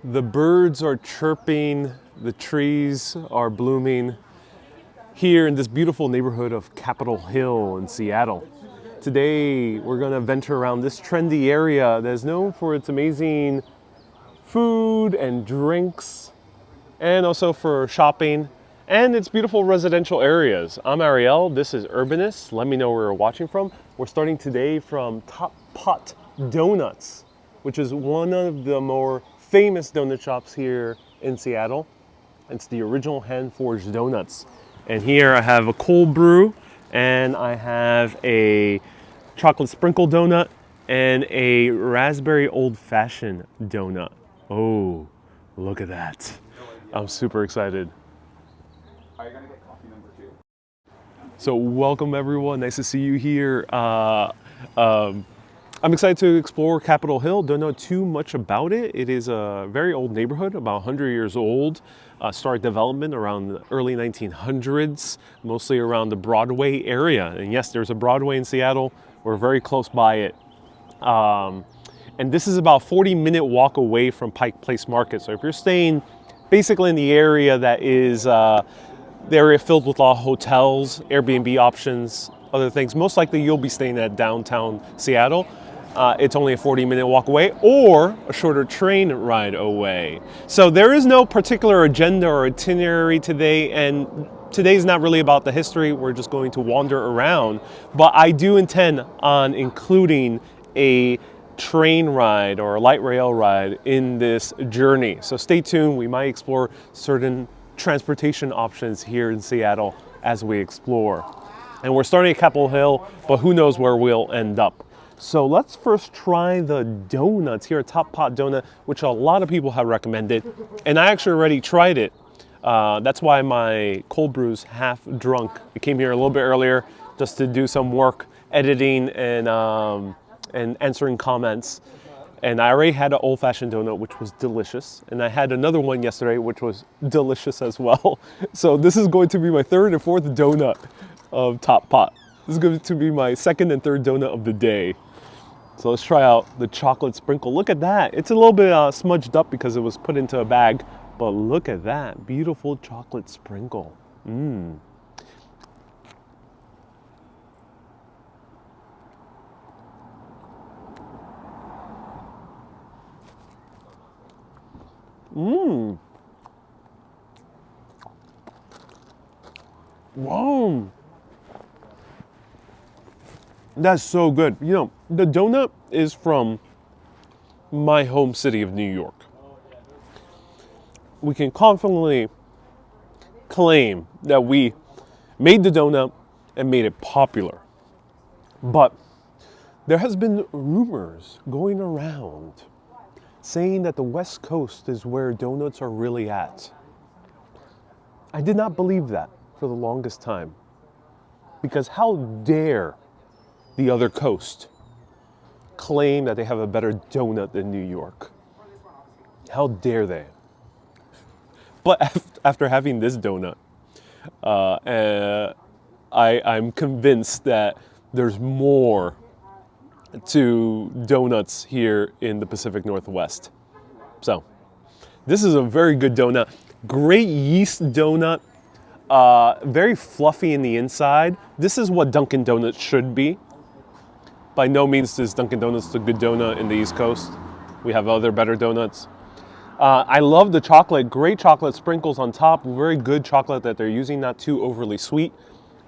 The birds are chirping, the trees are blooming here in this beautiful neighborhood of Capitol Hill in Seattle. Today, we're gonna venture around this trendy area that is known for its amazing food and drinks, and also for shopping and its beautiful residential areas. I'm Ariel, this is Urbanist. Let me know where you're watching from. We're starting today from Top Pot Donuts, which is one of the more famous donut shops here in Seattle. It's the original hand-forged donuts. And here I have a cold brew, and I have a chocolate sprinkle donut and a raspberry old-fashioned donut. Oh, look at that. I'm super excited. Are you gonna get coffee number 2? So welcome everyone, nice to see you here. I'm excited to explore Capitol Hill. Don't know too much about it. It is a very old neighborhood, about 100 years old. Started development around the early 1900s, mostly around the Broadway area. And yes, there's a Broadway in Seattle. We're very close by it. And this is about 40-minute walk away from Pike Place Market. So if you're staying basically in the area that is the area filled with a lot of hotels, Airbnb options, other things, most likely you'll be staying at downtown Seattle. It's only a 40-minute walk away or a shorter train ride away. So there is no particular agenda or itinerary today, and today's not really about the history. We're just going to wander around. But I do intend on including a train ride or a light rail ride in this journey. So stay tuned. We might explore certain transportation options here in Seattle as we explore. And we're starting at Capitol Hill, but who knows where we'll end up. So let's first try the donuts here at Top Pot Donut, which a lot of people have recommended. And I actually already tried it. That's why my cold brew's half drunk. I came here a little bit earlier just to do some work, editing and answering comments. And I already had an old-fashioned donut, which was delicious. And I had another one yesterday, which was delicious as well. So this is going to be my third and fourth donut of Top Pot. This is going to be my second and third donut of the day. So let's try out the chocolate sprinkle. Look at that. It's a little bit smudged up because it was put into a bag. But look at that. Beautiful chocolate sprinkle. Mmm. Mmm. Wow. That's so good. You know, the donut is from my home city of New York. We can confidently claim that we made the donut and made it popular. But there has been rumors going around saying that the West Coast is where donuts are really at. I did not believe that for the longest time. Because how dare the other coast claim that they have a better donut than New York? How dare they? But after having this donut, I'm convinced that there's more to donuts here in the Pacific Northwest. So this is a very good donut. Great yeast donut, very fluffy in the inside. This is what Dunkin' Donuts should be. By no means is Dunkin' Donuts a good donut in the East Coast. We have other better donuts. I love the chocolate, great chocolate sprinkles on top, very good chocolate that they're using, not too overly sweet.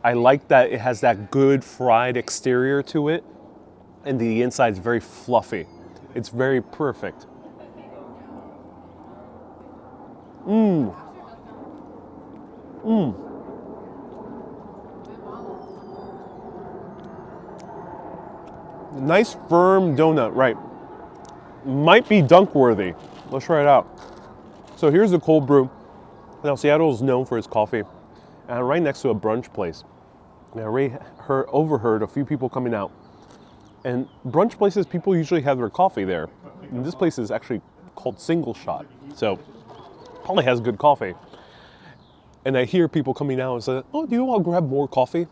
I like that it has that good fried exterior to it, and the inside is very fluffy. It's very perfect. Mmm. Mmm. Nice firm donut, right. Might be dunk worthy. Let's try it out. So here's the cold brew. Now Seattle is known for its coffee. And I'm right next to a brunch place. And I already overheard a few people coming out. And brunch places, people usually have their coffee there. And this place is actually called Single Shot. So probably has good coffee. And I hear people coming out and say, oh, do you want to grab more coffee?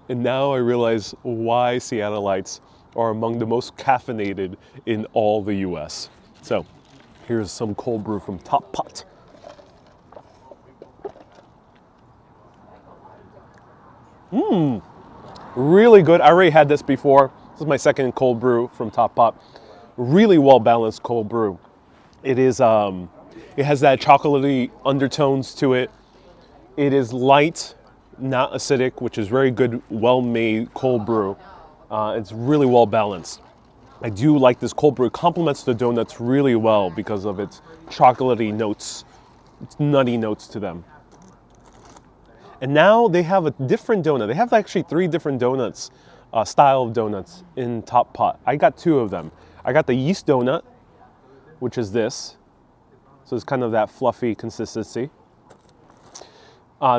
And now I realize why Seattleites are among the most caffeinated in all the US. So Here's some cold brew from Top Pot. Really good. I already had this before. This is my second cold brew from Top Pot. Really well balanced cold brew. It is. It has that chocolatey undertones to it. It is light, not acidic, which is very good, well-made cold brew. It's really well balanced. I do like this cold brew. It complements the donuts really well because of its chocolatey notes, its nutty notes to them. And now they have a different donut. They have actually 3 different donuts, style of donuts in Top Pot. I got 2 of them. I got the Yeast Doughnut, which is this. So it's kind of that fluffy consistency.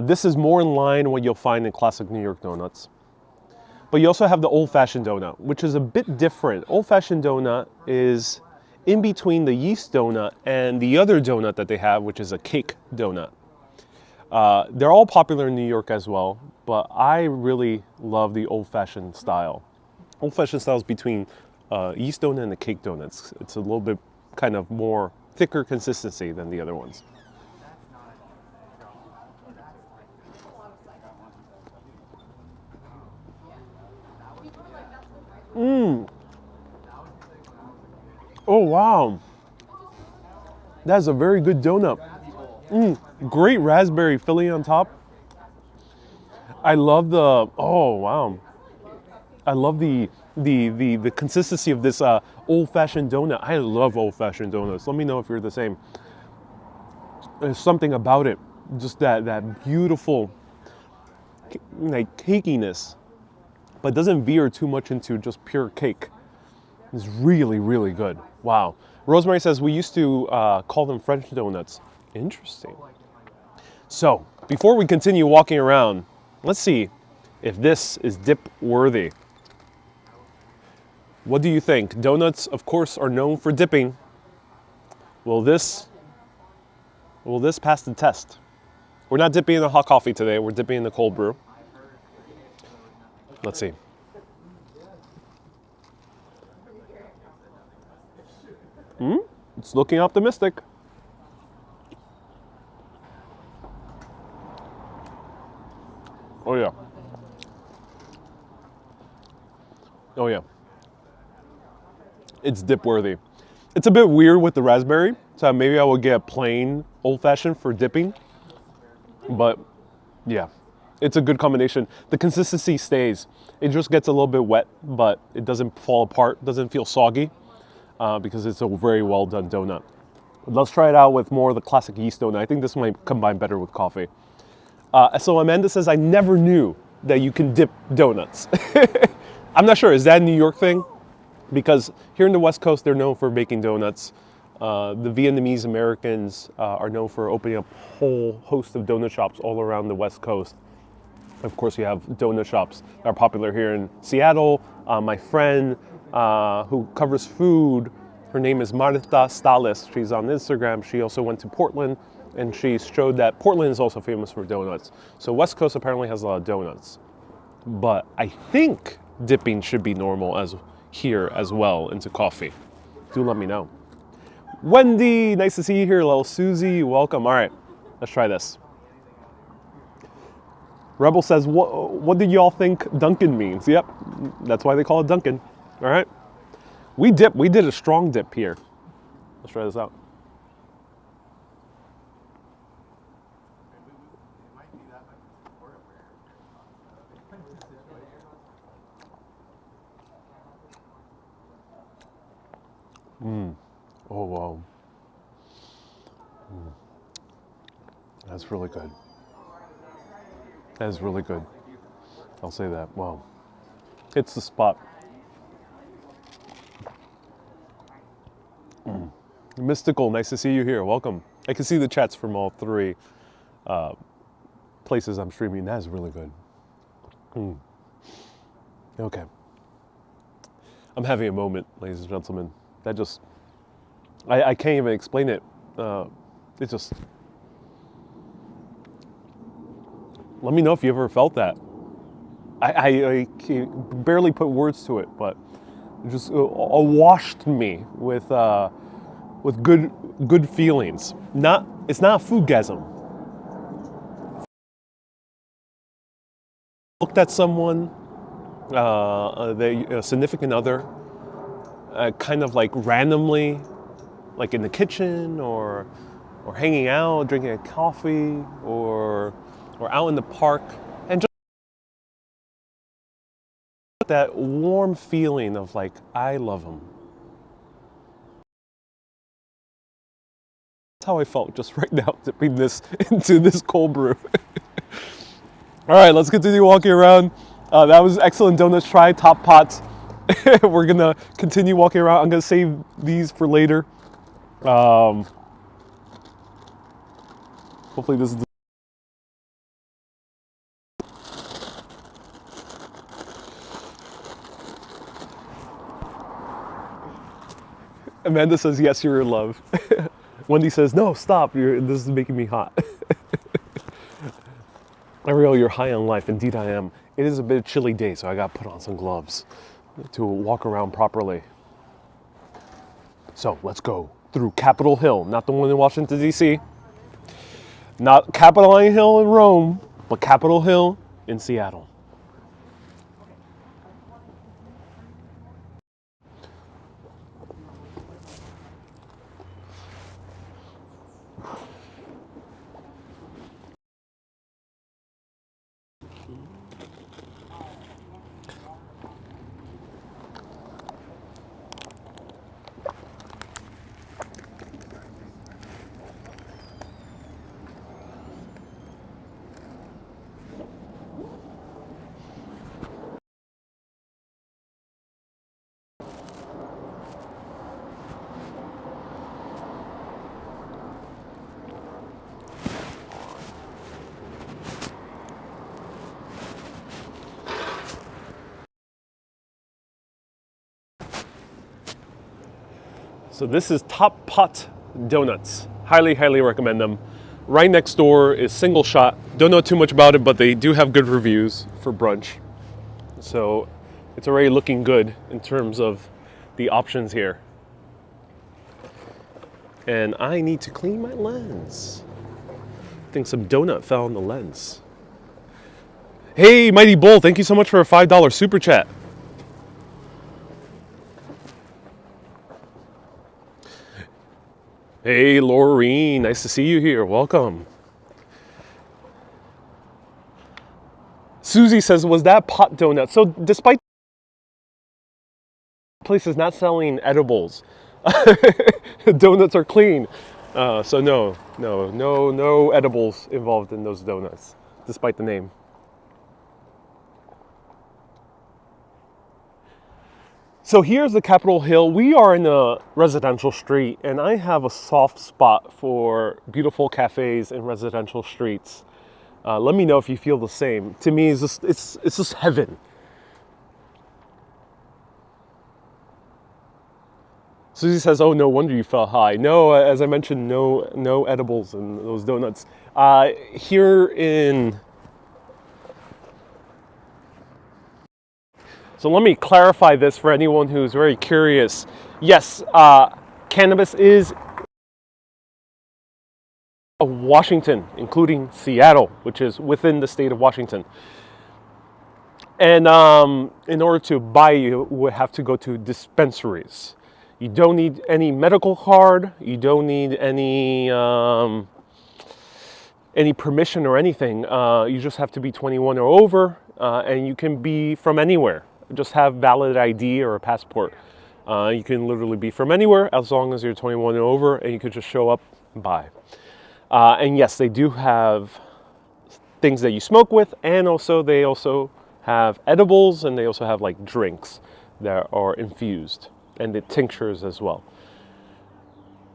This is more in line with what you'll find in classic New York donuts. But you also have the old-fashioned donut, which is a bit different. Old-fashioned donut is in between the Yeast Doughnut and the other donut that they have, which is a cake donut. They're all popular in New York as well, but I really love the old-fashioned style. Old-fashioned style is between Yeast Doughnut and the cake donuts. It's a little bit kind of more thicker consistency than the other ones. Oh wow, that's a very good donut. Great raspberry filling on top. I love the, oh wow. I love the consistency of this old-fashioned donut. I love old-fashioned donuts. Let me know if you're the same. There's something about it, just that beautiful like cakiness, but doesn't veer too much into just pure cake. It's really, really good. Wow. Rosemary says we used to call them French donuts. Interesting. So before we continue walking around, let's see if this is dip worthy. What do you think? Donuts, of course, are known for dipping. Will this pass the test? We're not dipping in the hot coffee today. We're dipping in the cold brew. Let's see. It's looking optimistic. Oh yeah. Oh yeah. It's dip worthy. It's a bit weird with the raspberry, so maybe I would get a plain old-fashioned for dipping. But yeah, it's a good combination. The consistency stays. It just gets a little bit wet, but it doesn't fall apart, doesn't feel soggy, because it's a very well done donut. Let's try it out with more of the classic yeast donut. I think this might combine better with coffee. So Amanda says, I never knew that you can dip donuts. I'm not sure, is that a New York thing? Because here in the West Coast, they're known for baking donuts. The Vietnamese Americans are known for opening up a whole host of donut shops all around the West Coast. Of course, you have donut shops that are popular here in Seattle. My friend who covers food, her name is Marta Stalis. She's on Instagram. She also went to Portland, and she showed that Portland is also famous for donuts. So West Coast apparently has a lot of donuts. But I think dipping should be normal as here as well into coffee. Do let me know. Wendy, nice to see you here. Little Susie, welcome. All right, let's try this. Rebel says, what do y'all think Dunkin' means? Yep, that's why they call it Dunkin'. All right. We dip. We did a strong dip here. Let's try this out. Oh, wow. That's really good. That is really good. I'll say that. Wow. Hits the spot. Mystical, nice to see you here. Welcome. I can see the chats from all 3 places I'm streaming. That is really good. Okay. I'm having a moment, ladies and gentlemen. That just, I can't even explain it. It just, let me know if you ever felt that. I can barely put words to it, but it just washed me with with good feelings. It's not a foodgasm. Looked at someone, a significant other, kind of like randomly, like in the kitchen or hanging out, drinking a coffee, or out in the park, and just that warm feeling of like, I love him. That's how I felt just right now, dipping this into this cold brew. All right, let's continue walking around. That was excellent donuts try, top pot. We're gonna continue walking around. I'm gonna save these for later. Hopefully this is Amanda says, yes, you're in love. Wendy says, no, stop, this is making me hot. Ariel, you're high on life. Indeed I am. It is a bit chilly day, so I got to put on some gloves to walk around properly. So let's go through Capitol Hill, not the one in Washington, D.C., not Capitoline Hill in Rome, but Capitol Hill in Seattle. So this is Top Pot Donuts. Highly, highly recommend them. Right next door is Single Shot. Don't know too much about it, but they do have good reviews for brunch. So it's already looking good in terms of the options here. And I need to clean my lens. I think some donut fell on the lens. Hey, Mighty Bull, thank you so much for a $5 super chat. Hey, Laureen, nice to see you here. Welcome. Susie says, was that pot donut? So despite places not selling edibles, donuts are clean. So no edibles involved in those donuts, despite the name. So here's the Capitol Hill. We are in a residential street, and I have a soft spot for beautiful cafes and residential streets. Let me know if you feel the same. To me, it's just heaven. Susie says, "Oh, no wonder you felt high." No, as I mentioned, no edibles in those donuts. Here in So let me clarify this for anyone who's very curious. Yes, cannabis is Washington, including Seattle, which is within the state of Washington. And in order to buy, you would have to go to dispensaries. You don't need any medical card. You don't need any permission or anything. You just have to be 21 or over, and you can be from anywhere. Just have valid ID or a passport. You can literally be from anywhere as long as you're 21 and over, and you could just show up and buy. And yes, they do have things that you smoke with, and they also have edibles, and they also have like drinks that are infused, and the tinctures as well.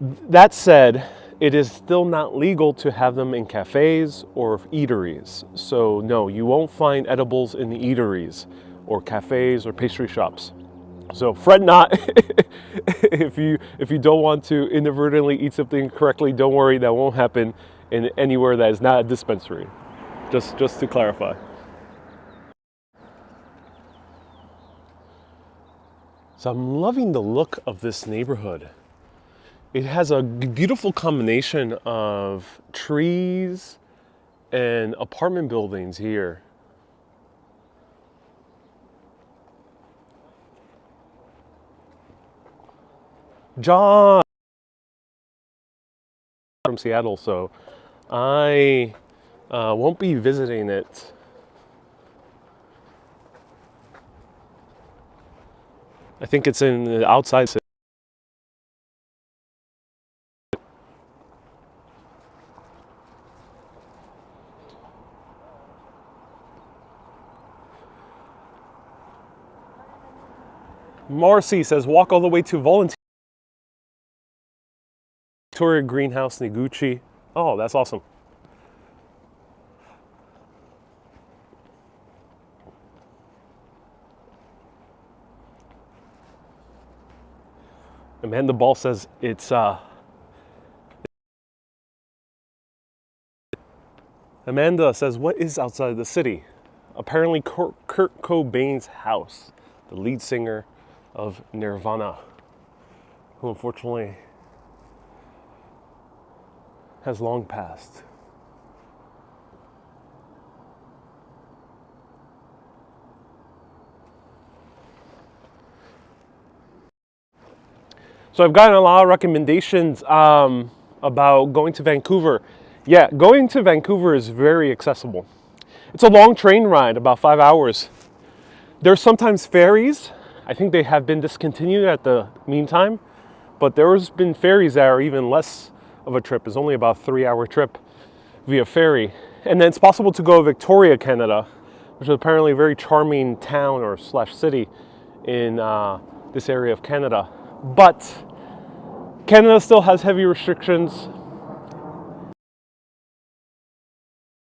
That said, it is still not legal to have them in cafes or eateries. So no, you won't find edibles in the eateries or cafes or pastry shops. So fret not. if you don't want to inadvertently eat something correctly, don't worry, that won't happen in anywhere that is not a dispensary. Just to clarify. So I'm loving the look of this neighborhood. It has a beautiful combination of trees and apartment buildings here. John from Seattle, so I won't be visiting it. I think it's in the outside. Marcy says, walk all the way to Volunteer Greenhouse, Noguchi. Oh, that's awesome. Amanda Ball says it's Amanda says, what is outside the city? Apparently Kurt Cobain's house, the lead singer of Nirvana, who unfortunately has long passed. So I've gotten a lot of recommendations about going to Vancouver. Yeah, going to Vancouver is very accessible. It's a long train ride, about 5 hours. There's sometimes ferries. I think they have been discontinued at the meantime, but there's been ferries that are even less of a trip. It's only about a 3-hour trip via ferry. And then it's possible to go to Victoria, Canada, which is apparently a very charming town or slash city in this area of Canada. But Canada still has heavy restrictions.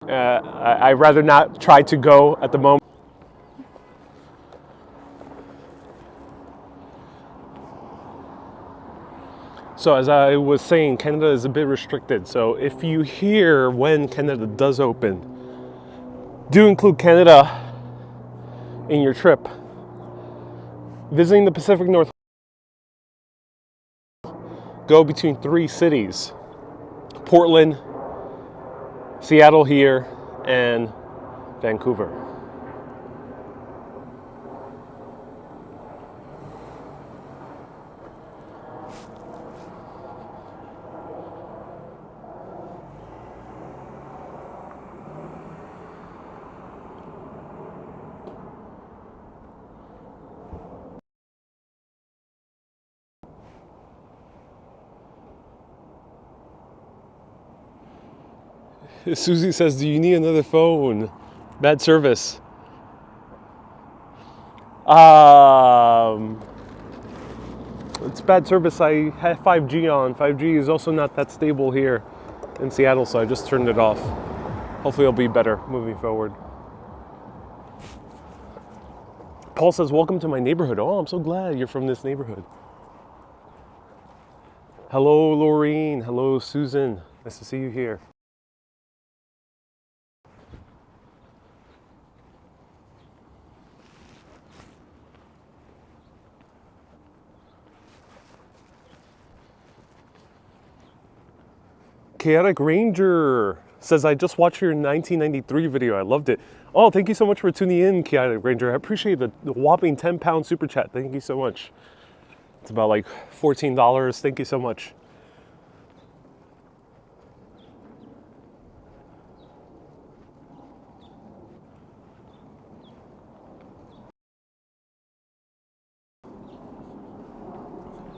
I'd rather not try to go at the moment. So as I was saying, Canada is a bit restricted. So if you hear when Canada does open, do include Canada in your trip. Visiting the Pacific Northwest, go between 3 cities: Portland, Seattle here, and Vancouver. Susie says, do you need another phone? Bad service. It's bad service. I had 5G on. 5G is also not that stable here in Seattle, so I just turned it off. Hopefully it'll be better moving forward. Paul says, welcome to my neighborhood. Oh, I'm so glad you're from this neighborhood. Hello, Laureen. Hello, Susan. Nice to see you here. Chaotic Ranger says, I just watched your 1993 video. I loved it. Oh, thank you so much for tuning in, Chaotic Ranger. I appreciate the whopping 10-pound super chat. Thank you so much. It's about like $14. Thank you so much.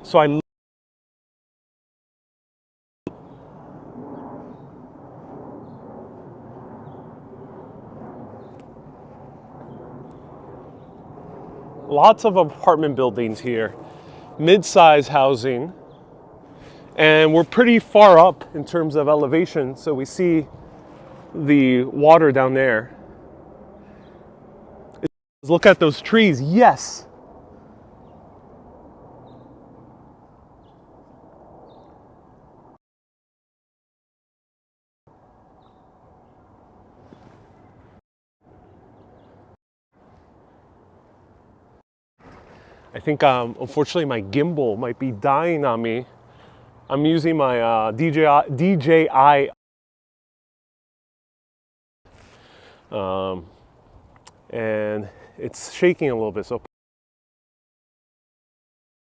So I lots of apartment buildings here, mid-size housing, and we're pretty far up in terms of elevation, so we see the water down there. Look at those trees. Yes. I think unfortunately my gimbal might be dying on me. I'm using my DJI and it's shaking a little bit, so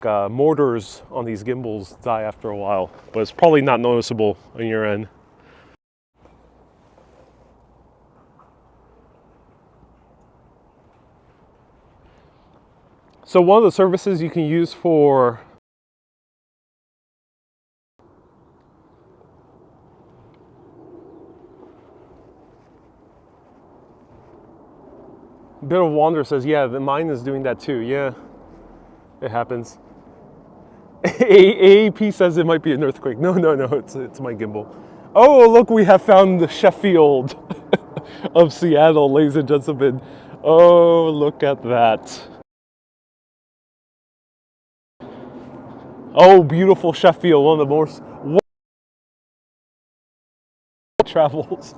mortars on these gimbals die after a while, but it's probably not noticeable on your end. So one of the services you can use for Bit of Wander says, yeah, mine is doing that too. Yeah, it happens. AAP says it might be an earthquake. No, it's my gimbal. Oh, look, we have found the Sheffield of Seattle, ladies and gentlemen. Oh, look at that. Oh, beautiful Sheffield, one of the most travels.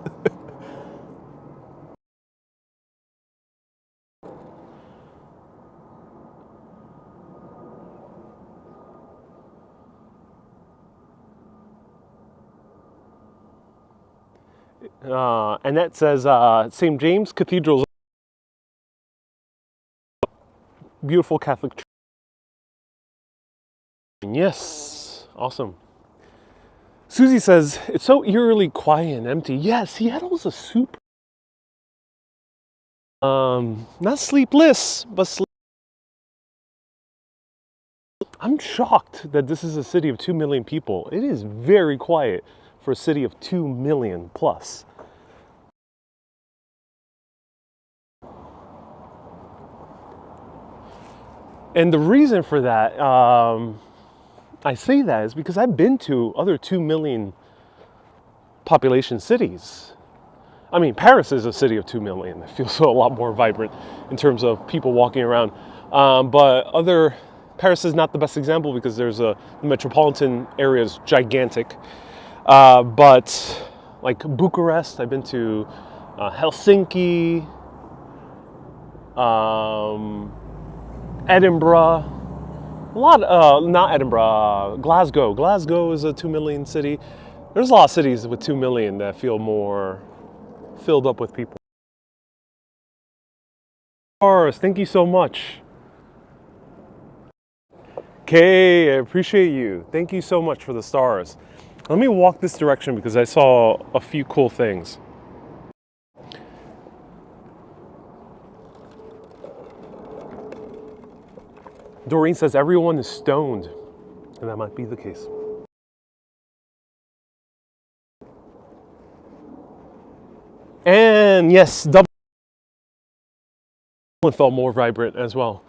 Annette says St. James Cathedral, beautiful Catholic church. Yes, awesome. Susie says it's so eerily quiet and empty. Yeah, Seattle's a super not sleepless, but I'm shocked that this is a city of 2 million people. It is very quiet for a city of 2 million plus. And the reason for that, I say that is because I've been to other 2 million population cities. I mean, Paris is a city of 2 million. It feels a lot more vibrant in terms of people walking around. But Paris is not the best example because the metropolitan area is gigantic. But like Bucharest, I've been to Helsinki, Edinburgh, not Edinburgh, Glasgow. Glasgow is a 2 million city. There's a lot of cities with 2 million that feel more filled up with people. Stars, thank you so much. Kay, I appreciate you. Thank you so much for the stars. Let me walk this direction because I saw a few cool things. Doreen says everyone is stoned, and that might be the case. And yes, Dublin felt more vibrant as well.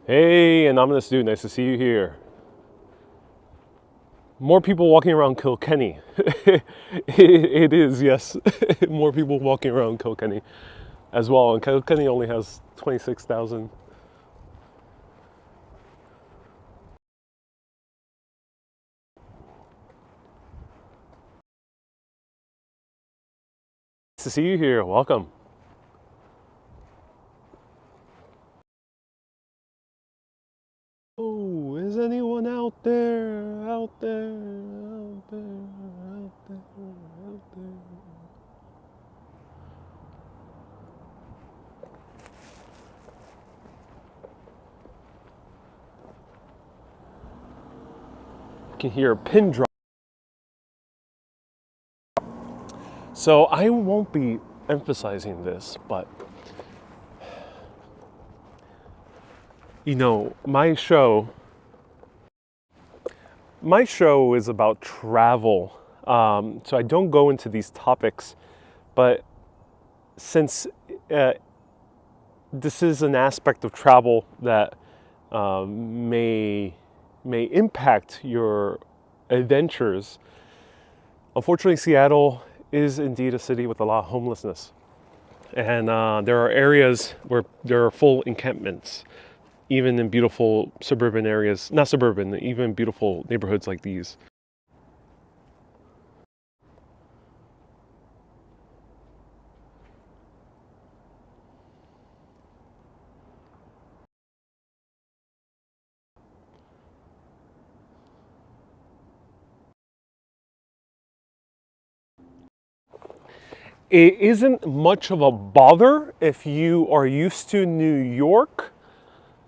Hey, Anonymous Dude, nice to see you here. More people walking around Kilkenny. It is, yes. More people walking around Kilkenny as well. And Kilkenny only has 26,000. Nice to see you here. Welcome. Oh, is anyone out there? Out there, out there, out there, out there. I can hear a pin drop. So I won't be emphasizing this, but you know, my show is about travel. So I don't go into these topics, but since this is an aspect of travel that may impact your adventures, unfortunately, Seattle is indeed a city with a lot of homelessness. And there are areas where there are full encampments, even in beautiful suburban areas, not suburban, even beautiful neighborhoods like these. It isn't much of a bother if you are used to New York,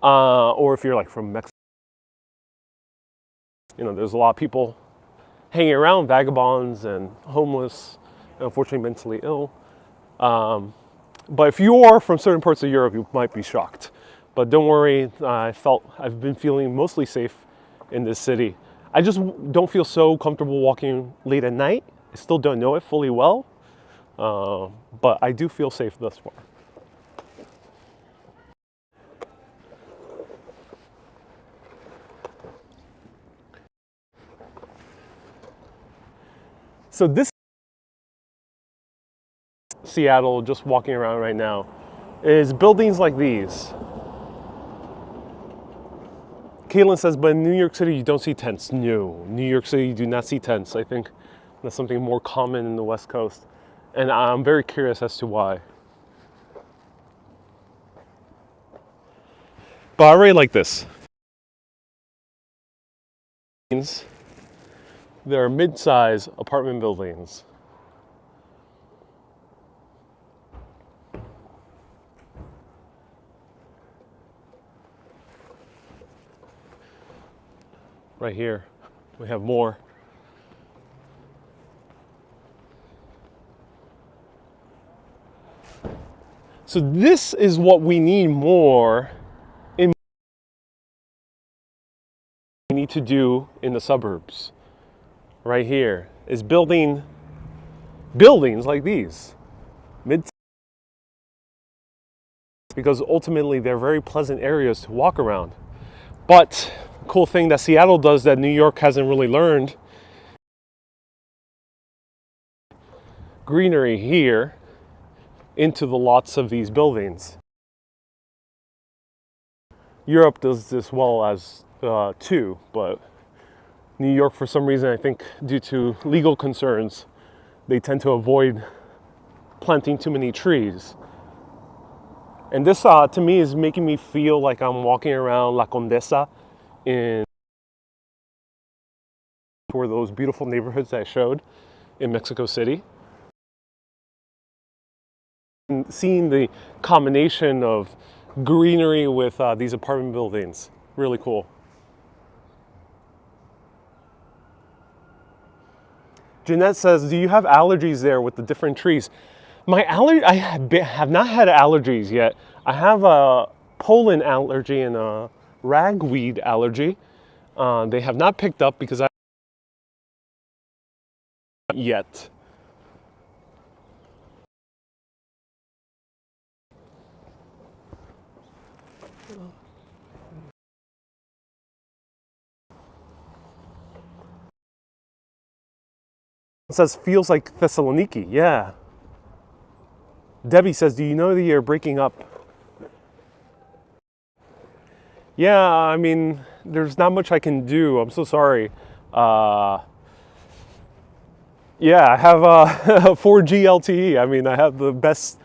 or if you're like from Mexico. You know, there's a lot of people hanging around, vagabonds and homeless, and unfortunately mentally ill. But if you are from certain parts of Europe, you might be shocked. But don't worry, I've been feeling mostly safe in this city. I just don't feel so comfortable walking late at night. I still don't know it fully well, but I do feel safe thus far. So this Seattle, just walking around right now, is buildings like these. Caitlin says, but in New York City, you don't see tents. No, New York City, you do not see tents. I think that's something more common in the West Coast. And I'm very curious as to why. But I really like this. There are mid-size apartment buildings. Right here, we have more. So this is what we need more in we need to do in the suburbs. Right here is building buildings like these. Because ultimately they're very pleasant areas to walk around. But the cool thing that Seattle does that New York hasn't really learned, greenery here into the lots of these buildings. Europe does this well as too, but New York, for some reason, I think due to legal concerns, they tend to avoid planting too many trees. And this, to me, is making me feel like I'm walking around La Condesa in for those beautiful neighborhoods that I showed in Mexico City. And seeing the combination of greenery with these apartment buildings, really cool. Jeanette says, do you have allergies there with the different trees? I have not had allergies yet. I have a pollen allergy and a ragweed allergy. They have not picked up because I yet. It says feels like Thessaloniki. Yeah. Debbie says, do you know that you're breaking up? Yeah, I mean, there's not much I can do. I'm so sorry. Yeah, I have a 4G LTE. I mean, I have the best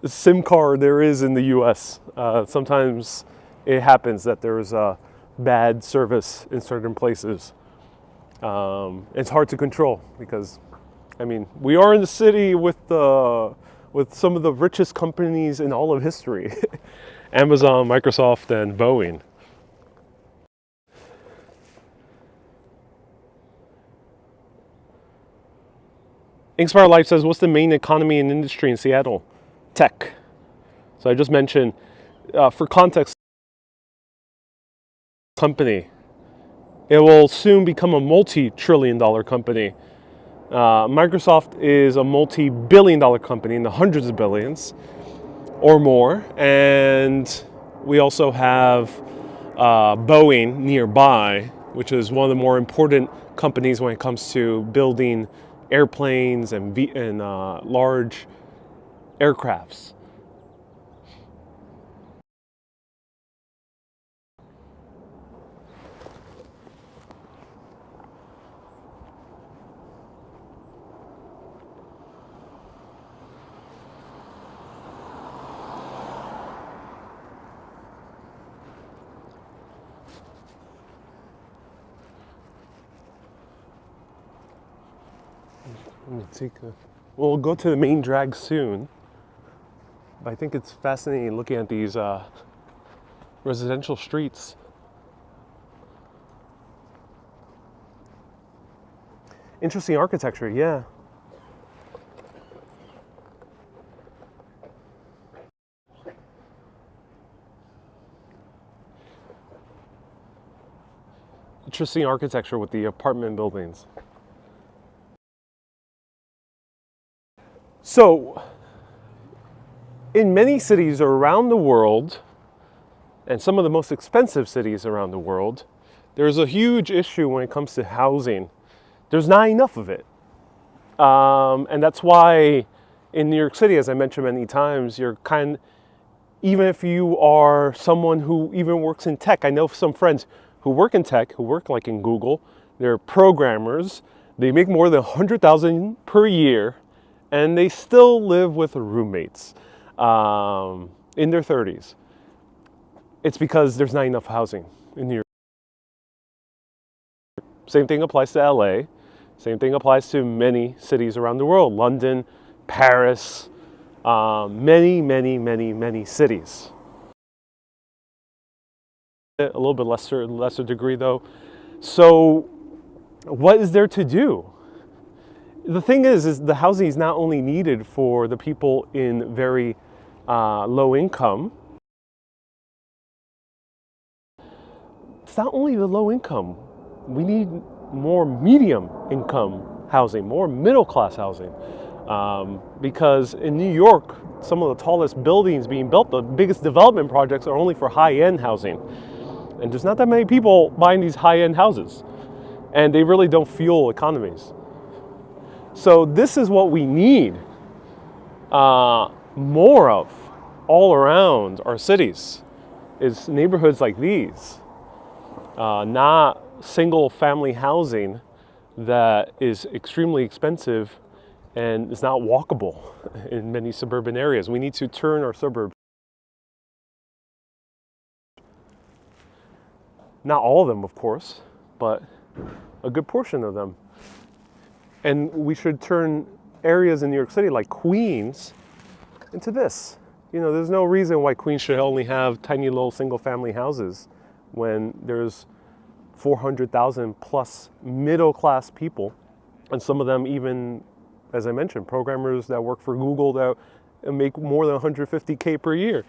SIM card there is in the US. Sometimes it happens that there's a bad service in certain places. It's hard to control because, I mean, we are in the city with some of the richest companies in all of history. Amazon, Microsoft, and Boeing. Inkspire Life says, what's the main economy and industry in Seattle? Tech. So I just mentioned, for context, company. It will soon become a multi-trillion-dollar company. Microsoft is a multi-billion-dollar company in the hundreds of billions or more. And we also have Boeing nearby, which is one of the more important companies when it comes to building airplanes and large aircrafts. Let me take a We'll go to the main drag soon. But I think it's fascinating looking at these residential streets. Interesting architecture, yeah. Interesting architecture with the apartment buildings. So, in many cities around the world, and some of the most expensive cities around the world, there's a huge issue when it comes to housing. There's not enough of it. And that's why in New York City, as I mentioned many times, even if you are someone who even works in tech, I know some friends who work in tech, who work like in Google, they're programmers, they make more than 100,000 per year, and they still live with roommates in their 30s. It's because there's not enough housing in New York. Same thing applies to LA. Same thing applies to many cities around the world. London, Paris, many cities. A little bit lesser degree though. So what is there to do? The thing is the housing is not only needed for the people in very low income. It's not only the low income. We need more medium income housing, more middle class housing. Because in New York, some of the tallest buildings being built, the biggest development projects are only for high-end housing. And there's not that many people buying these high-end houses. And they really don't fuel economies. So this is what we need more of all around our cities, is neighborhoods like these. Not single family housing that is extremely expensive and is not walkable in many suburban areas. We need to turn our suburbs. Not all of them, of course, but a good portion of them. And we should turn areas in New York City like Queens into this. You know, there's no reason why Queens should only have tiny little single family houses when there's 400,000 plus middle class people, and some of them even, as I mentioned, programmers that work for Google that make more than 150K per year.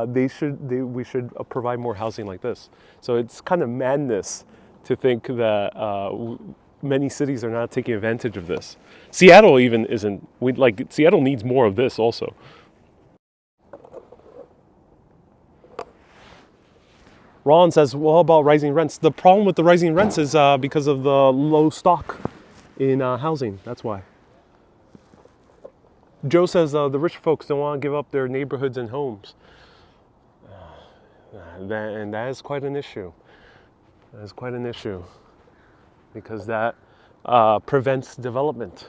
We should provide more housing like this. So it's kind of madness to think that many cities are not taking advantage of this. Seattle even isn't. Seattle needs more of this also. Ron says, well, about rising rents? The problem with the rising rents is because of the low stock in housing. That's why. Joe says the rich folks don't want to give up their neighborhoods and homes. And that is quite an issue. That is quite an issue because that prevents development.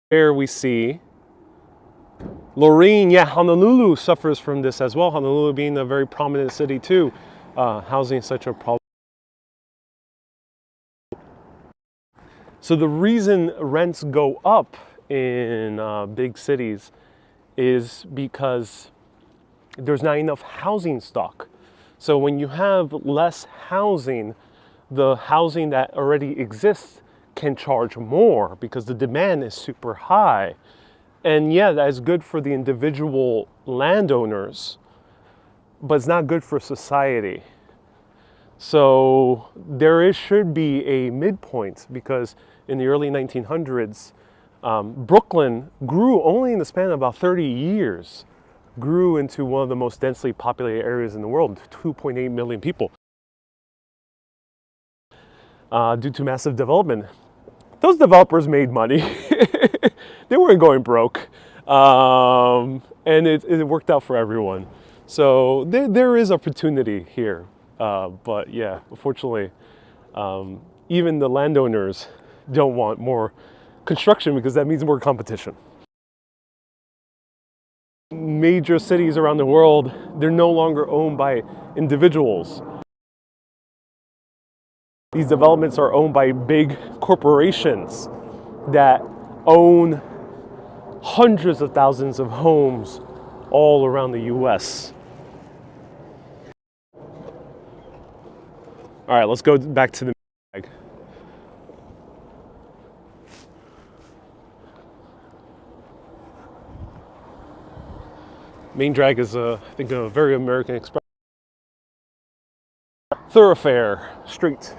Here we see Lorraine, yeah, Honolulu suffers from this as well. Honolulu being a very prominent city too. Housing is such a problem. So the reason rents go up in big cities is because there's not enough housing stock. So when you have less housing, the housing that already exists can charge more because the demand is super high. And yeah, that is good for the individual landowners, but it's not good for society. So should be a midpoint because in the early 1900s, Brooklyn grew only in the span of about 30 years, grew into one of the most densely populated areas in the world, 2.8 million people, due to massive development. Those developers made money. They weren't going broke. And it worked out for everyone. So there is opportunity here. But yeah, unfortunately, even the landowners don't want more construction because that means more competition. Major cities around the world, they're no longer owned by individuals. These developments are owned by big corporations that own hundreds of thousands of homes all around the US. All right, let's go back to the bag. Main drag is, I think, a very American expression. Thoroughfare, street.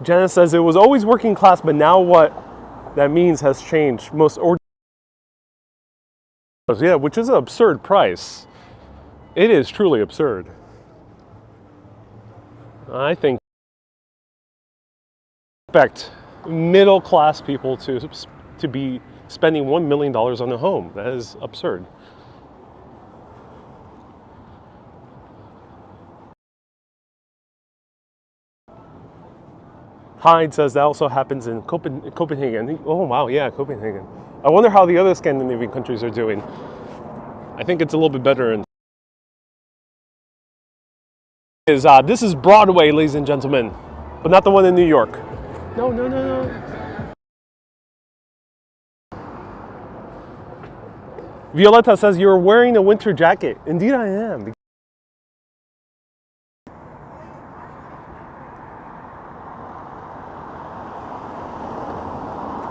Janice says it was always working class, but now what that means has changed. Most ordinary, yeah, which is an absurd price. It is truly absurd. I think expect middle class people to be spending $1 million on a home. That is absurd. Hyde says that also happens in Copenhagen. Oh wow, yeah, Copenhagen. I wonder how the other Scandinavian countries are doing. I think it's a little bit better in this is Broadway, ladies and gentlemen, but not the one in New York. No. Violetta says you're wearing a winter jacket. Indeed I am.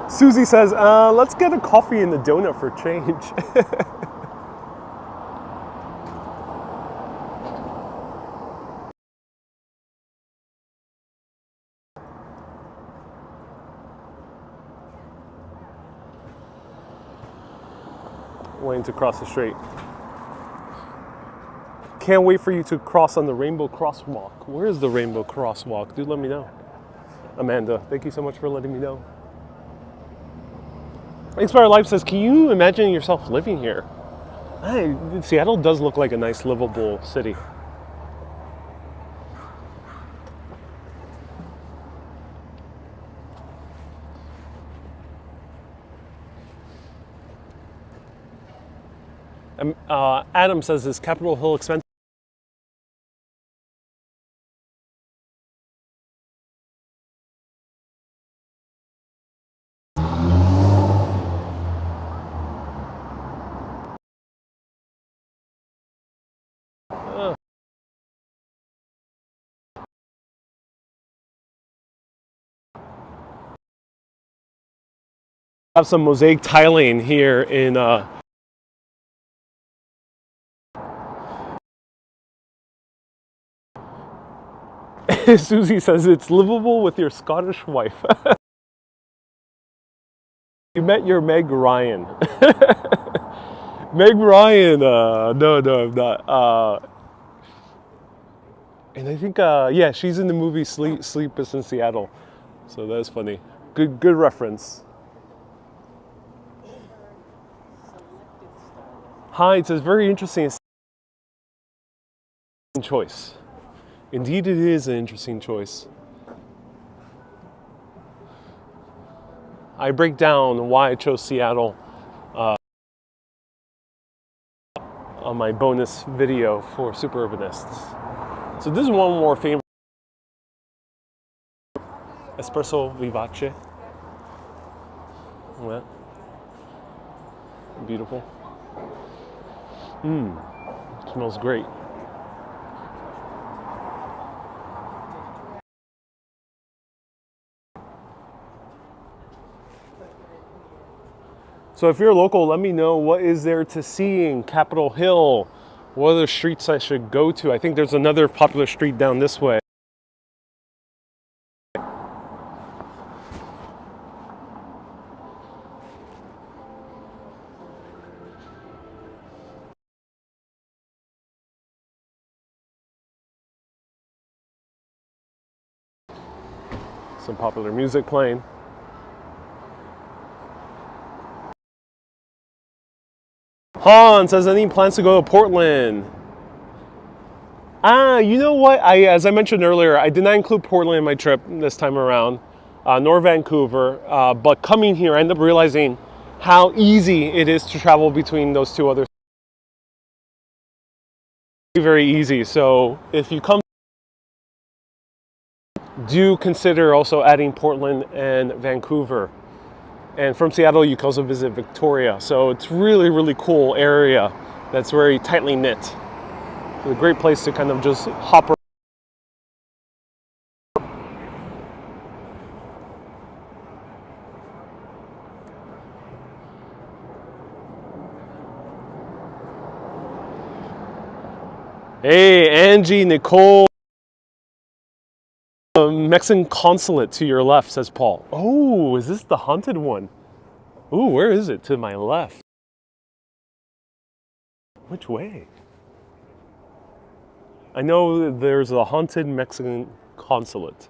Susie says, let's get a coffee and a donut for change. Waiting to cross the street. Can't wait for you to cross on the Rainbow Crosswalk. Where is the Rainbow Crosswalk? Do let me know. Amanda, thank you so much for letting me know. Inspired Life says, can you imagine yourself living here? Seattle does look like a nice livable city. Adam says, is Capitol Hill expensive? Have some mosaic tiling here in Susie says it's livable with your Scottish wife. You met your Meg Ryan. Meg Ryan, no, I'm not. And I think, yeah, she's in the movie Sleepless in Seattle. So that's funny. Good reference. Hi, it says very interesting choice. Indeed, it is an interesting choice. I break down why I chose Seattle on my bonus video for Super Urbanists. So this is one more famous espresso vivace. Yeah. Beautiful. Smells great. So if you're local, let me know what is there to see in Capitol Hill. What other streets I should go to? I think there's another popular street down this way. Some popular music playing. Han says, any plans to go to Portland? You know what? As I mentioned earlier, I did not include Portland in my trip this time around, nor Vancouver. But coming here, I ended up realizing how easy it is to travel between those two other cities. Very easy. So if you come, do consider also adding Portland and Vancouver. And from Seattle, you can also visit Victoria. So it's really, really cool area that's very tightly knit. It's a great place to kind of just hop around. Hey, Angie, Nicole. Mexican consulate to your left, says Paul. Oh, is this the haunted one? Ooh, where is it? To my left. Which way? I know there's a haunted Mexican consulate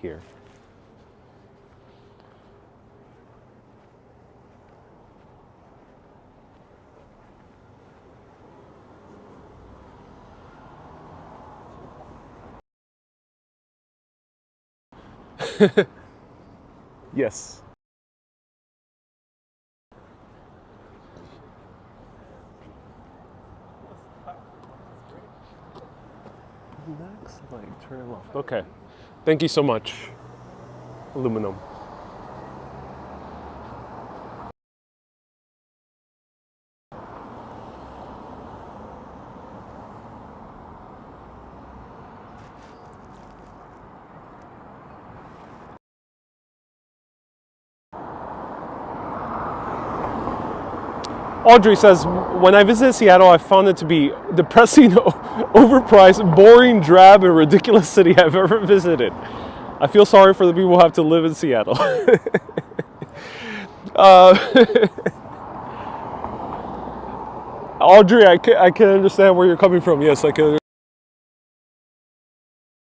here. Yes. Next light, turn left. Okay. Thank you so much. Aluminum. Audrey says, when I visited Seattle, I found it to be depressing, overpriced, boring, drab, and ridiculous city I've ever visited. I feel sorry for the people who have to live in Seattle. Audrey, I can understand where you're coming from. Yes, I can.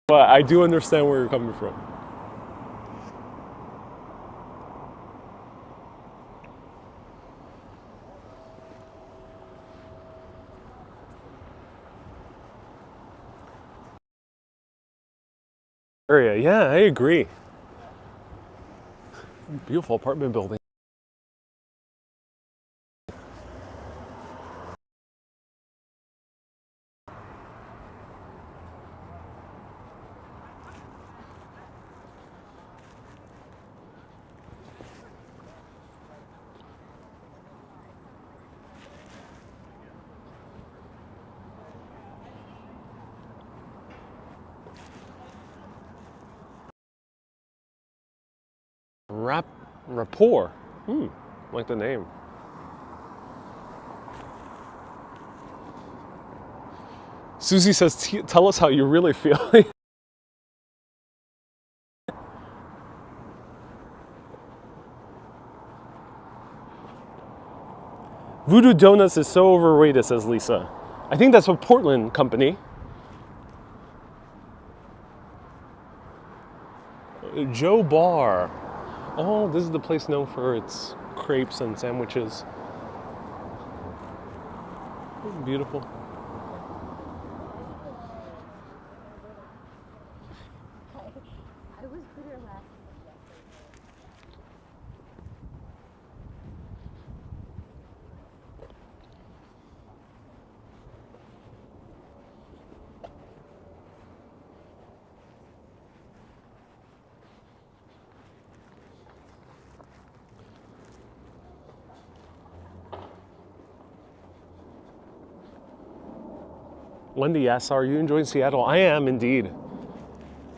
But I do understand where you're coming from. Area, yeah, I agree. Beautiful apartment building. Rapport. Like the name. Susie says, tell us how you really feel. Voodoo Donuts is so overrated, says Lisa. I think that's a Portland company. Joe Bar. Oh, this is the place known for its crepes and sandwiches. Beautiful. I was bitter last. Wendy asks, are you enjoying Seattle? I am indeed.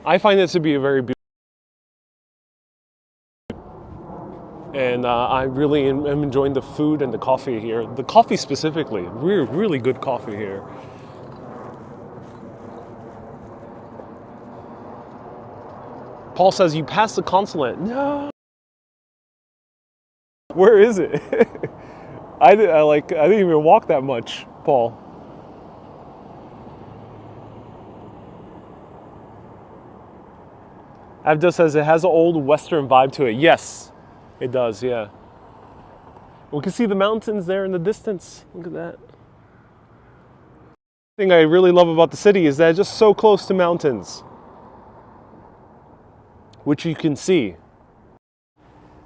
I find it to be a very beautiful. And I really am enjoying the food and the coffee here. The coffee specifically, really good coffee here. Paul says, you passed the consulate. No. Where is it? I didn't even walk that much, Paul. Abdo says it has an old Western vibe to it. Yes, it does, yeah. We can see the mountains there in the distance. Look at that. The thing I really love about the city is that it's just so close to mountains, which you can see.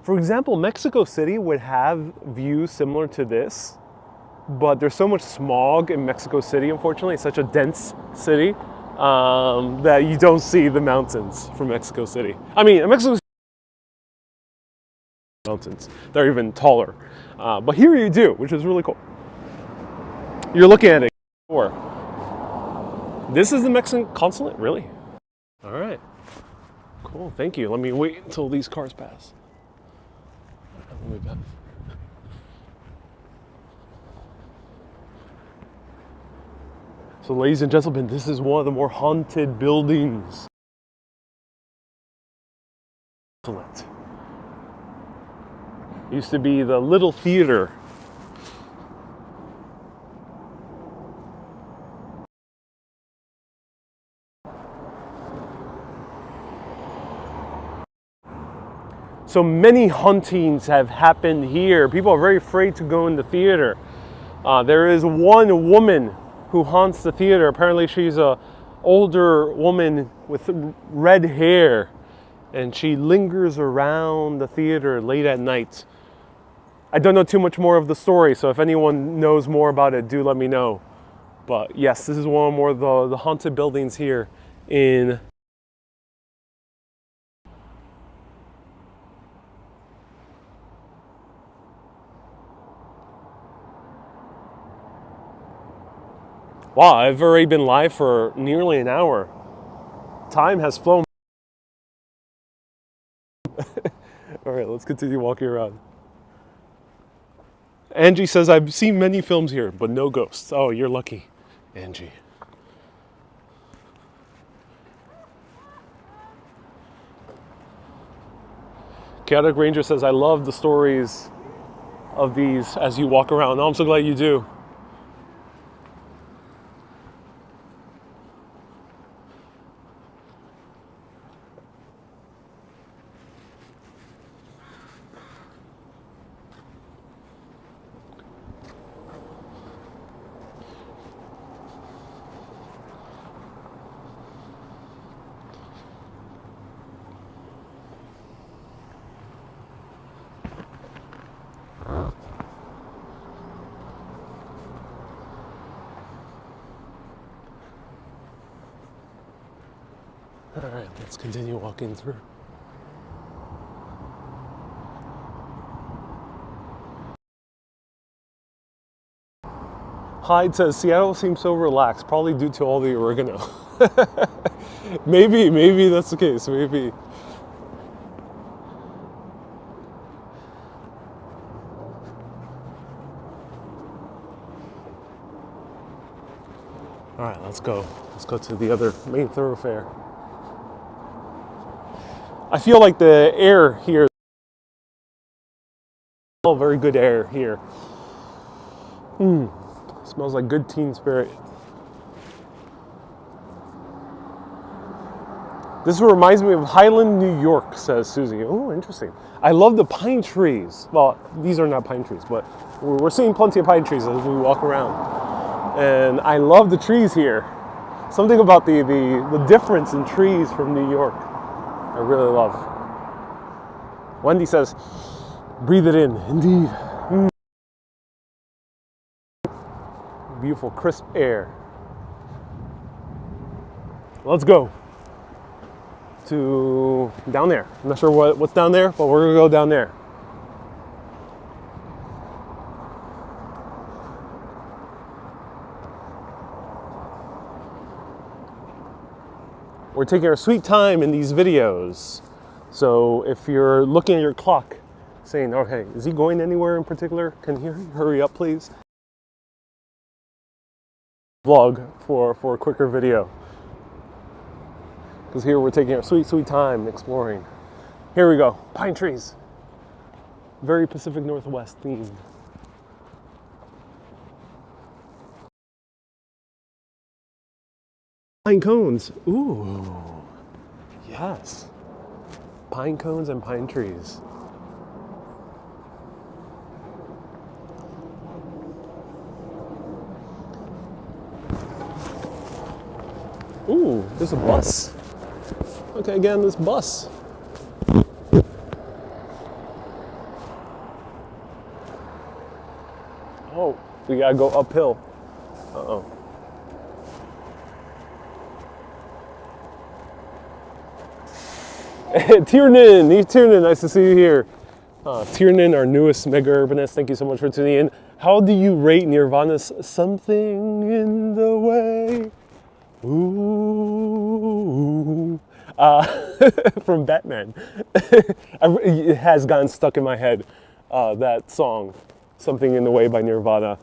For example, Mexico City would have views similar to this, but there's so much smog in Mexico City, unfortunately. It's such a dense city that you don't see the mountains from Mexico City. I mean, Mexico City mountains, they're even taller. But here you do, which is really cool. You're looking at it. This is the Mexican consulate, really? All right, cool, thank you. Let me wait until these cars pass. Let me back. So ladies and gentlemen, this is one of the more haunted buildings. Excellent. Used to be the Little Theater. So many hauntings have happened here. People are very afraid to go in the theater. There is one woman who haunts the theater. Apparently she's an older woman with red hair, and she lingers around the theater late at night. I don't know too much more of the story, so if anyone knows more about it, do let me know. But yes, this is one more of the haunted buildings here in Wow, I've already been live for nearly an hour. Time has flown. All right, let's continue walking around. Angie says, I've seen many films here, but no ghosts. Oh, you're lucky, Angie. Chaotic Ranger says, I love the stories of these as you walk around. Oh, I'm so glad you do. All right, let's continue walking through. Hyde says, Seattle seems so relaxed, probably due to all the oregano. Maybe that's the case, maybe. All right, let's go. Let's go to the other main thoroughfare. I feel like the air here, oh, very good air here. Smells like good teen spirit. This reminds me of Highland, New York, says Susie. Oh, interesting. I love the pine trees. Well, these are not pine trees, but we're seeing plenty of pine trees as we walk around. And I love the trees here. Something about the difference in trees from New York, I really love. Wendy says, breathe it in, indeed. Beautiful, crisp air. Let's go to down there. I'm not sure what's down there, but we're gonna go down there. We're taking our sweet time in these videos. So if you're looking at your clock saying, okay, is he going anywhere in particular? Can he hurry up, please? Vlog for a quicker video. Because here we're taking our sweet, sweet time exploring. Here we go, pine trees. Very Pacific Northwest theme. Pine cones, ooh, yes. Pine cones and pine trees. Ooh, there's a bus. Okay, again, this bus. We gotta go uphill. Uh-oh. Tiernan, nice to see you here. Tiernan, our newest mega urbanist, thank you so much for tuning in. How do you rate Nirvana's Something in the Way? Ooh. From Batman. It has gotten stuck in my head, that song, Something in the Way by Nirvana.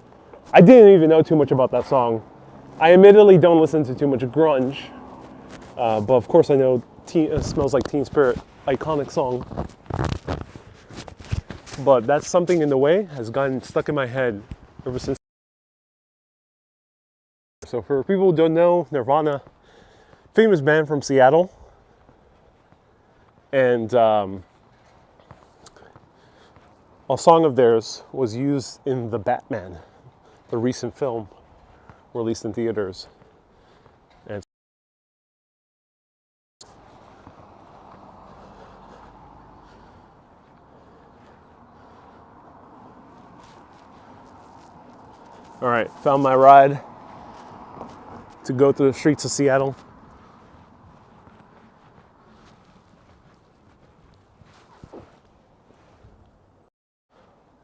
I didn't even know too much about that song. I admittedly don't listen to too much grunge, but of course I know Smells Like Teen Spirit, iconic song. But that Something in the Way has gotten stuck in my head ever since. So for people who don't know, Nirvana, famous band from Seattle. And a song of theirs was used in The Batman, the recent film released in theaters. And all right, found my ride to go through the streets of Seattle.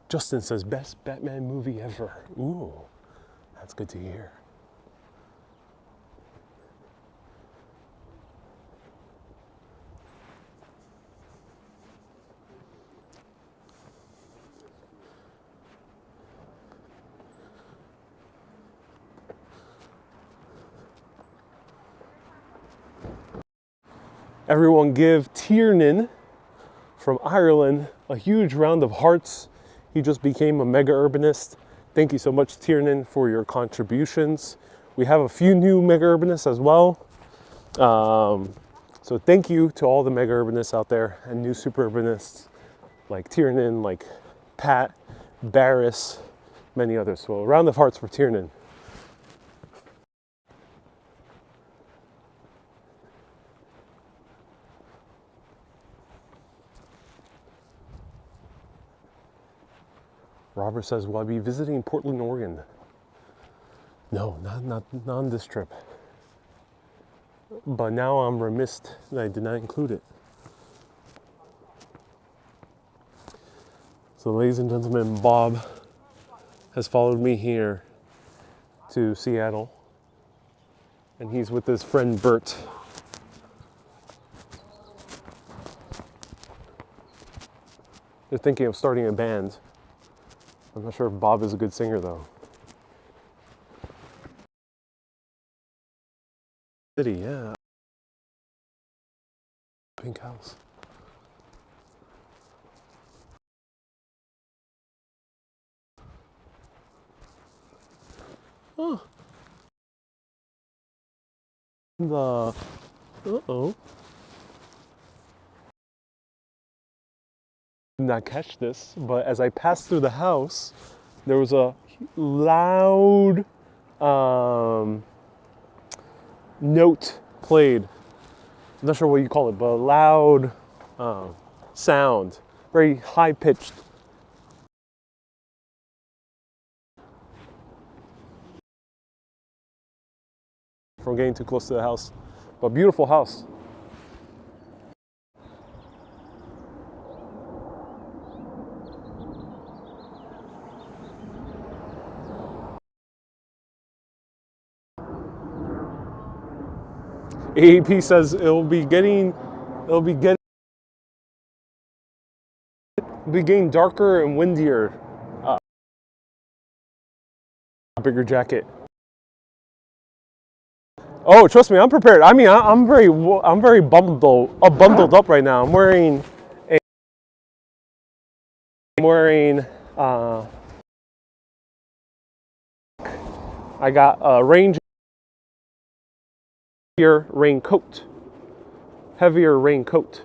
Justin says, best Batman movie ever. Ooh, that's good to hear. Everyone give Tiernan from Ireland a huge round of hearts. He just became a mega urbanist. Thank you so much, Tiernan, for your contributions. We have a few new mega urbanists as well. So thank you to all the mega urbanists out there and new super urbanists like Tiernan, like Pat, Barris, many others. So a round of hearts for Tiernan. Robert says, will I be visiting Portland, Oregon? No, not on this trip. But now I'm remiss that I did not include it. So ladies and gentlemen, Bob has followed me here to Seattle. And he's with his friend Bert. They're thinking of starting a band. I'm not sure if Bob is a good singer though. City, yeah. Pink house. Oh. Uh-oh. Did not catch this, but as I passed through the house, there was a loud note played. I'm not sure what you call it, but a loud sound, very high pitched. From getting too close to the house, but beautiful house. AEP says it'll be getting darker and windier. Bigger jacket. Oh, trust me, I'm prepared. I mean, I'm very bundled up right now. I'm wearing I got a heavier raincoat,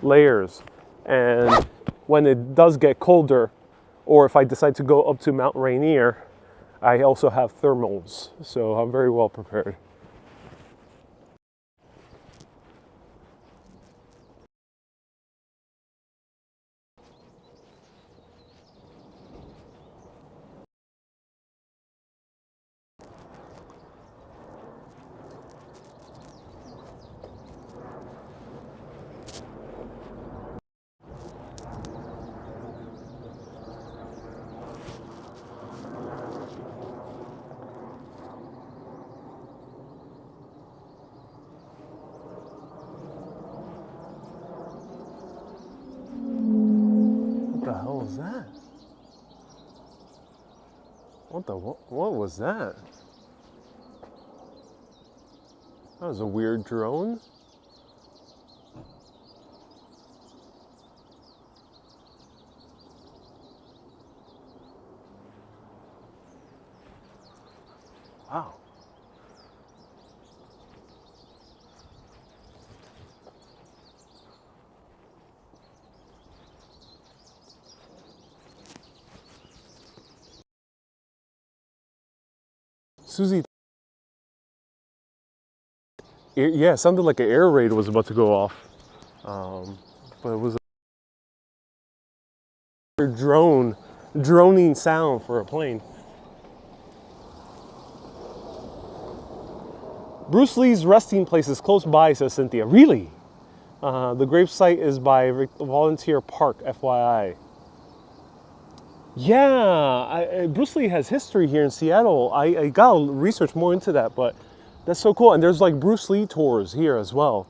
layers, and when it does get colder, or if I decide to go up to Mount Rainier, I also have thermals, so I'm very well prepared. what was that? That was a weird drone. Wow. Susie, yeah, it sounded like an air raid was about to go off. But it was a droning sound for a plane. Bruce Lee's resting place is close by, says Cynthia. Really? The grave site is by Volunteer Park, FYI. Yeah, Bruce Lee has history here in Seattle. I got to research more into that, but that's so cool. And there's like Bruce Lee tours here as well.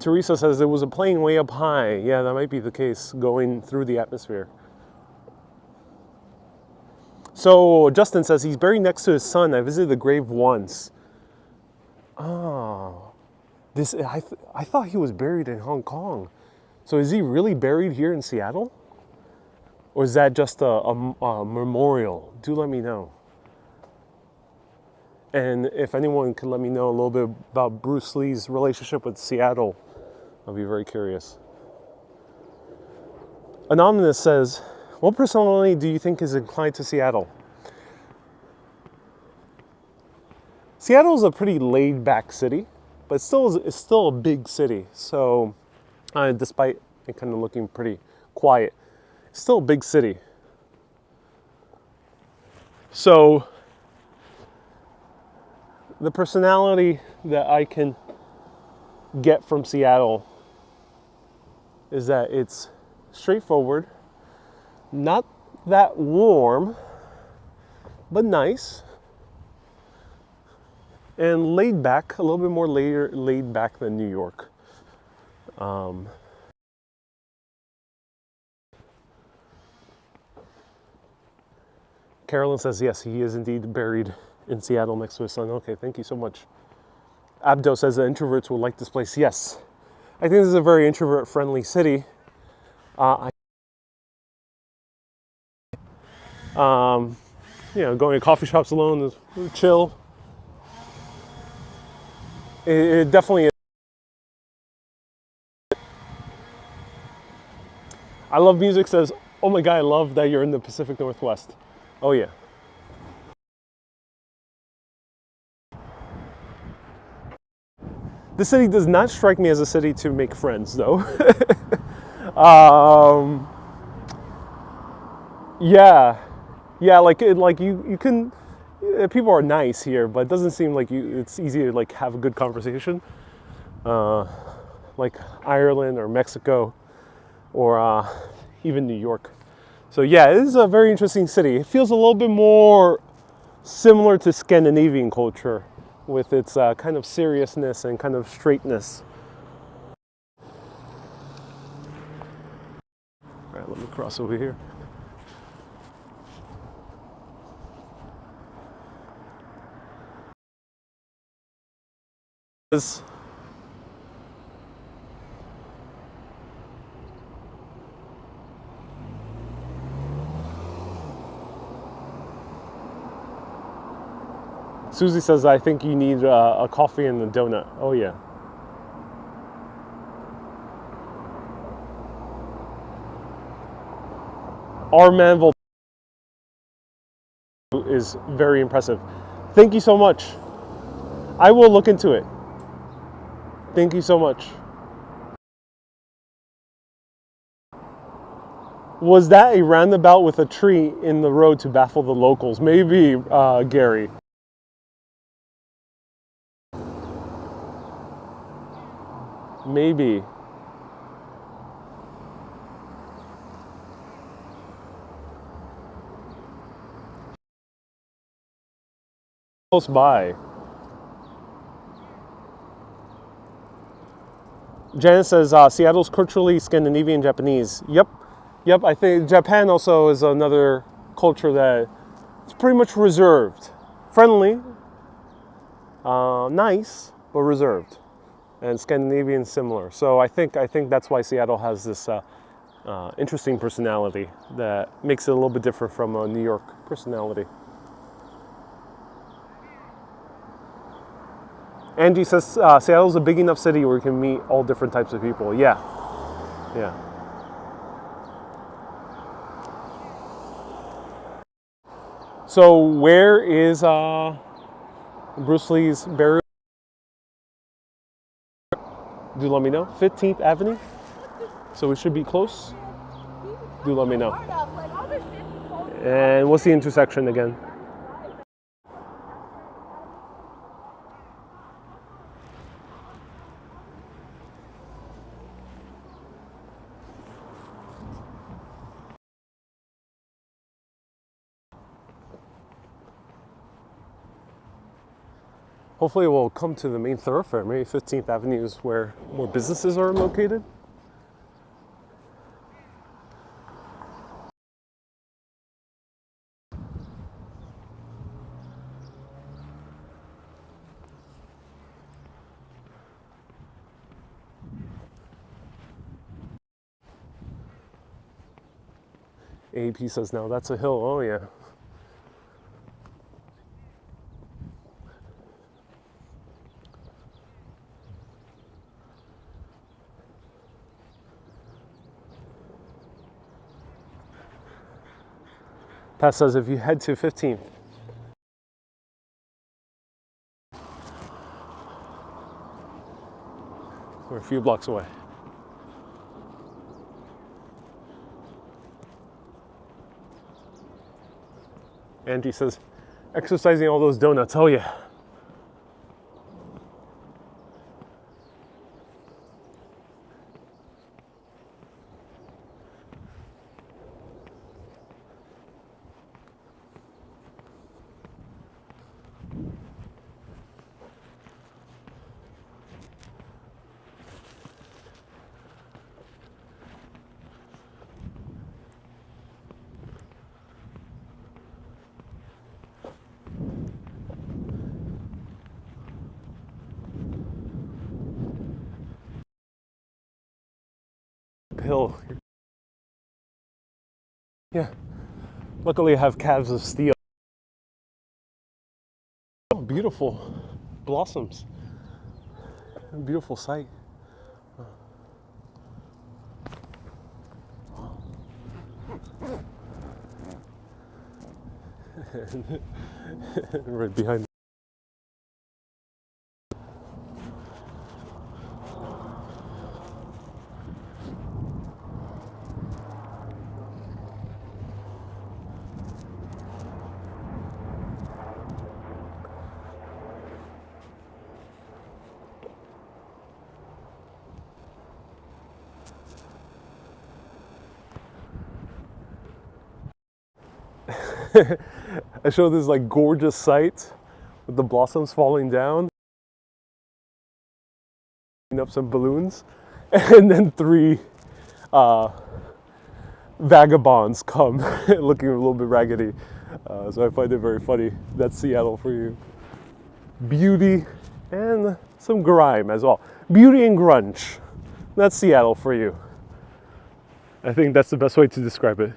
Teresa says it was a plane way up high. Yeah, that might be the case, going through the atmosphere. So Justin says he's buried next to his son. I visited the grave once. Oh, I thought he was buried in Hong Kong. So is he really buried here in Seattle? Or is that just a memorial? Do let me know. And if anyone can let me know a little bit about Bruce Lee's relationship with Seattle, I'll be very curious. Anonymous says, what personality do you think is inclined to Seattle? Seattle's a pretty laid-back city, but it's still a big city. So despite it kind of looking pretty quiet, it's still a big city. So the personality that I can get from Seattle is that it's straightforward, not that warm, but nice, and laid back, a little bit more laid back than New York. Carolyn says, yes, he is indeed buried in Seattle next to his son. Okay, thank you so much. Abdo says the introverts will like this place. Yes, I think this is a very introvert-friendly city. Going to coffee shops alone is chill. It definitely is. I love music says, oh my God, I love that you're in the Pacific Northwest. Oh yeah. The city does not strike me as a city to make friends, though. Like you can. People are nice here, but it doesn't seem like it's easy to like have a good conversation. Like Ireland or Mexico, or even New York. So yeah, it is a very interesting city. It feels a little bit more similar to Scandinavian culture, with its kind of seriousness and kind of straightness. All right, let me cross over here. Susie says, I think you need a coffee and a donut. Oh yeah. Our Manville is very impressive. Thank you so much. I will look into it. Thank you so much. Was that a roundabout with a tree in the road to baffle the locals? Maybe, Gary. Maybe. Close by. Janet says Seattle's culturally Scandinavian Japanese. Yep. I think Japan also is another culture that it's pretty much reserved, friendly, nice, but reserved, and Scandinavian similar. So I think that's why Seattle has this interesting personality that makes it a little bit different from a New York personality. Angie says Seattle's a big enough city where you can meet all different types of people. Yeah. So where is Bruce Lee's burial? Do let me know. 15th Avenue. So we should be close. Do let me know. And what's the intersection again? Hopefully we'll come to the main thoroughfare. Maybe 15th Avenue is where more businesses are located. AAP says now that's a hill. Oh yeah. Pat says if you head to 15th. We're a few blocks away. Angie says, exercising all those donuts, oh yeah. Hill. Yeah. Luckily I have calves of steel. Oh, beautiful blossoms. A beautiful sight. Right behind. I show this like gorgeous sight with the blossoms falling down, up some balloons, and then three vagabonds come looking a little bit raggedy. So I find it very funny. That's Seattle for you. Beauty and some grime as well. Beauty and grunge. That's Seattle for you. I think that's the best way to describe it.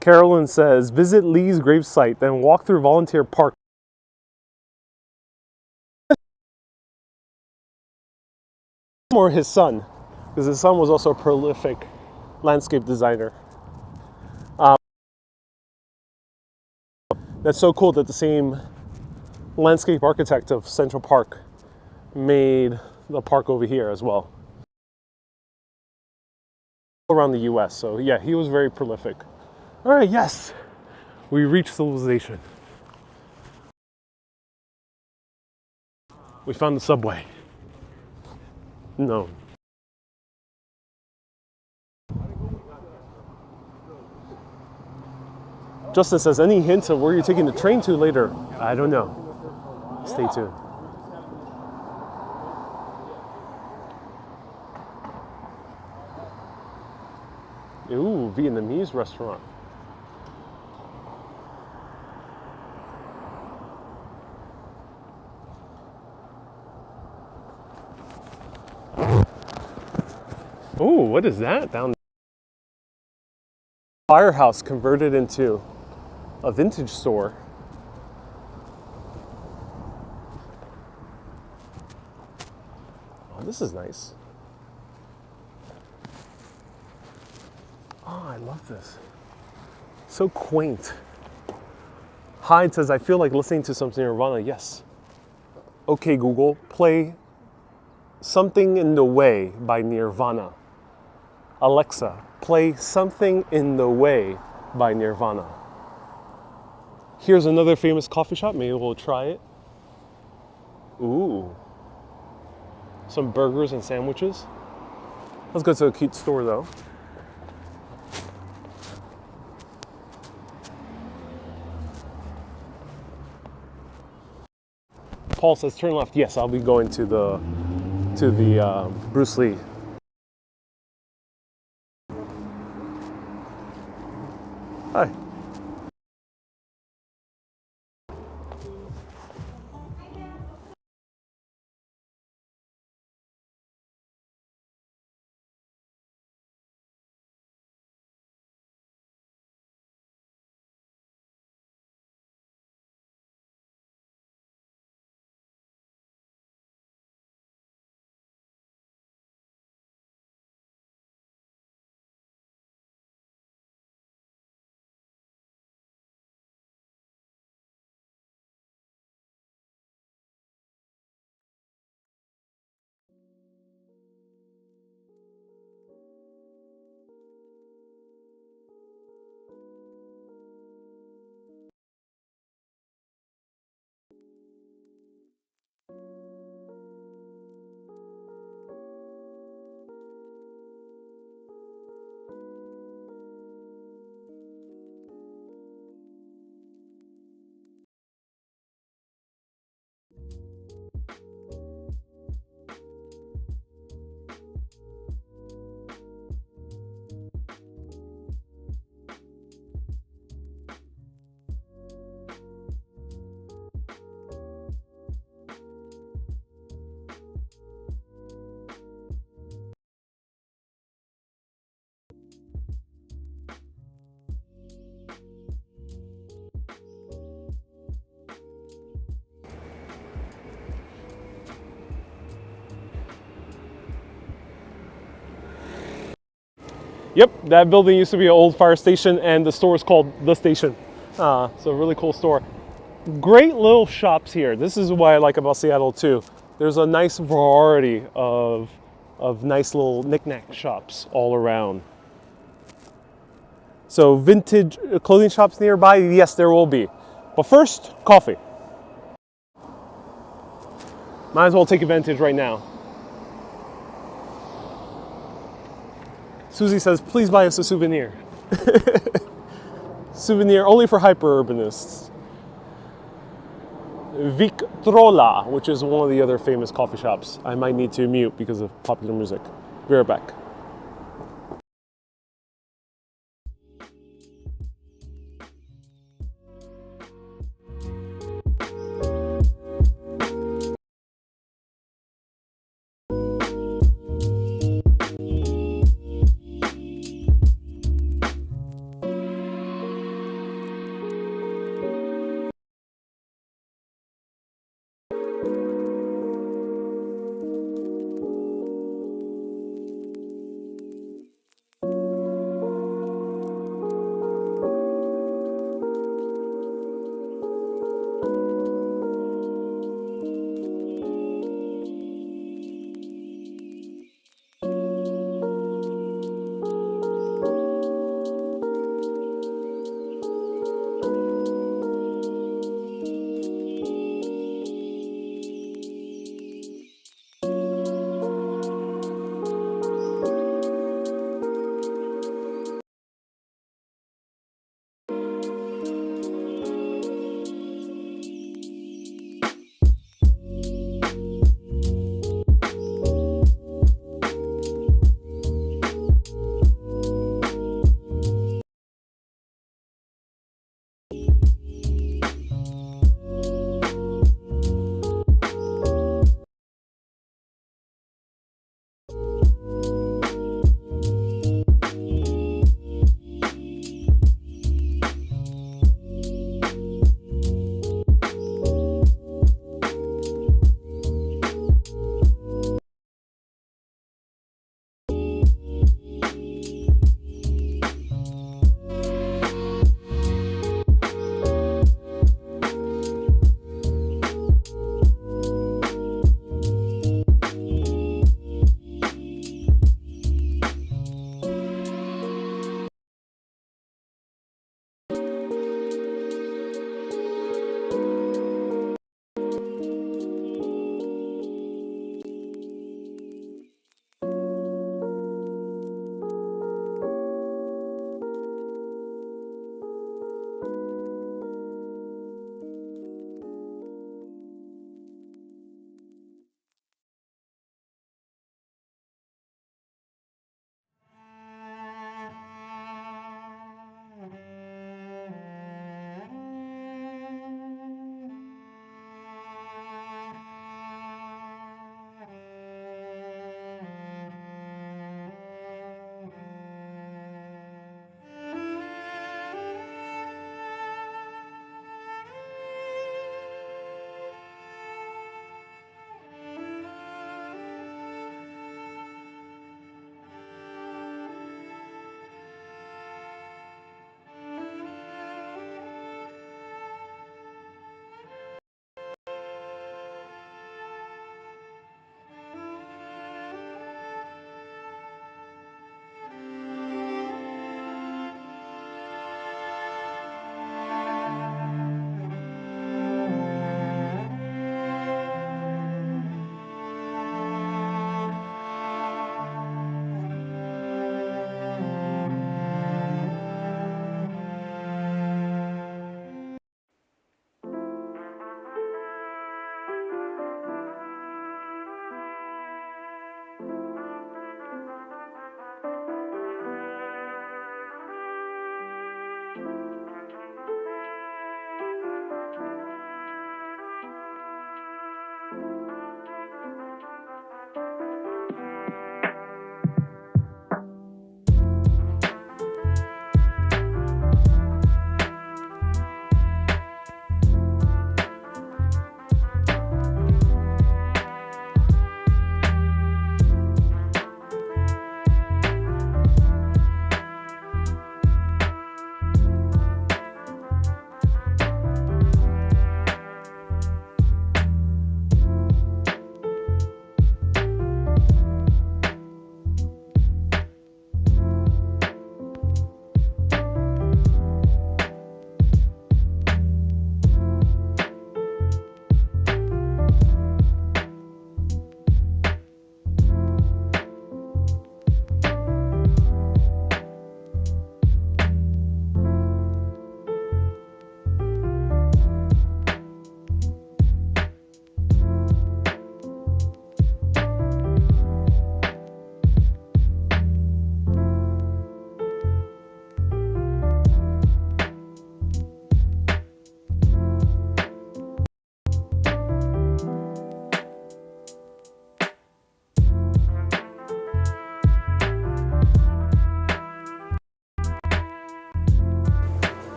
Carolyn says, visit Lee's gravesite, then walk through Volunteer Park. Or his son, because his son was also a prolific landscape designer. That's so cool that the same landscape architect of Central Park made the park over here as well. around the US. So yeah, he was very prolific. All right, yes, we reached civilization. We found the subway. No. Justin says, any hints of where you're taking the train to later? I don't know. Stay tuned. Ooh, Vietnamese restaurant. Ooh, what is that down there? Firehouse converted into a vintage store. Oh, this is nice. Oh, I love this. So quaint. Hyde says, I feel like listening to something Nirvana. Yes. Okay, Google, play Something in the Way by Nirvana. Alexa, play Something in the Way by Nirvana. Here's another famous coffee shop. Maybe we'll try it. Ooh. Some burgers and sandwiches. Let's go to a cute store though. Paul says turn left. Yes, I'll be going to the Bruce Lee. Hi. Yep, that building used to be an old fire station and the store is called The Station. So a really cool store. Great little shops here. This is what I like about Seattle too. There's a nice variety of nice little knick-knack shops all around. So vintage clothing shops nearby, yes, there will be. But first, coffee. Might as well take advantage right now. Susie says, please buy us a souvenir. Souvenir only for hyper-urbanists. Victrola, which is one of the other famous coffee shops. I might need to mute because of popular music. Be right back.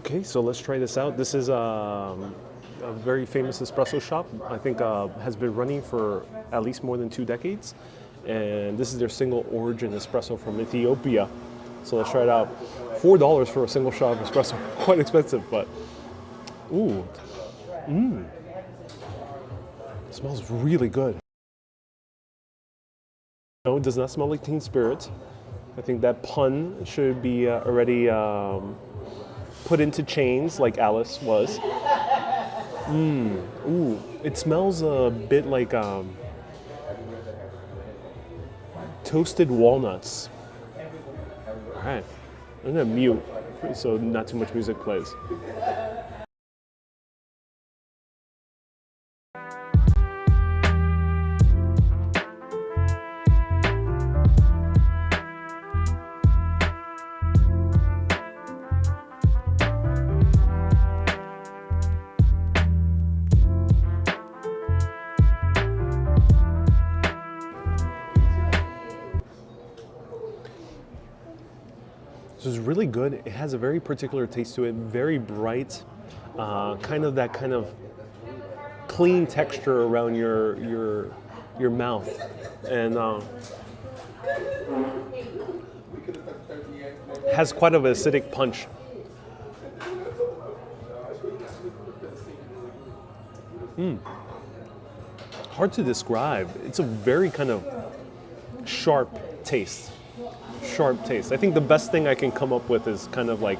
Okay, so let's try this out. This is a very famous espresso shop. I think has been running for at least more than 2 decades. And this is their single origin espresso from Ethiopia. So let's try it out. $4 for a single shot of espresso. Quite expensive, but ooh. It smells really good. No, it does not smell like teen spirit. I think that pun should be already put into chains like Alice was. Ooh, it smells a bit like toasted walnuts. All right, I'm gonna mute so not too much music plays. This is really good. It has a very particular taste to it, very bright, kind of clean texture around your mouth, and has quite of an acidic punch. Hard to describe. It's a very kind of sharp taste. I think the best thing I can come up with is kind of like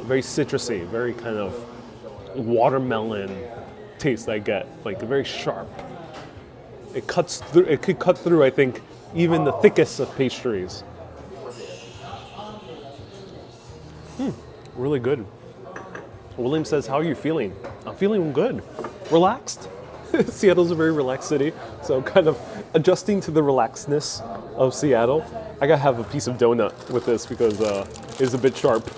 very citrusy, very kind of watermelon taste I get, like very sharp. It cuts through. It could cut through, I think, even the thickest of pastries. Really good. William says, "How are you feeling?" I'm feeling good, relaxed. Seattle's a very relaxed city, so kind of adjusting to the relaxedness of Seattle. I gotta have a piece of donut with this because it's a bit sharp.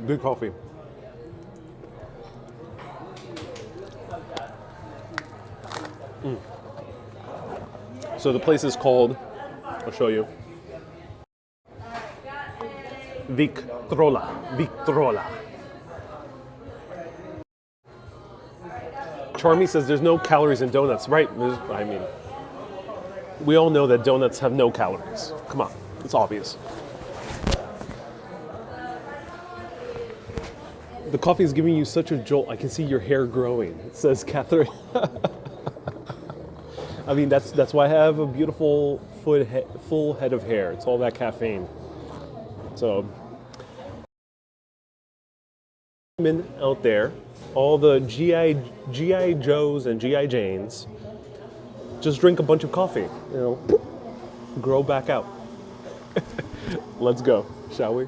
Good coffee. So the place is called, I'll show you, Victrola. Charmy says there's no calories in donuts, right? I mean, we all know that donuts have no calories. Come on, it's obvious. The coffee is giving you such a jolt. I can see your hair growing, says Catherine. I mean, that's why I have a beautiful full head of hair. It's all that caffeine. So, women out there, all the GI Joes and GI Janes, just drink a bunch of coffee. You know, grow back out. Let's go, shall we?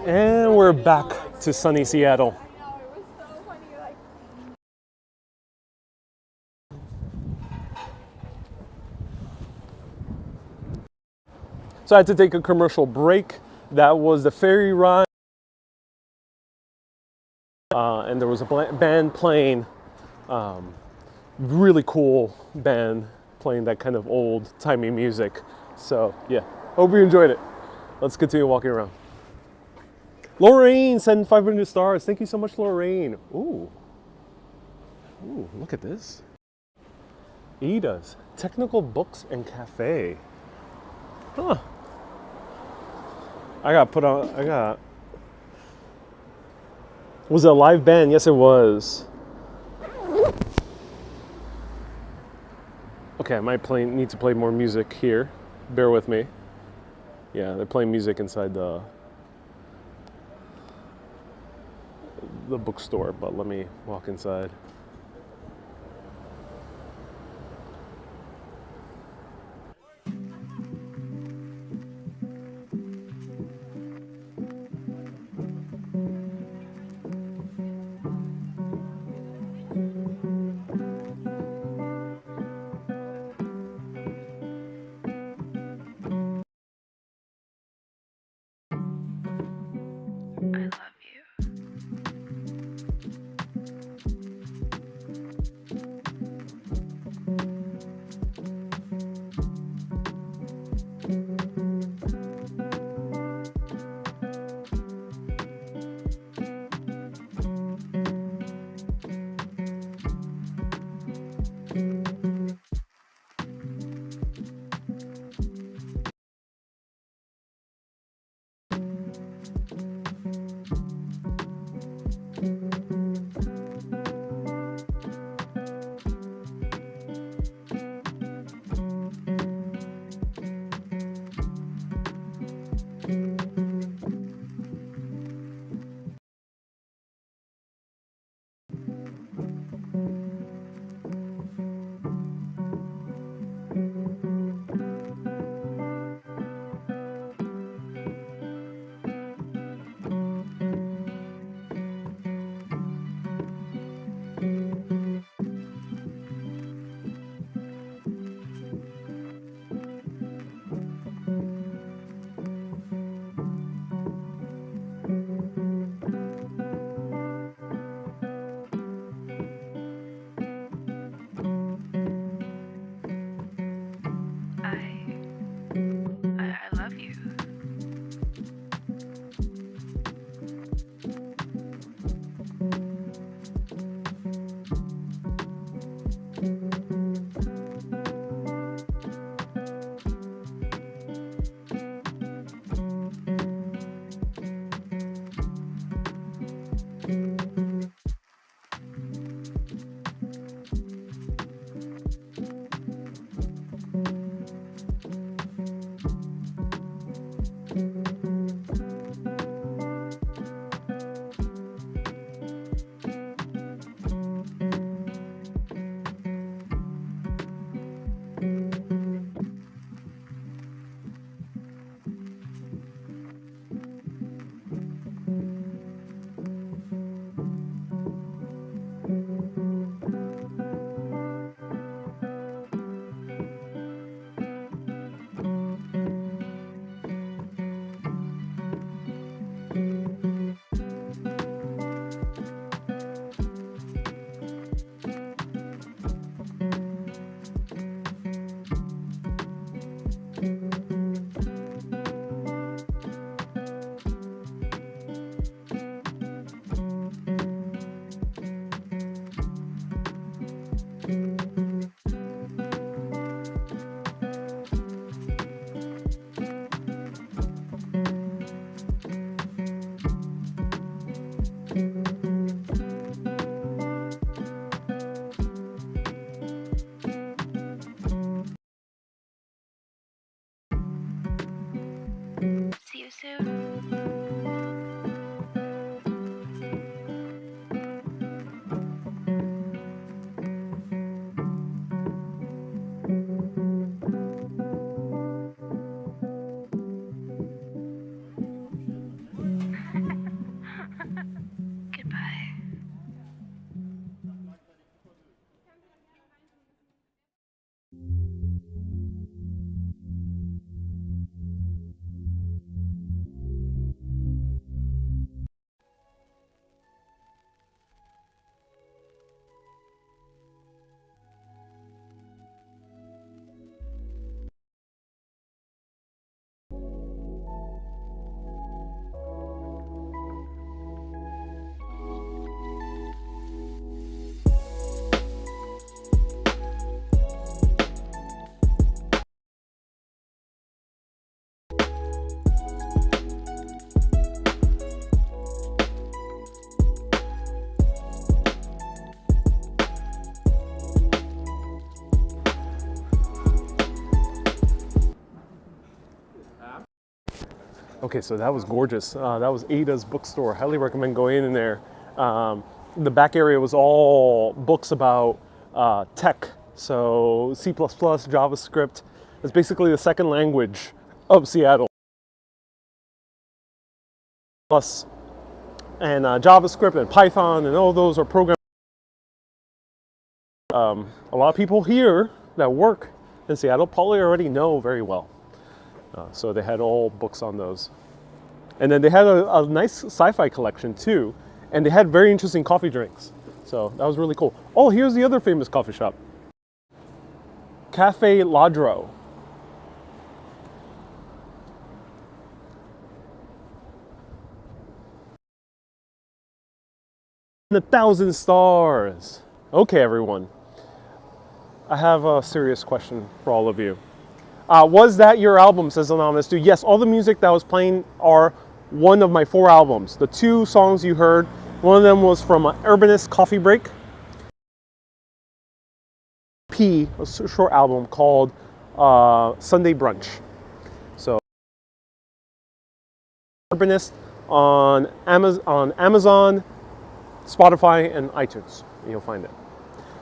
And we're back to sunny Seattle. I know, it was so funny. Like, So I had to take a commercial break. That was the ferry ride. And there was a band playing, really cool band playing that kind of old-timey music. So yeah, hope you enjoyed it. Let's continue walking around. Lorraine sent 500 stars. Thank you so much, Lorraine. Ooh, look at this. Ida's Technical Books and Cafe. Huh. Was it a live band? Yes, it was. Okay, I might need to play more music here. Bear with me. Yeah, they're playing music inside the bookstore, but let me walk inside. I love you. I love you. See you soon. Okay, so that was gorgeous. That was Ada's bookstore. Highly recommend going in there. The back area was all books about tech. So C++, JavaScript. It's basically the second language of Seattle. Plus, and JavaScript and Python and all those are programs. A lot of people here that work in Seattle probably already know very well. So they had all books on those. And then they had a nice sci-fi collection too. And they had very interesting coffee drinks. So that was really cool. Oh, here's the other famous coffee shop. Cafe Ladro. And 1,000 stars. Okay, everyone. I have a serious question for all of you. Was that your album, says Anonymous Dude? Yes, all the music that was playing are one of my 4 albums. The 2 songs you heard, one of them was from Urbanist Coffee Break. A short album called Sunday Brunch. So, Urbanist on Amazon, Spotify, and iTunes. You'll find it.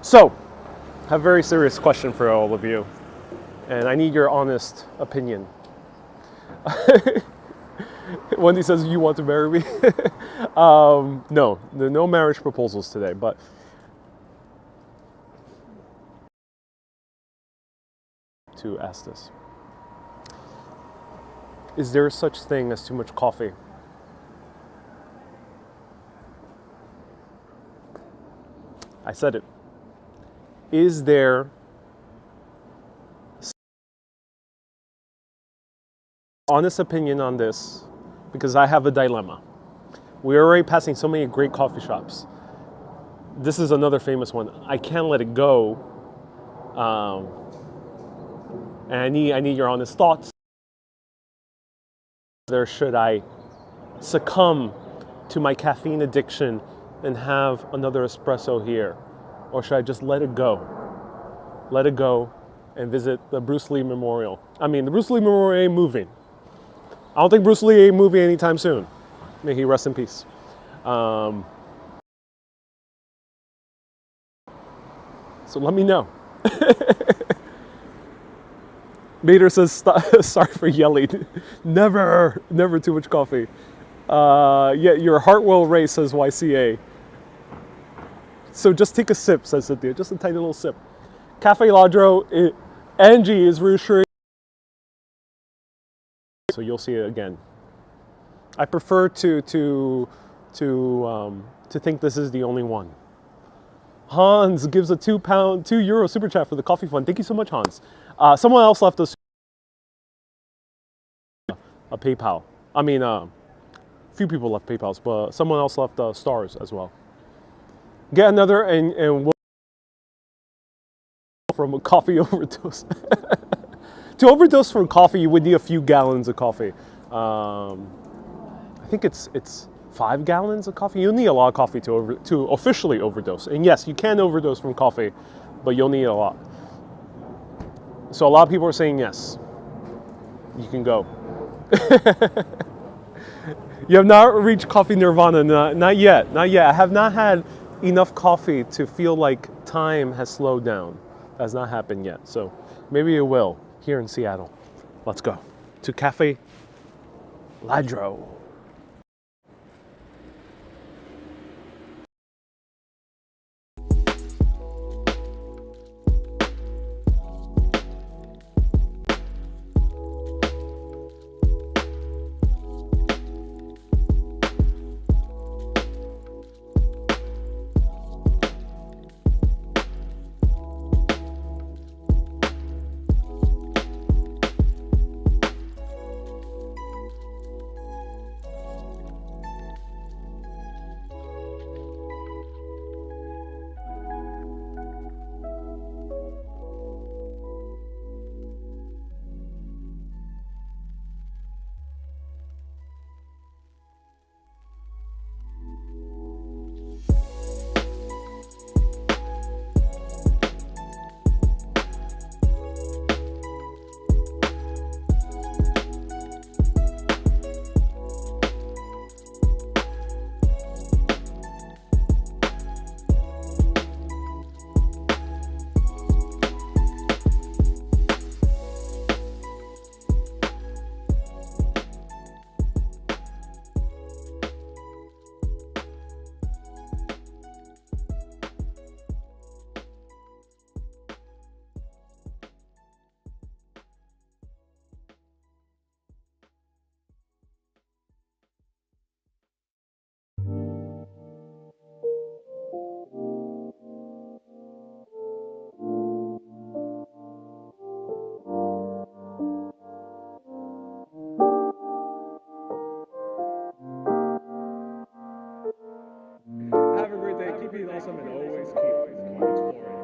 So, I have a very serious question for all of you, and I need your honest opinion. Wendy says, you want to marry me? No, there are no marriage proposals today, but to ask this. Is there such thing as too much coffee? I said it. Is there honest opinion on this? Because I have a dilemma. We're already passing so many great coffee shops. This is another famous one. I can't let it go. And I need your honest thoughts. Or should I succumb to my caffeine addiction and have another espresso here? Or should I just let it go? Let it go and visit the Bruce Lee Memorial. I mean, the Bruce Lee Memorial ain't moving. I don't think Bruce Lee ain't moving anytime soon. May he rest in peace. So let me know. Mater says, sorry for yelling. Never too much coffee. Yeah, your heart will race, says YCA. So just take a sip, says Cynthia. Just a tiny little sip. Cafe Ladro, Angie is reassuring. So you'll see it again. I prefer to think this is the only one. Hans gives a €2 super chat for the coffee fund. Thank you so much, Hans. Someone else left us a PayPal. I mean, a few people left PayPals, but someone else left stars as well. Get another and we'll from a coffee overdose. To overdose from coffee, you would need a few gallons of coffee. I think it's 5 gallons of coffee. You'll need a lot of coffee to officially overdose. And yes, you can overdose from coffee, but you'll need a lot. So a lot of people are saying yes. You can go. You have not reached coffee nirvana, not yet, not yet. I have not had enough coffee to feel like time has slowed down. That has not happened yet. So maybe it will here in Seattle. Let's go to Cafe Ladro. awesome and always keep exploring.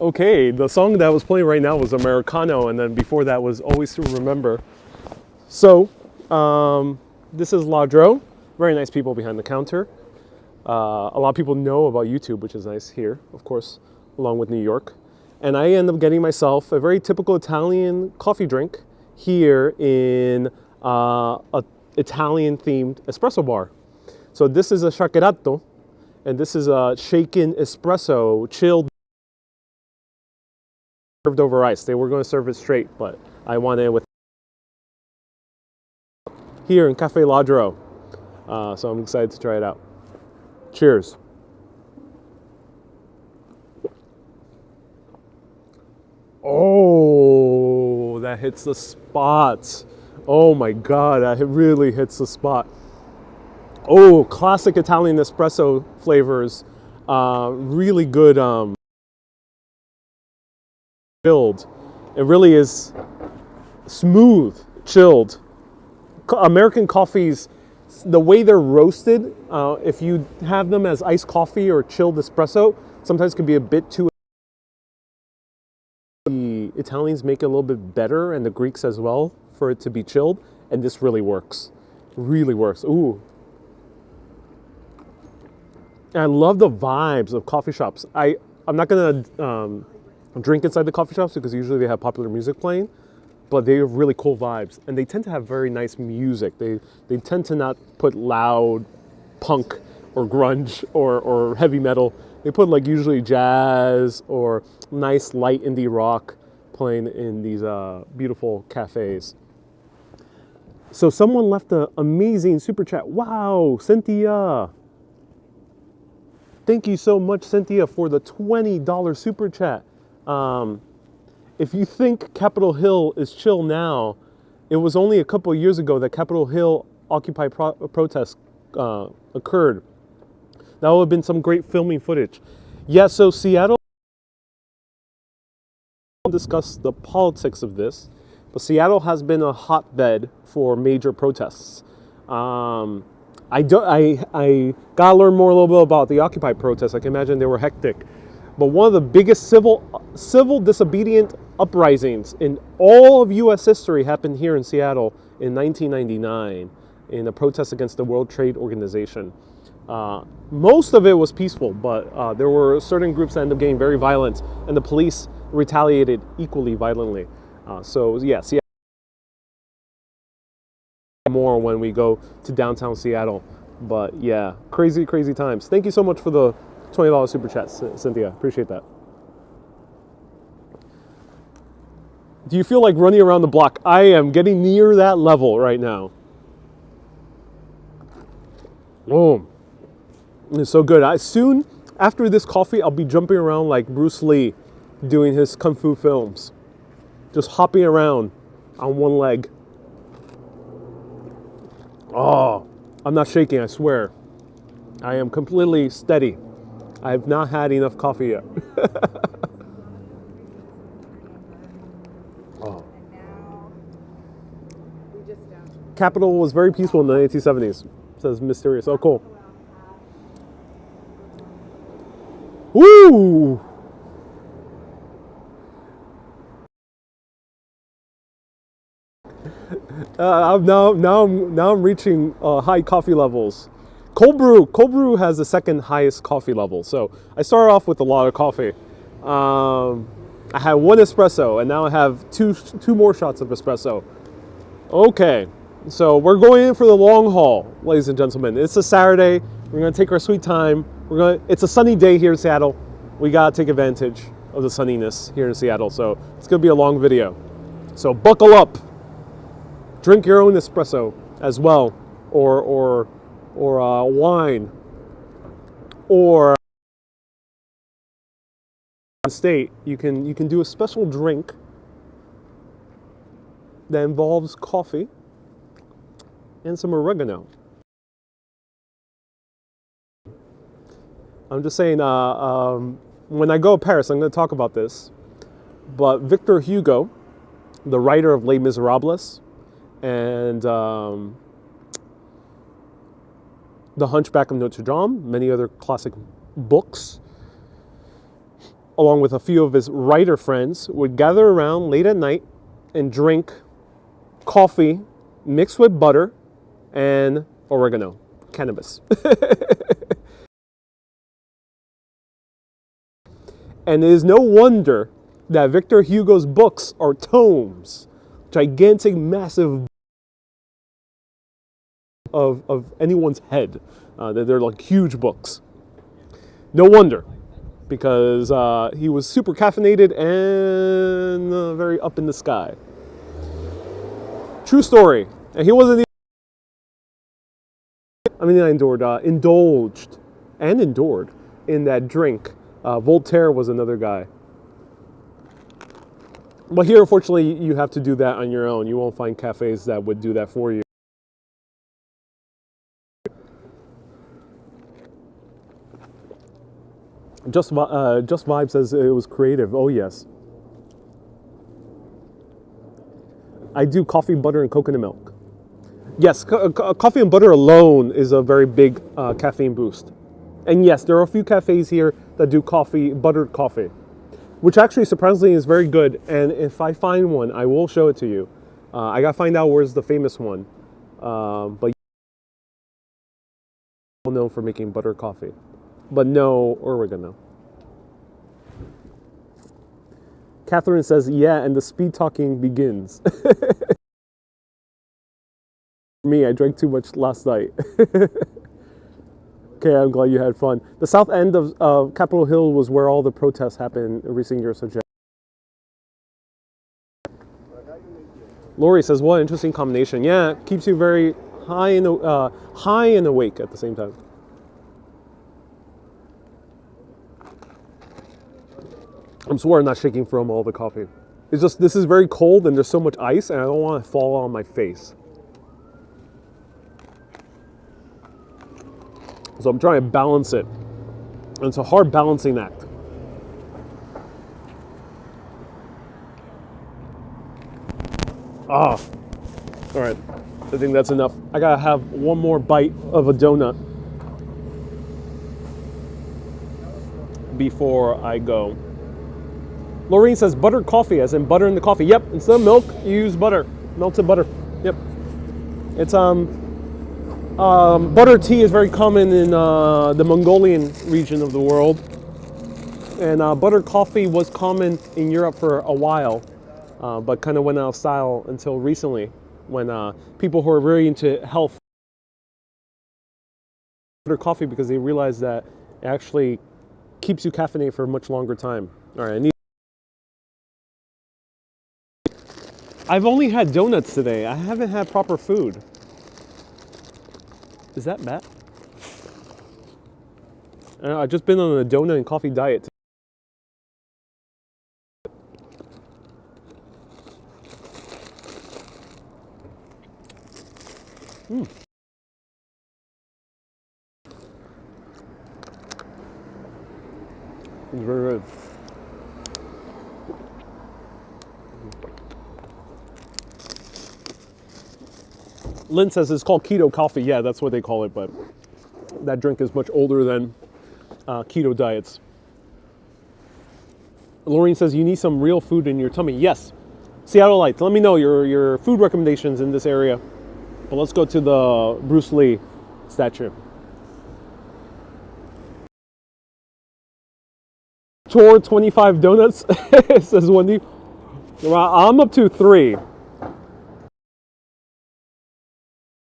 Okay, the song that was playing right now was Americano, and then before that was Always to Remember. So, this is Ladro. Very nice people behind the counter. A lot of people know about YouTube, which is nice here, of course, along with New York. And I end up getting myself a very typical Italian coffee drink here in a Italian-themed espresso bar. So this is a shakerato, and this is a shaken espresso, chilled, served over ice. They were going to serve it straight, but I wanted it with here in Cafe Ladro. So I'm excited to try it out. Cheers. Oh, that hits the spot. Oh my God, that really hits the spot. Oh, classic Italian espresso flavors. Really good chilled. It really is smooth, chilled. American coffees, the way they're roasted, if you have them as iced coffee or chilled espresso, sometimes can be a bit too. The Italians make it a little bit better, and the Greeks as well, for it to be chilled, and this really works. Really works. Ooh. And I love the vibes of coffee shops. I'm not gonna drink inside the coffee shops because usually they have popular music playing, but they have really cool vibes, and they tend to have very nice music. They tend to not put loud punk or grunge or heavy metal. They put like usually jazz or nice light indie rock playing in these beautiful cafes. So someone left an amazing super chat. Wow, Cynthia. Thank you so much, Cynthia, for the $20 super chat. If you think Capitol Hill is chill now, it was only a couple of years ago that Capitol Hill Occupy protests occurred. That would have been some great filming footage. Yeah, so Seattle, we'll discuss the politics of this, but Seattle has been a hotbed for major protests. I gotta learn more a little bit about the Occupy protests. I can imagine they were hectic. But one of the biggest civil disobedient uprisings in all of U.S. history happened here in Seattle in 1999 in a protest against the World Trade Organization. Most of it was peaceful, but there were certain groups that ended up getting very violent, and the police retaliated equally violently. So yeah, Seattle more when we go to downtown Seattle. But yeah, crazy times. Thank you so much for the $20 super chat, Cynthia. Appreciate that. Do you feel like running around the block? I am getting near that level right now. Oh, it's so good. Soon after this coffee, I'll be jumping around like Bruce Lee doing his kung fu films. Just hopping around on one leg. Oh, I'm not shaking, I swear. I am completely steady. I have not had enough coffee yet. Oh. Capitol was very peaceful in the 1970s, says Mysterious. Oh, cool. Woo! Now I'm reaching high coffee levels. Cold brew has the second highest coffee level. So I started off with a lot of coffee. I had one espresso, and now I have two more shots of espresso. Okay, so we're going in for the long haul, ladies and gentlemen. It's a Saturday. We're gonna take our sweet time. It's a sunny day here in Seattle. We gotta take advantage of the sunniness here in Seattle. So it's gonna be a long video. So buckle up. Drink your own espresso as well, or wine, or state. You can do a special drink that involves coffee and some oregano. I'm just saying, when I go to Paris, I'm going to talk about this. But Victor Hugo, the writer of Les Miserables and The Hunchback of Notre Dame, many other classic books, along with a few of his writer friends, would gather around late at night and drink coffee mixed with butter and oregano, cannabis. And it is no wonder that Victor Hugo's books are tomes, gigantic, massive of anyone's head. They're like huge books. No wonder, because he was super caffeinated and very up in the sky. True story. And he wasn't indulged and endured in that drink. Voltaire was another guy. But here, unfortunately, you have to do that on your own. You won't find cafes that would do that for you. Just Vibe says it was creative. Oh, yes. I do coffee, butter, and coconut milk. Yes, coffee and butter alone is a very big caffeine boost. And yes, there are a few cafes here that do coffee, buttered coffee, which actually surprisingly is very good. And if I find one, I will show it to you. I gotta find out where's the famous one. But well known for making butter coffee, but no oregano. Catherine says, yeah, and the speed talking begins. Me, I drank too much last night. Okay, I'm glad you had fun. The south end of Capitol Hill was where all the protests happened in recent years. So Lori says, what an interesting combination. Yeah, it keeps you very high and awake at the same time. I'm swear I'm not shaking from all the coffee. It's just, this is very cold and there's so much ice and I don't want to fall on my face. So I'm trying to balance it. And it's a hard balancing act. Ah, all right. I think that's enough. I gotta have one more bite of a donut before I go. Lorraine says buttered coffee, as in butter in the coffee. Yep, instead of milk, you use butter, melted butter. Yep. It's butter tea is very common in the Mongolian region of the world, and butter coffee was common in Europe for a while, but kind of went out of style until recently. when people who are really into health order coffee because they realize that it actually keeps you caffeinated for a much longer time. All right, I've only had donuts today. I haven't had proper food. Is that bad? I've just been on a donut and coffee diet. It's very good. Lynn says it's called keto coffee. Yeah, that's what they call it, but that drink is much older than keto diets. Laureen says you need some real food in your tummy. Yes. Seattle Lights, let me know your food recommendations in this area. But let's go to the Bruce Lee statue. Tour 25 donuts, says Wendy. I'm up to 3.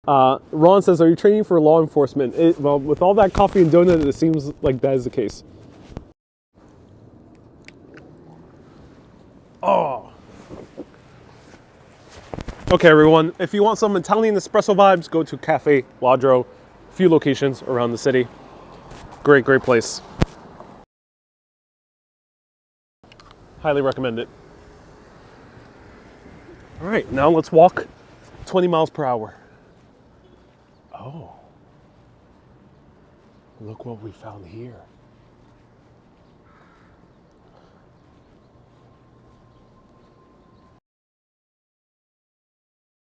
Ron says, are you training for law enforcement? Well, with all that coffee and donut, it seems like that is the case. Oh. Okay, everyone. If you want some Italian espresso vibes, go to Cafe Ladro. A few locations around the city. Great, great place. Highly recommend it. All right, now let's walk 20 miles per hour. Oh, look what we found here.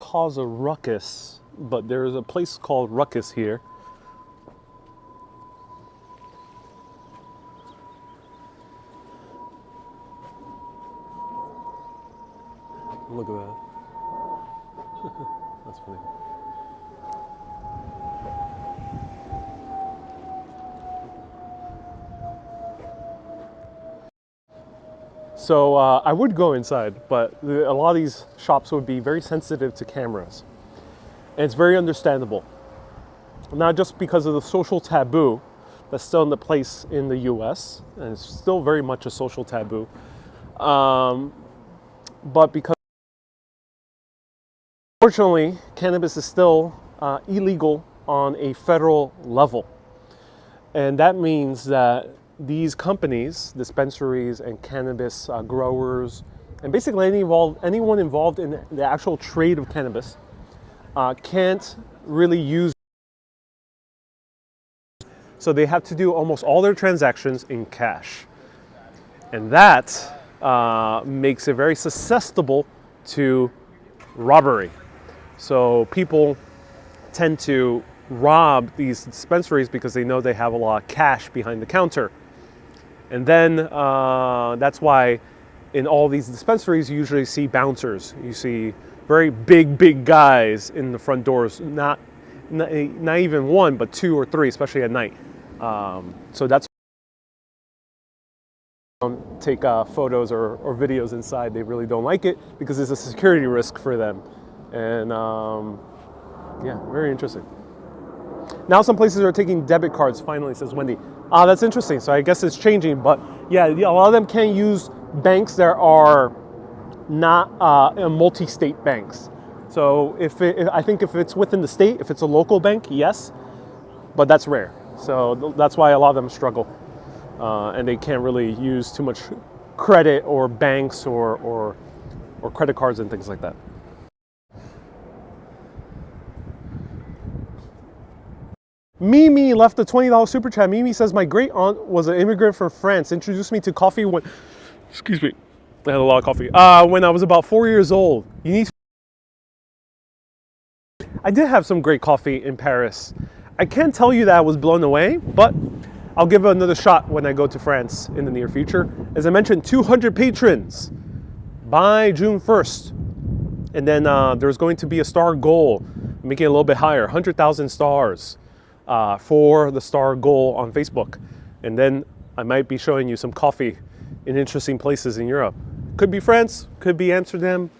Cause a ruckus, but there's a place called Ruckus here. Look at that. That's funny. So I would go inside, but a lot of these shops would be very sensitive to cameras. And it's very understandable. Not just because of the social taboo that's still in the place in the US, and it's still very much a social taboo, but because unfortunately, cannabis is still illegal on a federal level. And that means that these companies, dispensaries and cannabis growers, and basically anyone involved in the actual trade of cannabis can't really use. So they have to do almost all their transactions in cash. And that makes it very susceptible to robbery. So people tend to rob these dispensaries because they know they have a lot of cash behind the counter. And then that's why in all these dispensaries you usually see bouncers. You see very big guys in the front doors, not even one, but 2 or 3, especially at night. So that's why they don't take photos or videos inside. They really don't like it because it's a security risk for them. And yeah, very interesting. Now some places are taking debit cards finally, says Wendy. That's interesting. So I guess it's changing, but yeah, a lot of them can't use banks that are not multi-state banks. So I think if it's within the state, if it's a local bank, yes, but that's rare. So that's why a lot of them struggle, and they can't really use too much credit or banks or credit cards and things like that. Mimi left a $20 super chat. Mimi says, my great aunt was an immigrant from France. Introduced me to coffee when, excuse me, I had a lot of coffee. When I was about 4 years old. I did have some great coffee in Paris. I can't tell you that I was blown away, but I'll give it another shot when I go to France in the near future. As I mentioned, 200 patrons by June 1st. And then there's going to be a star goal, making it a little bit higher, 100,000 stars. For the star goal on Facebook. And then I might be showing you some coffee in interesting places in Europe. Could be France, could be Amsterdam,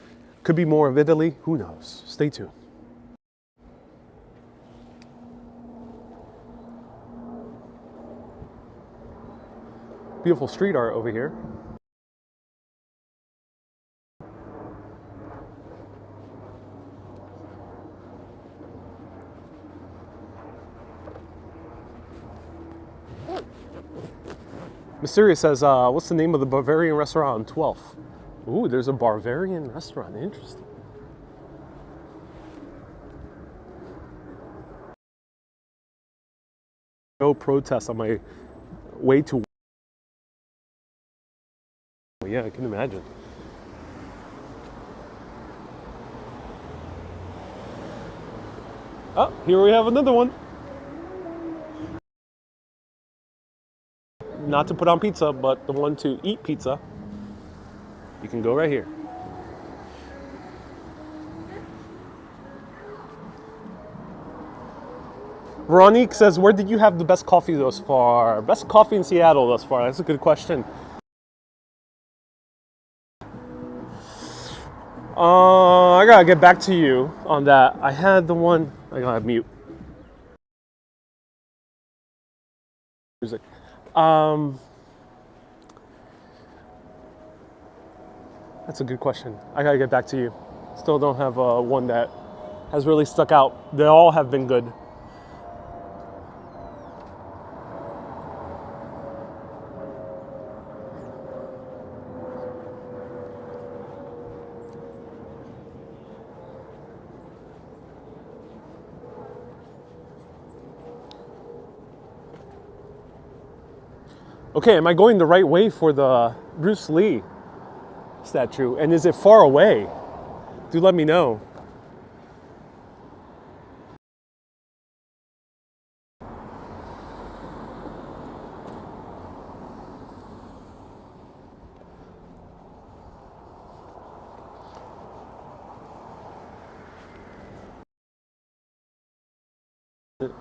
Could be more of Italy. Who knows? Stay tuned. Beautiful street art over here. Mysterious says, what's the name of the Bavarian restaurant on 12th? Ooh, there's a Bavarian restaurant. Interesting. No protest on my way to... Yeah, I can imagine. Oh, here we have another one. Not to put on pizza, but the one to eat pizza. You can go right here. Veronique says, where did you have the best coffee thus far? Best coffee in Seattle thus far? That's a good question. I gotta get back to you on that. I had the one, I gotta mute. Music. That's a good question. I gotta get back to you. Still don't have one that has really stuck out. They all have been good. Okay, am I going the right way for the Bruce Lee statue? And is it far away? Do let me know.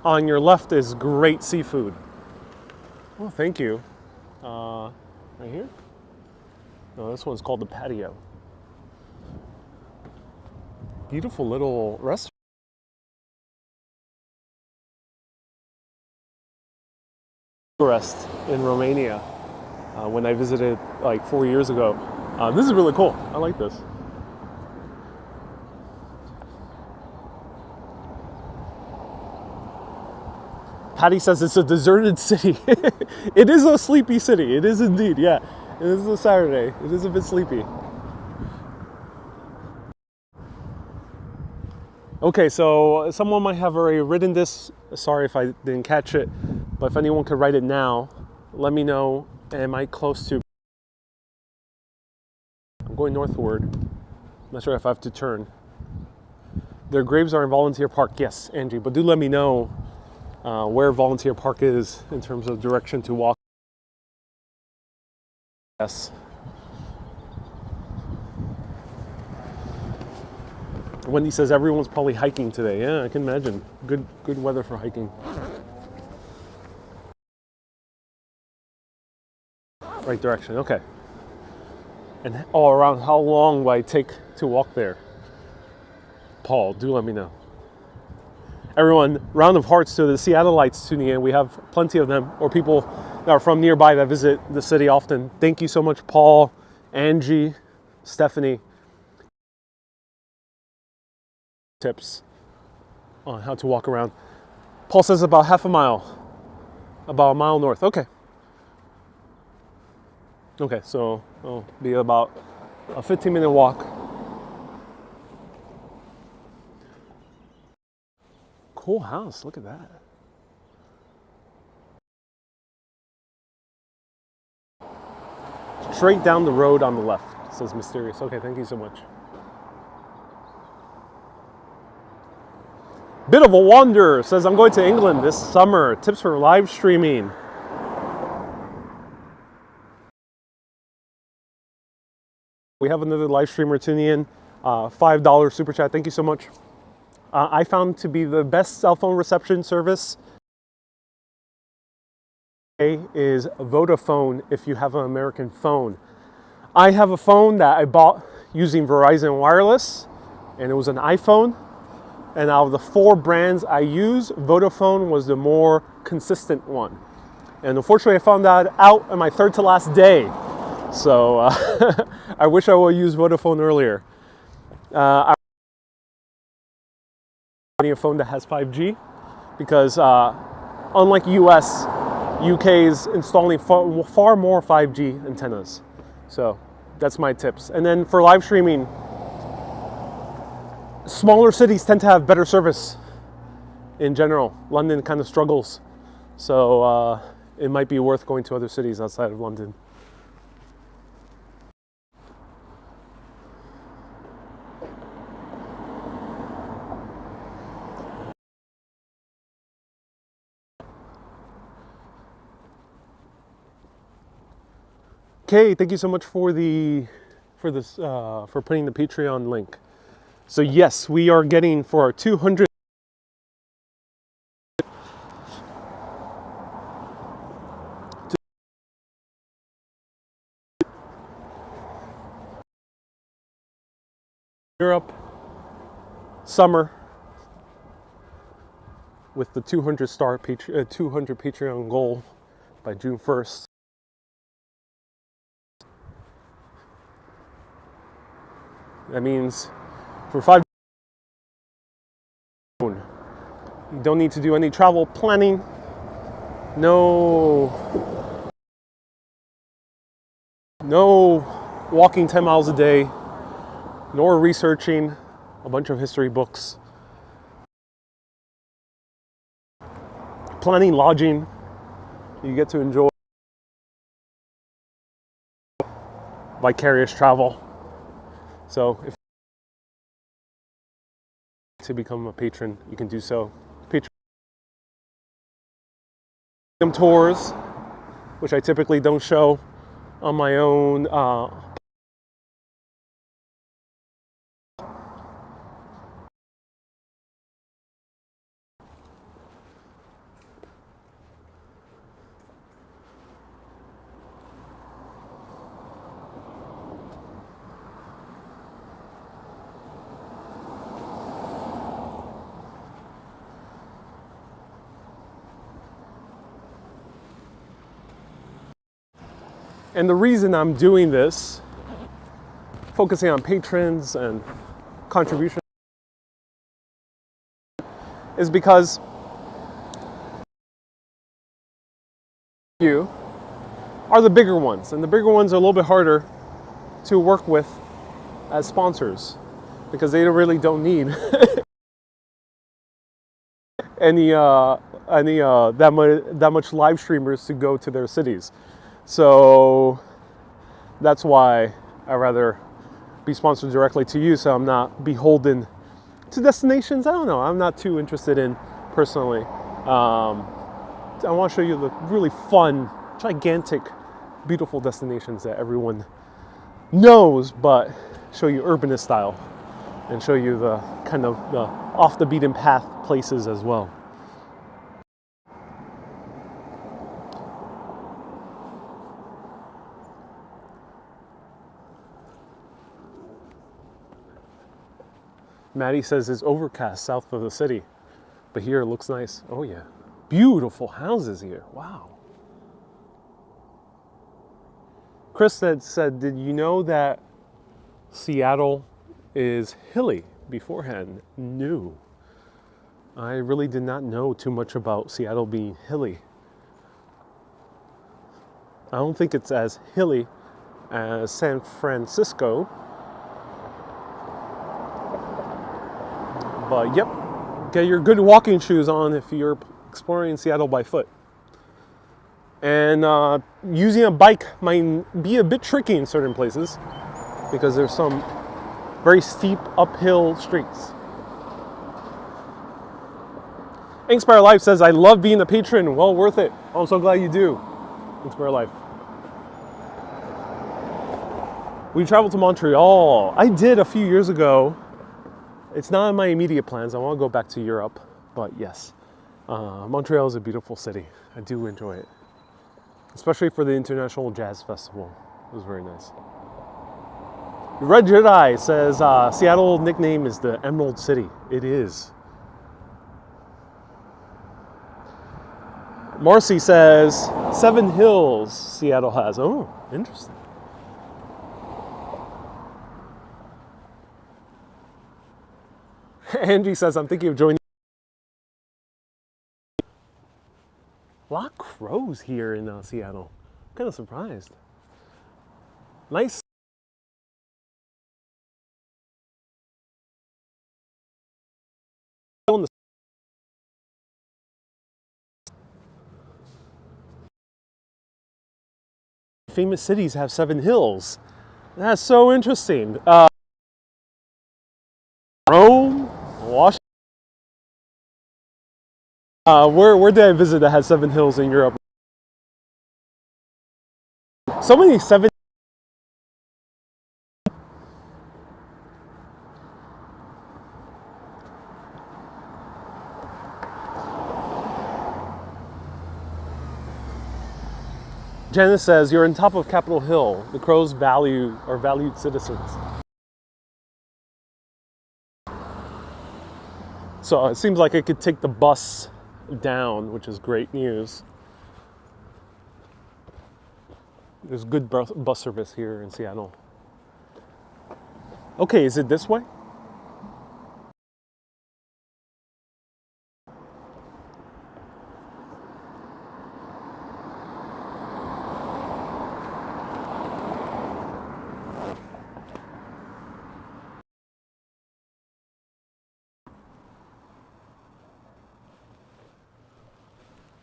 On your left is great seafood. Oh, thank you. Right here? No, this one's called the Patio. Beautiful little restaurant. Bucharest in Romania when I visited like 4 years ago. This is really cool. I like this. Patty says it's a deserted city. It is a sleepy city. It is indeed, yeah. It is a Saturday. It is a bit sleepy. Okay, so someone might have already written this. Sorry if I didn't catch it, but if anyone could write it now, let me know. Am I close to... I'm going northward. I'm not sure if I have to turn. Their graves are in Volunteer Park. Yes, Angie, but do let me know where Volunteer Park is in terms of direction to walk. Yes. Wendy says everyone's probably hiking today. Yeah, I can imagine. Good weather for hiking. Right direction, okay. And all around, how long will I take to walk there? Paul, do let me know. Everyone, round of hearts to the Seattleites tuning in. We have plenty of them, or people that are from nearby that visit the city often. Thank you so much, Paul, Angie, Stephanie. Tips on how to walk around. Paul says about half a mile, about a mile north. Okay. Okay, so it'll be about a 15-minute walk. Cool house, look at that. Straight down the road on the left, says Mysterious. Okay, thank you so much. Bit of a wander, says I'm going to England this summer. Tips for live streaming. We have another live streamer tuning in. $5 super chat, thank you so much. I found to be the best cell phone reception service is Vodafone if you have an American phone. I have a phone that I bought using Verizon Wireless, and it was an iPhone. And out of the 4 brands I use, Vodafone was the more consistent one. And unfortunately, I found that out on my 3rd to last day. So I wish I would use Vodafone earlier. I need a phone that has 5G because unlike US, UK is installing far more 5G antennas. So that's my tips. And then for live streaming, smaller cities tend to have better service in general. London kind of struggles. So it might be worth going to other cities outside of London. Okay, thank you so much for putting the Patreon link. So yes, we are getting for our 200 Europe summer with the 200 Patreon goal by June 1st. That means for $5, you don't need to do any travel planning. No walking 10 miles a day, nor researching a bunch of history books. Planning lodging, you get to enjoy vicarious travel. So if to become a patron, you can do so. Patron tours, which I typically don't show on my own. And the reason I'm doing this, focusing on patrons and contributions, is because you are the bigger ones, and the bigger ones are a little bit harder to work with as sponsors because they really don't need that much live streamers to go to their cities. So that's why I'd rather be sponsored directly to you, so I'm not beholden to destinations I don't know, I'm not too interested in personally. I want to show you the really fun, gigantic, beautiful destinations that everyone knows, but show you urbanist style and show you the kind of the off the beaten path places as well. Maddie says it's overcast south of the city, but here it looks nice. Oh yeah, beautiful houses here, wow. Chris said, did you know that Seattle is hilly beforehand? No. I really did not know too much about Seattle being hilly. I don't think it's as hilly as San Francisco. But yep, get your good walking shoes on if you're exploring Seattle by foot. And using a bike might be a bit tricky in certain places because there's some very steep uphill streets. Inspire Life says, I love being a patron. Well worth it. I'm so glad you do. Inspire Life. We traveled to Montreal. I did a few years ago. It's not in my immediate plans. I want to go back to Europe, but yes. Montreal is a beautiful city. I do enjoy it. Especially for the International Jazz Festival. It was very nice. Red Jedi says Seattle nickname is the Emerald City. It is. Marcy says 7 Hills Seattle has. Oh, interesting. Angie says I'm thinking of joining. A lot of crows here in Seattle. I'm kind of surprised. Nice. Famous cities have 7 hills. That's so interesting. Rome, Washington. Where did I visit that had 7 hills in Europe? So many 7. Janice says, you're on top of Capitol Hill. The Crows are valued citizens. So it seems like I could take the bus down, which is great news. There's good bus service here in Seattle. Okay, is it this way?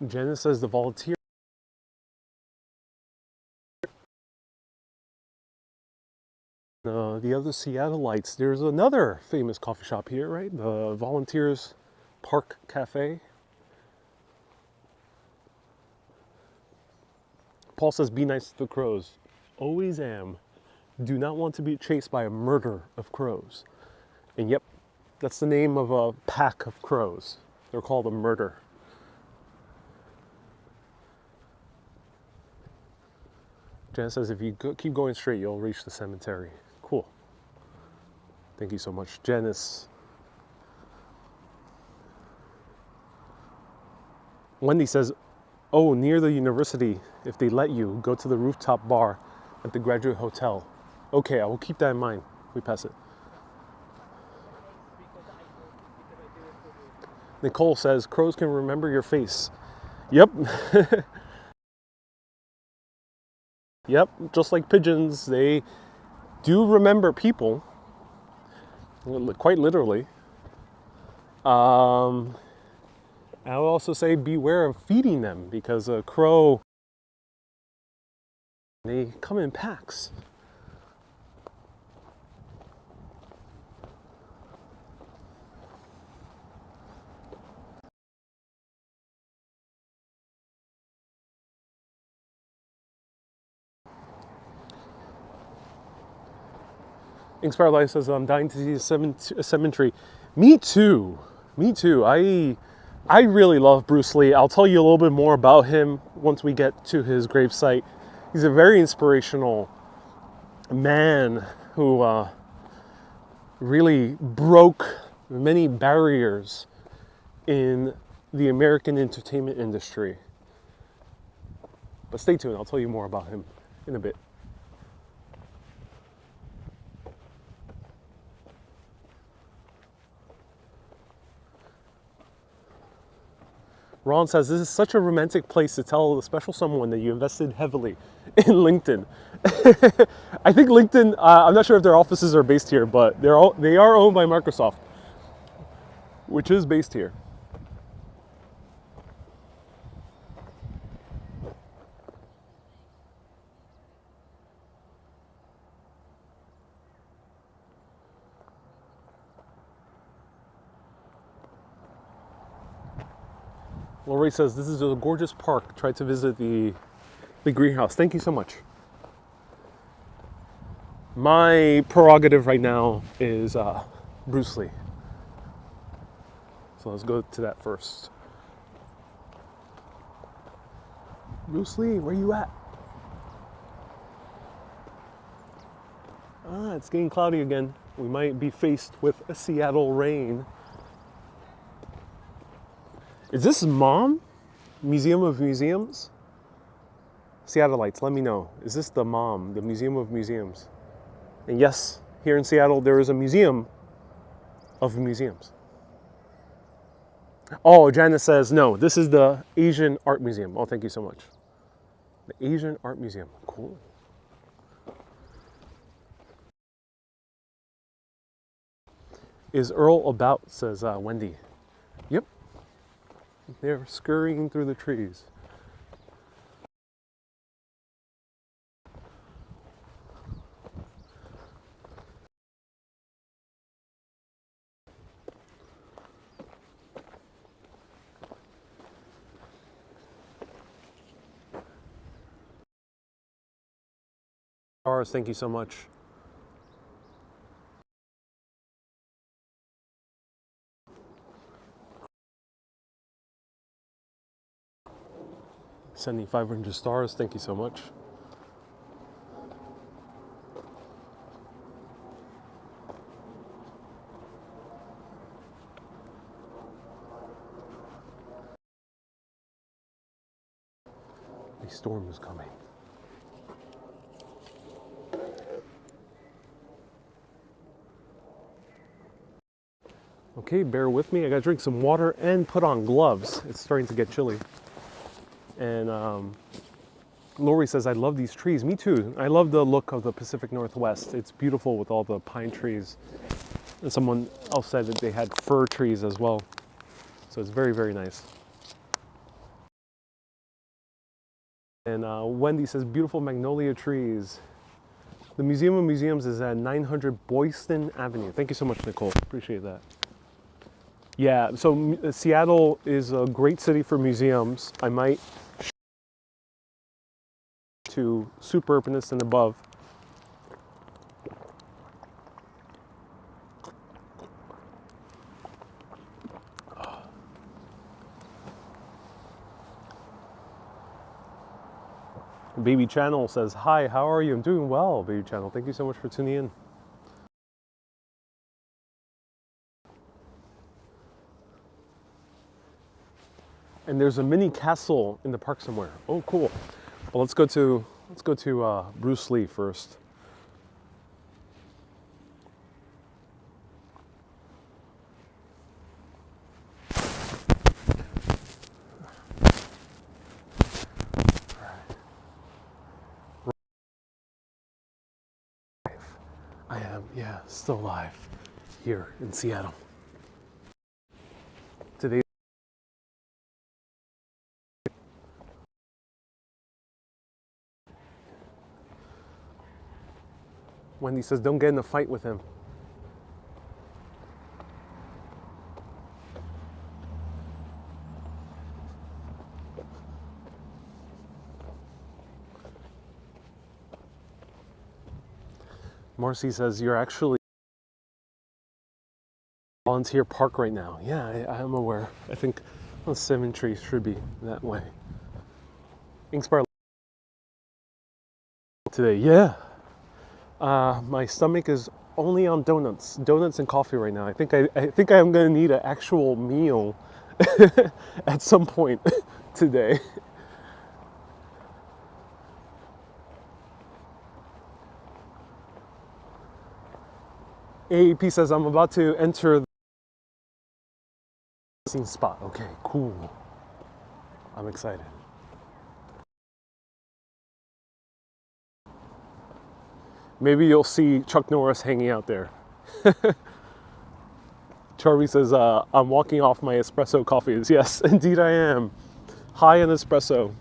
Janice says the volunteer. The other Seattleites, there's another famous coffee shop here, right? The Volunteers Park Cafe. Paul says, be nice to the crows. Always am. Do not want to be chased by a murder of crows. And yep, that's the name of a pack of crows. They're called a murder. Jen says, if you keep going straight, you'll reach the cemetery. Cool. Thank you so much, Janice. Wendy says, oh, near the university, if they let you, go to the rooftop bar at the Graduate Hotel. Okay, I will keep that in mind. We pass it. Nicole says, crows can remember your face. Yep. Yep, just like pigeons, they do remember people, quite literally. I would also say beware of feeding them, because a crow, they come in packs. Inspired Life says, I'm dying to see a cemetery. Me too. Me too. I really love Bruce Lee. I'll tell you a little bit more about him once we get to his gravesite. He's a very inspirational man who really broke many barriers in the American entertainment industry. But stay tuned. I'll tell you more about him in a bit. Ron says, this is such a romantic place to tell a special someone that you invested heavily in LinkedIn. I think LinkedIn, I'm not sure if their offices are based here, but they are owned by Microsoft, which is based here. Lori says, this is a gorgeous park. Tried to visit the greenhouse. Thank you so much. My prerogative right now is Bruce Lee. So let's go to that first. Bruce Lee, where you at? It's getting cloudy again. We might be faced with a Seattle rain. Is this MOM? Museum of Museums? Seattleites, let me know. Is this the MOM, the Museum of Museums? And yes, here in Seattle, there is a museum of museums. Oh, Janice says, no, this is the Asian Art Museum. Oh, thank you so much. The Asian Art Museum, cool. Is Earl about, says Wendy. Yep. They're scurrying through the trees. Stars, thank you so much. Sending 500 stars, thank you so much. A storm is coming. Okay, bear with me. I gotta drink some water and put on gloves. It's starting to get chilly. And Lori says, I love these trees. Me too. I love the look of the Pacific Northwest. It's beautiful with all the pine trees. And someone else said that they had fir trees as well. So it's very, very nice. And Wendy says, beautiful magnolia trees. The Museum of Museums is at 900 Boylston Avenue. Thank you so much, Nicole. Appreciate that. Yeah, so Seattle is a great city for museums. I might to super urbanists and above. Baby Channel says, hi, how are you? I'm doing well, Baby Channel. Thank you so much for tuning in. And there's a mini castle in the park somewhere. Oh, cool. Well, let's go to Bruce Lee first. I am, yeah, still alive here in Seattle. Today. Wendy says, don't get in a fight with him. Marcy says, you're actually volunteer park right now. Yeah, I am aware. I think cemetery should be that way. Inkspire today, yeah. My stomach is only on donuts and coffee right now. I think I'm gonna need an actual meal at some point today. AAP says, I'm about to enter the spot. Okay, cool. I'm excited. Maybe you'll see Chuck Norris hanging out there. Charlie says, I'm walking off my espresso coffees. Yes, indeed I am. High in espresso.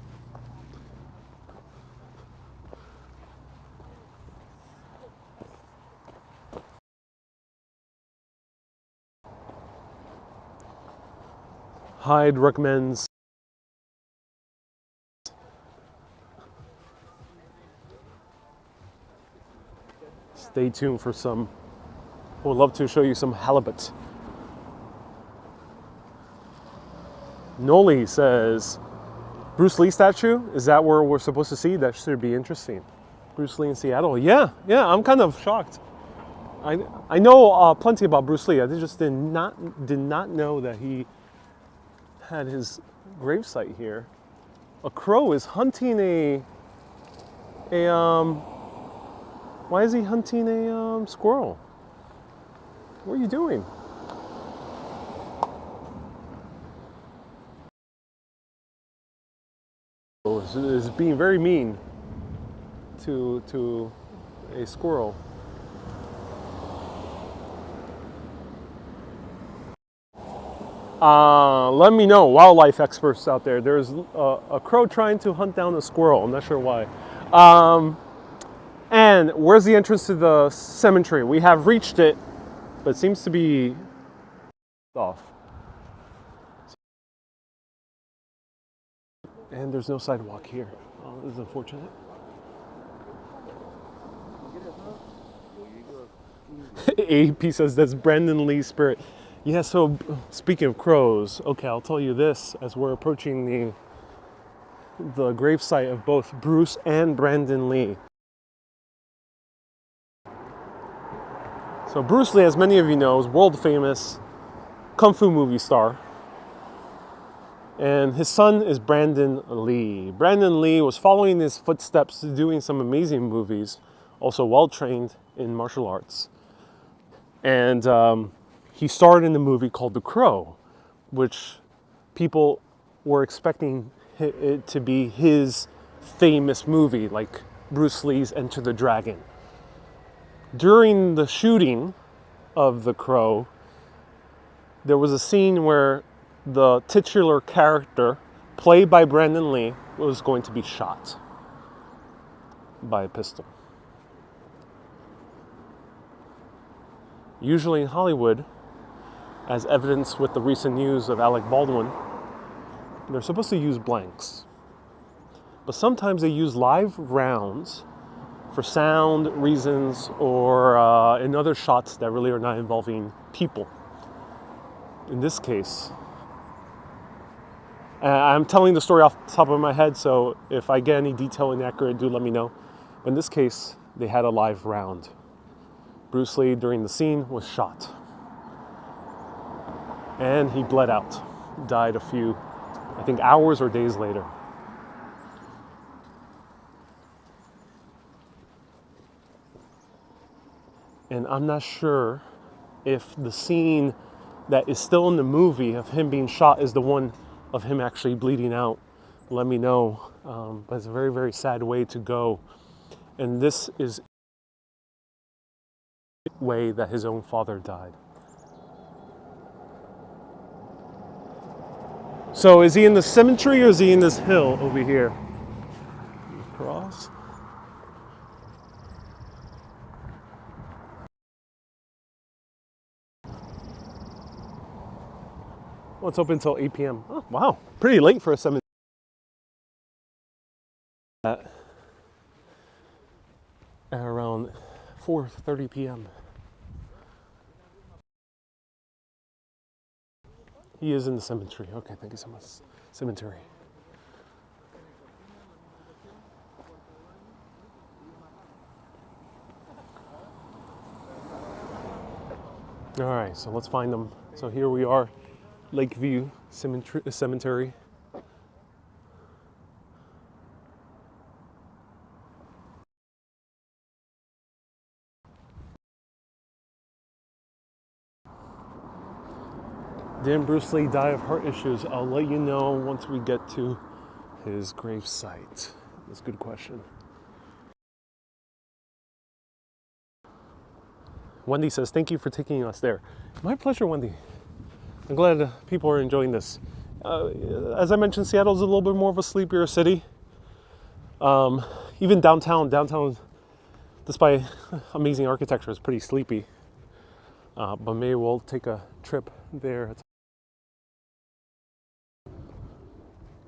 Hyde recommends stay tuned for some. Would love to show you some halibut. Noli says, Bruce Lee statue? Is that where we're supposed to see? That should be interesting. Bruce Lee in Seattle. Yeah, I'm kind of shocked. I know plenty about Bruce Lee. I just did not know that he had his gravesite here. A crow is hunting a why is he hunting a squirrel? What are you doing? Is being very mean to a squirrel. Let me know, wildlife experts out there. There's a crow trying to hunt down a squirrel. I'm not sure why. And where's the entrance to the cemetery? We have reached it, but it seems to be off. And there's no sidewalk here. Oh, this is unfortunate. AP says that's Brandon Lee's spirit. Yeah, so speaking of crows, okay, I'll tell you this as we're approaching the gravesite of both Bruce and Brandon Lee. So Bruce Lee, as many of you know, is world famous kung fu movie star. And his son is Brandon Lee. Brandon Lee was following his footsteps, doing some amazing movies, also well trained in martial arts. And he starred in a movie called The Crow, which people were expecting it to be his famous movie, like Bruce Lee's Enter the Dragon. During the shooting of The Crow, there was a scene where the titular character, played by Brandon Lee, was going to be shot by a pistol. Usually in Hollywood, as evidence with the recent news of Alec Baldwin, they're supposed to use blanks. But sometimes they use live rounds for sound reasons or in other shots that really are not involving people. In this case, I'm telling the story off the top of my head, so if I get any detail inaccurate, do let me know. But in this case, they had a live round. Bruce Lee, during the scene, was shot. And he bled out. Died a few, I think, hours or days later. And I'm not sure if the scene that is still in the movie of him being shot is the one of him actually bleeding out. Let me know. But it's a very, very sad way to go. And this is the way that his own father died. So is he in the cemetery or is he in this hill over here? Cross. Well, it's open until 8 p.m. Oh, wow, pretty late for a cemetery. At around 4:30 p.m. He is in the cemetery. Okay, thank you so much. Cemetery. All right, so let's find them. So here we are, Lakeview Cemetery. Did Bruce Lee die of heart issues? I'll let you know once we get to his gravesite. That's a good question. Wendy says, thank you for taking us there. My pleasure, Wendy. I'm glad people are enjoying this. As I mentioned, Seattle's a little bit more of a sleepier city. Even downtown, despite amazing architecture, is pretty sleepy. But maybe we'll take a trip there.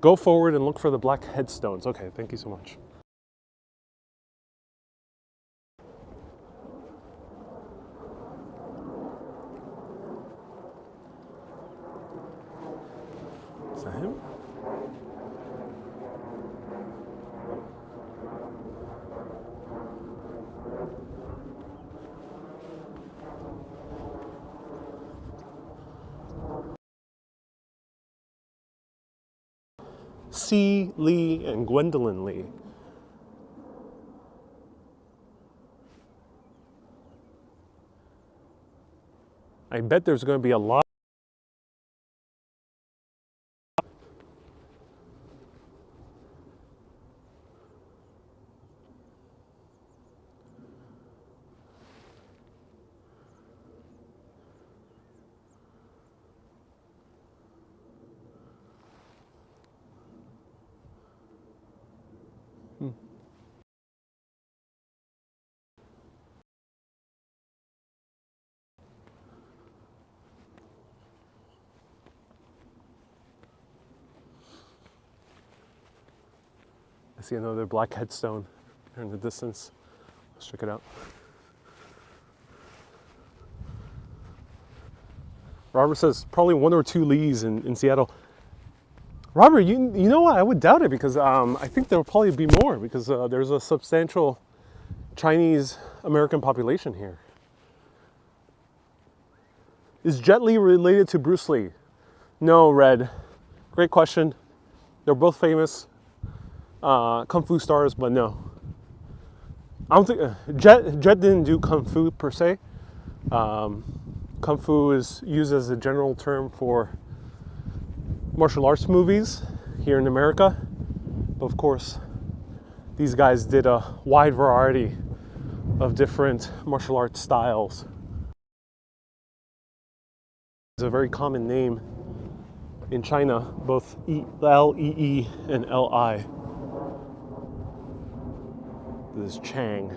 Go forward and look for the black headstones. Okay, thank you so much. Is that him? C. Lee and Gwendolyn Lee. I bet there's going to be a lot. I see another black headstone there in the distance. Let's check it out. Robert says probably 1 or 2 Lees in Seattle. Robert, you know what? I would doubt it because I think there will probably be more because there's a substantial Chinese American population here. Is Jet Li related to Bruce Lee? No, Red. Great question. They're both famous kung fu stars, but no. I don't think Jet didn't do kung fu per se. Kung fu is used as a general term for martial arts movies here in America. But of course, these guys did a wide variety of different martial arts styles. It's a very common name in China, both L-E-E and L-I. This is Chang.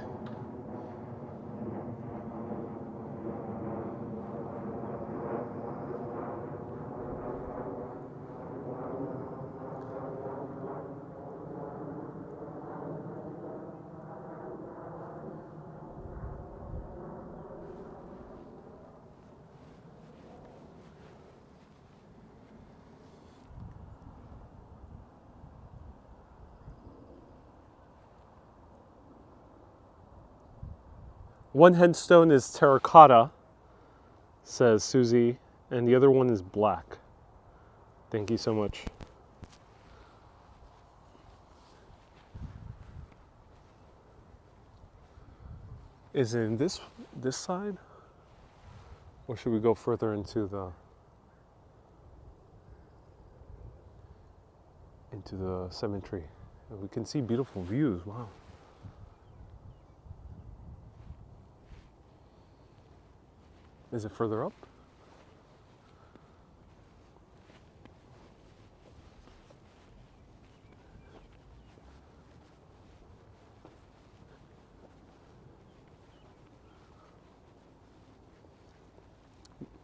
One headstone is terracotta, says Susie, and the other one is black. Thank you so much. Is it in this side? Or should we go further into the cemetery? We can see beautiful views. Wow. Is it further up?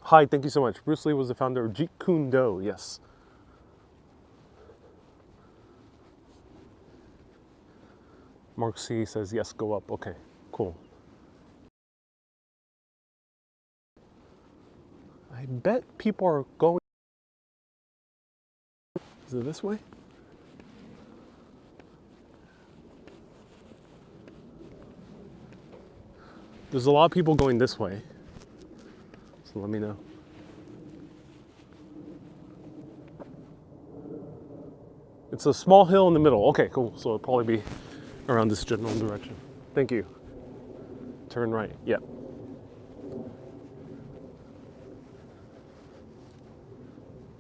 Hi, thank you so much. Bruce Lee was the founder of Jeet Kune Do, yes. Mark C says, yes, go up. Okay, cool. I bet people are going. Is it this way? There's a lot of people going this way. So let me know. It's a small hill in the middle. Okay, cool. So it'll probably be around this general direction. Thank you. Turn right. Yep.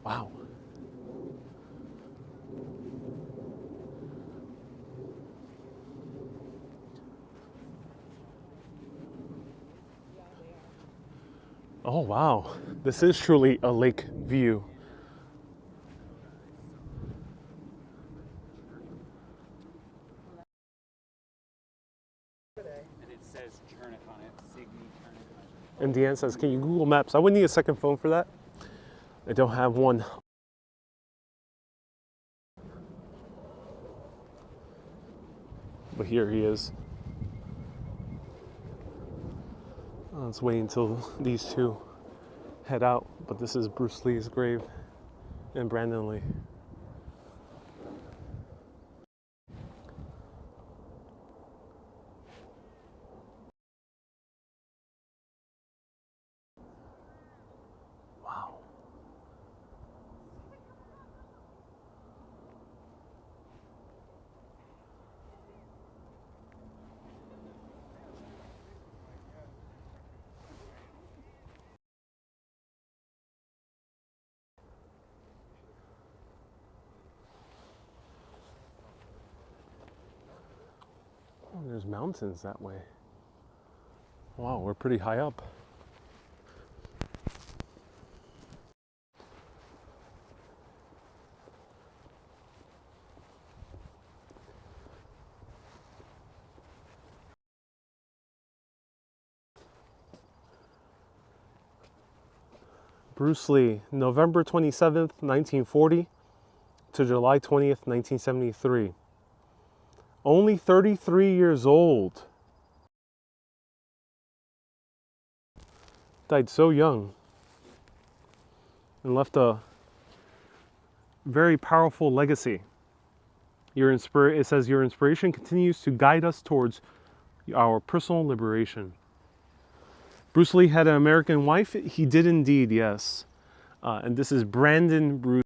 Wow. Oh, wow. This is truly a lake view. And it says Chernick on it. Signy Chernick. And Deanne says, can you Google Maps? I would need a second phone for that. I don't have one. But here he is. Let's wait until these two head out. But this is Bruce Lee's grave and Brandon Lee. there's mountains that way. Wow, we're pretty high up. Bruce Lee, November 27th, 1940 to July 20th, 1973. Only 33 years old. Died so young and left a very powerful legacy. It says, your inspiration continues to guide us towards our personal liberation. Bruce Lee had an American wife. He did indeed, yes. And this is Brandon Bruce,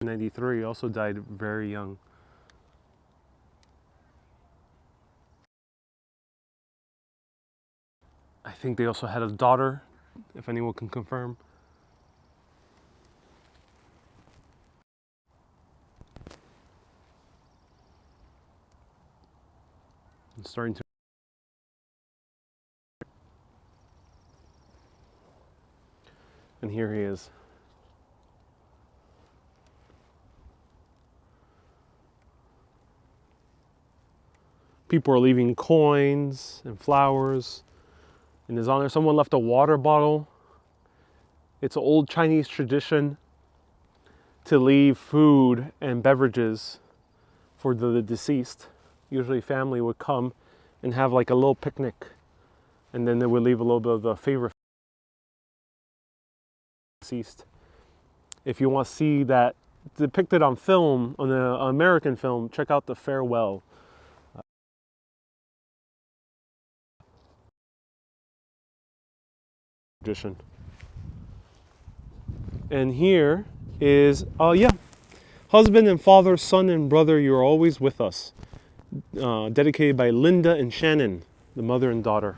93. He also died very young. I think they also had a daughter, if anyone can confirm. I'm starting to. And here he is. People are leaving coins and flowers in his honor. Someone left a water bottle. It's an old Chinese tradition to leave food and beverages for the deceased. Usually family would come and have like a little picnic, and then they would leave a little bit of the favorite deceased. If you want to see that depicted on film, on an American film, check out The Farewell. Tradition. And here is, husband and father, son and brother, you're always with us. Dedicated by Linda and Shannon, the mother and daughter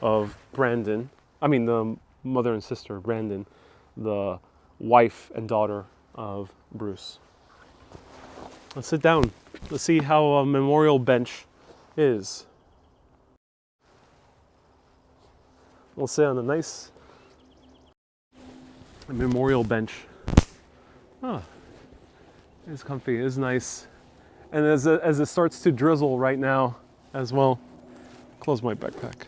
of Brandon. The mother and sister, Brandon, the wife and daughter of Bruce. Let's sit down. Let's see how a memorial bench is. We'll sit on a nice memorial bench. It's comfy, it's nice. And as it starts to drizzle right now as well, close my backpack.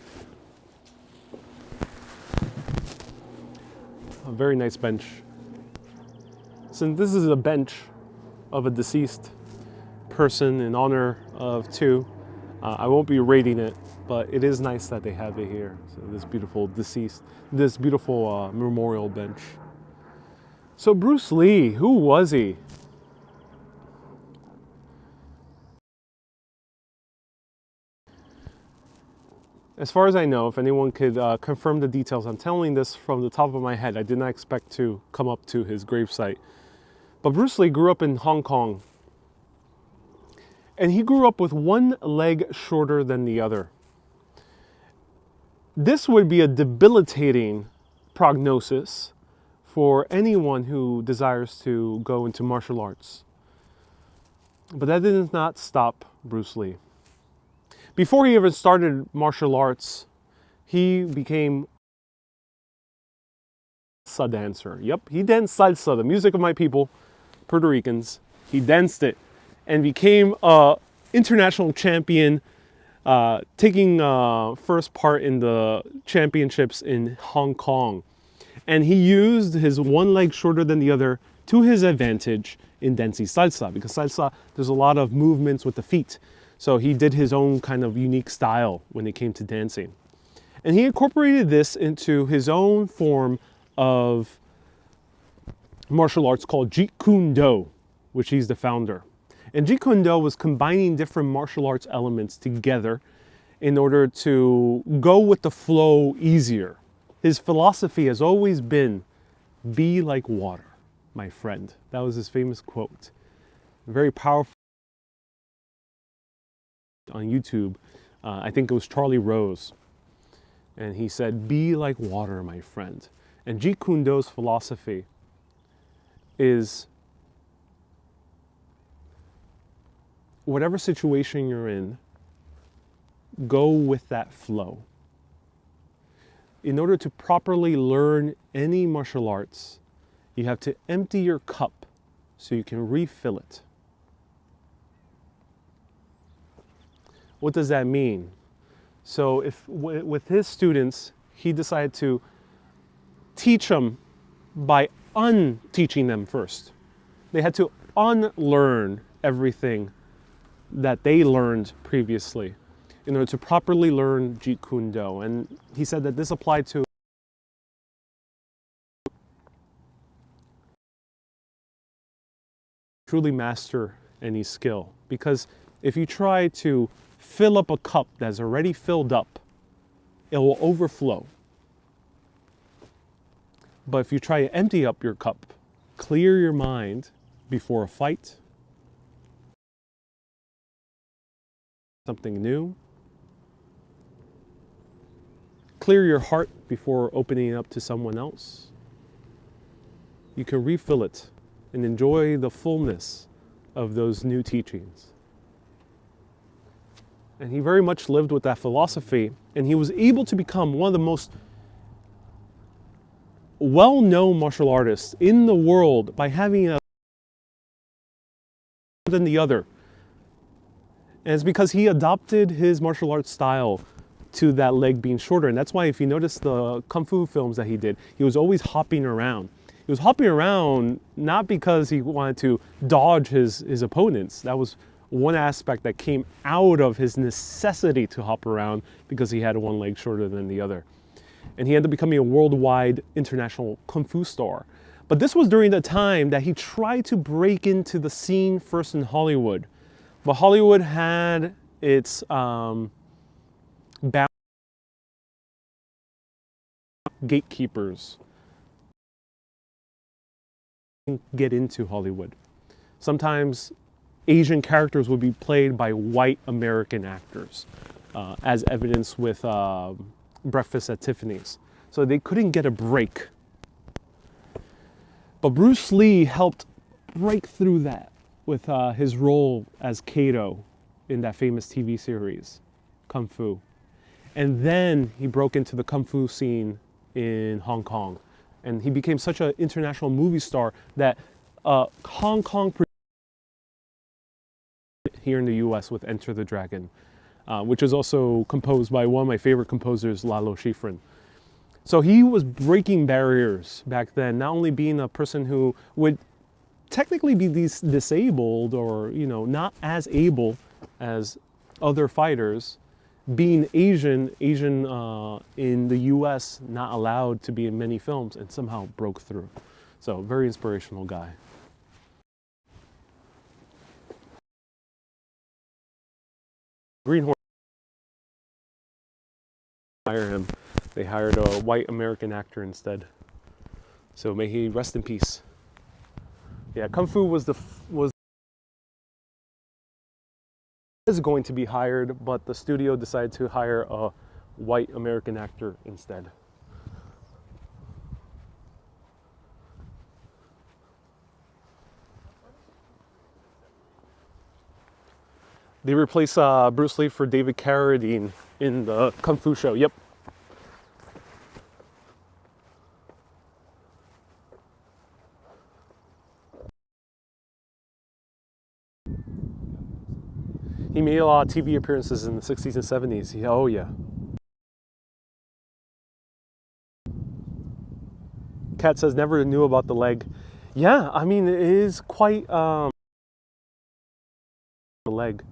A very nice bench. Since this is a bench of a deceased person in honor of two, I won't be rating it, but it is nice that they have it here. So this beautiful memorial bench. So Bruce Lee, who was he? As far as I know, if anyone could confirm the details, I'm telling this from the top of my head. I did not expect to come up to his gravesite. But Bruce Lee grew up in Hong Kong. And he grew up with one leg shorter than the other. This would be a debilitating prognosis for anyone who desires to go into martial arts. But that did not stop Bruce Lee. Before he ever started martial arts, he became a salsa dancer. Yep, he danced salsa, the music of my people, Puerto Ricans. He danced it and became an international champion, taking first part in the championships in Hong Kong. And he used his one leg shorter than the other to his advantage in dancing salsa, because salsa, there's a lot of movements with the feet. So he did his own kind of unique style when it came to dancing. And he incorporated this into his own form of martial arts called Jeet Kune Do, which he's the founder. And Jeet Kune Do was combining different martial arts elements together in order to go with the flow easier. His philosophy has always been, be like water, my friend. That was his famous quote. Very powerful. On YouTube, I think it was Charlie Rose, and he said, be like water, my friend. And Jeet Kune Do's philosophy is whatever situation you're in, go with that flow. In order to properly learn any martial arts, you have to empty your cup so you can refill it. What does that mean? So if with his students, he decided to teach them by unteaching them first. They had to unlearn everything that they learned previously in order to properly learn Jeet Kune Do. And he said that this applied to truly master any skill. Because if you try to fill up a cup that's already filled up, it will overflow. But if you try to empty up your cup, clear your mind before a fight, something new, clear your heart before opening it up to someone else, you can refill it and enjoy the fullness of those new teachings. And he very much lived with that philosophy, and he was able to become one of the most well-known martial artists in the world by having a than the other. And it's because he adopted his martial arts style to that leg being shorter. And that's why if you notice the Kung Fu films that he did, he was always hopping around. He was hopping around not because he wanted to dodge his opponents. That was one aspect that came out of his necessity to hop around because he had one leg shorter than the other. And he ended up becoming a worldwide international Kung Fu star. But this was during the time that he tried to break into the scene first in Hollywood. But Hollywood had its gatekeepers get into Hollywood. Sometimes Asian characters would be played by white American actors, as evidenced with Breakfast at Tiffany's. So they couldn't get a break. But Bruce Lee helped break through that with his role as Kato in that famous TV series, Kung Fu. And then he broke into the Kung Fu scene in Hong Kong. And he became such an international movie star that Hong Kong here in the US with Enter the Dragon, which is also composed by one of my favorite composers, Lalo Schifrin. So he was breaking barriers back then, not only being a person who would technically be disabled or, you know, not as able as other fighters, being Asian in the US, not allowed to be in many films, and somehow broke through. So very inspirational guy. Green Horse hire him. They hired a white American actor instead. So may he rest in peace. Yeah, Kung Fu was going to be hired, but the studio decided to hire a white American actor instead. They replaced Bruce Lee for David Carradine in the Kung Fu show. Yep. He made a lot of TV appearances in the 60s and 70s. Oh yeah. Kat says never knew about the leg. Yeah, I mean it is quite the leg.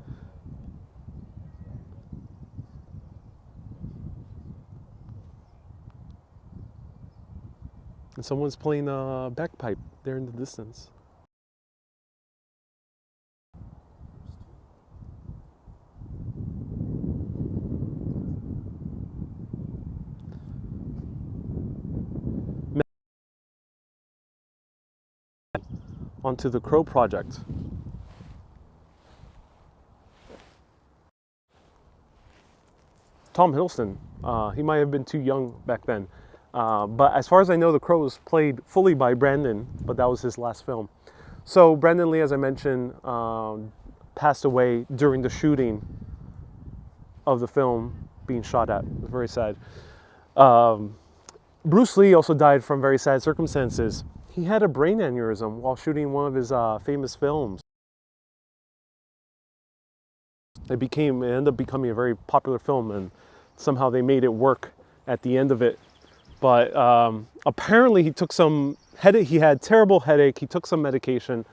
And someone's playing a bagpipe there in the distance. Onto the Crow project. Tom Hiddleston, he might have been too young back then. But as far as I know, The Crow was played fully by Brandon, but that was his last film. So Brandon Lee, as I mentioned, passed away during the shooting of the film being shot at. It was very sad. Bruce Lee also died from very sad circumstances. He had a brain aneurysm while shooting one of his famous films. It ended up becoming a very popular film, and somehow they made it work at the end of it. But apparently he took some headache. He had terrible headache. He took some medication,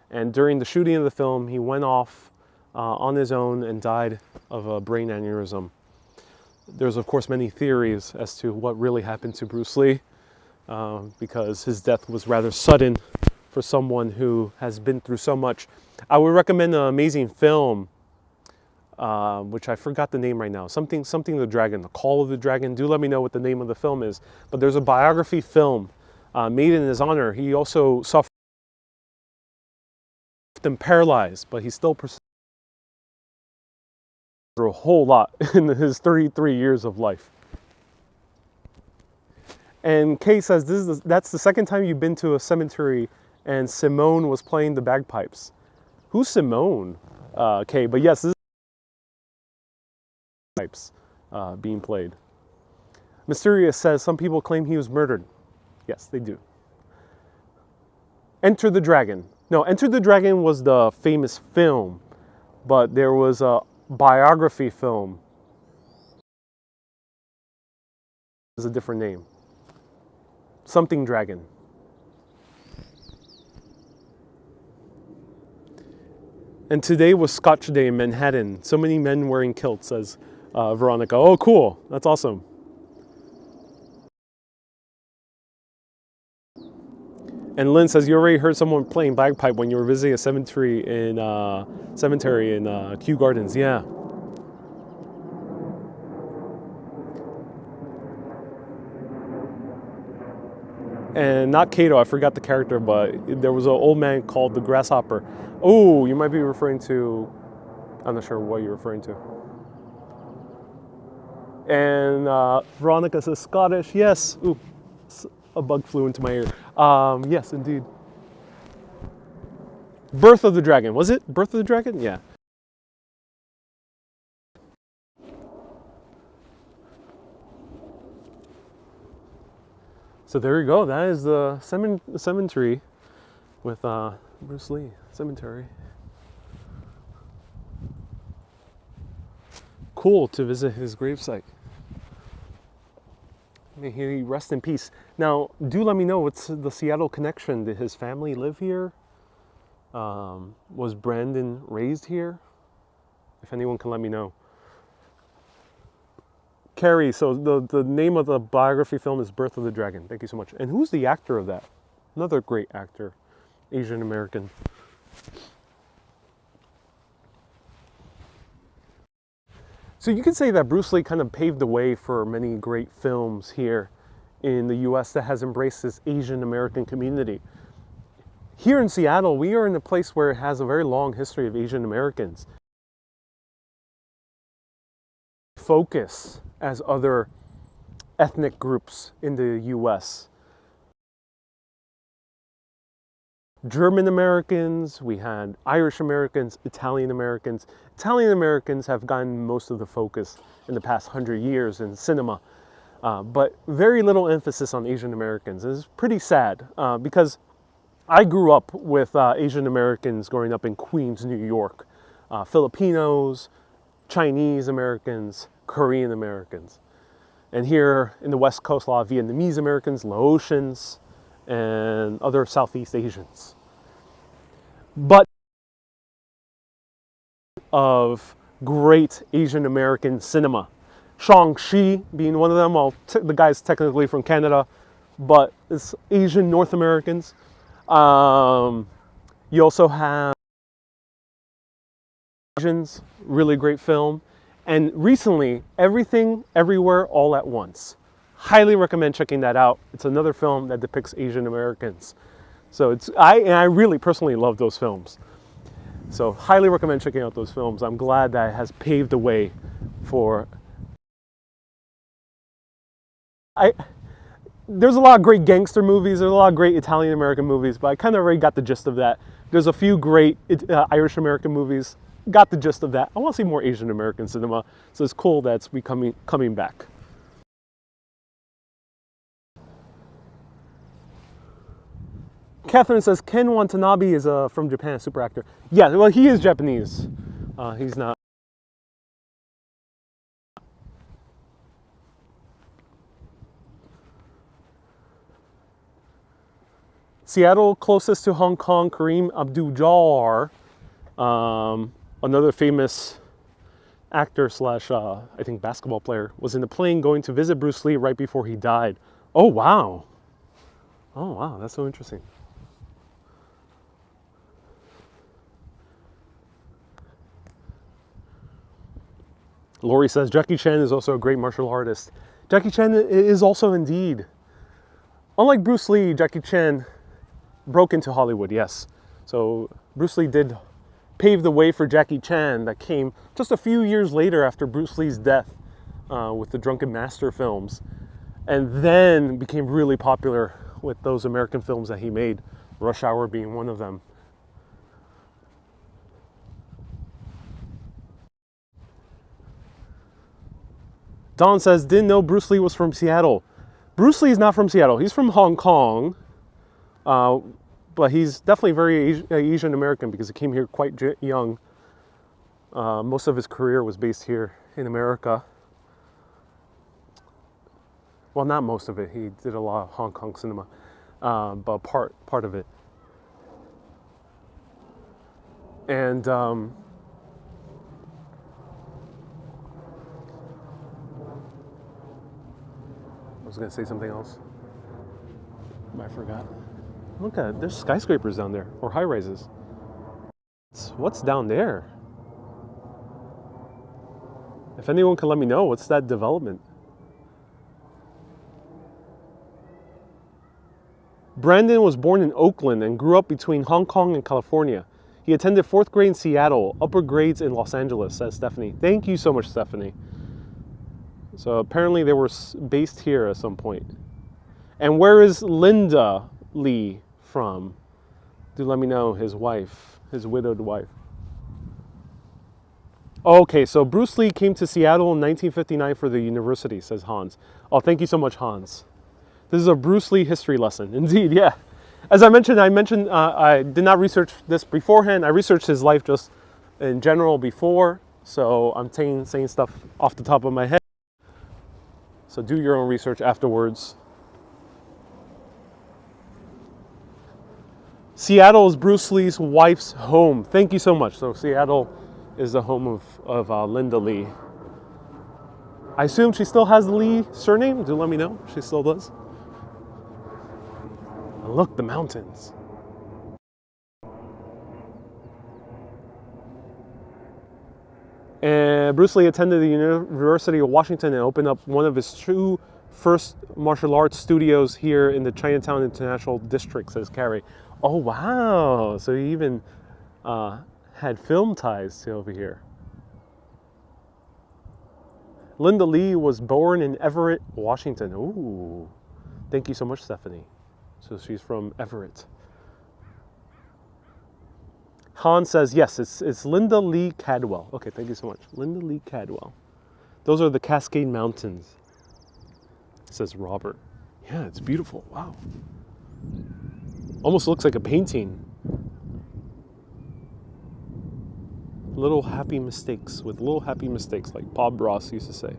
and during the shooting of the film, he went off on his own and died of a brain aneurysm. There's of course many theories as to what really happened to Bruce Lee, because his death was rather sudden for someone who has been through so much. I would recommend an amazing film, which I forgot the name right now. Something the Dragon, The Call of the Dragon. Do let me know what the name of the film is. But there's a biography film made in his honor. He also suffered and paralyzed, but he still pursued a whole lot in his 33 years of life. And Kay says that's the second time you've been to a cemetery and Simone was playing the bagpipes. Who's Simone, Kay? But yes, this is pipes being played. Mysterious says some people claim he was murdered. Yes, they do. Enter the Dragon. No, Enter the Dragon was the famous film, but there was a biography film. It's a different name. Something Dragon. And today was Scotch Day in Manhattan. So many men wearing kilts, says Veronica. Oh, cool. That's awesome. And Lynn says, you already heard someone playing bagpipe when you were visiting a cemetery in Kew Gardens. Yeah. And not Cato, I forgot the character, but there was an old man called the Grasshopper. Oh, you might be referring to, I'm not sure what you're referring to. And Veronica says Scottish. Yes. Ooh, a bug flew into my ear. Yes, indeed. Birth of the Dragon. Was it Birth of the Dragon? Yeah. So there you go. That is the cemetery with Bruce Lee Cemetery. Cool to visit his gravesite. May he rest in peace. Now, do let me know, what's the Seattle connection? Did his family live here? Was Brandon raised here? If anyone can let me know. Carrie, so the name of the biography film is Birth of the Dragon. Thank you so much. And who's the actor of that? Another great actor, Asian American. So you could say that Bruce Lee kind of paved the way for many great films here in the US that has embraced this Asian American community. Here in Seattle, we are in a place where it has a very long history of Asian Americans. Focus as other ethnic groups in the US. German Americans, we had Irish Americans, Italian Americans. Italian Americans have gotten most of the focus in the past 100 years in cinema, but very little emphasis on Asian Americans. It's pretty sad because I grew up with Asian Americans growing up in Queens, New York. Filipinos, Chinese Americans, Korean Americans. And here in the West Coast, a lot of Vietnamese Americans, Laotians, and other Southeast Asians. But of great Asian American cinema. Shang-Chi being one of them. Well, the guy's technically from Canada, but it's Asian North Americans. You also have Asians, really great film. And recently, Everything, Everywhere, All at Once. Highly recommend checking that out. It's another film that depicts Asian Americans. So I really personally love those films. So highly recommend checking out those films. I'm glad that it has paved the way for... There's a lot of great gangster movies, there's a lot of great Italian American movies, but I kind of already got the gist of that. There's a few great Irish American movies, got the gist of that. I want to see more Asian American cinema, so it's cool that's coming back. Catherine says Ken Watanabe is from Japan, a super actor. Yeah, well, he is Japanese. He's not. Seattle, closest to Hong Kong, Kareem Abdul-Jabbar, another famous actor slash, I think, basketball player, was in the plane going to visit Bruce Lee right before he died. Oh, wow. Oh, wow, that's so interesting. Lori says Jackie Chan is also a great martial artist. Jackie Chan is also indeed. Unlike Bruce Lee, Jackie Chan broke into Hollywood, yes. So Bruce Lee did pave the way for Jackie Chan that came just a few years later after Bruce Lee's death with the Drunken Master films, and then became really popular with those American films that he made, Rush Hour being one of them. Don says, didn't know Bruce Lee was from Seattle. Bruce Lee is not from Seattle. He's from Hong Kong. But he's definitely very Asian American because he came here quite young. Most of his career was based here in America. Well, not most of it. He did a lot of Hong Kong cinema, but part of it. And I was going to say something else, but I forgot. Look at it, there's skyscrapers down there, or high rises. What's down there? If anyone can let me know, what's that development? Brandon was born in Oakland and grew up between Hong Kong and California. He attended 4th grade in Seattle, upper grades in Los Angeles, says Stephanie. Thank you so much, Stephanie. So apparently they were based here at some point. And where is Linda Lee from? Do let me know, his wife, his widowed wife. Okay, so Bruce Lee came to Seattle in 1959 for the university, says Hans. Oh, thank you so much, Hans. This is a Bruce Lee history lesson. Indeed, yeah. As I mentioned I did not research this beforehand. I researched his life just in general before, so I'm saying stuff off the top of my head. So do your own research afterwards. Seattle is Bruce Lee's wife's home. Thank you so much. So Seattle is the home of Linda Lee. I assume she still has the Lee surname. Do let me know if she still does. And look, the mountains. And Bruce Lee attended the University of Washington and opened up one of his two first martial arts studios here in the Chinatown International District, says Carrie. Oh, wow. So he even had film ties to over here. Linda Lee was born in Everett, Washington. Ooh. Thank you so much, Stephanie. So she's from Everett. Han says, yes, it's Linda Lee Cadwell. Okay, thank you so much. Linda Lee Cadwell. Those are the Cascade Mountains, says Robert. Yeah, it's beautiful. Wow. Almost looks like a painting. Little happy mistakes, with little happy mistakes, like Bob Ross used to say.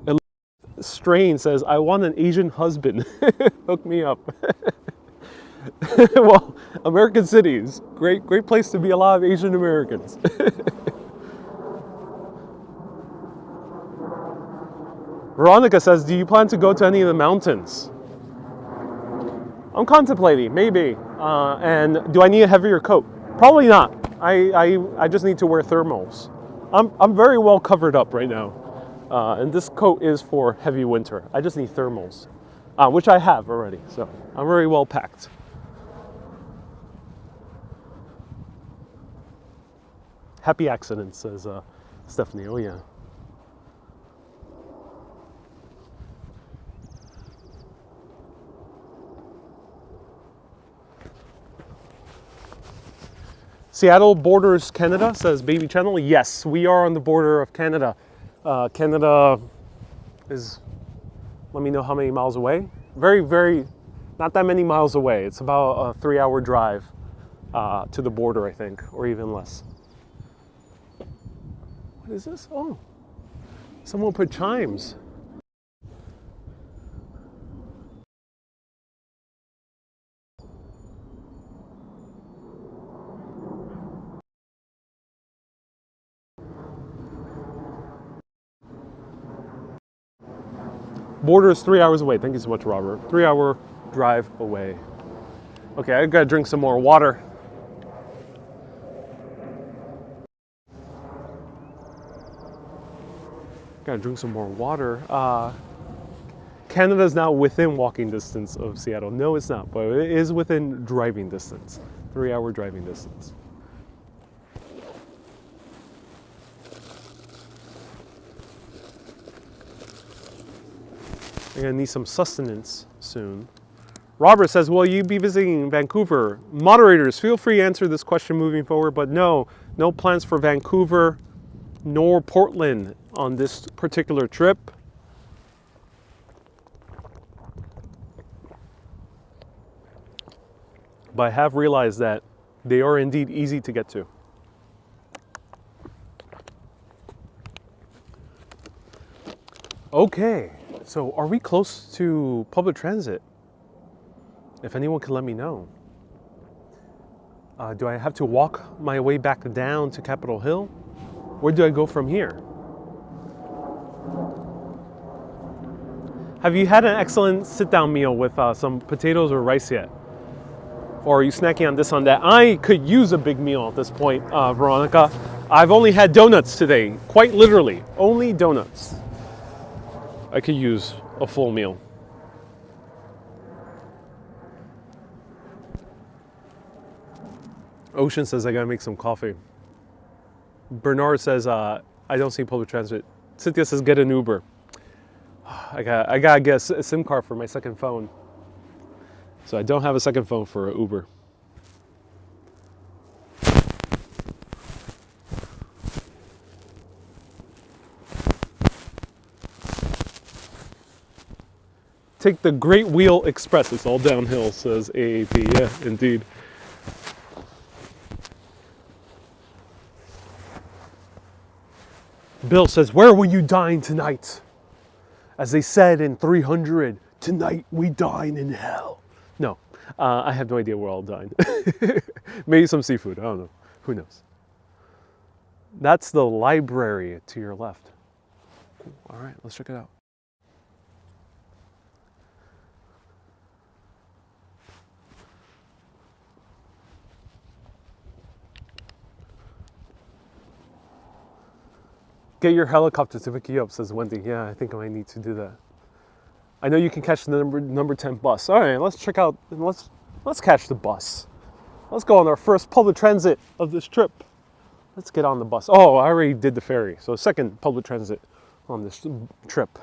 And Strain says, I want an Asian husband. Hook me up. Well, American cities, great place to be a lot of Asian Americans. Veronica says, do you plan to go to any of the mountains? I'm contemplating, maybe. And do I need a heavier coat? Probably not. I just need to wear thermals. I'm very well covered up right now. And this coat is for heavy winter. I just need thermals, which I have already. So I'm very well packed. Happy accidents, says Stephanie. Oh, yeah. Seattle borders Canada, says Baby Channel. Yes, we are on the border of Canada. Canada is, let me know how many miles away. Very, not that many miles away. It's about a 3-hour drive to the border, I think, or even less. What is this? Oh, someone put chimes. Border is 3 hours away. Thank you so much, Robert. 3-hour drive away. Okay, I gotta drink some more water. Gotta drink some more water. Canada's now within walking distance of Seattle. No, it's not, but it is within driving distance. 3-hour driving distance. I'm gonna need some sustenance soon. Robert says, will you be visiting Vancouver? Moderators, feel free to answer this question moving forward, but no plans for Vancouver nor Portland on this particular trip. But I have realized that they are indeed easy to get to. Okay, so are we close to public transit? If anyone can let me know. Do I have to walk my way back down to Capitol Hill? Where do I go from here? Have you had an excellent sit-down meal with some potatoes or rice yet? Or are you snacking on this, on that? I could use a big meal at this point, Veronica. I've only had donuts today, quite literally, only donuts. I could use a full meal. Ocean says I gotta make some coffee. Bernard says I don't see public transit. Cynthia says get an Uber. I gotta get a SIM card for my second phone. So I don't have a second phone for an Uber. Take the Great Wheel Express. It's all downhill, says AAP. Yeah, indeed. Bill says, where will you dine tonight? As they said in 300, tonight we dine in hell. No, I have no idea where I'll dine. Maybe some seafood, I don't know. Who knows? That's the library to your left. Cool. All right, let's check it out. Get your helicopter to pick you up, says Wendy. Yeah, I think I might need to do that. I know you can catch the number 10 bus. All right, let's check out, let's catch the bus. Let's go on our first public transit of this trip. Let's get on the bus. Oh, I already did the ferry. So second public transit on this trip.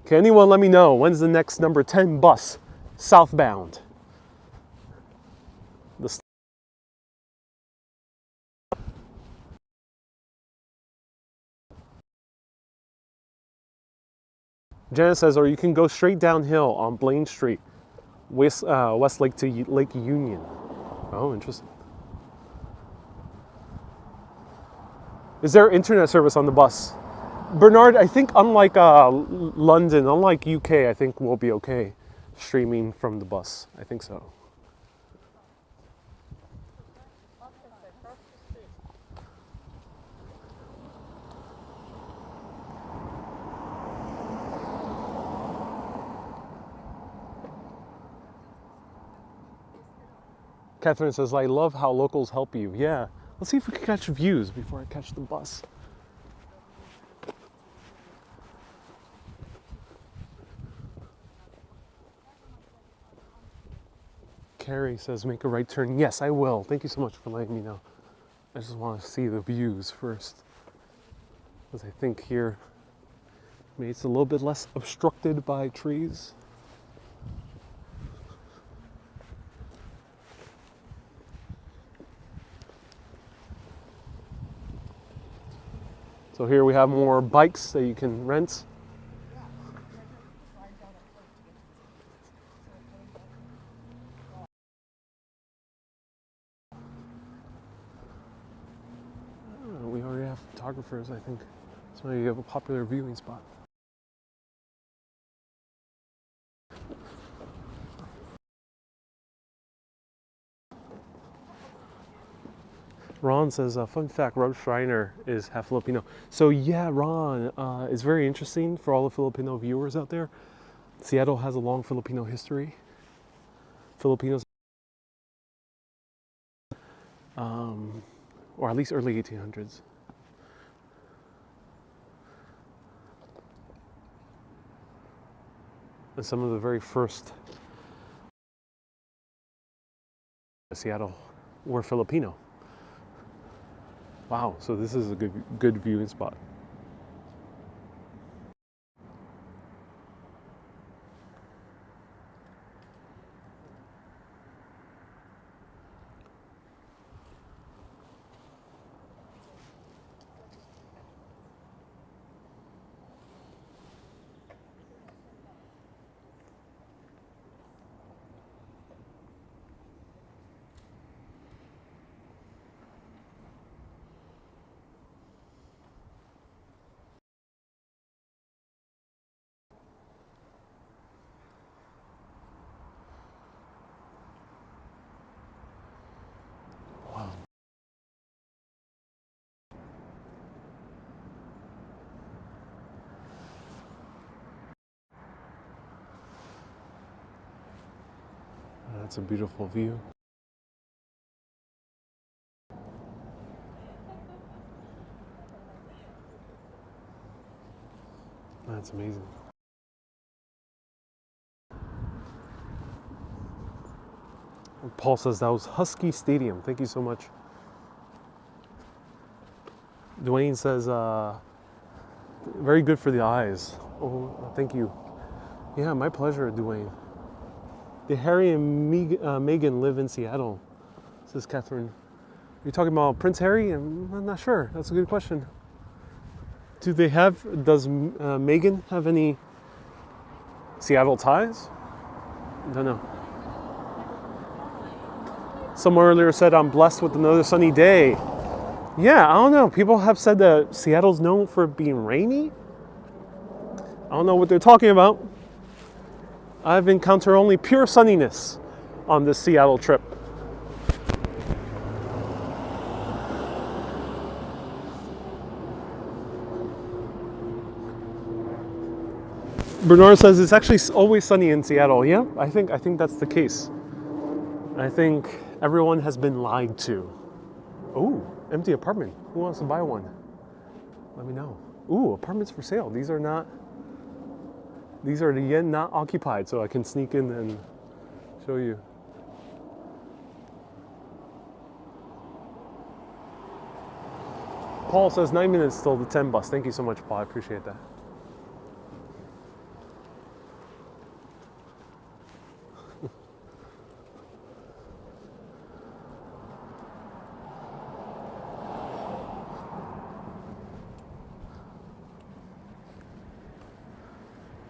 Can anyone let me know when's the next number 10 bus southbound? Janet says, or you can go straight downhill on Blaine Street, Westlake to Lake Union. Oh, interesting. Is there internet service on the bus? Bernard, I think unlike London, unlike UK, I think we'll be okay streaming from the bus. I think so. Catherine says, I love how locals help you. Yeah, let's see if we can catch views before I catch the bus. Carrie says, make a right turn. Yes, I will. Thank you so much for letting me know. I just want to see the views first. Because I think here, maybe it's a little bit less obstructed by trees. So here we have more bikes that you can rent. We already have photographers, I think. So you have a popular viewing spot. Ron says, fun fact, Rob Schreiner is half Filipino. So yeah, Ron, it's very interesting for all the Filipino viewers out there. Seattle has a long Filipino history. Filipinos, or at least early 1800s. And some of the very first Seattle were Filipino. Wow, so this is a good viewing spot. Wow. That's a beautiful view. That's amazing. Paul says that was Husky Stadium. Thank you so much. Dwayne says, very good for the eyes. Oh, thank you. Yeah, my pleasure, Dwayne. Did Harry and Meghan live in Seattle? Says Catherine. You're talking about Prince Harry? I'm not sure. That's a good question. Does Meghan have any Seattle ties? I don't know. Someone earlier said, I'm blessed with another sunny day. Yeah, I don't know. People have said that Seattle's known for being rainy. I don't know what they're talking about. I've encountered only pure sunniness on this Seattle trip. Bernard says it's actually always sunny in Seattle. Yeah, I think that's the case. I think everyone has been lied to. Ooh, empty apartment. Who wants to buy one? Let me know. Ooh, apartments for sale. These are yet not occupied, so I can sneak in and show you. Paul says 9 minutes till the 10 bus. Thank you so much, Paul. I appreciate that.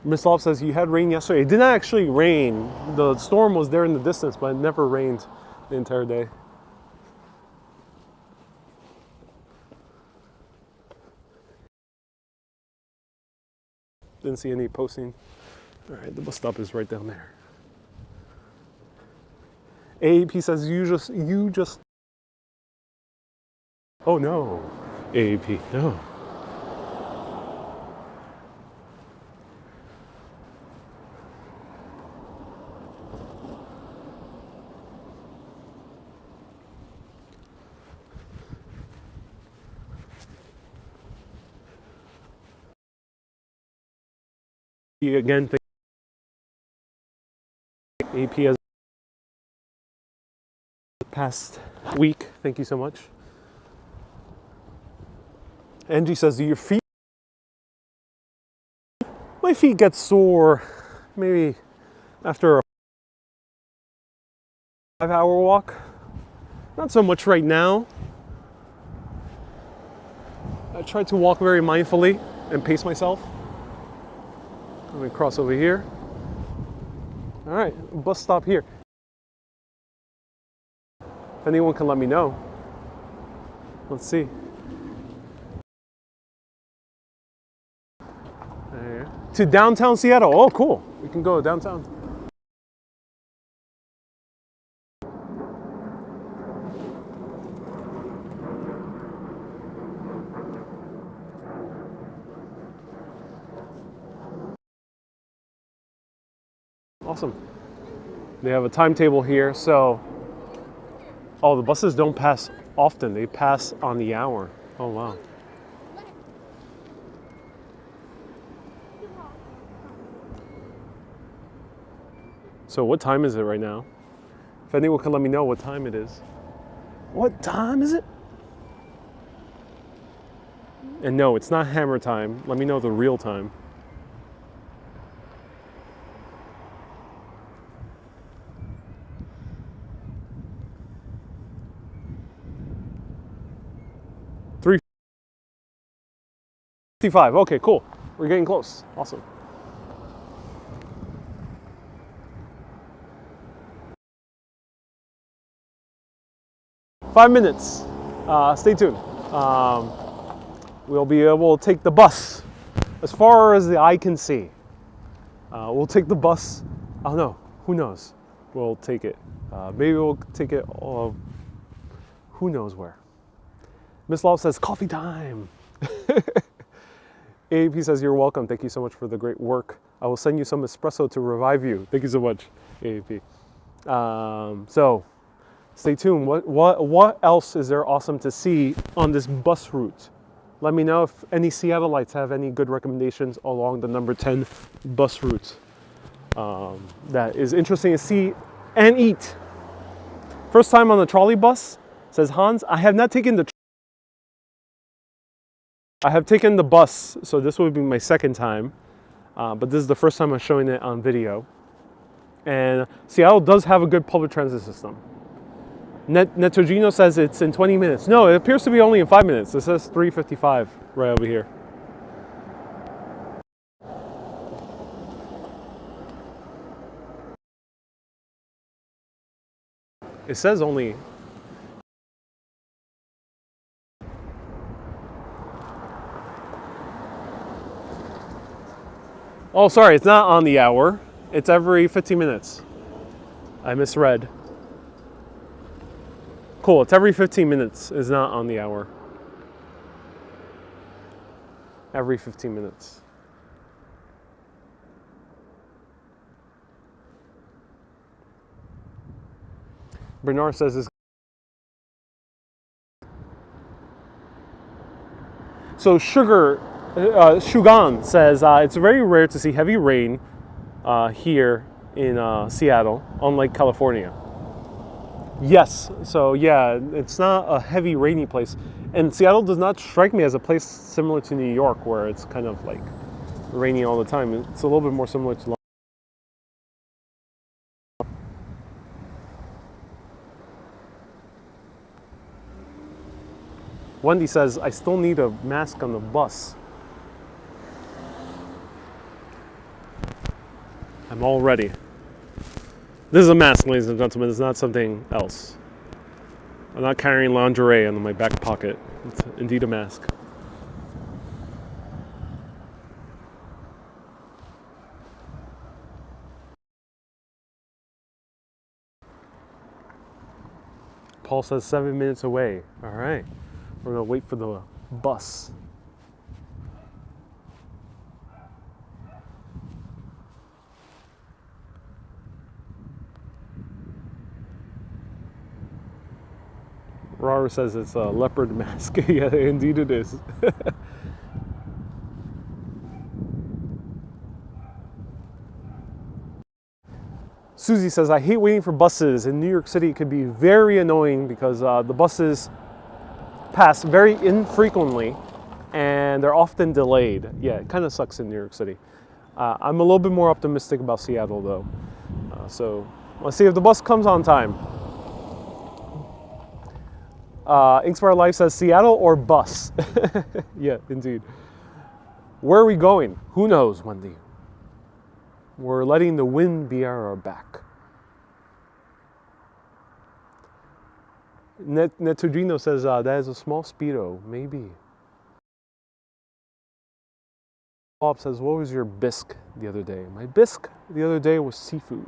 Miss Love says you had rain yesterday. It did not actually rain. The storm was there in the distance, but it never rained the entire day. Didn't see any posting. All right, the bus stop is right down there. AAP says you just. Oh no, AAP, no. Again, AP has the past week. Thank you so much. Angie says, do your feet? My feet get sore maybe after a 5-hour walk. Not so much right now. I try to walk very mindfully and pace myself. Let me cross over here. All right, bus stop here. If anyone can let me know. Let's see. There. To downtown Seattle. Oh, cool. We can go downtown. Awesome. They have a timetable here, so the buses don't pass often. They pass on the hour. Oh, wow. So what time is it right now? If anyone can let me know what time it is. What time is it? And no, it's not hammer time. Let me know the real time. $3:55. Okay, cool. We're getting close. Awesome. Five minutes. Stay tuned. We'll be able to take the bus as far as the eye can see. We'll take the bus. I don't know. Who knows? We'll take it. Maybe we'll take it. Who knows where? Miss Love says coffee time. AAP says you're welcome. Thank you so much for the great work. I will send you some espresso to revive you. Thank you so much, AAP. So stay tuned. What else is there awesome to see on this bus route? Let me know if any Seattleites have any good recommendations along the number 10 bus route that is interesting to see and eat. First time on the trolley bus, says Hans. I have not taken I have taken the bus, so this would be my second time, but this is the first time I'm showing it on video. And Seattle does have a good public transit system. Netogino says it's in 20 minutes. No, it appears to be only in 5 minutes. It says 3:55 right over here. It says only. Oh, sorry, it's not on the hour. It's every 15 minutes. I misread. Cool, it's every 15 minutes. It's not on the hour. Every 15 minutes. Bernard says this. So Shugan says it's very rare to see heavy rain here in Seattle, unlike California. Yes, so yeah, it's not a heavy rainy place. And Seattle does not strike me as a place similar to New York where it's kind of like rainy all the time. It's a little bit more similar to Wendy says, I still need a mask on the bus. I'm all ready. This is a mask, ladies and gentlemen. It's not something else. I'm not carrying lingerie in my back pocket. It's indeed a mask. Paul says 7 minutes away. All right. We're going to wait for the bus. Rara says it's a leopard mask. Yeah, indeed it is. Susie says, I hate waiting for buses. In New York City, it could be very annoying because the buses pass very infrequently and they're often delayed. Yeah, it kind of sucks in New York City. I'm a little bit more optimistic about Seattle though. So let's see if the bus comes on time. Inkspire Life says Seattle or bus. Yeah, indeed. Where are we going? Who knows, Wendy? We're letting the wind be our back. Netudino says that is a small Speedo, maybe. Bob says, what was your bisque the other day? My bisque the other day was seafood.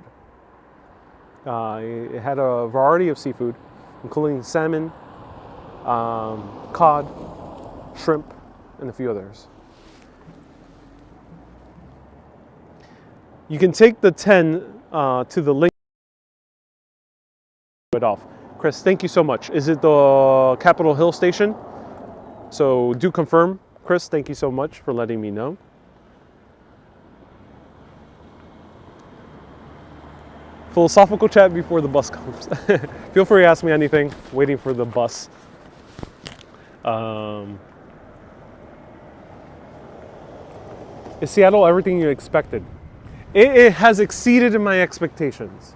It had a variety of seafood, including salmon, cod, shrimp, and a few others. You can take the 10 to the link. It off. Chris, thank you so much. Is it the Capitol Hill station? So do confirm. Chris, thank you so much for letting me know. Philosophical chat before the bus comes. Feel free to ask me anything. Waiting for the bus. Is Seattle everything you expected? It has exceeded my expectations.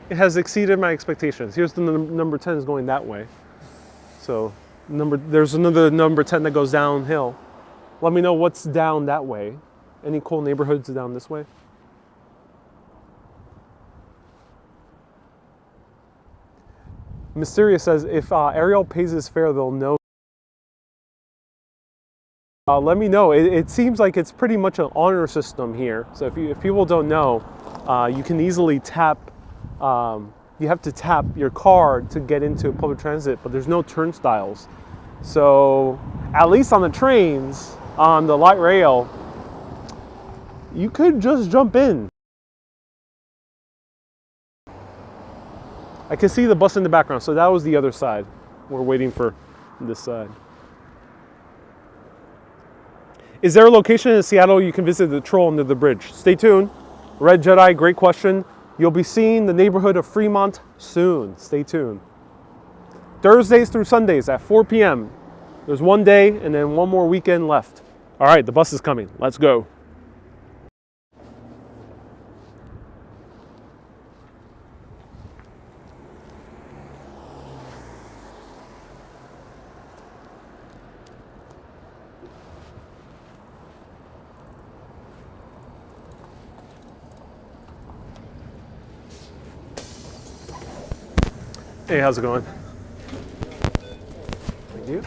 It has exceeded my expectations. Here's the number 10 is going that way. So there's another number 10 that goes downhill. Let me know what's down that way. Any cool neighborhoods down this way? Mysterious says, if Ariel pays his fare, they'll know. Let me know. It seems like it's pretty much an honor system here. So if people don't know, you can easily tap, you have to tap your card to get into public transit, but there's no turnstiles. So at least on the trains, on the light rail, you could just jump in. I can see the bus in the background, so that was the other side. We're waiting for this side. Is there a location in Seattle you can visit the troll under the bridge? Stay tuned. Red Jedi, great question. You'll be seeing the neighborhood of Fremont soon. Stay tuned. Thursdays through Sundays at 4 p.m. There's one day and then one more weekend left. All right, the bus is coming. Let's go. Hey, how's it going? Thank you.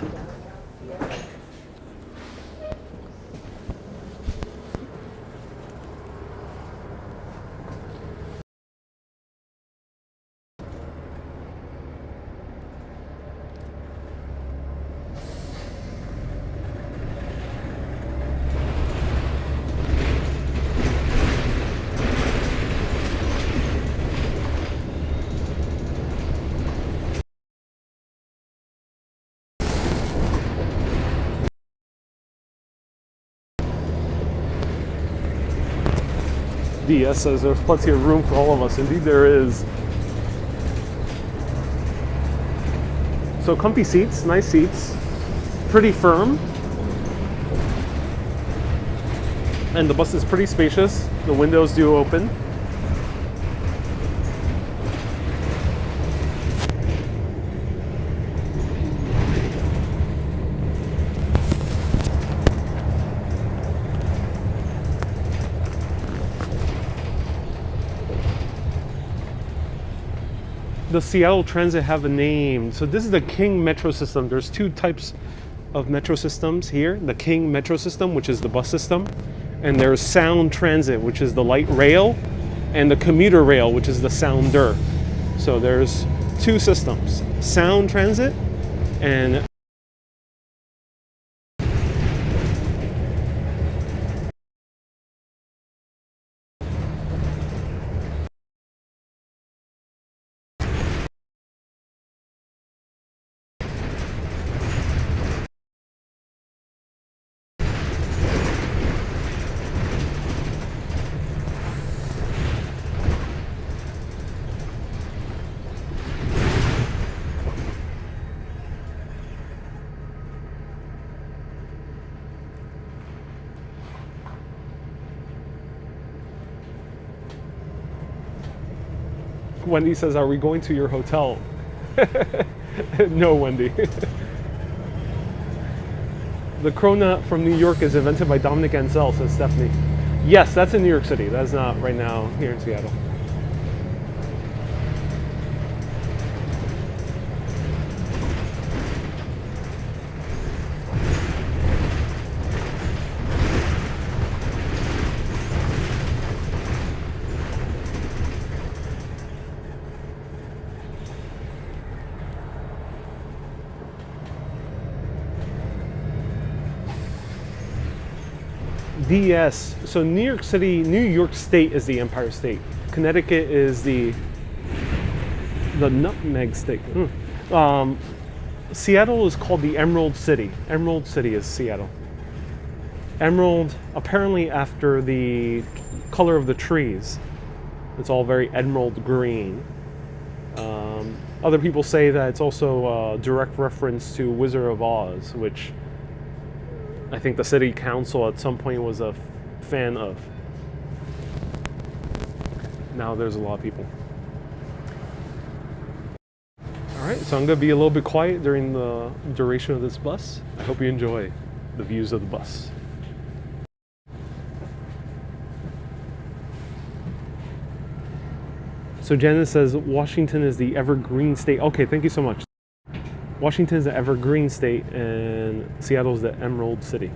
DS says there's plenty of room for all of us. Indeed there is. So comfy seats, nice seats, pretty firm. And the bus is pretty spacious. The windows do open. The Seattle Transit have a name. So this is the King Metro system. There's two types of metro systems here. The King Metro system, which is the bus system, and there's Sound Transit, which is the light rail, and the commuter rail, which is the sounder. So there's two systems, Sound Transit and Wendy says, are we going to your hotel? No, Wendy. The cronut from New York is invented by Dominic Ansel, says Stephanie. Yes, that's in New York City. That's not right now here in Seattle. DS. So New York City, New York State is the Empire State. Connecticut is the Nutmeg State. Seattle is called the Emerald City. Emerald City is Seattle. Emerald, apparently after the color of the trees. It's all very emerald green. Other people say that it's also a direct reference to Wizard of Oz, which I think the city council at some point was a fan of. Now there's a lot of people. Alright, so I'm going to be a little bit quiet during the duration of this bus. I hope you enjoy the views of the bus. So Janice says Washington is the evergreen state. Okay, thank you so much. Washington is the evergreen state and Seattle's the Emerald City.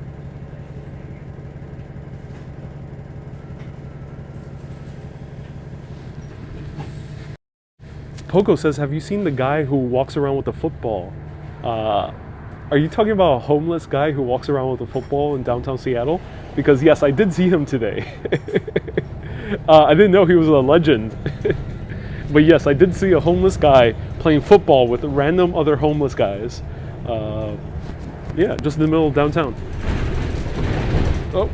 Poco says, have you seen the guy who walks around with a football? Are you talking about a homeless guy who walks around with a football in downtown Seattle? Because yes, I did see him today. I didn't know he was a legend. But yes, I did see a homeless guy playing football with random other homeless guys. Yeah, just in the middle of downtown. Oh.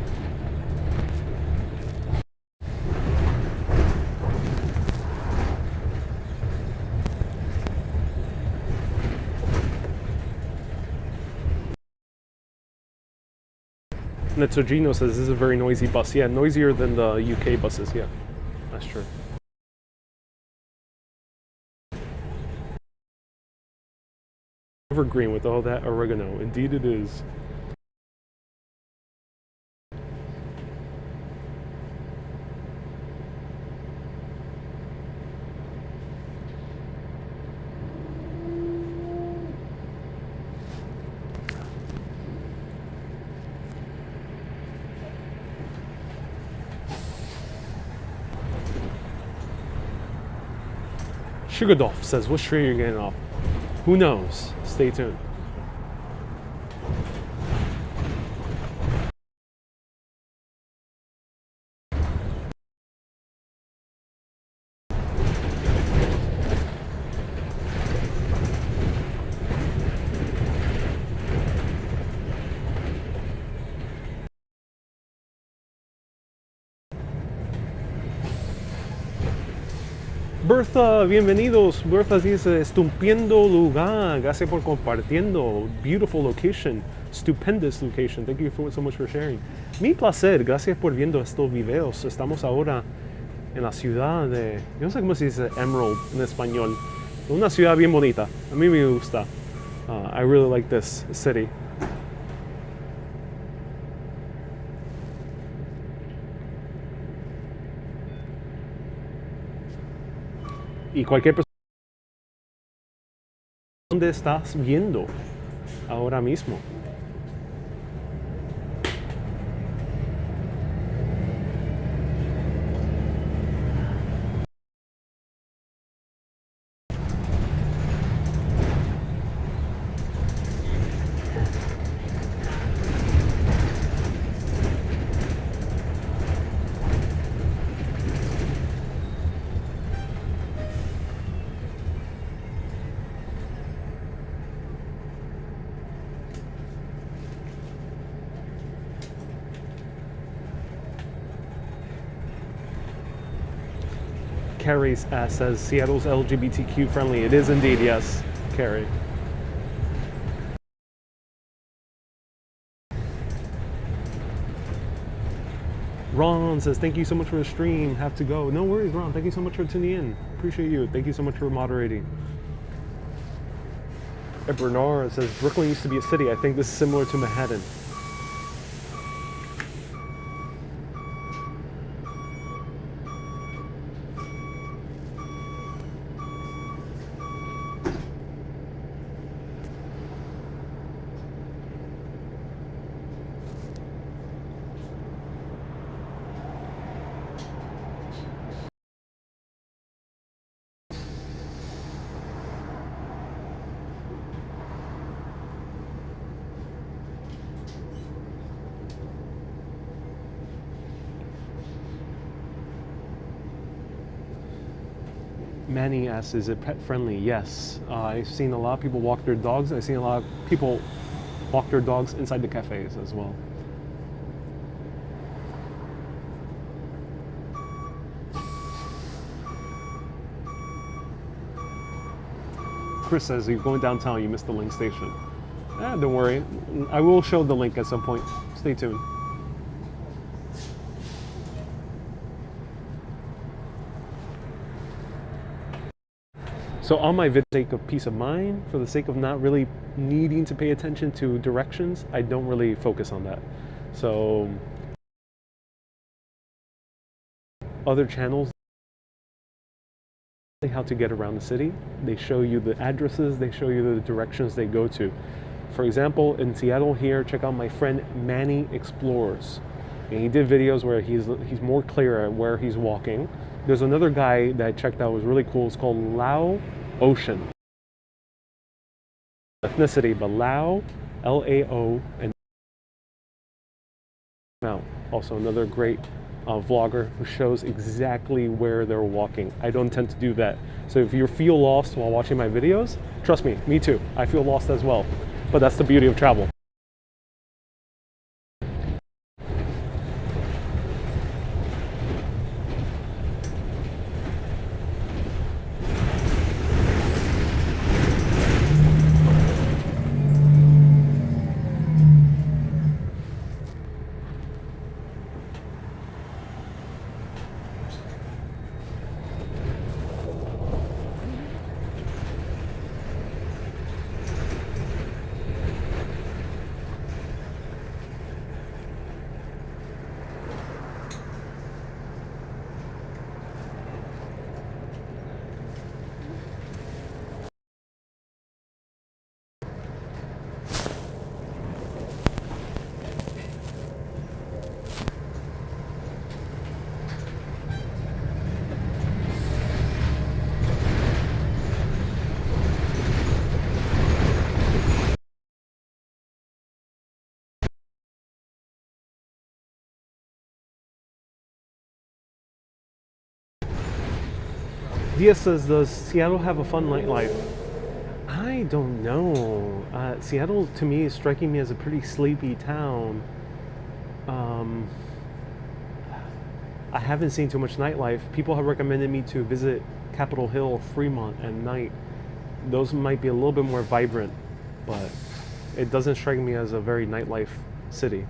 Netzogino says this is a very noisy bus. Yeah, noisier than the UK buses. Yeah, that's true. Evergreen with all that oregano. Indeed it is. Sugardolf says, what street are you getting off? Who knows? Stay tuned. Bertha, bienvenidos. Bertha dice, estupendo lugar. Gracias por compartiendo. Beautiful location. Stupendous location. Thank you so much for sharing. Mi placer. Gracias por viendo estos videos. Estamos ahora en la ciudad de... Yo no sé cómo se dice Emerald en español. Una ciudad bien bonita. A mí me gusta. I really like this city. Y cualquier persona, ¿dónde estás viendo ahora mismo? Carrie says Seattle's LGBTQ friendly. It is indeed, yes, Carrie. Ron says, thank you so much for the stream. Have to go. No worries, Ron. Thank you so much for tuning in. Appreciate you. Thank you so much for moderating. Bernard says Brooklyn used to be a city. I think this is similar to Manhattan. Manny asks, is it pet friendly? Yes. I've seen a lot of people walk their dogs. I've seen a lot of people walk their dogs inside the cafes as well. Chris says, you're going downtown, you missed the link station. Don't worry. I will show the link at some point. Stay tuned. So on my video, for the sake of peace of mind, for the sake of not really needing to pay attention to directions, I don't really focus on that. So other channels, how to get around the city. They show you the addresses, they show you the directions they go to. For example, in Seattle here, check out my friend Manny Explores. And he did videos where he's more clear at where he's walking. There's another guy that I checked out was really cool. It's called Lao Ocean. Ethnicity, but Lao, L-A-O, and out. Also another great vlogger who shows exactly where they're walking. I don't tend to do that. So if you feel lost while watching my videos, trust me too. I feel lost as well. But that's the beauty of travel. Diaz says, does Seattle have a fun nightlife? I don't know. Seattle, to me, is striking me as a pretty sleepy town. I haven't seen too much nightlife. People have recommended me to visit Capitol Hill or Fremont at night. Those might be a little bit more vibrant, but it doesn't strike me as a very nightlife city.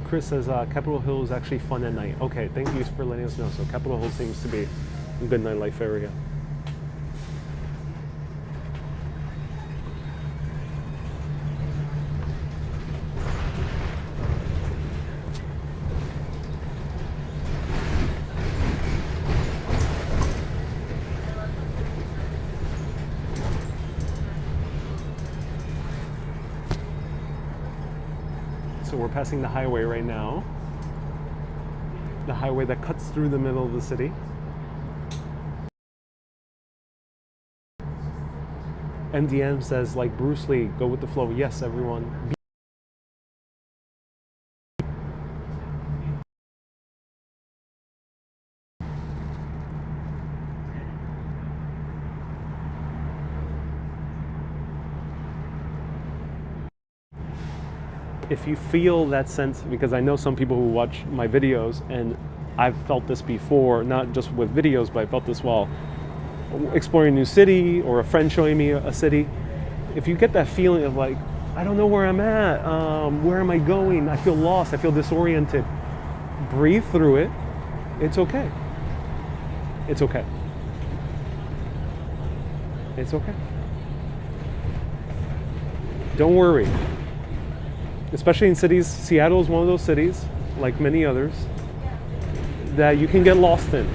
Chris says Capitol Hill is actually fun at night. Okay, thank you for letting us know. So Capitol Hill seems to be a good nightlife area. So we're passing the highway right now. The highway that cuts through the middle of the city. MDM says, like Bruce Lee, go with the flow. Yes, everyone. if you feel that sense, because I know some people who watch my videos, and I've felt this before, not just with videos, but I felt this while exploring a new city or a friend showing me a city. If you get that feeling of like, I don't know where I'm at, where am I going? I feel lost, I feel disoriented. Breathe through it. It's okay. It's okay. It's okay. Don't worry. Especially in cities, Seattle is one of those cities, like many others, that you can get lost in.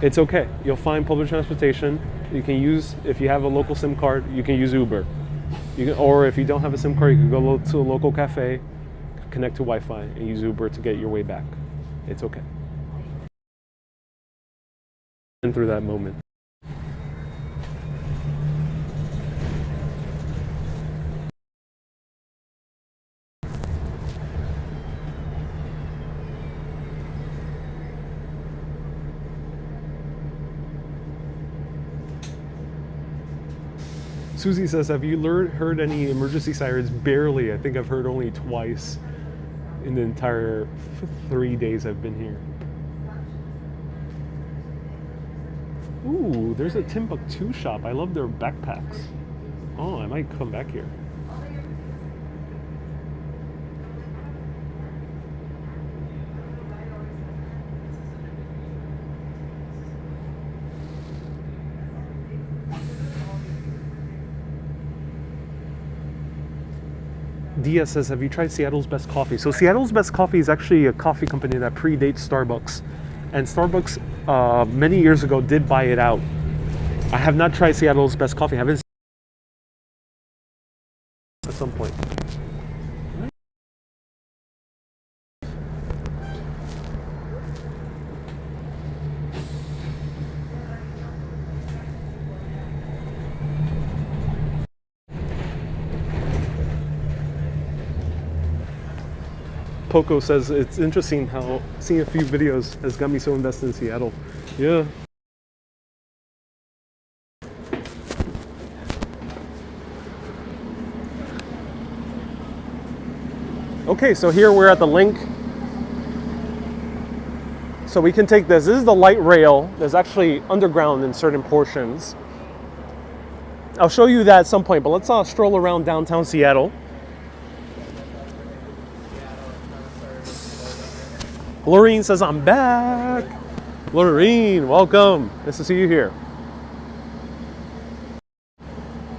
It's okay. You'll find public transportation. You can use, if you have a local SIM card, you can use Uber. Or if you don't have a SIM card, you can go to a local cafe, connect to Wi-Fi, and use Uber to get your way back. It's okay. And through that moment. Susie says, have you heard any emergency sirens? Barely. I think I've heard only twice in the entire 3 days I've been here. Ooh, there's a Timbuktu shop. I love their backpacks. Oh, I might come back here. Dia says, have you tried Seattle's Best Coffee? So Seattle's Best Coffee is actually a coffee company that predates Starbucks. And Starbucks, many years ago, did buy it out. I have not tried Seattle's Best Coffee. I haven't at some point. Poco says, it's interesting how seeing a few videos has got me so invested in Seattle. Yeah. Okay, so here we're at the link. So we can take this. This is the light rail. There's actually underground in certain portions. I'll show you that at some point, but let's stroll around downtown Seattle. Lorene says, I'm back. Lorene, welcome. Nice to see you here.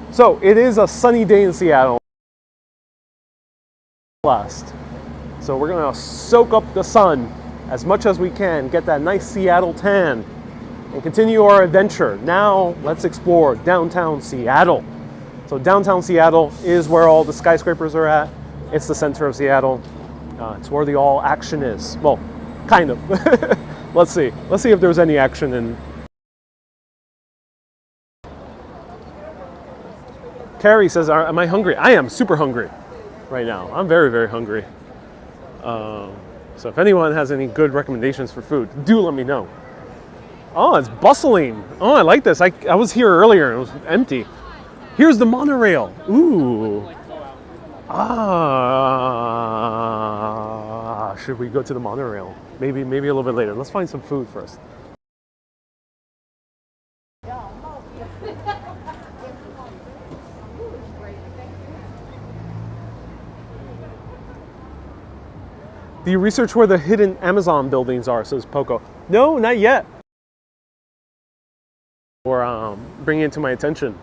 So it is a sunny day in Seattle. Last. So we're gonna soak up the sun as much as we can, get that nice Seattle tan, and continue our adventure. Now let's explore downtown Seattle. So downtown Seattle is where all the skyscrapers are at. It's the center of Seattle. It's where the all action is. Well, kind of. Let's see. Let's see if there's any action in. Carrie says, am I hungry? I am super hungry right now. I'm very, very hungry. So if anyone has any good recommendations for food, do let me know. Oh, it's bustling. Oh, I like this. I was here earlier and it was empty. Here's the monorail. Ooh. Should we go to the monorail? Maybe a little bit later. Let's find some food first. Do you research where the hidden Amazon buildings are, says Poco. No, not yet. Or bring it to my attention.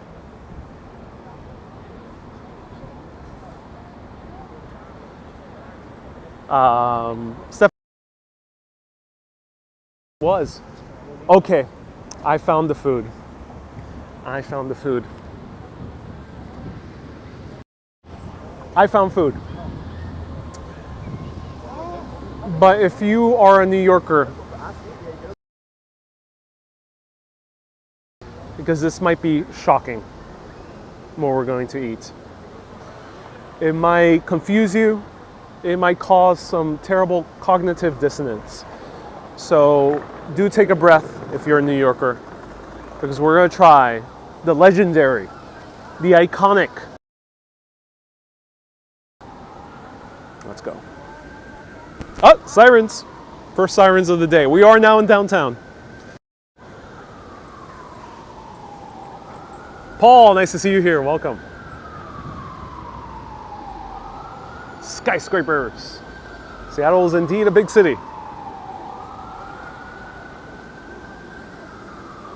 Steph was. Okay, I found the food. I found food. But if you are a New Yorker, because this might be shocking what we're going to eat. It might confuse you. It might cause some terrible cognitive dissonance. So do take a breath if you're a New Yorker, because we're going to try the legendary, the iconic Oh, sirens. First sirens of the day. We are now in downtown. Paul, nice to see you here. Welcome. Skyscrapers. Seattle is indeed a big city.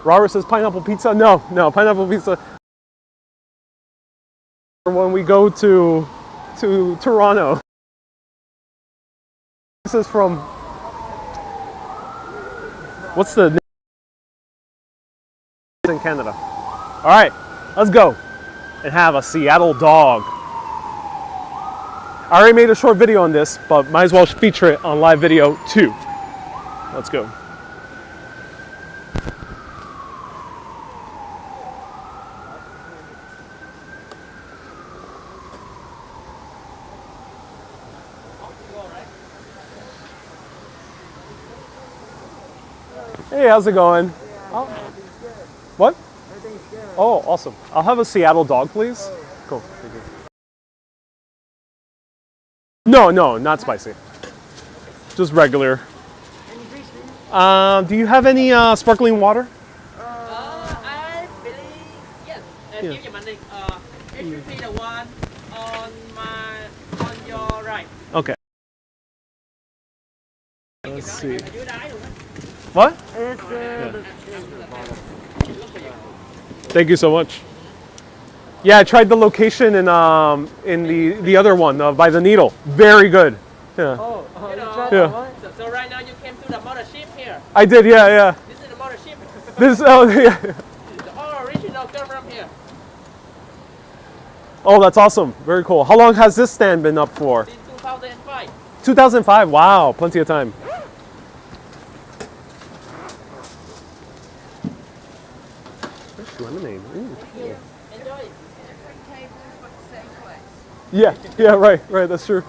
Robert says pineapple pizza. No, pineapple pizza. When we go to Toronto. This is from, what's the name in Canada? All right, let's go and have a Seattle dog. I already made a short video on this, but might as well feature it on live video too. Let's go. Hey, how's it going? Oh. What? Oh, awesome. I'll have a Seattle dog, please. Cool. Thank you. No, not spicy. Just regular. Do you have any sparkling water? I believe yes. Yeah. Give you my name. It should be the one on your right. Okay. Let's see. What? Yeah. Thank you so much. Yeah, I tried the location in the other one by the Needle. Very good. Yeah. Yeah. So right now you came to the mothership here. I did. Yeah. This is the mothership. This. Oh yeah. The all original come from here. Oh, that's awesome. Very cool. How long has this stand been up for? Since 2005. 2005. Wow, plenty of time. Fresh lemonade. Ooh. Enjoy it. Yeah, right, that's true.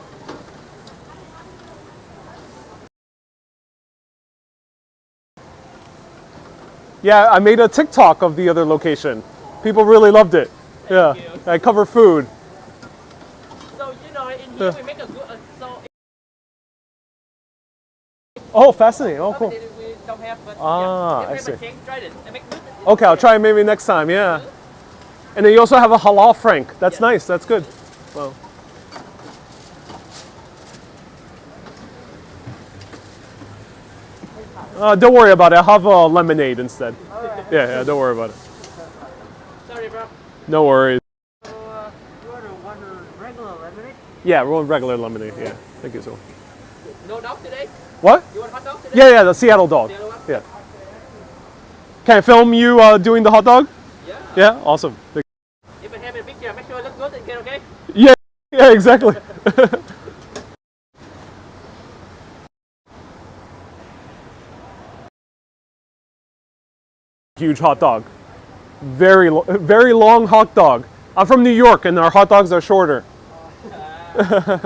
Yeah, I made a TikTok of the other location. People really loved it. Yeah, I cover food. So in here we make a good. Oh, fascinating. Oh, cool. We don't have, but I see. Try it. I make good. Okay, I'll try it maybe next time. Yeah. And then you also have a halal frank. That's nice. That's good. Wow. Don't worry about it. I'll have a lemonade instead. Right. Yeah, don't worry about it. Sorry, bro. No worries. So, you order one regular lemonade? Yeah, we're on regular lemonade. Yeah, thank you so much. No dog today? What? You want hot dog today? Yeah, the Seattle dog. Seattle one? Yeah. Can I film you doing the hot dog? Yeah. Yeah, awesome. If I have a picture, make sure it looks good and get okay? Yeah, exactly. Huge hot dog. Very long hot dog. I'm from New York and our hot dogs are shorter. I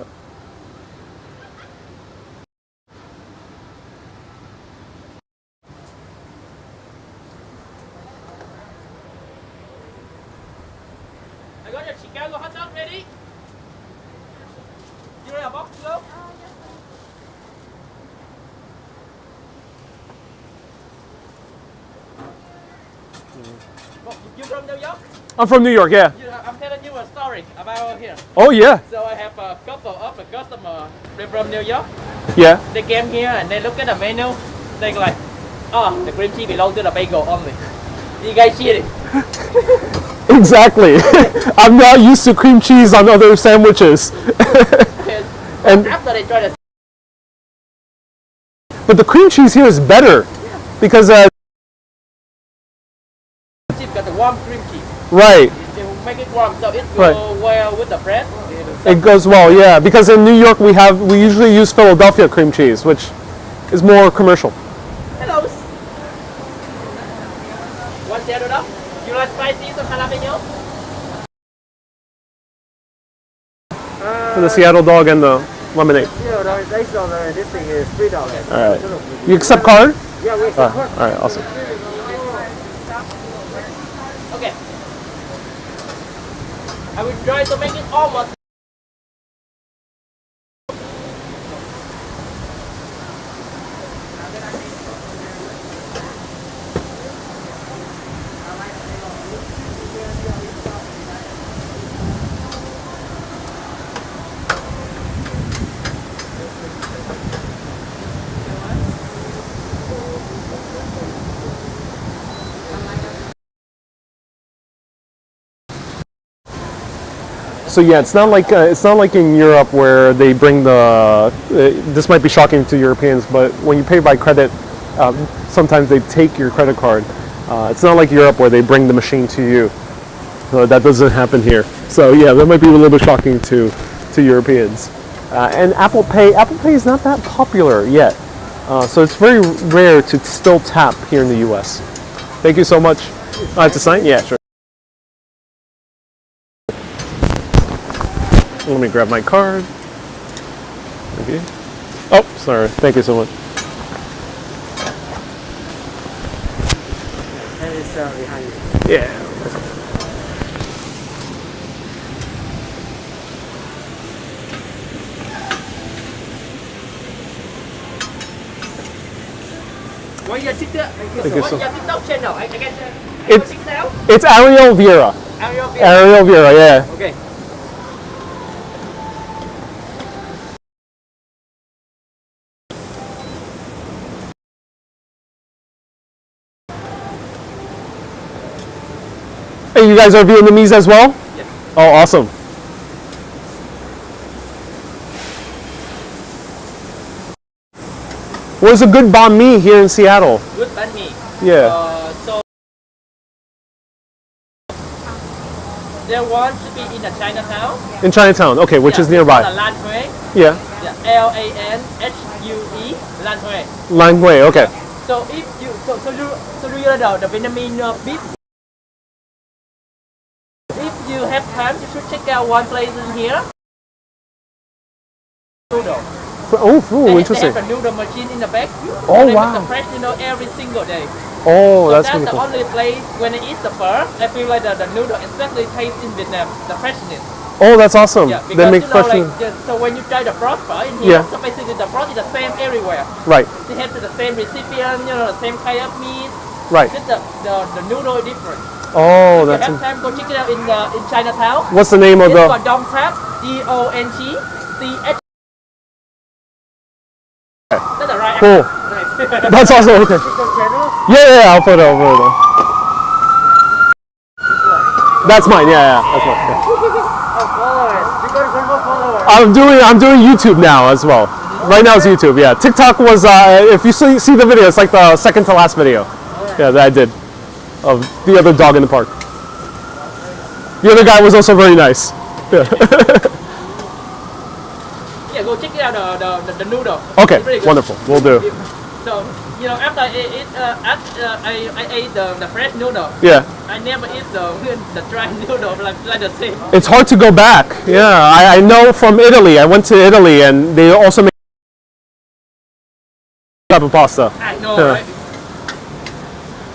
got your Chicago hot dog ready. You want a box to go? You from New York? I'm from New York, yeah. I'm telling you a story about here. Oh, yeah. So I have a couple of customers from New York. Yeah. They came here and they look at the menu. They go like, oh, the cream cheese belongs to the bagel only. You guys see it? Exactly. I'm not used to cream cheese on other sandwiches. And after they try to, But the cream cheese here is better because got the warm cream cheese. right. They will make it warm so it Right. go well with the bread. It goes well, yeah. Because in New York we usually use Philadelphia cream cheese, which is more commercial. Hello. One potato dog. You like spicy or jalapeno? For the Seattle dog and the lemonade. This thing is $3. All right. You accept card? Yeah, we All right, awesome. Okay. I will try to make it almost. So yeah, it's not like in Europe where they bring the. This might be shocking to Europeans, but when you pay by credit, sometimes they take your credit card. It's not like Europe where they bring the machine to you. That doesn't happen here. So yeah, that might be a little bit shocking to Europeans. And Apple Pay is not that popular yet. So it's very rare to still tap here in the U.S. Thank you so much. I have to sign? Yeah, sure. Let me grab my card. Thank you. Oh, sorry. Thank you so much. And it's behind you. Yeah. What's your TikTok? you, What's sir. your TikTok channel? I can It's- check it out. It's Ariel Vieira. Ariel Vieira. Ariel Vieira, yeah. Okay. Hey, you guys are Vietnamese as well? Yes. Oh, awesome. Where's a good banh mi here in Seattle? Good banh mi. Yeah. So there one should be in the Chinatown. In Chinatown, okay, which is nearby. Lan Hue. Yeah. Yeah. LANHUE. Lan Hue. Lang Hui, okay. So if you so you know the Vietnamese beef. If you have time, you should check out one place in here. Noodle. Oh, They interesting. have a noodle machine in the back. Oh, They make wow. the fresh noodle every single day. Oh, So that's that's really the cool. only place when I eat the pho, I feel like the noodle exactly tastes in Vietnam, the freshness. Oh, that's awesome. Yeah, They because make you know, fresh. like, so when you try the broth pho in here, Yeah. so basically the broth is the same everywhere. Right, They have the same recipient, the same kind of meat. right. Just the noodle is different. Oh, If you that's. have time, go check it out in Chinatown. What's the name of It's the? called Dong Thap, DONGTH. That's the right Cool. Nice. That's awesome. Okay. Yeah, I'll put it over. That's mine. Yeah, that's mine. Yeah. I'm doing YouTube now as well. Right now it's YouTube. Yeah, TikTok was. If you see the video, it's like the second to last video. Yeah, that I did of the other dog in the park. The other guy was also very nice. Yeah. Yeah, go check it out the noodle. Okay, It's really good. wonderful. We'll do. So after I ate the fresh noodle, Yeah. I never eat the dry noodle like the same. It's hard to go back. Yeah, I know from Italy. I went to Italy and they also make type of pasta. I know, Yeah. right?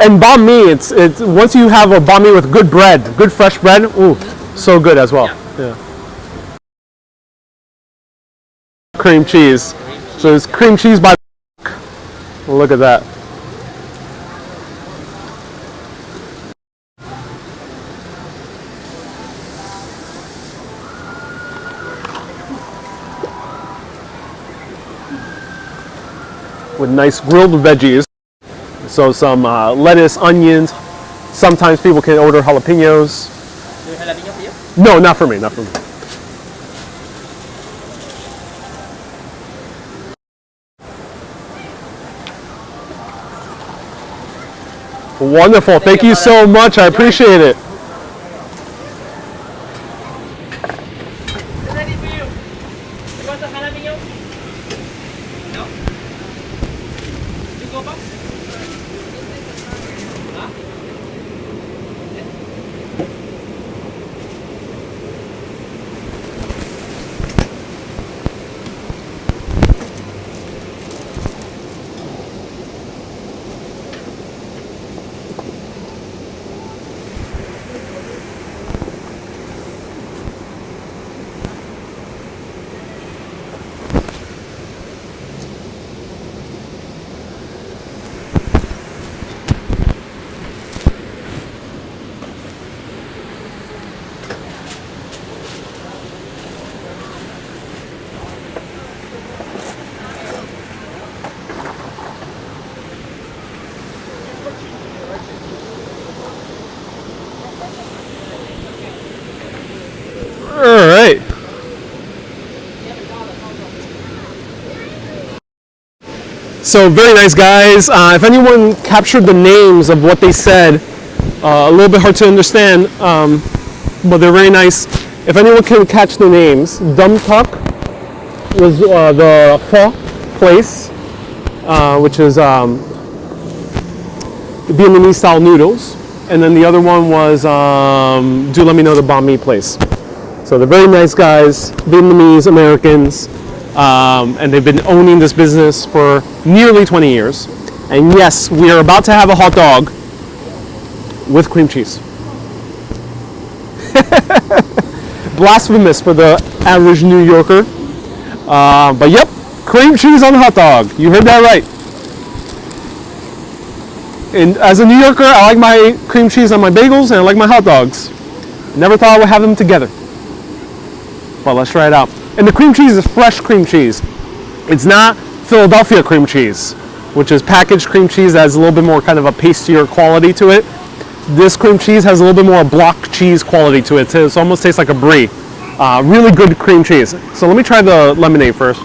And banh mi, it's once you have a banh mi with good bread, good fresh bread, ooh, so good as well. Yeah. Cream cheese. So it's cream cheese by. Look at that. With nice grilled veggies. So some lettuce, onions. Sometimes people can order jalapenos. Do you have jalapeno here? No, not for me, not for me. Wonderful. Thank you so much. I appreciate it. It's ready for you. You want some jalapeno? No. You go back. Huh? All right. So very nice, guys. If anyone captured the names of what they said, a little bit hard to understand, but they're very nice. If anyone can catch the names, Dum Tok was the pho place, which is Vietnamese style noodles, and then the other one was Do Let Me Know, the banh mi place. So they're very nice guys, Vietnamese Americans, and they've been owning this business for nearly 20 years. And yes, we are about to have a hot dog with cream cheese. Blasphemous for the average New Yorker. But yep, cream cheese on the hot dog. You heard that right. And as a New Yorker, I like my cream cheese on my bagels and I like my hot dogs. Never thought I would have them together. But let's try it out. And the cream cheese is fresh cream cheese. It's not Philadelphia cream cheese, which is packaged cream cheese that has a little bit more kind of a pastier quality to it. This cream cheese has a little bit more block cheese quality to it. It almost tastes like a brie. Really good cream cheese. So let me try the lemonade first.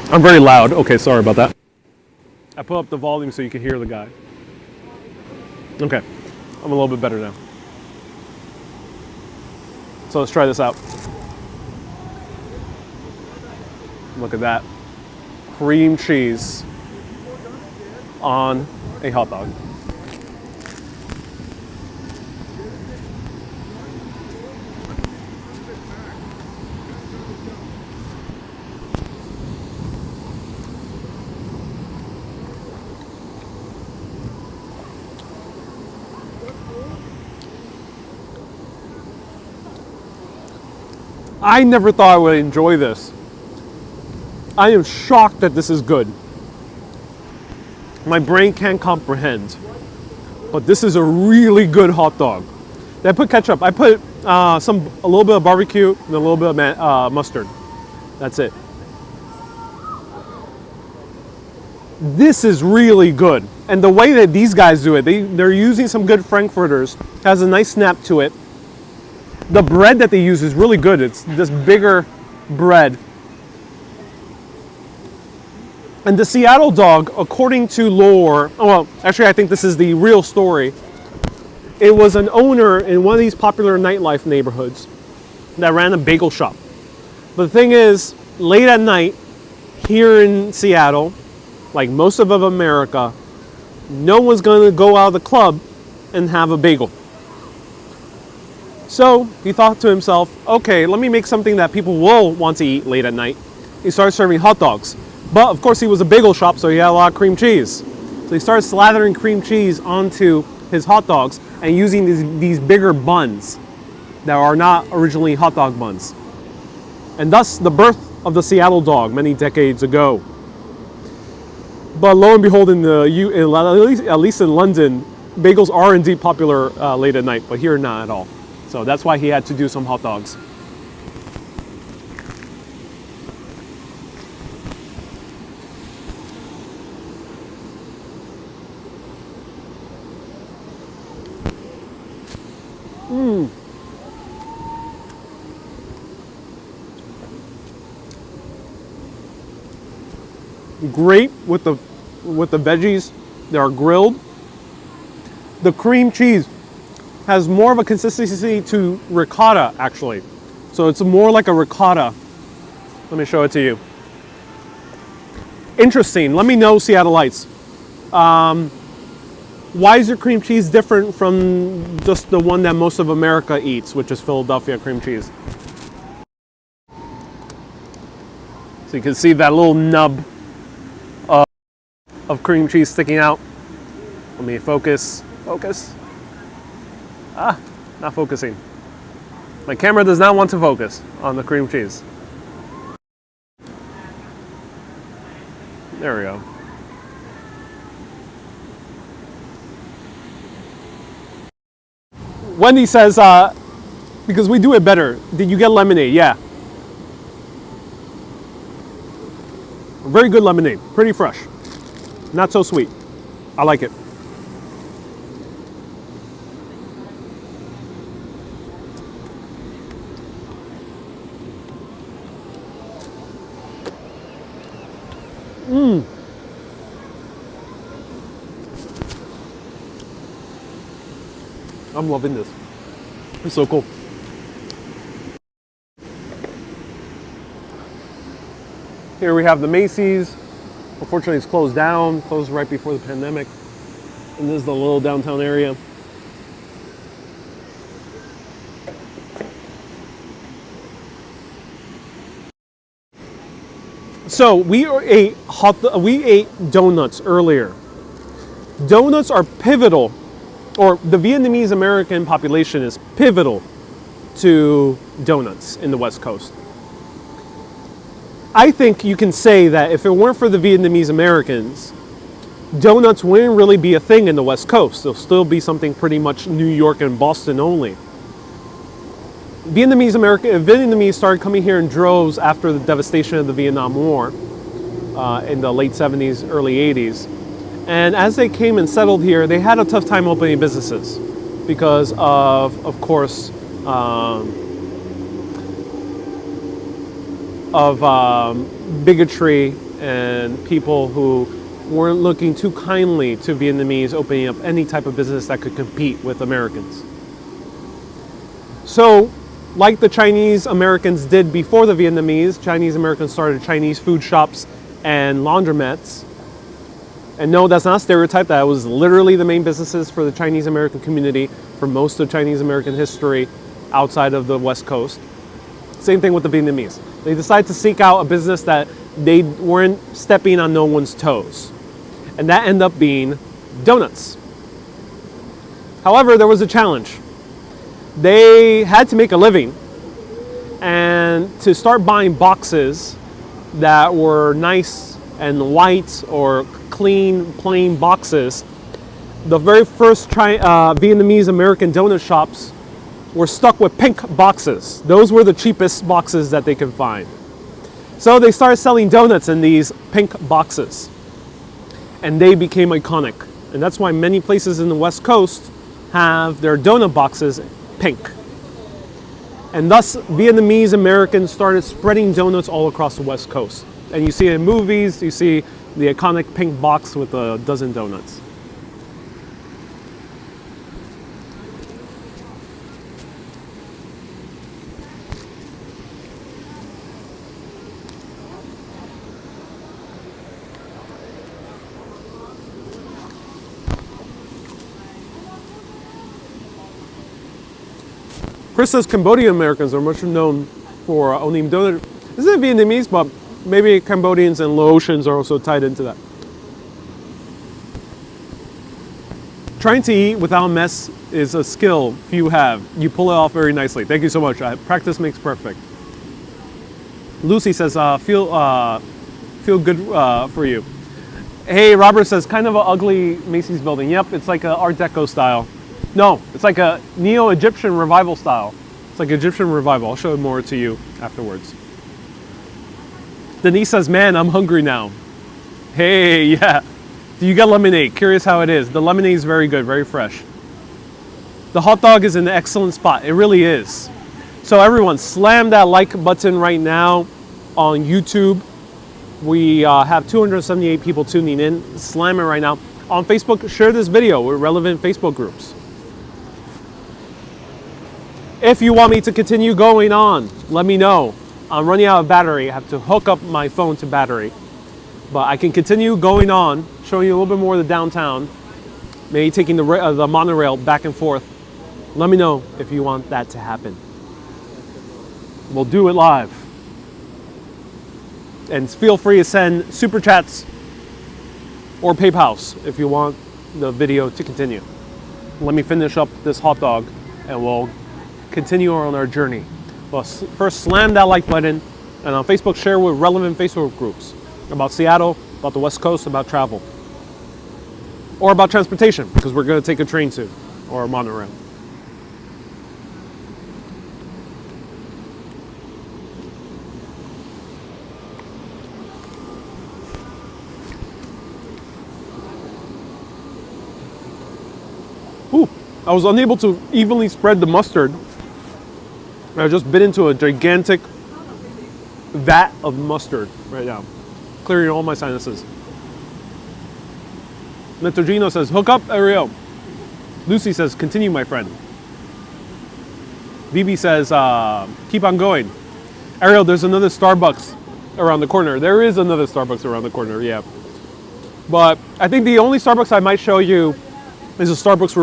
I'm very loud. Okay, sorry about that. I put up the volume so you can hear the guy. Okay, I'm a little bit better now. So let's try this out. Look at that. Cream cheese on a hot dog. I never thought I would enjoy this. I am shocked that this is good. My brain can't comprehend. But this is a really good hot dog. I put ketchup. I put a little bit of barbecue and a little bit of mustard. That's it. This is really good. And the way that these guys do it, they're using some good frankfurters. Has a nice snap to it. The bread that they use is really good. It's this bigger bread. And the Seattle dog, according to lore, well, actually I think this is the real story. It was an owner in one of these popular nightlife neighborhoods that ran a bagel shop. But the thing is, late at night, here in Seattle, like most of America, no one's going to go out of the club and have a bagel. So he thought to himself, okay, let me make something that people will want to eat late at night. He started serving hot dogs. But of course he was a bagel shop, so he had a lot of cream cheese. So he started slathering cream cheese onto his hot dogs and using these bigger buns that are not originally hot dog buns. And thus the birth of the Seattle dog many decades ago. But lo and behold, at least in London, bagels are indeed popular late at night, but here not at all. So that's why he had to do some hot dogs. Great with the veggies that are grilled. The cream cheese has more of a consistency to ricotta, actually. So it's more like a ricotta. Let me show it to you. Interesting. Let me know, Seattleites. Why is your cream cheese different from just the one that most of America eats, which is Philadelphia cream cheese? So you can see that little nub of cream cheese sticking out. Let me focus. Focus. Ah, not focusing. My camera does not want to focus on the cream cheese. There we go. Wendy says, because we do it better. Did you get lemonade? Yeah. Very good lemonade. Pretty fresh. Not so sweet. I like it. I'm loving this. It's so cool. Here we have the Macy's. Unfortunately, it's closed down, closed right before the pandemic. And this is the little downtown area. So we ate donuts earlier. Donuts are pivotal, or the Vietnamese American population is pivotal to donuts in the West Coast. I think you can say that if it weren't for the Vietnamese Americans, donuts wouldn't really be a thing in the West Coast. They'll still be something pretty much New York and Boston only. Vietnamese started coming here in droves after the devastation of the Vietnam War in the late 70s, early 80s. And as they came and settled here, they had a tough time opening businesses because of course, bigotry and people who weren't looking too kindly to Vietnamese opening up any type of business that could compete with Americans. So, like the Chinese Americans did before the Vietnamese, Chinese Americans started Chinese food shops and laundromats. And no, that's not a stereotype. That was literally the main businesses for the Chinese American community for most of Chinese American history outside of the West Coast. Same thing with the Vietnamese. They decided to seek out a business that they weren't stepping on no one's toes. And that ended up being donuts. However, there was a challenge. They had to make a living, and to start buying boxes that were nice and white or clean, plain boxes, the very first Vietnamese American donut shops were stuck with pink boxes. Those were the cheapest boxes that they could find. So they started selling donuts in these pink boxes, and they became iconic. And that's why many places in the West Coast have their donut boxes pink. And thus, Vietnamese Americans started spreading donuts all across the West Coast. And you see it in movies, you see the iconic pink box with a dozen donuts. Chris says Cambodian Americans are much known for owning donut. This isn't Vietnamese, but maybe Cambodians and Laotians are also tied into that. Trying to eat without mess is a skill few have. You pull it off very nicely. Thank you so much. Practice makes perfect. Lucy says, feel good for you. Hey, Robert says, kind of an ugly Macy's building. Yep, it's like a Art Deco style. No, it's like a Neo-Egyptian revival style. It's like Egyptian revival. I'll show more to you afterwards. Denise says, man, I'm hungry now. Hey, yeah. Do you get lemonade? Curious how it is. The lemonade is very good, very fresh. The hot dog is in an excellent spot. It really is. So everyone, slam that like button right now on YouTube. We have 278 people tuning in. Slam it right now. On Facebook, share this video with relevant Facebook groups. If you want me to continue going on, let me know. I'm running out of battery. I have to hook up my phone to battery. But I can continue going on, showing you a little bit more of the downtown, maybe taking the monorail back and forth. Let me know if you want that to happen. We'll do it live. And feel free to send super chats or PayPals if you want the video to continue. Let me finish up this hot dog and we'll continue on our journey. Well, first slam that like button, and on Facebook share with relevant Facebook groups about Seattle, about the West Coast, about travel, or about transportation, because we're going to take a train soon or a monorail. Ooh, I was unable to evenly spread the mustard. I just bit into a gigantic vat of mustard right now, clearing all my sinuses. Metrogino says, hook up, Ariel. Lucy says, continue, my friend. VB says, keep on going. Ariel, there's another Starbucks around the corner. There is another Starbucks around the corner, yeah. But I think the only Starbucks I might show you is a Starbucks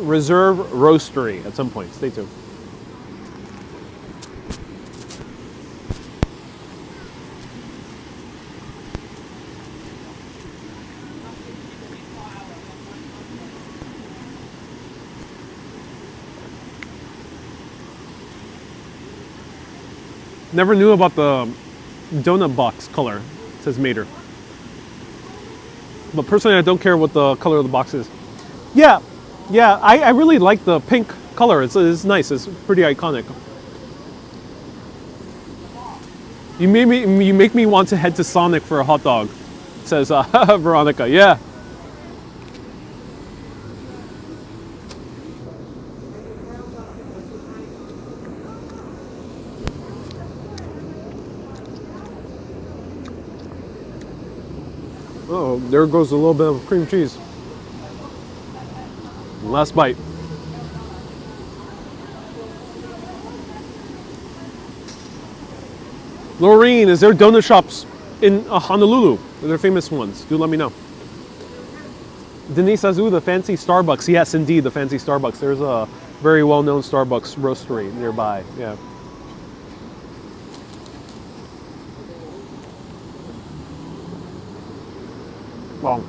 Reserve Roastery at some point. Stay tuned. Never knew about the donut box color, says Mater. But personally, I don't care what the color of the box is. Yeah, I really like the pink color. It's nice. It's pretty iconic. You make me want to head to Sonic for a hot dog, says Veronica. Yeah. Oh, there goes a little bit of cream cheese. Last bite. Laureen, is there donut shops in Honolulu? Are there famous ones? Do let me know. Denise says, ooh, the fancy Starbucks. Yes, indeed, the fancy Starbucks. There's a very well-known Starbucks roastery nearby. Yeah. Wow.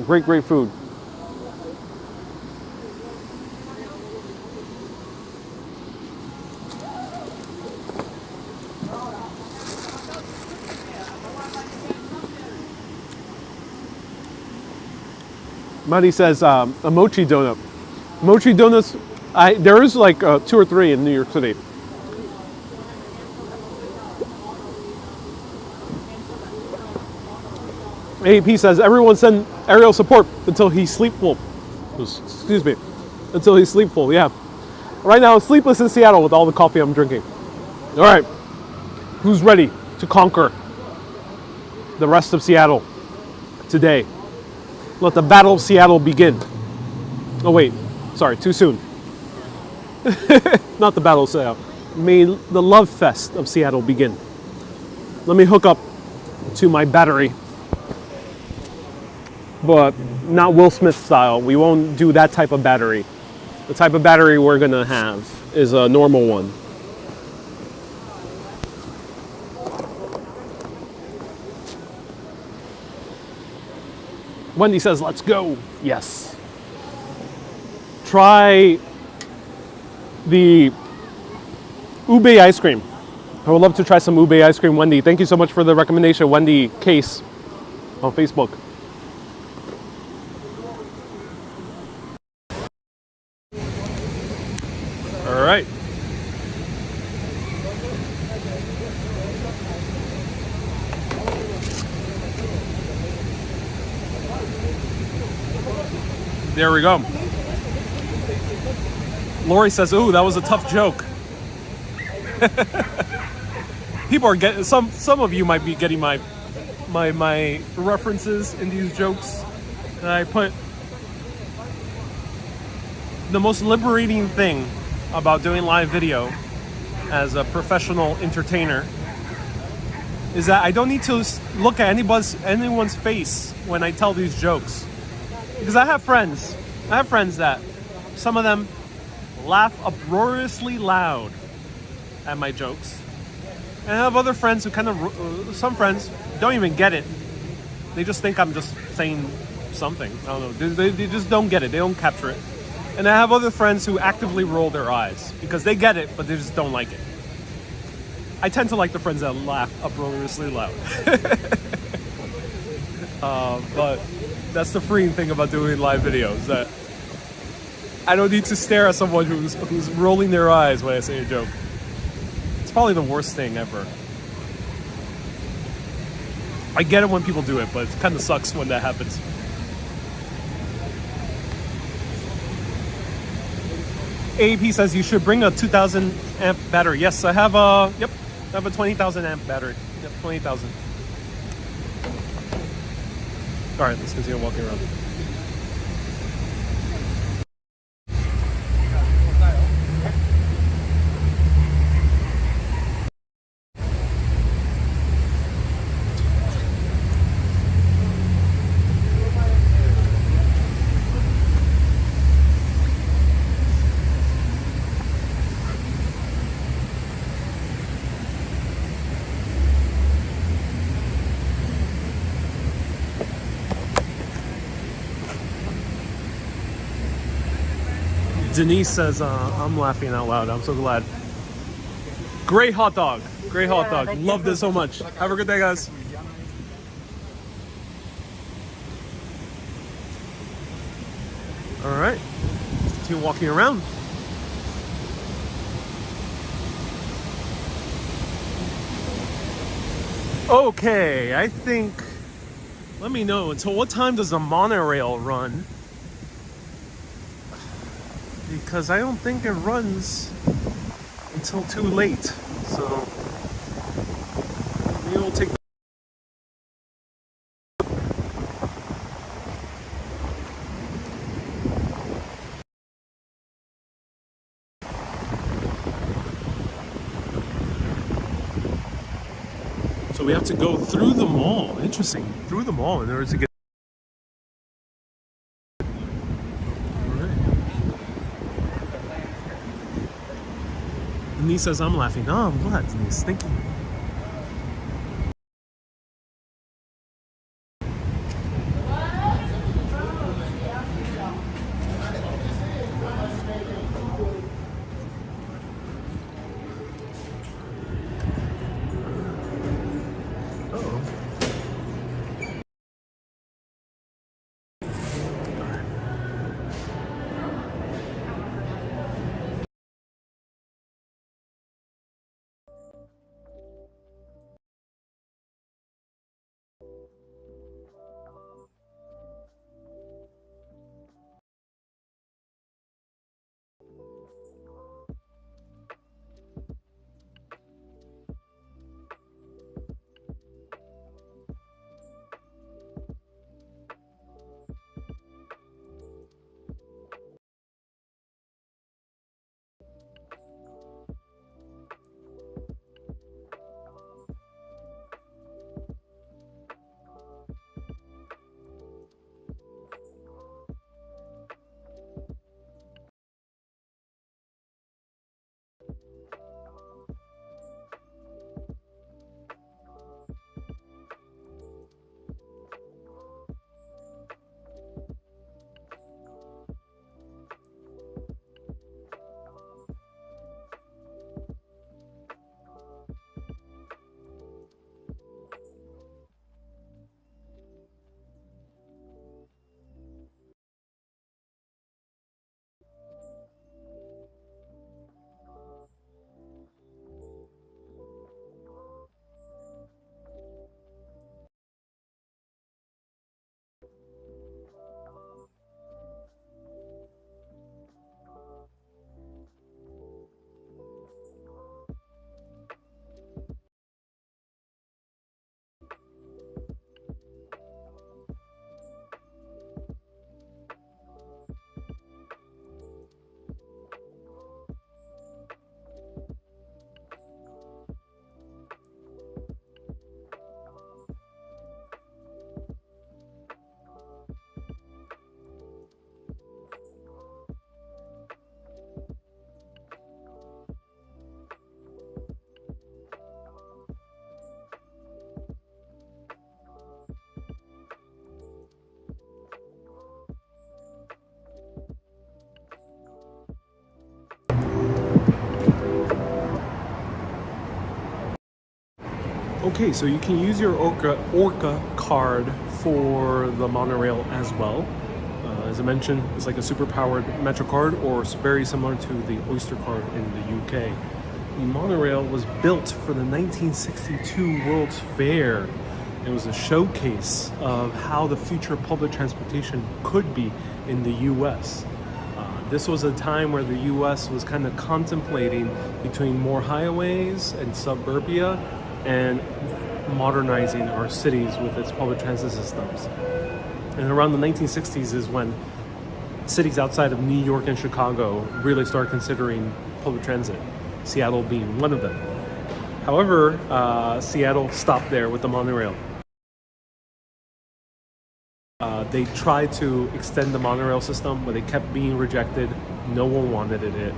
Great food. Muddy says a mochi donut. Mochi donuts, there is like 2 or 3 in New York City. AP says, everyone send Ariel support until he's sleepful. Excuse me. Until he's sleepful, yeah. Right now, I'm sleepless in Seattle with all the coffee I'm drinking. All right. Who's ready to conquer the rest of Seattle today? Let the Battle of Seattle begin. Oh, wait. Sorry, too soon. Not the Battle of Seattle. May the love fest of Seattle begin. Let me hook up to my battery. But not Will Smith style. We won't do that type of battery. The type of battery we're gonna have is a normal one. Wendy says, let's go. Yes. Try the ube ice cream. I would love to try some ube ice cream, Wendy. Thank you so much for the recommendation, Wendy Case on Facebook. All right. There we go. Lori says, ooh, that was a tough joke. People are getting, some of you might be getting my references in these jokes that I put. The most liberating thing about doing live video as a professional entertainer is that I don't need to look at anyone's face when I tell these jokes. Because I have friends that some of them laugh uproariously loud at my jokes. And I have other friends who some friends don't even get it. They just think I'm just saying something. I don't know. They just don't get it. They don't capture it. And I have other friends who actively roll their eyes because they get it, but they just don't like it. I tend to like the friends that laugh uproariously loud. But that's the freeing thing about doing live videos, that I don't need to stare at someone who's rolling their eyes when I say a joke. It's probably the worst thing ever. I get it when people do it, but it kind of sucks when that happens. AAP says you should bring a 2,000 amp battery. Yes, I have a 20,000 amp battery. Yep, 20,000. All right, let's continue walking around. Denise says, I'm laughing out loud. I'm so glad. Great hot dog. Great hot dog. Love this so much. Have a good day, guys. All right. Continue walking around. Okay, I think, let me know, until what time does the monorail run? Because I don't think it runs until too late. So maybe we'll take. So we have to go through the mall. Interesting. Through the mall in order to get. Denise says I'm laughing. Oh, I'm glad, Denise. Thank you. Okay, so you can use your Orca card for the monorail as well. As I mentioned, it's like a super-powered Metro card, or it's very similar to the Oyster card in the UK. The monorail was built for the 1962 World's Fair. It was a showcase of how the future of public transportation could be in the US. This was a time where the US was kind of contemplating between more highways and suburbia and modernizing our cities with its public transit systems. And around the 1960s is when cities outside of New York and Chicago really started considering public transit, Seattle being one of them. However, Seattle stopped there with the monorail. They tried to extend the monorail system, but they kept being rejected. No one wanted it.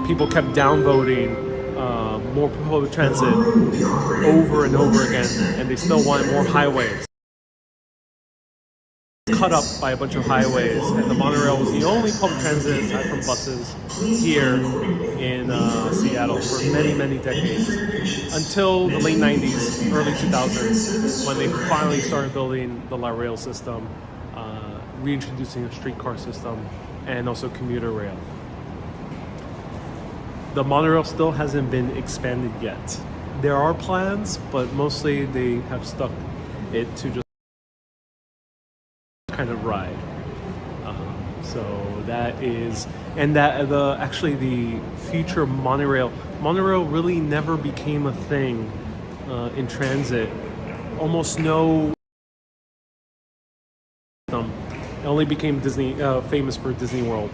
People kept downvoting more public transit over and over again, and they still wanted more highways. cut up by a bunch of highways, and the monorail was the only public transit aside from buses here in Seattle for many, many decades, until the late 90s, early 2000s, when they finally started building the light rail system, reintroducing a streetcar system, and also commuter rail. The monorail still hasn't been expanded yet. There are plans, but mostly they have stuck it to just kind of ride. So that is, and that the future monorail really never became a thing in transit. Almost no. It only became famous for Disney World.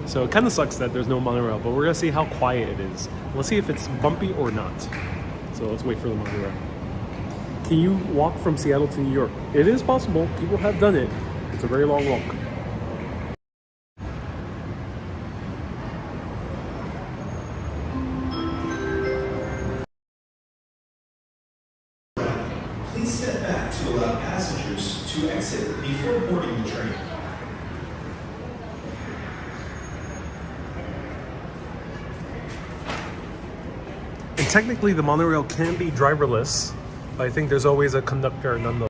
So it kind of sucks that there's no monorail, but we're gonna see how quiet it is. Let's see if it's bumpy or not. So let's wait for the monorail. Can you walk from Seattle to New York? It is possible. People have done it. It's a very long walk. Please step back to allow passengers to exit before boarding the train. And technically the monorail can be driverless, but I think there's always a conductor nonetheless.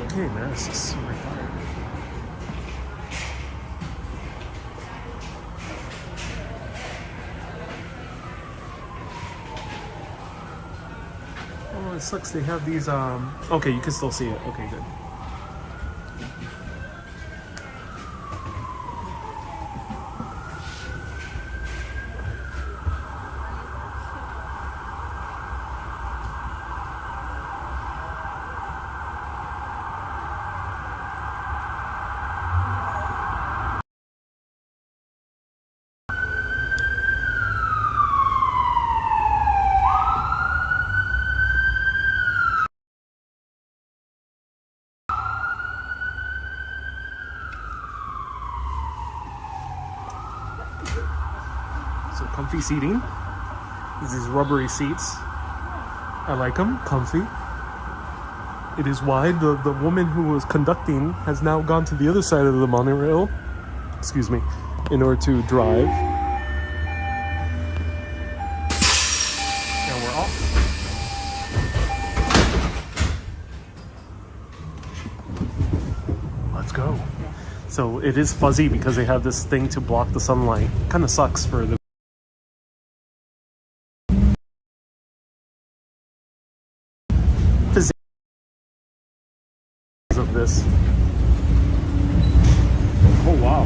Okay, masks required. Oh, it sucks. They have these. Okay, you can still see it. Okay, good. So comfy seating. These rubbery seats. I like them. Comfy. It is wide. The woman who was conducting has now gone to the other side of the monorail. Excuse me. In order to drive. And we're off. Let's go. So it is fuzzy because they have this thing to block the sunlight. Kind of sucks for the physics of this. Oh wow.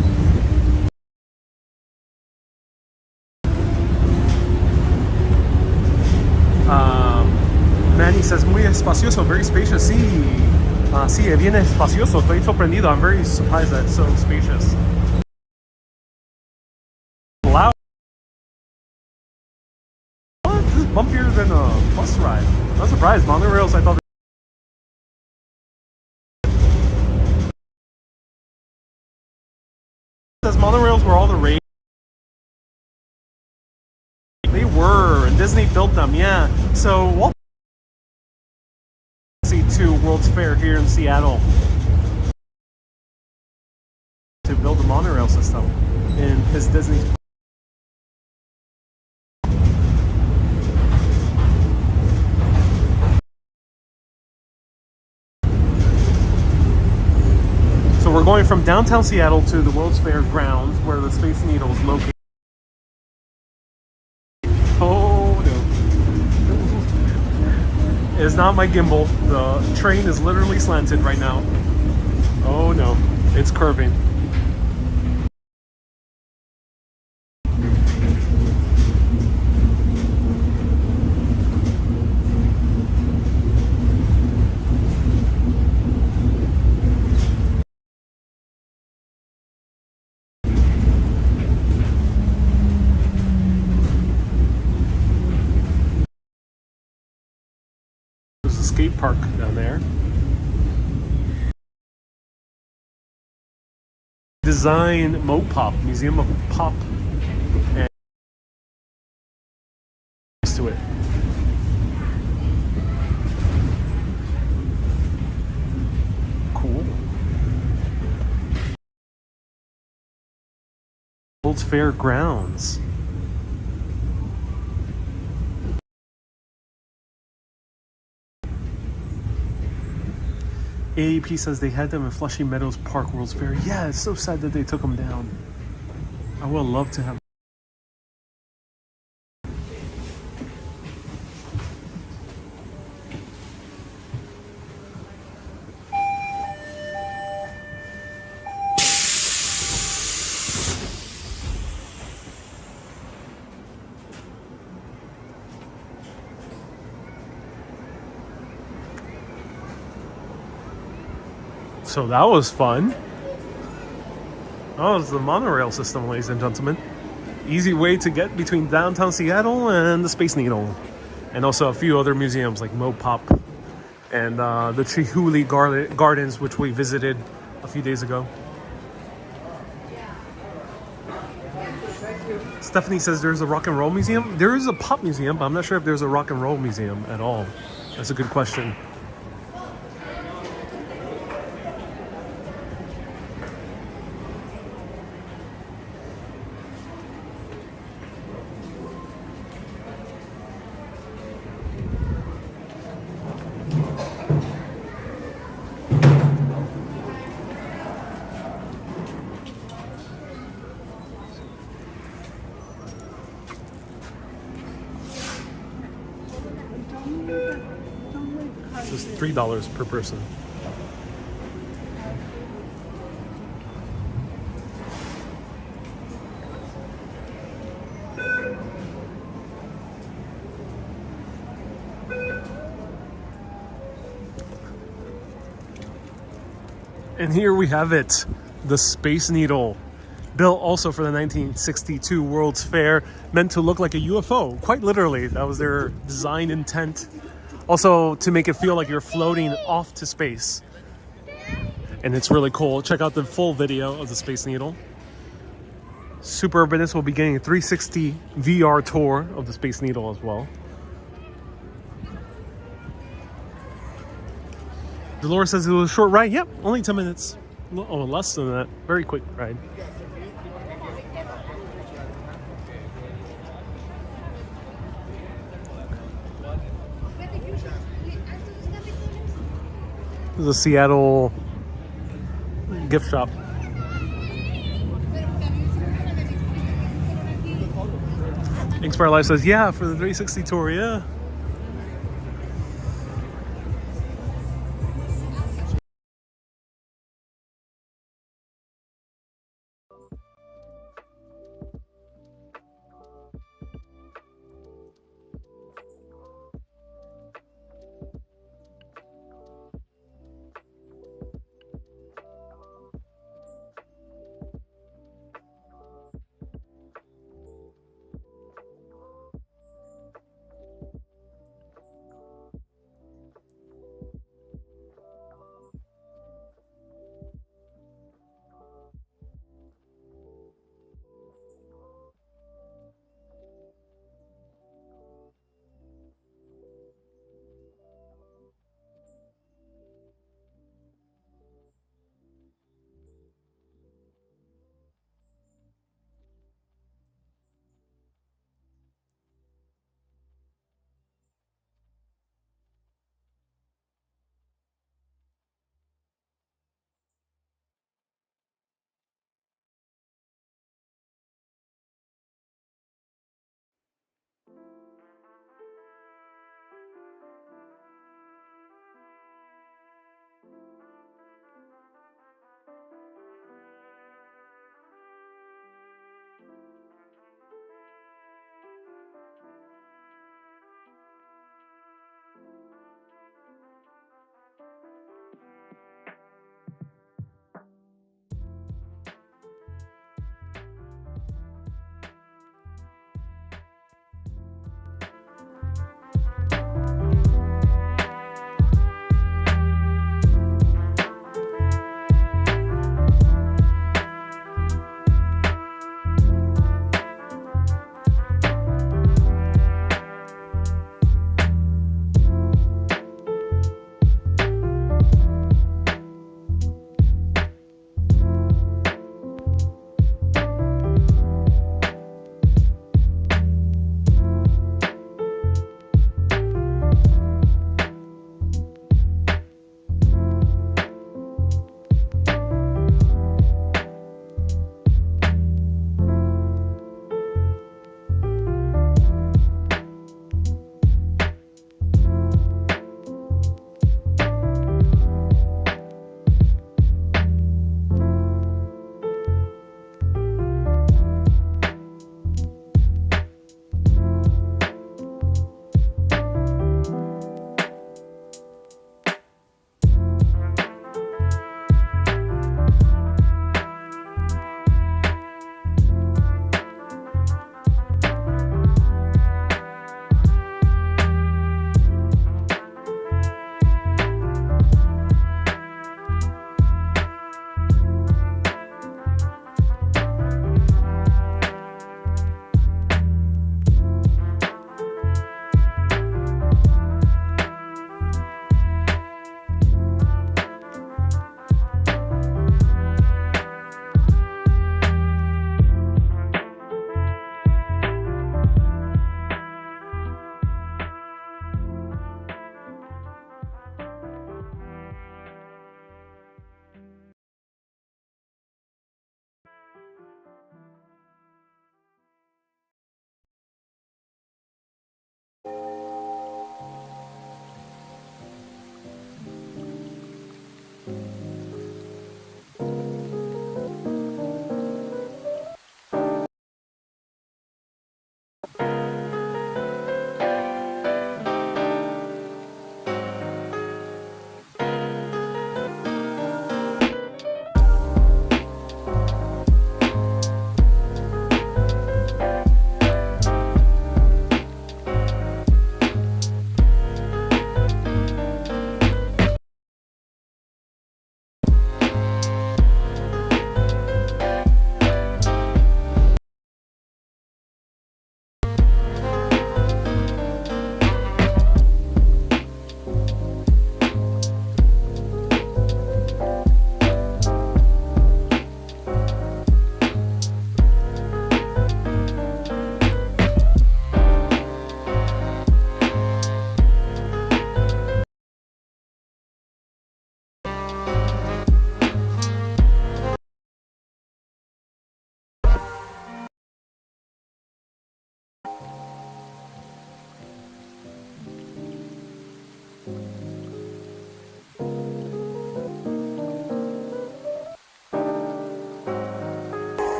Manny says muy espacioso, very spacious. Sí, sí, es bien espacioso. Estoy sorprendido. I'm very surprised that it's so spacious. Loud. What? This is bumpier than a bus ride. I'm surprised. Monorails, I thought. Says monorails were all the rage. They were, and Disney built them. Yeah. So Walt to World's Fair here in Seattle to build a monorail system in his Disney. So we're going from downtown Seattle to the World's Fair grounds where the Space Needle is located. Oh no. It's not my gimbal. The train is literally slanted right now. Oh no, it's curving. skate park down there. Design Moat Pop, Museum of Pop, and to it. Cool. World's Fair grounds. AAP says they had them in Flushing Meadows Park World's Fair. Yeah, it's so sad that they took them down. I would love to have. So that was fun. That was the monorail system, ladies and gentlemen. Easy way to get between downtown Seattle and the Space Needle. And also a few other museums like Moat Pop and the Chihuly Gardens, which we visited a few days ago. Stephanie says there's a rock and roll museum. There is a pop museum, but I'm not sure if there's a rock and roll museum at all. That's a good question. This is $3 per person. And here we have it, the Space Needle. Built also for the 1962 World's Fair, meant to look like a UFO, quite literally. That was their design intent. Also to make it feel like you're floating off to space. And it's really cool. Check out the full video of the Space Needle. Super Urbanists will be getting a 360 VR tour of the Space Needle as well. Dolores says it was a short ride. Yep, only 10 minutes. Oh, less than that. Very quick ride. This is a Seattle gift shop. Inspire Life says, yeah, for the 360 tour, yeah.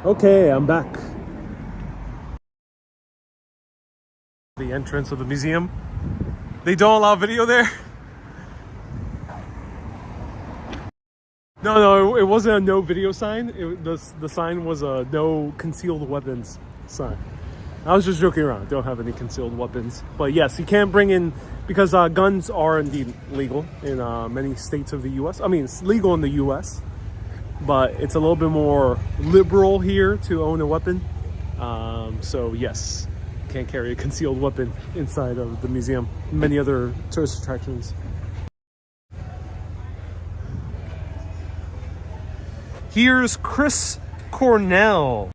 Okay, I'm back. The entrance of the museum. They don't allow video there? No, it wasn't a no video sign. The sign was a no concealed weapons sign. I was just joking around. Don't have any concealed weapons. But yes, you can't bring in, because guns are indeed legal in many states of the U.S. I mean, it's legal in the U.S., but it's a little bit more liberal here to own a weapon. So yes, can't carry a concealed weapon inside of the museum. Many other tourist attractions. Here's Chris Cornell.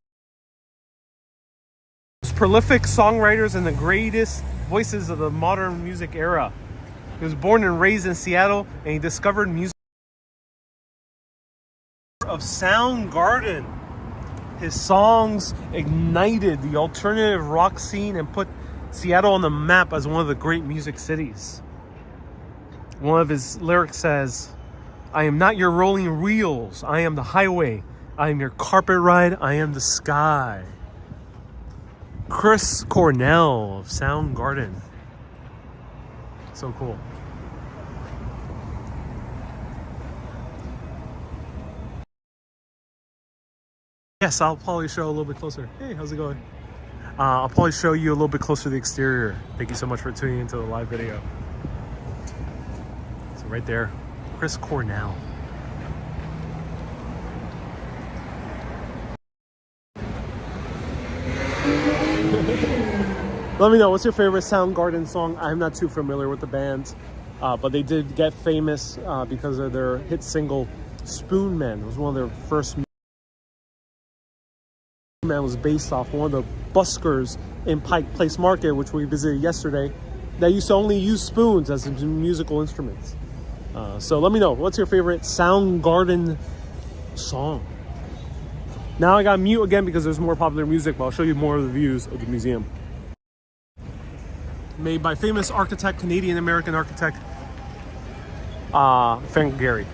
Prolific songwriters and the greatest voices of the modern music era. He was born and raised in Seattle, and he discovered music of Soundgarden. His songs ignited the alternative rock scene and put Seattle on the map as one of the great music cities. One of his lyrics says, "I am not your rolling wheels, I am the highway. I am your carpet ride, I am the sky." Chris Cornell of Soundgarden. So cool. Yes, I'll probably show a little bit closer. Hey, how's it going? I'll probably show you a little bit closer to the exterior. Thank you so much for tuning into the live video. So right there, Chris Cornell. Let me know, what's your favorite Soundgarden song? I'm not too familiar with the band, but they did get famous because of their hit single, Spoon Man. It was one of their first. Spoon Man was based off one of the buskers in Pike Place Market, which we visited yesterday, that used to only use spoons as musical instruments. So let me know, what's your favorite Soundgarden song? Now I got mute again because there's more popular music, but I'll show you more of the views of the museum. Made by famous architect, Canadian-American architect, Frank Gehry.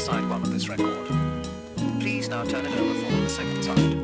side 1 of this record. Please now turn it over for the second side.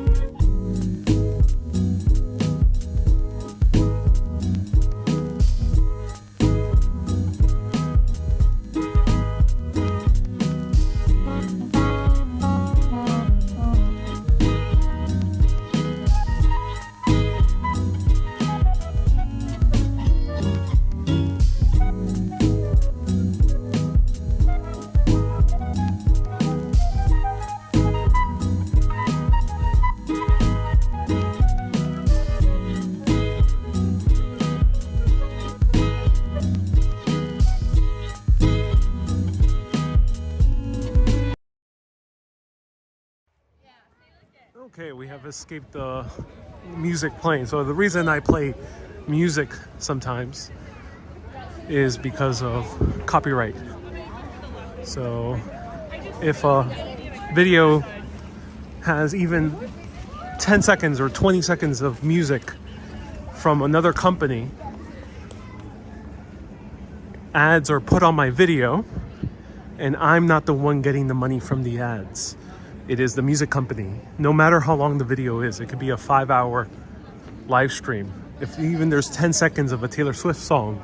Okay, we have escaped the music playing. So the reason I play music sometimes is because of copyright. So if a video has even 10 seconds or 20 seconds of music from another company, ads are put on my video, and I'm not the one getting the money from the ads. It is the music company, no matter how long the video is. It could be a 5-hour live stream. If even there's 10 seconds of a Taylor Swift song,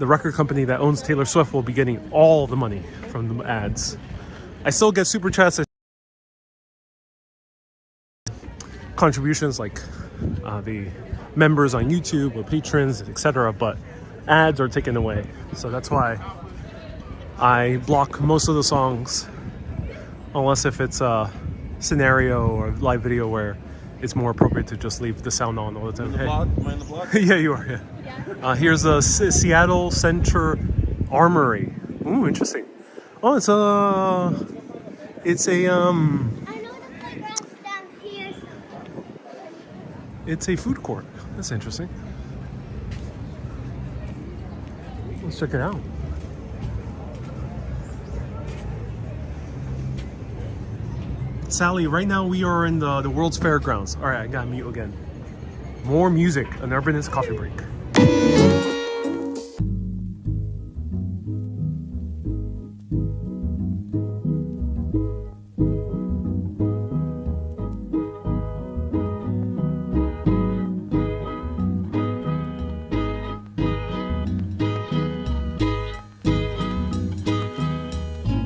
the record company that owns Taylor Swift will be getting all the money from the ads. I still get super chats, contributions like the members on YouTube or patrons, etc., but ads are taken away. So that's why I block most of the songs, unless if it's a scenario or live video where it's more appropriate to just leave the sound on all the time. Am I in the block? Yeah, you are. Yeah. Here's a Seattle Center Armory. Ooh, interesting. Oh, it's a I know the playground's down here. it's a food court. That's interesting. Let's check it out. Sally, right now we are in the World's Fairgrounds. All right, I gotta mute again. More music, an urbanist coffee break.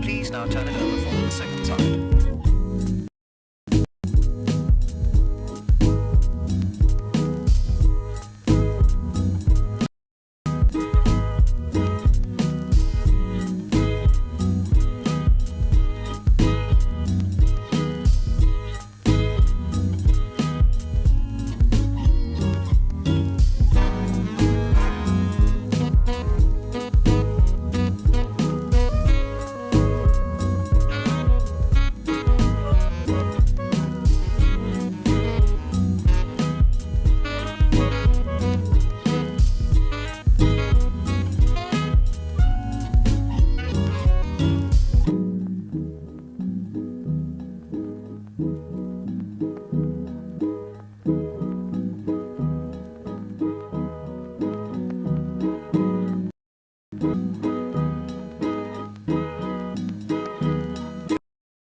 Please now turn it over for the second time.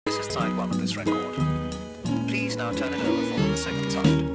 This is side one of this record. Please now turn it over for the second time.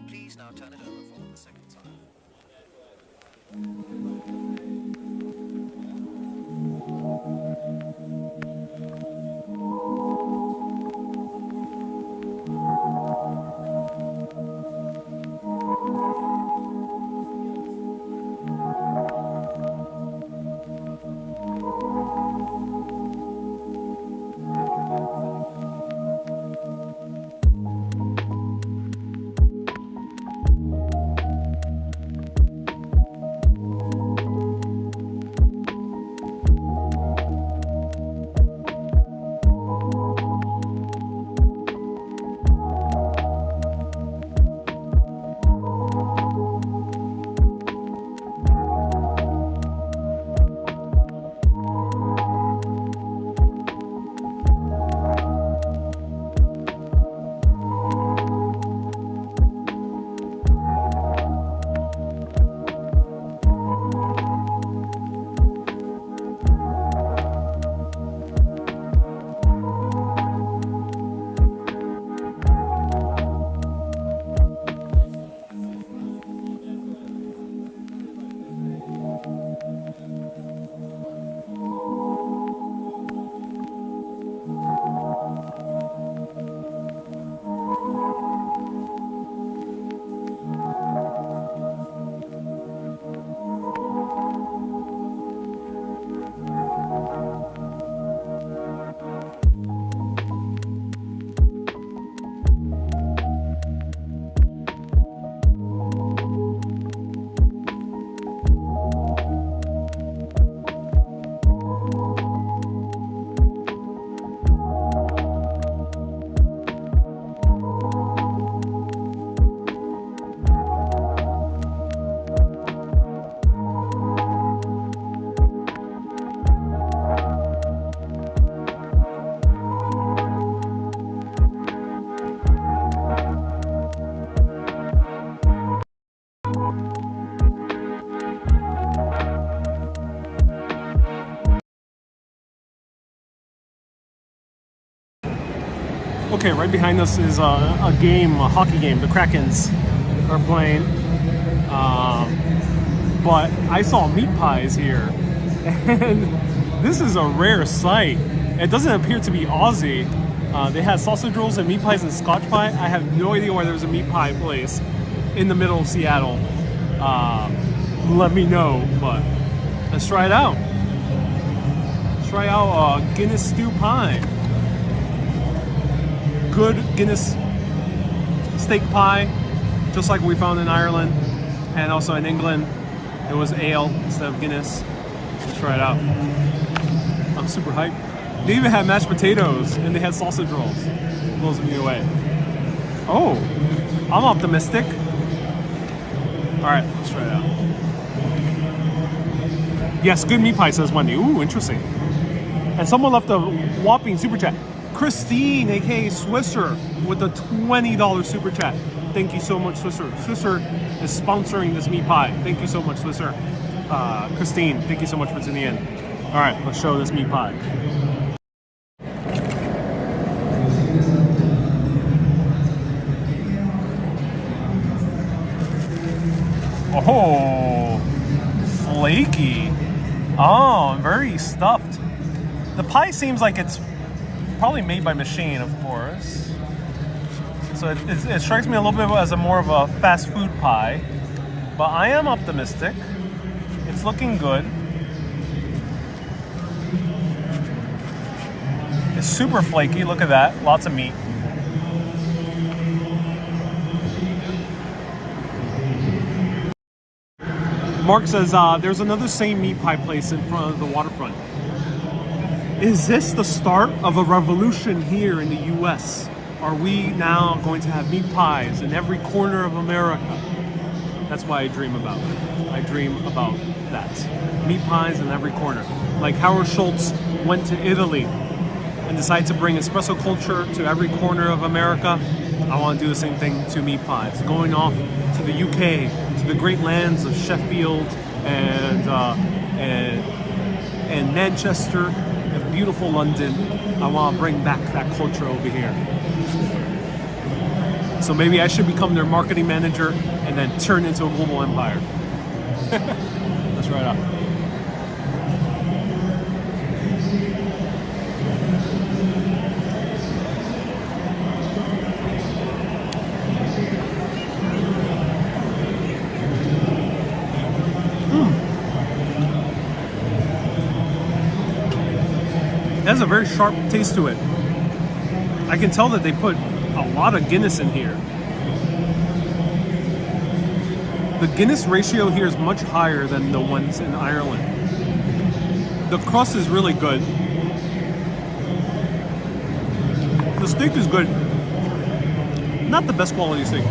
Please now turn it over for the second time. Okay, right behind us is a game, a hockey game. The Krakens are playing. But I saw meat pies here, and this is a rare sight. It doesn't appear to be Aussie. They had sausage rolls and meat pies and Scotch pie. I have no idea why there was a meat pie place in the middle of Seattle. Let me know, but let's try it out. Let's try out Guinness stew pie. Good Guinness steak pie, just like we found in Ireland and also in England. It was ale instead of Guinness. Let's try it out. I'm super hyped. They even had mashed potatoes and they had sausage rolls. Blows me away. Oh, I'm optimistic. All right, let's try it out. Yes, good meat pie, says Wendy. Ooh, interesting. And someone left a whopping super chat. Christine, aka Swisser, with a $20 super chat. Thank you so much, Swisser. Swisser is sponsoring this meat pie. Thank you so much, Swisser. Christine, thank you so much for tuning in. All right, let's show this meat pie. Oh, flaky. Oh, very stuffed. The pie seems like it's probably made by machine, of course. So it strikes me a little bit as a more of a fast food pie. But I am optimistic. It's looking good. It's super flaky. Look at that. Lots of meat. Mark says there's another same meat pie place in front of the waterfront. Is this the start of a revolution here in the US? Are we now going to have meat pies in every corner of America? That's why I dream about it. I dream about that. Meat pies in every corner. Like Howard Schultz went to Italy and decided to bring espresso culture to every corner of America. I want to do the same thing to meat pies. Going off to the UK, to the great lands of Sheffield and Manchester and beautiful London. I want to bring back that culture over here. So maybe I should become their marketing manager and then turn into a global empire. Let's try it out. It has a very sharp taste to it. I can tell that they put a lot of Guinness in here. The Guinness ratio here is much higher than the ones in Ireland. The crust is really good. The steak is good. Not the best quality steak.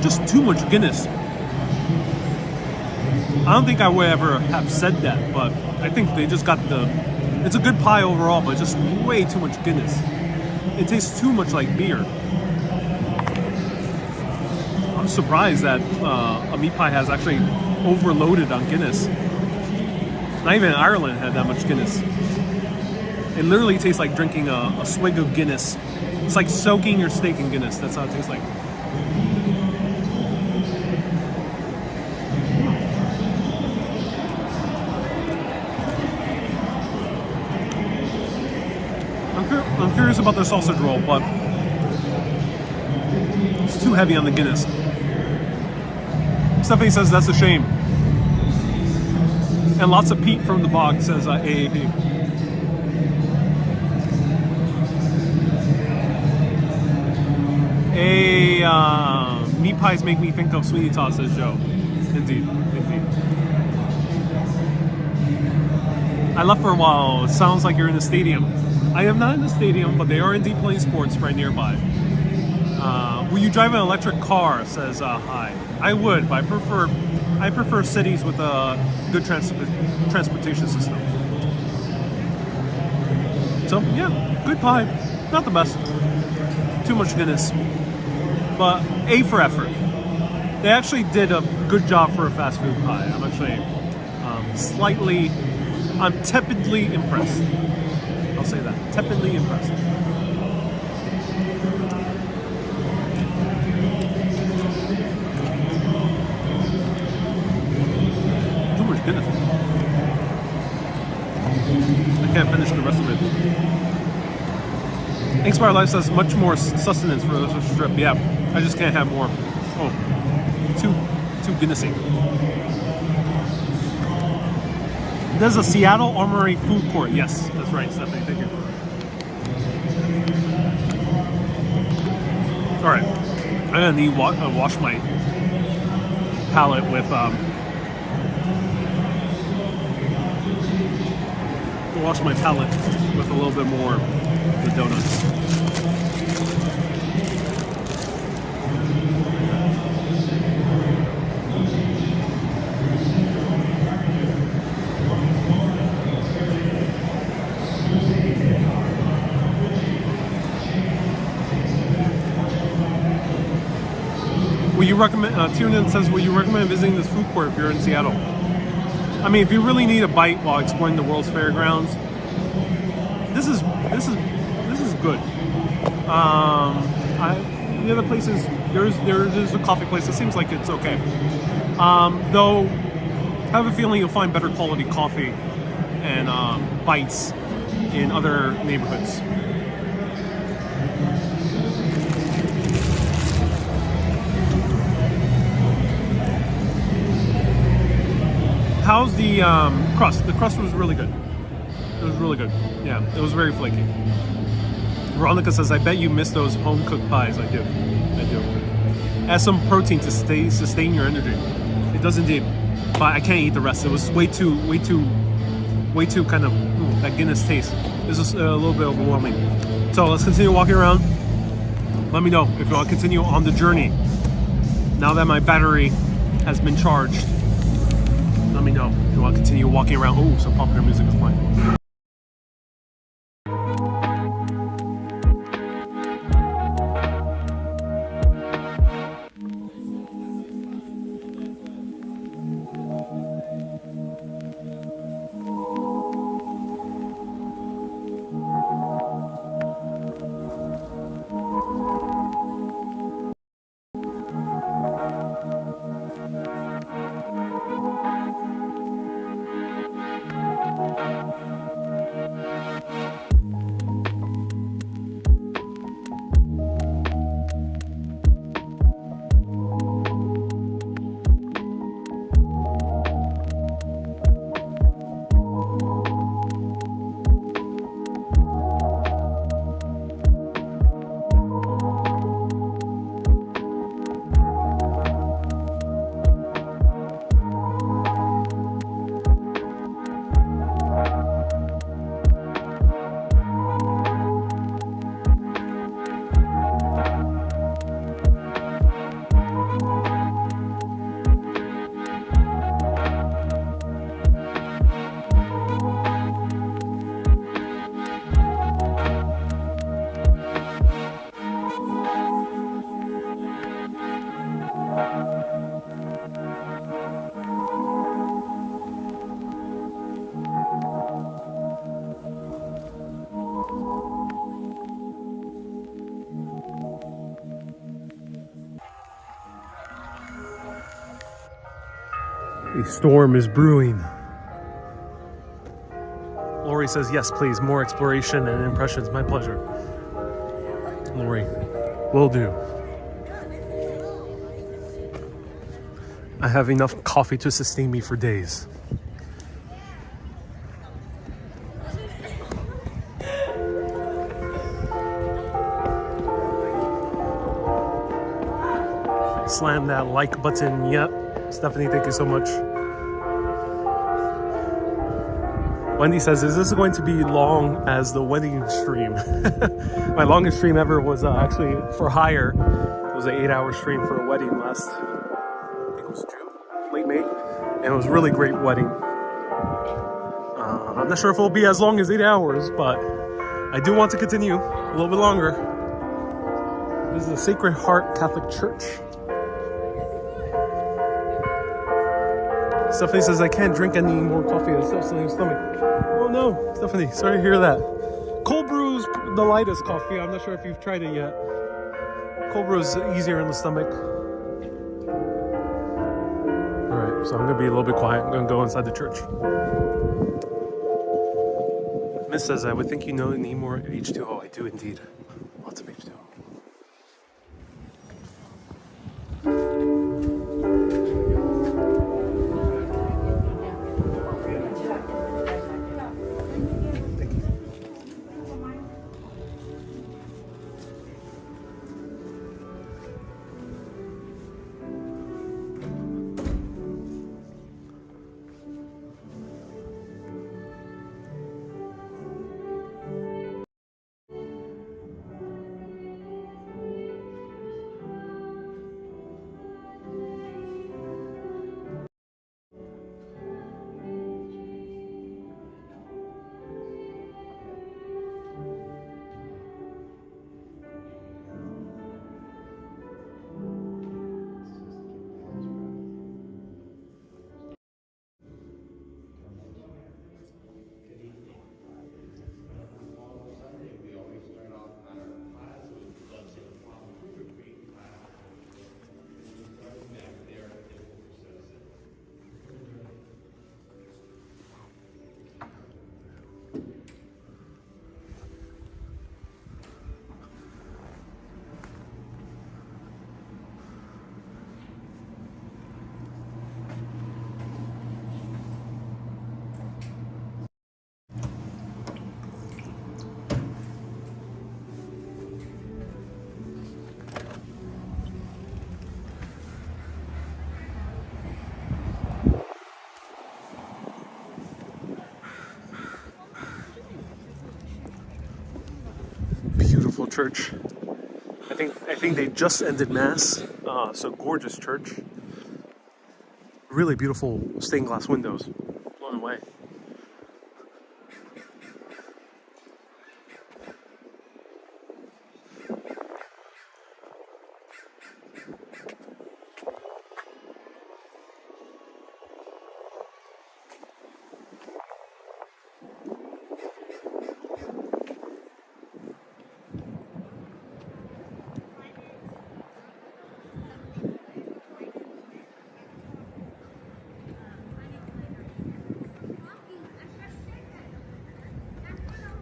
Just too much Guinness. I don't think I would ever have said that, but I think they just got it's a good pie overall, but just way too much Guinness. It tastes too much like beer. I'm surprised that a meat pie has actually overloaded on Guinness. Not even Ireland had that much Guinness. It literally tastes like drinking a swig of Guinness. It's like soaking your steak in Guinness. That's how it tastes like. I'm curious about their sausage roll, but it's too heavy on the Guinness. Stephanie says that's a shame. And lots of Pete from the bog says AAP. Meat pies make me think of Sweeney Todd, says Joe. Indeed. I left for a while. It sounds like you're in the stadium. I am not in the stadium, but they are indeed playing sports right nearby. Will you drive an electric car? Says hi. I would, but I prefer cities with a good transportation system. So yeah, good pie. Not the best. Too much Guinness, but A for effort. They actually did a good job for a fast food pie. I'm actually I'm tepidly impressed. I'll say that. Tepidly impressed. Too much Guinness. I can't finish the rest of it. Inspire Life says much more sustenance for the strip. Yeah, I just can't have more. Oh, too Guinnessy. There's a Seattle Armory food court. Yes, that's right, Stephanie. Thank you. All right, I'm gonna need wash my palate with wash my palate with a little bit more of the donuts. Will you recommend? Tiernan says, "Will you recommend visiting this food court if you're in Seattle?" I mean, if you really need a bite while exploring the World's Fairgrounds, this is good. The other places, there's a coffee place that seems like it's okay. Though, I have a feeling you'll find better quality coffee and bites in other neighborhoods. How's the crust? The crust was really good. It was really good. Yeah, it was very flaky. Veronica says, I bet you miss those home-cooked pies. I do. Add some protein to sustain your energy. It does indeed. But I can't eat the rest. It was way too kind of that Guinness taste. This is a little bit overwhelming. So let's continue walking around. Let me know if you want to continue on the journey. Now that my battery has been charged, let me know if you want to continue walking around. Oh, some popular music is playing. A storm is brewing. Lori says, yes, please, more exploration and impressions. My pleasure. Lori, will do. I have enough coffee to sustain me for days. Slam that like button. Yep. Stephanie, thank you so much. Wendy says, is this going to be long as the wedding stream? My longest stream ever was actually for hire. It was an 8-hour stream for a wedding last, I think it was June, late May. And it was a really great wedding. I'm not sure if it'll be as long as 8 hours, but I do want to continue a little bit longer. This is the Sacred Heart Catholic Church. Stephanie says, I can't drink any more coffee. It's upsetting your stomach. Oh no, Stephanie, sorry to hear that. Cold brew's the lightest coffee. I'm not sure if you've tried it yet. Cold brew's easier in the stomach. Alright, so I'm gonna be a little bit quiet. I'm gonna go inside the church. Miss says, I would think you know need more H2O. I do indeed. Lots of H2O. Beautiful church. I think they just ended mass. So gorgeous church. Really beautiful stained glass windows. Blown away.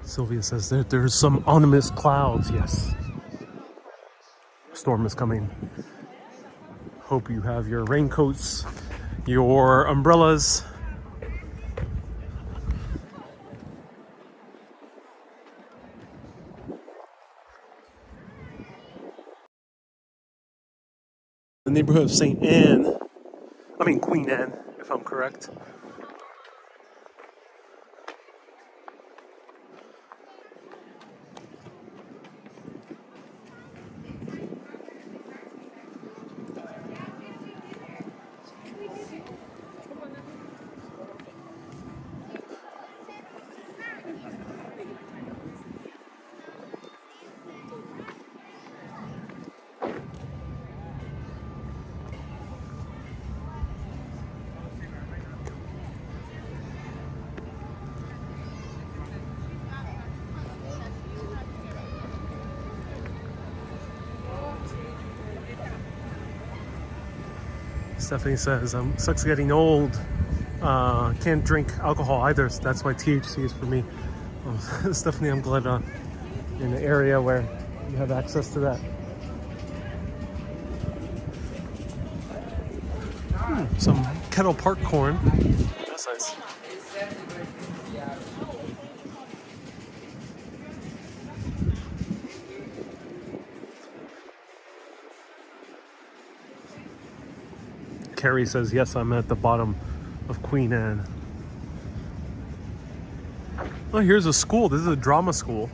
Sylvia says that there's some ominous clouds. Yes. Storm is coming. Hope you have your raincoats, your umbrellas. The neighborhood of Queen Anne, if I'm correct. Stephanie says, sucks getting old. Can't drink alcohol either, so that's why THC is for me. Stephanie, I'm glad in an area where you have access to that. Some kettle park corn. That's nice. Carrie says, yes, I'm at the bottom of Queen Anne. Oh, here's a school. This is a drama school.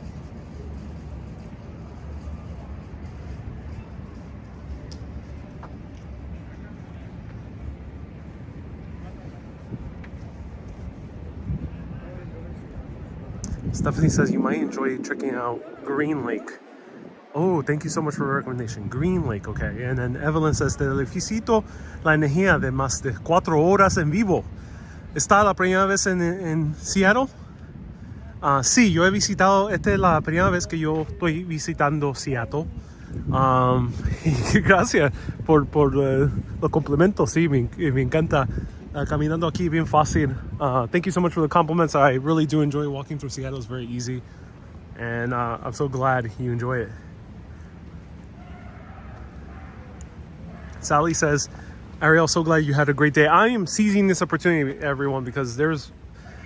Stephanie says you might enjoy checking out Green Lake. Oh, thank you so much for the recommendation. Green Lake, okay. And then Evelyn says, te felicito la energía de más de 4 horas en vivo. ¿Está la primera vez en Seattle? Sí, yo he visitado, esta es la primera vez que yo estoy visitando Seattle. Y gracias por los complementos, sí, me encanta. Caminando aquí bien fácil. Thank you so much for the compliments. I really do enjoy walking through Seattle. It's very easy. And I'm so glad you enjoy it. Sally says, Ariel, so glad you had a great day. I am seizing this opportunity, everyone, because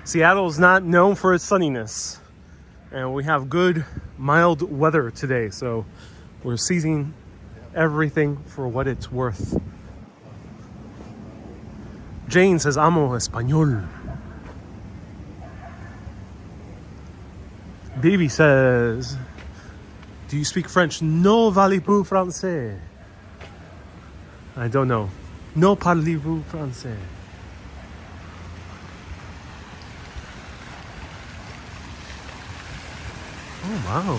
Seattle is not known for its sunniness. And we have good, mild weather today. So we're seizing everything for what it's worth. Jane says, amo español. Baby says, do you speak French? No parlez-vous français? I don't know. No parlez-vous français? Oh, wow.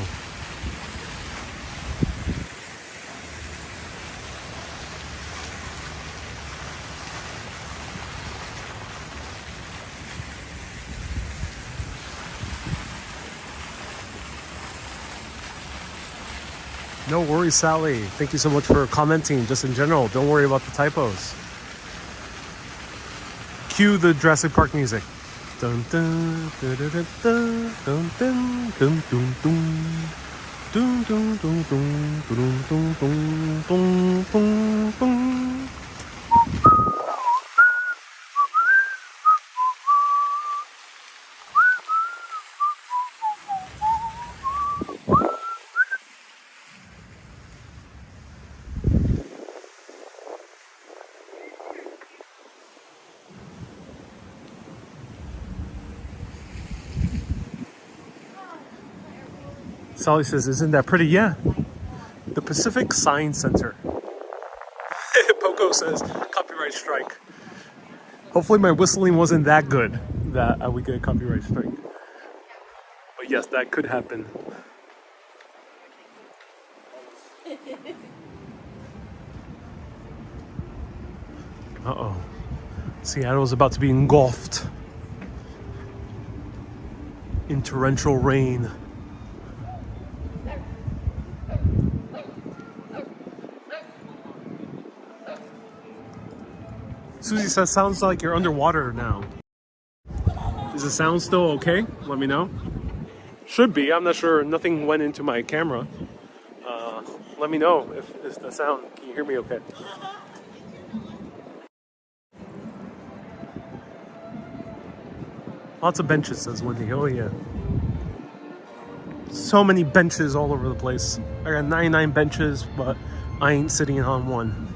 No worries, Sally. Thank you so much for commenting, just in general. Don't worry about the typos. Cue the Jurassic Park music. Dun dun dun dun dun dun dun dun dun dun dun dun dun dun dun dun dun dun. Sally says, isn't that pretty? Yeah. The Pacific Science Center. Poco says, copyright strike. Hopefully my whistling wasn't that good that I would get a copyright strike. But yes, that could happen. Uh-oh. Seattle's about to be engulfed in torrential rain. Susie says, sounds like you're underwater now. Is the sound still okay? Let me know. Should be. I'm not sure. Nothing went into my camera. Let me know if the sound. Can you hear me okay? Lots of benches, says Wendy. Oh, yeah. So many benches all over the place. I got 99 benches, but I ain't sitting on one.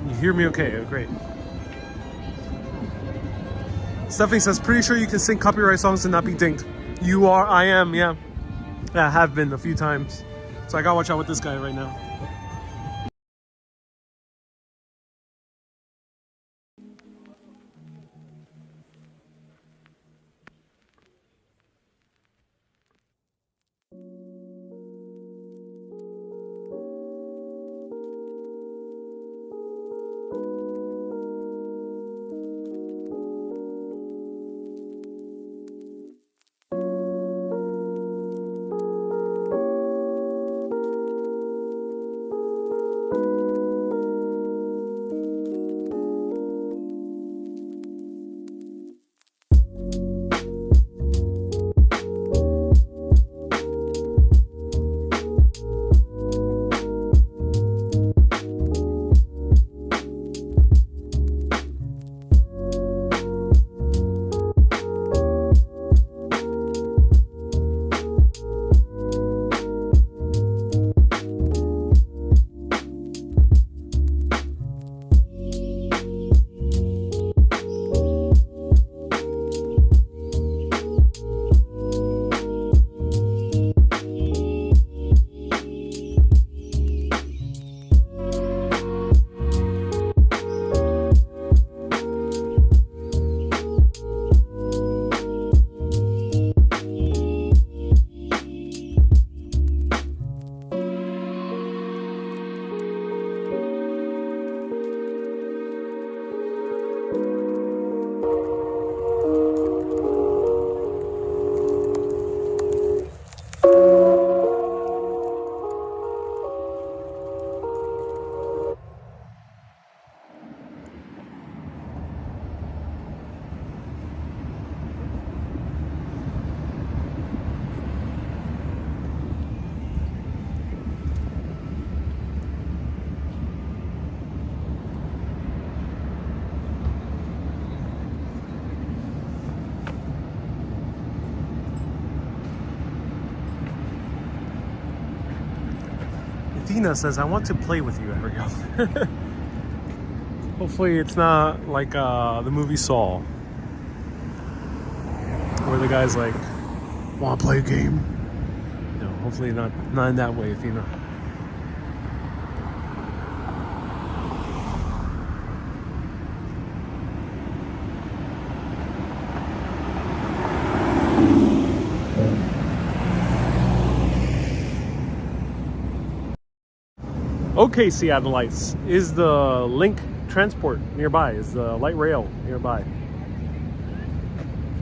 You hear me okay? Oh, great. Stephanie says, pretty sure you can sing copyright songs and not be dinged. You are, I am, yeah. I have been a few times. So I gotta watch out with this guy right now. Athena says, I want to play with you, Ariel. Hopefully it's not like the movie Saw, where the guy's like, want to play a game? No, hopefully not in that way, Athena. Okay, Seattleites, is the Link transport nearby? Is the light rail nearby?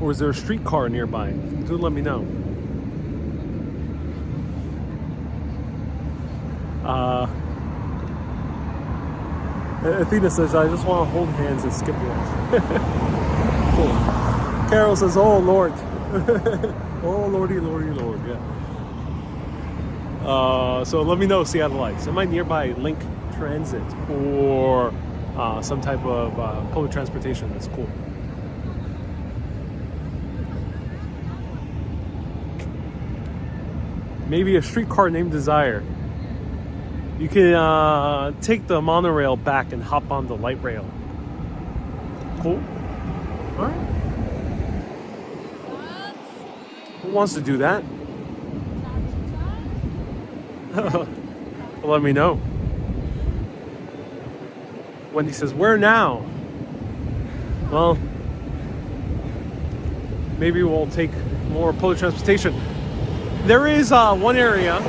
Or is there a streetcar nearby? Do let me know. Athena says, I just want to hold hands and skip along. Cool. Carol says, oh Lord. Oh Lordy, Lordy, Lord, yeah. So let me know, Seattleites. Am I nearby Link Transit or some type of public transportation? That's cool. Maybe a streetcar named Desire. You can take the monorail back and hop on the light rail. Cool. All right. Who wants to do that? Well, let me know. Wendy says, where now? Well, maybe we'll take more public transportation. There is one area.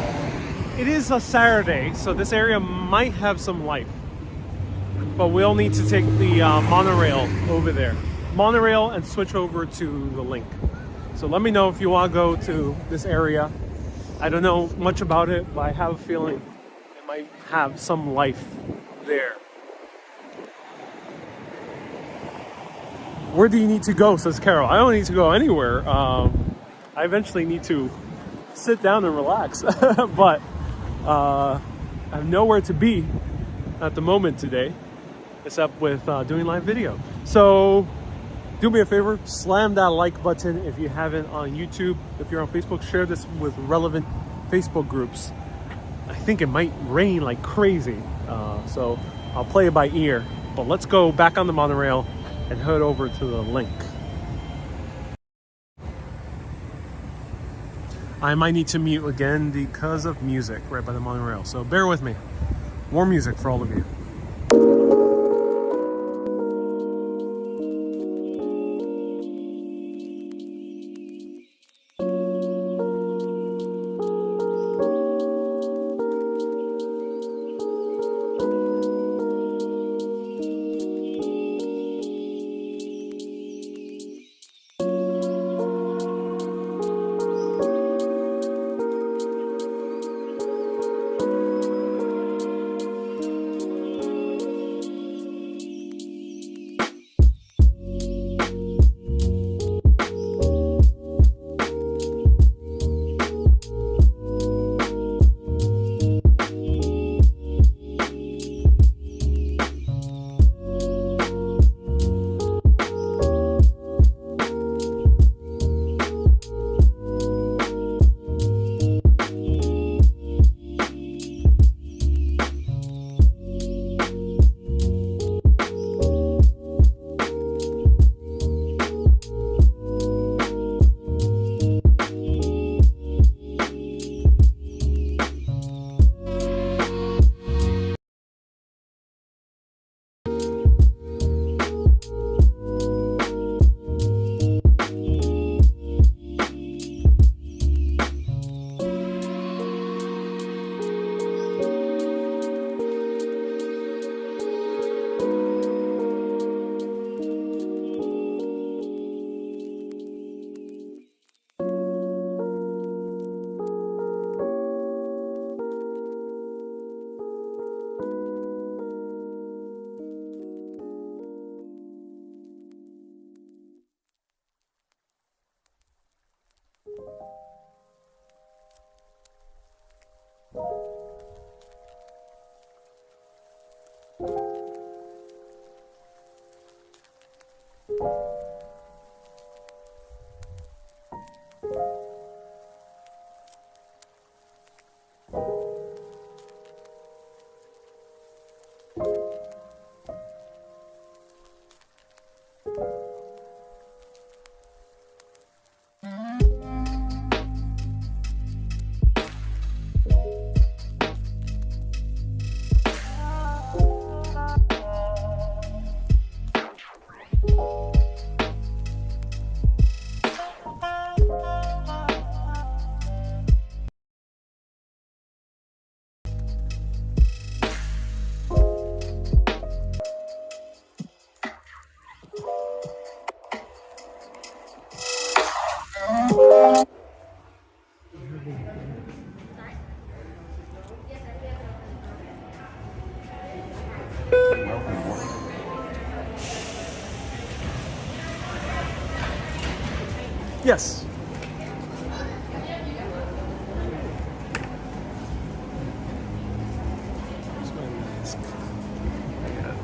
It is a Saturday, so this area might have some life. But we'll need to take the monorail over there. Monorail and switch over to the Link. So let me know if you want to go to this area. I don't know much about it, but I have a feeling it might have some life there. Where do you need to go, says Carol. I don't need to go anywhere. I eventually need to sit down and relax. But I have nowhere to be at the moment today, except with doing live video. So do me a favor, slam that like button if you haven't on YouTube. If you're on Facebook, share this with relevant Facebook groups. I think it might rain like crazy, so I'll play it by ear. But let's go back on the monorail and head over to the Link. I might need to mute again because of music right by the monorail, so bear with me. More music for all of you. Yes. Where's my mask? Yeah.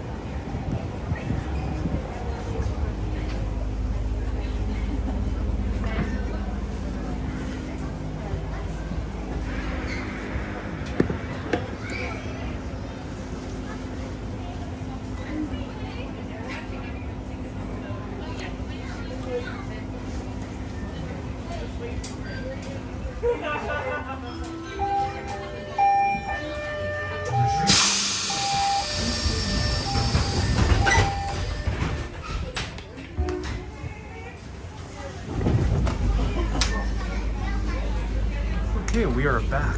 Okay, we are back.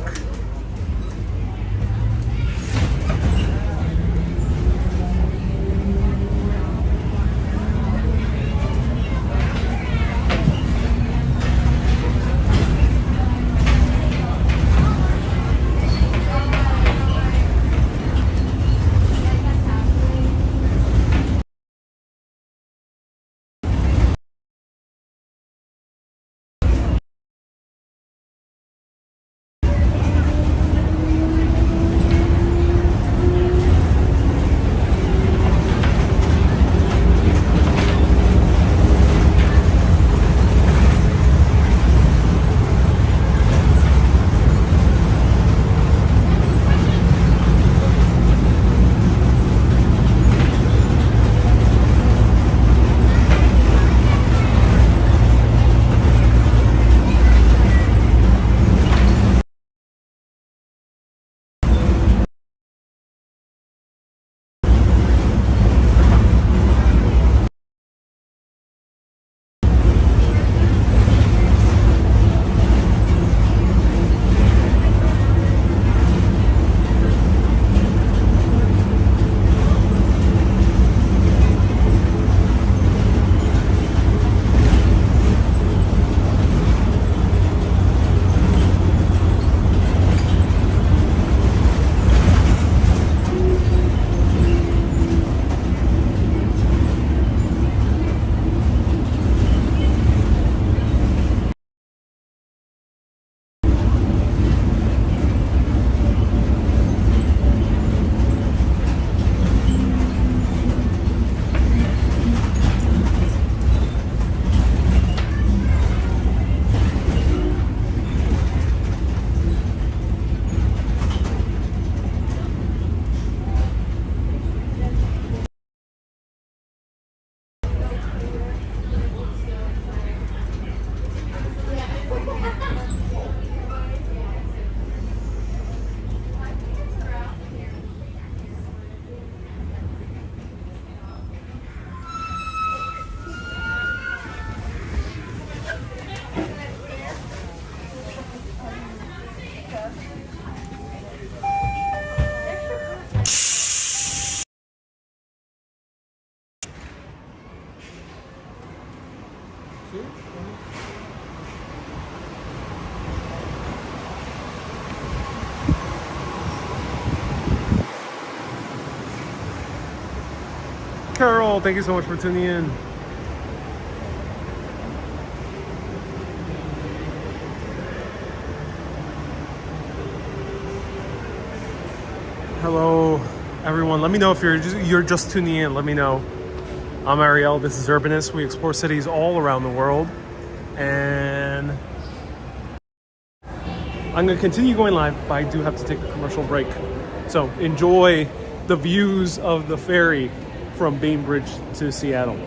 Carol, thank you so much for tuning in. Hello, everyone. Let me know if you're just tuning in. Let me know. I'm Ariel. This is Urbanist. We explore cities all around the world, and I'm going to continue going live, but I do have to take a commercial break. So enjoy the views of the ferry from Bainbridge to Seattle.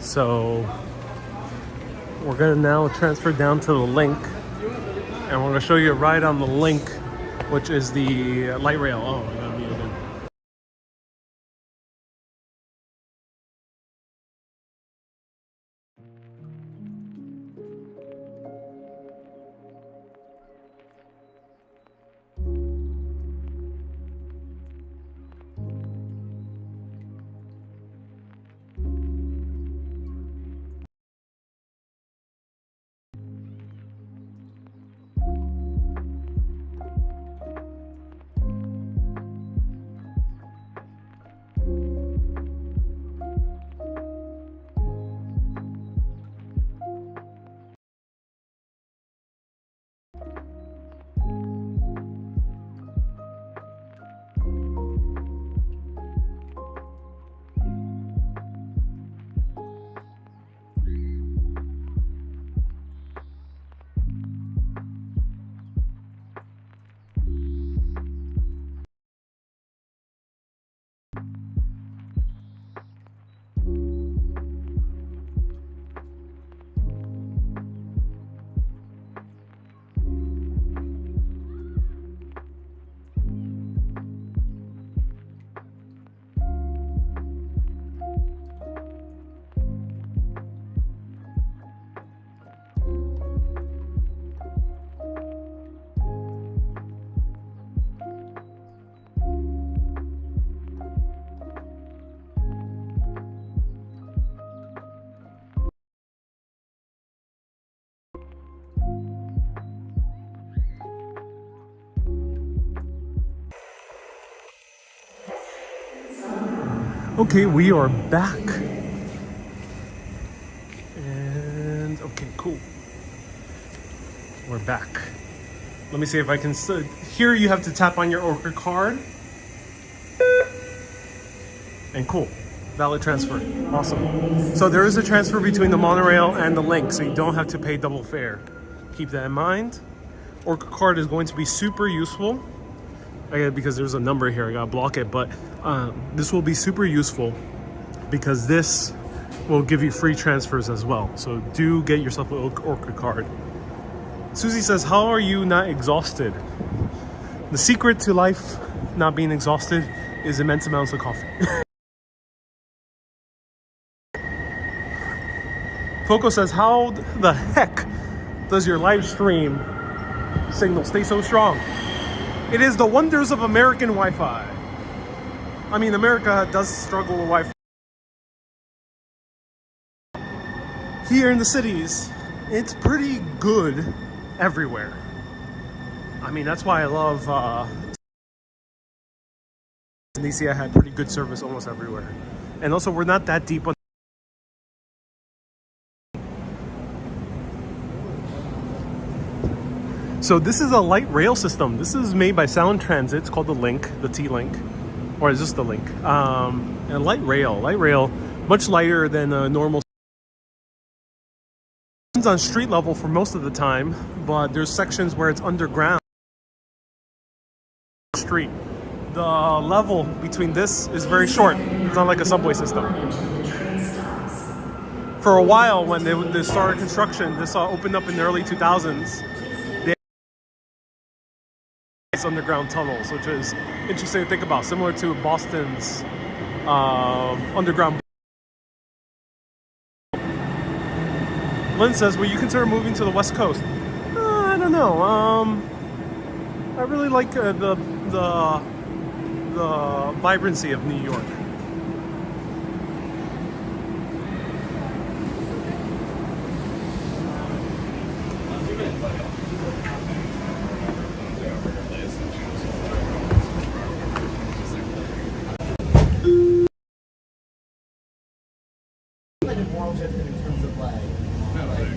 So we're gonna now transfer down to the link, and we're gonna show you a ride on the link, which is the light rail. Oh, I gotta mute it in. Okay, we are back. And okay, cool. We're back. Let me see if I can. Here you have to tap on your Orca card. And cool. Valid transfer. Awesome. So there is a transfer between the monorail and the link, so you don't have to pay double fare. Keep that in mind. Orca card is going to be super useful. Because there's a number here, I gotta block it, but this will be super useful because this will give you free transfers as well. So do get yourself an Orca card. Susie says, how are you not exhausted? The secret to life not being exhausted is immense amounts of coffee. Foco says, how the heck does your live stream signal stay so strong? It is the wonders of American Wi-Fi. I mean, America does struggle with Wi-Fi. Here in the cities, it's pretty good everywhere. I mean, that's why I love in DC. I had pretty good service almost everywhere. And also, we're not that deep on. So this is a light rail system. This is made by Sound Transit. It's called the Link, the T-Link, or is this the Link? And light rail, much lighter than a normal. It's on street level for most of the time, but there's sections where it's underground. Street. The level between this is very short. It's not like a subway system. For a while, when they started construction, this opened up in the early 2000s. Underground tunnels, which is interesting to think about, similar to Boston's underground. Lynn says, will you consider moving to the West Coast? I don't know. I really like the vibrancy of New York.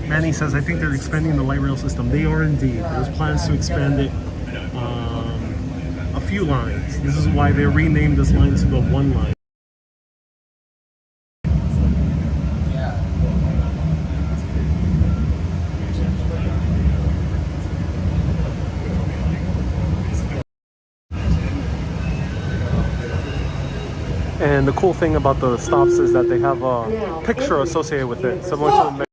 Manny says, I think they're expanding the light rail system. They are indeed. There's plans to expand it a few lines. This is why they renamed this line to the one line. And the cool thing about the stops is that they have a picture associated with it, similar to the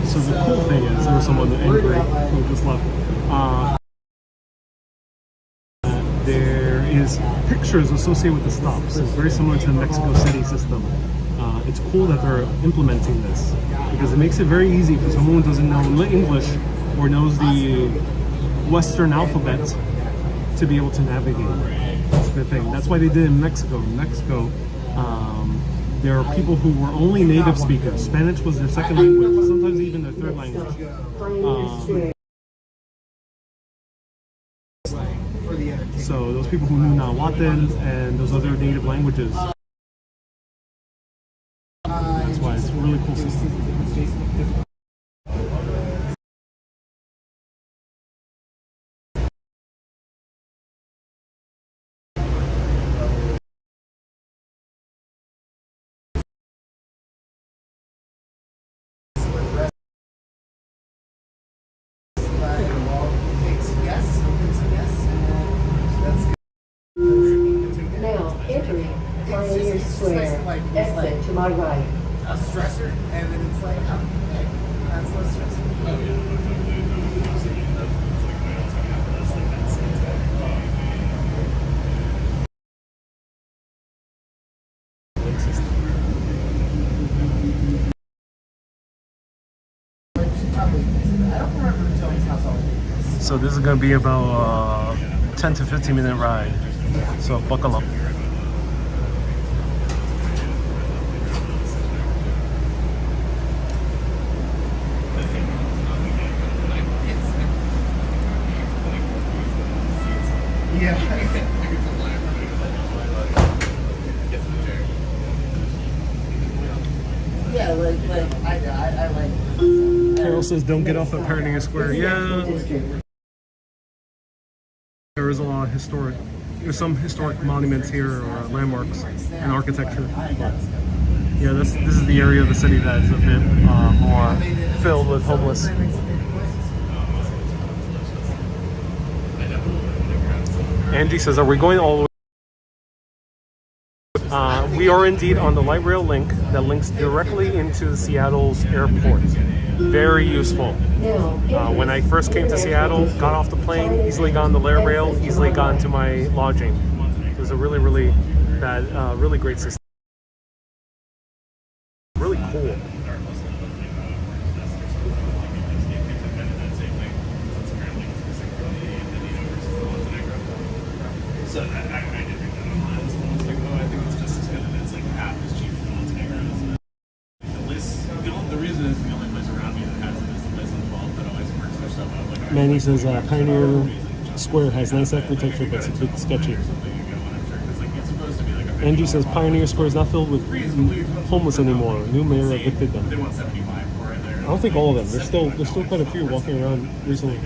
So the cool thing is, there was someone angry who just left. There is pictures associated with the stops. It's very similar to the Mexico City system. It's cool that they're implementing this because it makes it very easy for someone who doesn't know English or knows the Western alphabet to be able to navigate. That's the thing. That's why they did it in Mexico. In Mexico, there are people who were only native speakers. Spanish was their second language, sometimes even their third language. So those people who knew Nahuatl and those other native languages. That's why it's a really cool system. Now entering Pioneer Square. Exit to my right. A stressor, and then it's like, oh, okay, that's less stressful. So this is going to be about a 10 to 15 minute ride. So buckle up. Yeah, like I like. Carol says don't get off at Pioneer Square. Yeah. There is a lot of there's some historic monuments here or landmarks and architecture. But yeah, this is the area of the city that is a bit more filled with homeless. Angie says, are we going all the way? We are indeed on the light rail link that links directly into Seattle's airport. Very useful. When I first came to Seattle, got off the plane, easily got on the light rail, easily got into my lodging. It was a really, really really great system. Really cool. So I did read that online. So I was like, oh, I think it's just it's like half as cheap as Montenegro, isn't it? The list, the reason is the only place around me that has it is the list in 12 that always works their stuff out. Like, Manny says Pioneer Square has nice architecture, but it's a bit sketchy. Angie says Pioneer Square is not filled with homeless anymore. New mayor evicted them. They want 75 for it there. I don't think all of them. There's still quite a few walking around recently.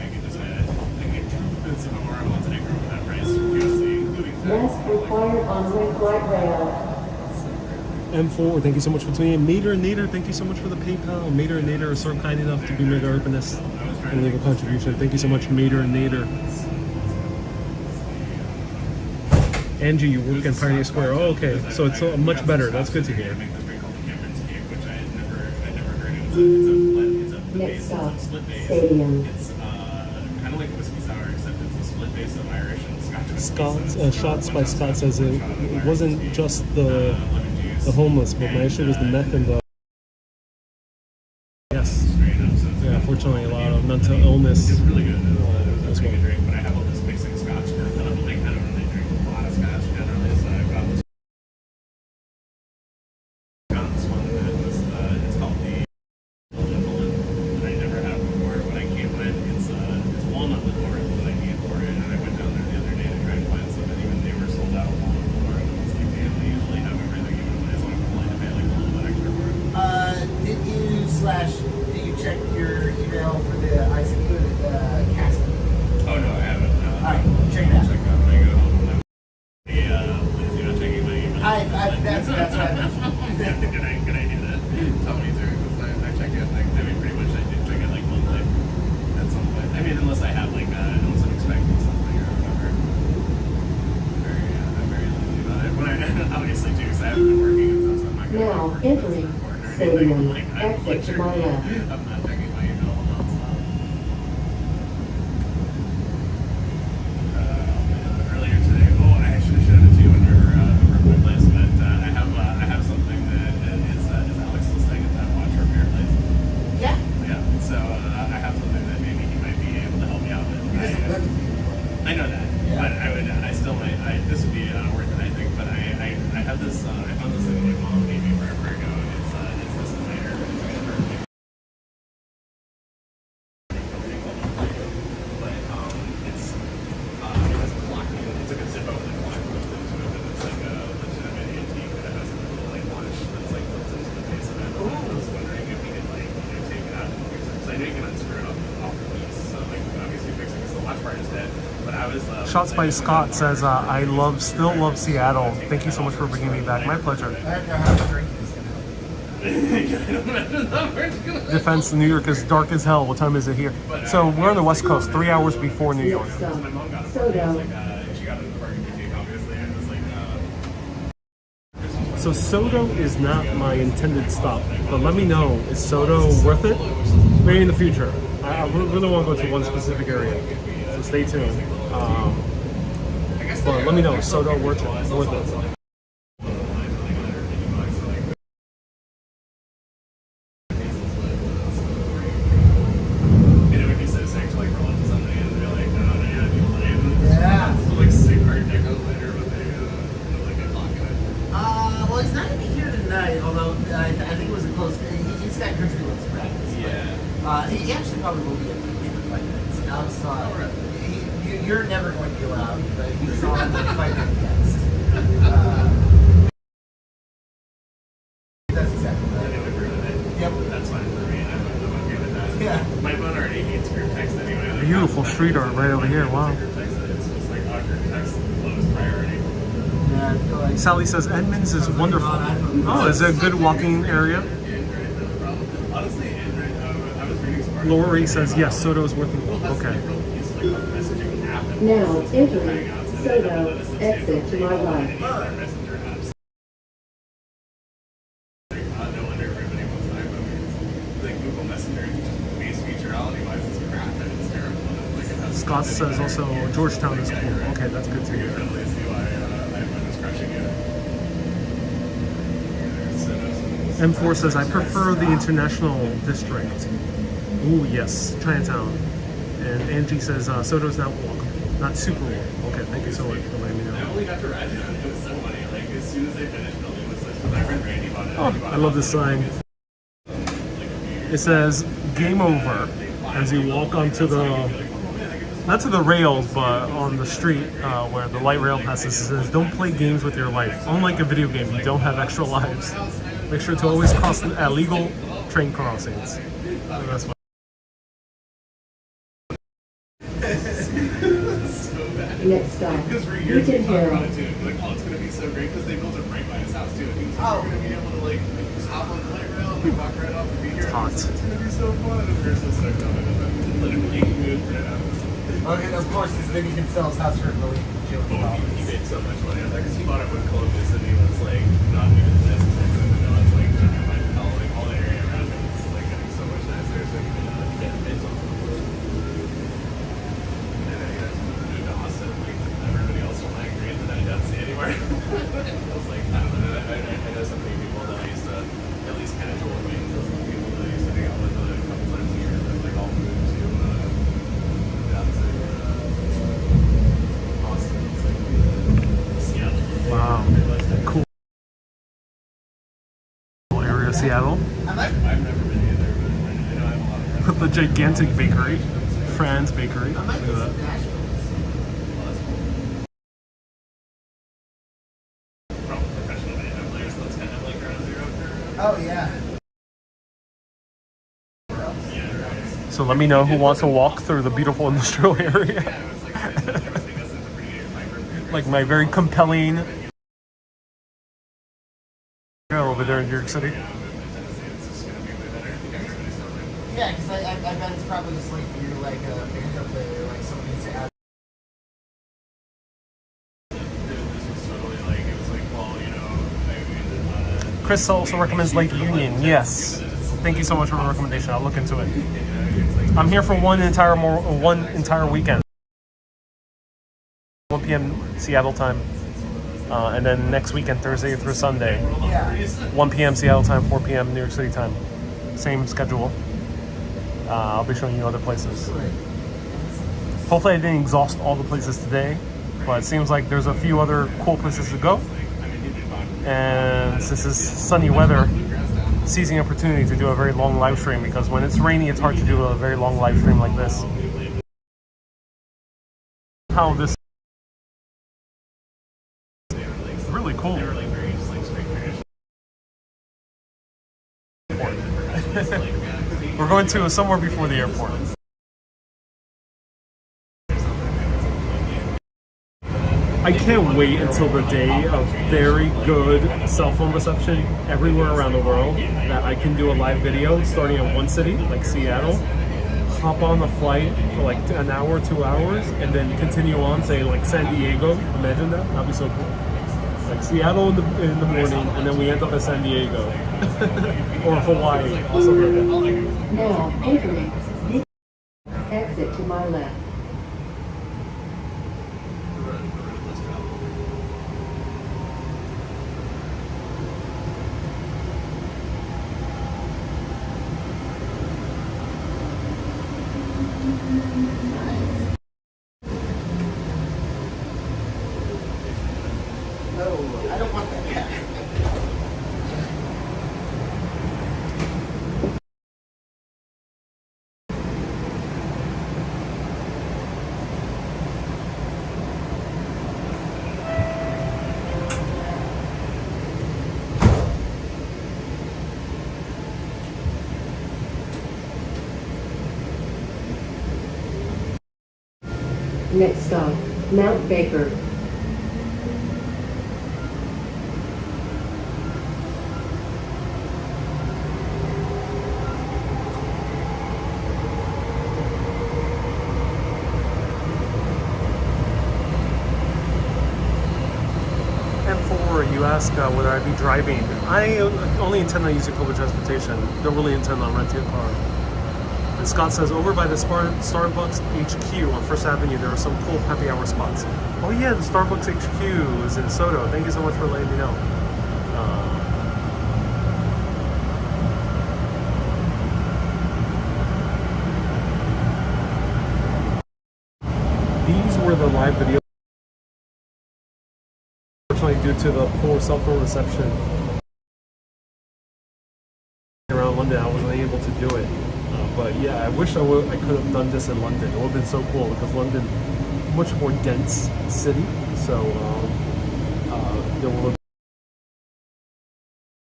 Rest required on link light rail. M4, thank you so much for tuning in. Mater and Nader, thank you so much for the PayPal. Mater and Nader are so kind enough to be mega urbanist and leave a contribution. Thank you so much, Mater and Nader. Angie, you work in Pioneer Square. Oh, okay. So it's much better. That's good to hear. Next stop, Stadium. It's kind of like whiskey sour, except it's a split base of Irish and Scotch. Shots by Scott says it wasn't just the homeless, but my issue was the meth and the. Yes. Yeah, unfortunately, a lot of mental illness. It's really good. As well. Drink, but I have all this basic Scotch. I don't really drink a lot of Scotch generally, so I got this. Got this one that was it's called the Gentleman that I never had before. When I came in, it's walnut little more than what I need for it. And I went down there the other day to try and find some, and even they were sold out long before. And I was like, damn, they usually have everything, even if I just want to complain to pay like a little bit extra for it. Did you check your email for the ICU and the casting? Oh no, I haven't. Alright, check it out. Check that when I go home. Liz, you're not checking my email. That's what I mentioned. Can I do that? Tell me to, because I check it. Like, I mean, pretty much I do check it like monthly at some point. I mean, unless I have like, unless I'm expecting something or whatever. I'm very lazy about it. When I obviously do, because I haven't been working and stuff, so I'm not going to Now work entering stadium. Stadium. Exit to my left. I'm not checking my email nonstop. Earlier today, I should have shown it to you when you were over at my place, but I have something that is Alex still staying at that watch repair place. Yeah. Yeah, so I have something that maybe he might be able to help me out with. I know that, but I still might. This would be worth it, I think. But I have this. I found this thing that my mom gave me forever ago. It's this lighter. But it's it has a clock. It's like a Zippo with a clock built into it, and it's like a legitimate antique that has a little like watch that's like built into the base of it. And I was wondering if we could like take it out and fix it, because I know you can unscrew it off the piece. So like obviously fix it because the watch part is dead. But I was Shots by Scott says, I still love Seattle. Thank you so much for bringing me back. My pleasure. Defense, New York is dark as hell. What time is it here? So we're on the West Coast, 3 hours before New York. Next stop, my mom got it. Sodo. She got it in the parking boutique, obviously, and it was like. So Sodo is not my intended stop, but let me know, is Sodo worth it? Maybe in the future. I really want to go to one specific area, so stay tuned. But let me know, is Sodo worth it? Well, he's not going to be here tonight, although I think it was a close. He's got country clubs practice. Yeah. He actually probably will be at the fight nights. Alex saw it. You're never going to be allowed, but he saw him at fight night guest. That's exactly right. Yep. That's fine for me. I'm okay with that. Yeah. My phone already hates group text anyway. Beautiful street art right over here, wow. Group text, it's just like group text lowest priority. Yeah, I feel like Sally says Edmonds is wonderful. Oh, is it a good walking area? Honestly, Android, I was reading some articles. Lori says yes, Sodo is worth it. Okay. It's like a messaging app. Now entering Sodo. Exit to my right. Messenger apps. No wonder everybody wants an iPhone. Like Google Messenger, base featurality-wise, it's crap and it's terrible. Like it has Scott says also Georgetown is cool. Okay, that's good to hear. Definitely see why iPhone is crushing it. M4 says, I prefer the International District. Ooh, yes, Chinatown. And Angie says, Sodo's not walkable, not super walkable. Okay, thank you so much for letting me I know. only got to ride it. It was so funny. Like as soon as they finished building this place, my friend Randy bought it. Oh, I love this sign. It says, game over, as you walk onto the, not to the rails, but on the street where the light rail passes. It says, don't play games with your life. Unlike a video game, you don't have extra lives. Make sure to always cross at legal train crossings. So that's what. Next stop, Because for years we Beacon talked about Hill. it too. Like, oh, it's gonna be so great because they built it right by his house too. And he was like, we're gonna be able to like just hop on the light rail and walk right off and be here. Hot. It's gonna be so fun. And we're so stoked on it. And then literally he moved right out. Okay, of course, then he can sell his house for $1 million. Oh, he made so much money on that because he bought it when Columbus and he was like not even this. And now it's like all the area around him is like getting so much nicer. So he can get bids off of it. And then he guys moved to Austin. Like everybody else will not agree that I don't see anywhere. I was like, I don't know. I know so many people that I used to at least casual acquaintances with people that I used to hang out with a couple times a year that like all moved to down to Austin. It's like Seattle. Wow. Cool area, Seattle. I've never been either, but I know I have a lot of friends. The gigantic bakery. Fran's Bakery. I might Look at visit that. Nashville. Probably professional band players, so that's kind of like ground zero for Oh yeah. So let me know who wants to walk through the beautiful industrial area. Like my very compelling over there in New York City. Yeah, because I bet it's probably just like you're like a banjo player, like someone needs to add. Chris also recommends Lake Union. Yes. Thank you so much for the recommendation. I'll look into it. I'm here for one entire weekend. 1 p.m. Seattle time. And then next weekend, Thursday through Sunday. Yeah. 1 p.m. Seattle time, 4 p.m. New York City time. Same schedule. I'll be showing you other places. Hopefully I didn't exhaust all the places today, but it seems like there's a few other cool places to go. And since it's sunny weather, seizing the opportunity to do a very long live stream, because when it's rainy, it's hard to do a very long live stream like this. How this is really cool. We're going to somewhere before the airport. I can't wait until the day of very good cell phone reception everywhere around the world that I can do a live video starting in one city, like Seattle, hop on the flight for like an hour, 2 hours, and then continue on, say like San Diego. Imagine that. That'd be so cool. Like Seattle in the morning, and then we end up at San Diego. Or Hawaii. Also good. Now entering. Exit to my left. No, I don't want that cat. Next stop, Mount Baker. M4, you ask whether I'd be driving. I only intend on using public transportation. Don't really intend on renting a car. And Scott says, over by the Starbucks HQ on First Avenue, there are some cool happy hour spots. Oh yeah, the Starbucks HQ is in Soto. Thank you so much for letting me know. These were the live videos. Unfortunately, due to the poor cell phone reception around London, I wasn't able to do it. But yeah, I wish I could have done this in London. It would have been so cool, because London, much more dense city. So there will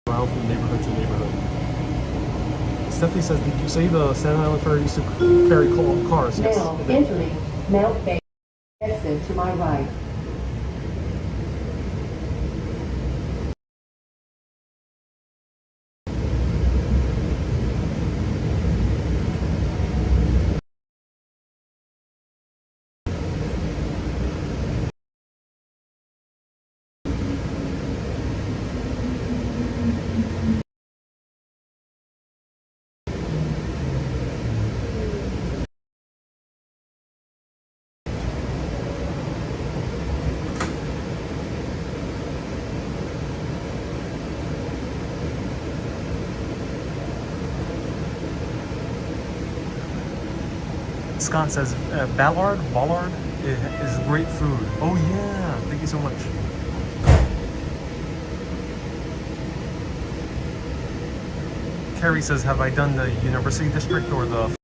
around from neighborhood to neighborhood. Stephanie says, did you say the Staten Island Ferry used to carry cars? Yes. Now entering Mount Baker. Exit to my right. Scott says, Ballard is great food. Oh yeah, thank you so much. Carrie says, have I done the University District or the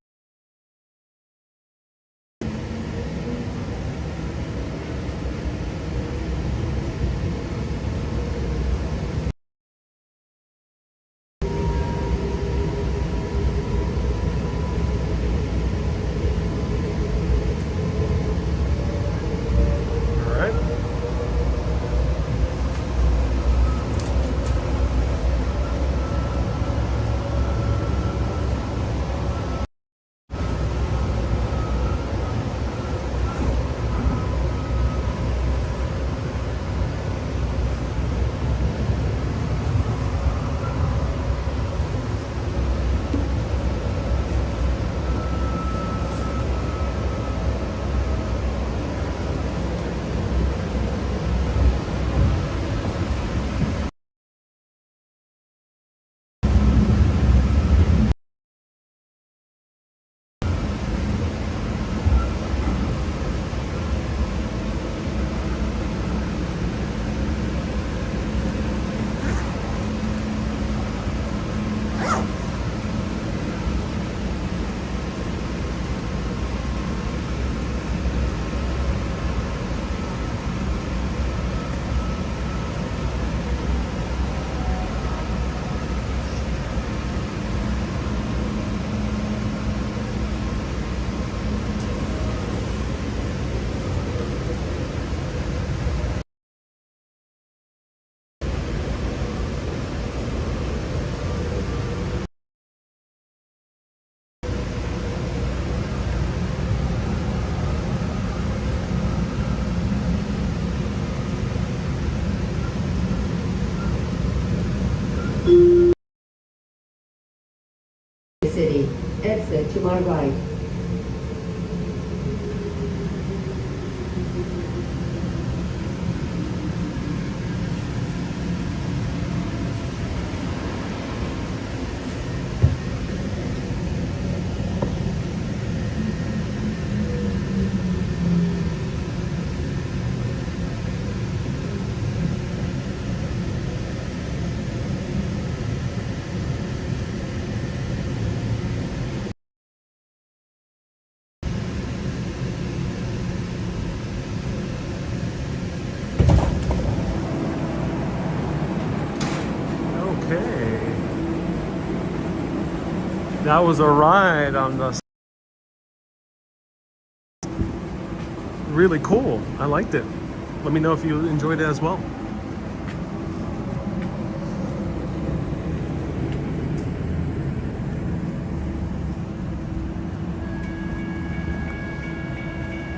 my right. Okay. That was a ride on the... Really cool. I liked it. Let me know if you enjoyed it as well.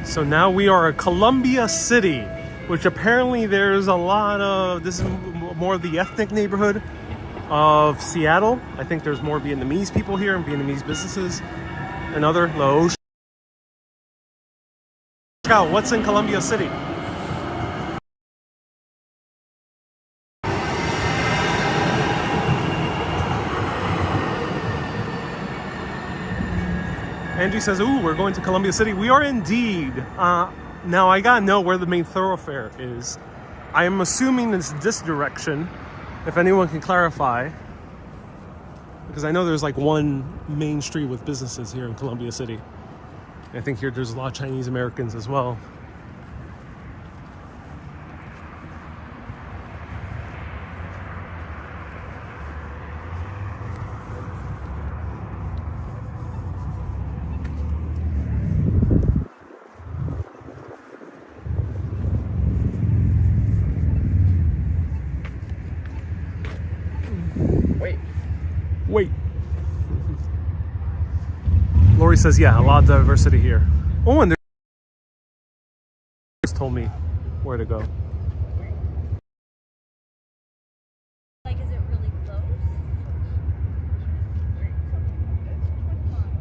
So now we are at Columbia City, which apparently there's a lot of... This is more of the ethnic neighborhood of Seattle. I think there's more Vietnamese people here and Vietnamese businesses and other low. Check out what's in Columbia City. Angie says, ooh, we're going to Columbia City. We are indeed. Now I gotta know where the main thoroughfare is. I am assuming it's this direction. If anyone can clarify, because I know there's like one main street with businesses here in Columbia City. I think here there's a lot of Chinese Americans as well. Wait. Lori says, yeah, a lot of diversity here. Oh, and they told me where to go. Like, is it really close?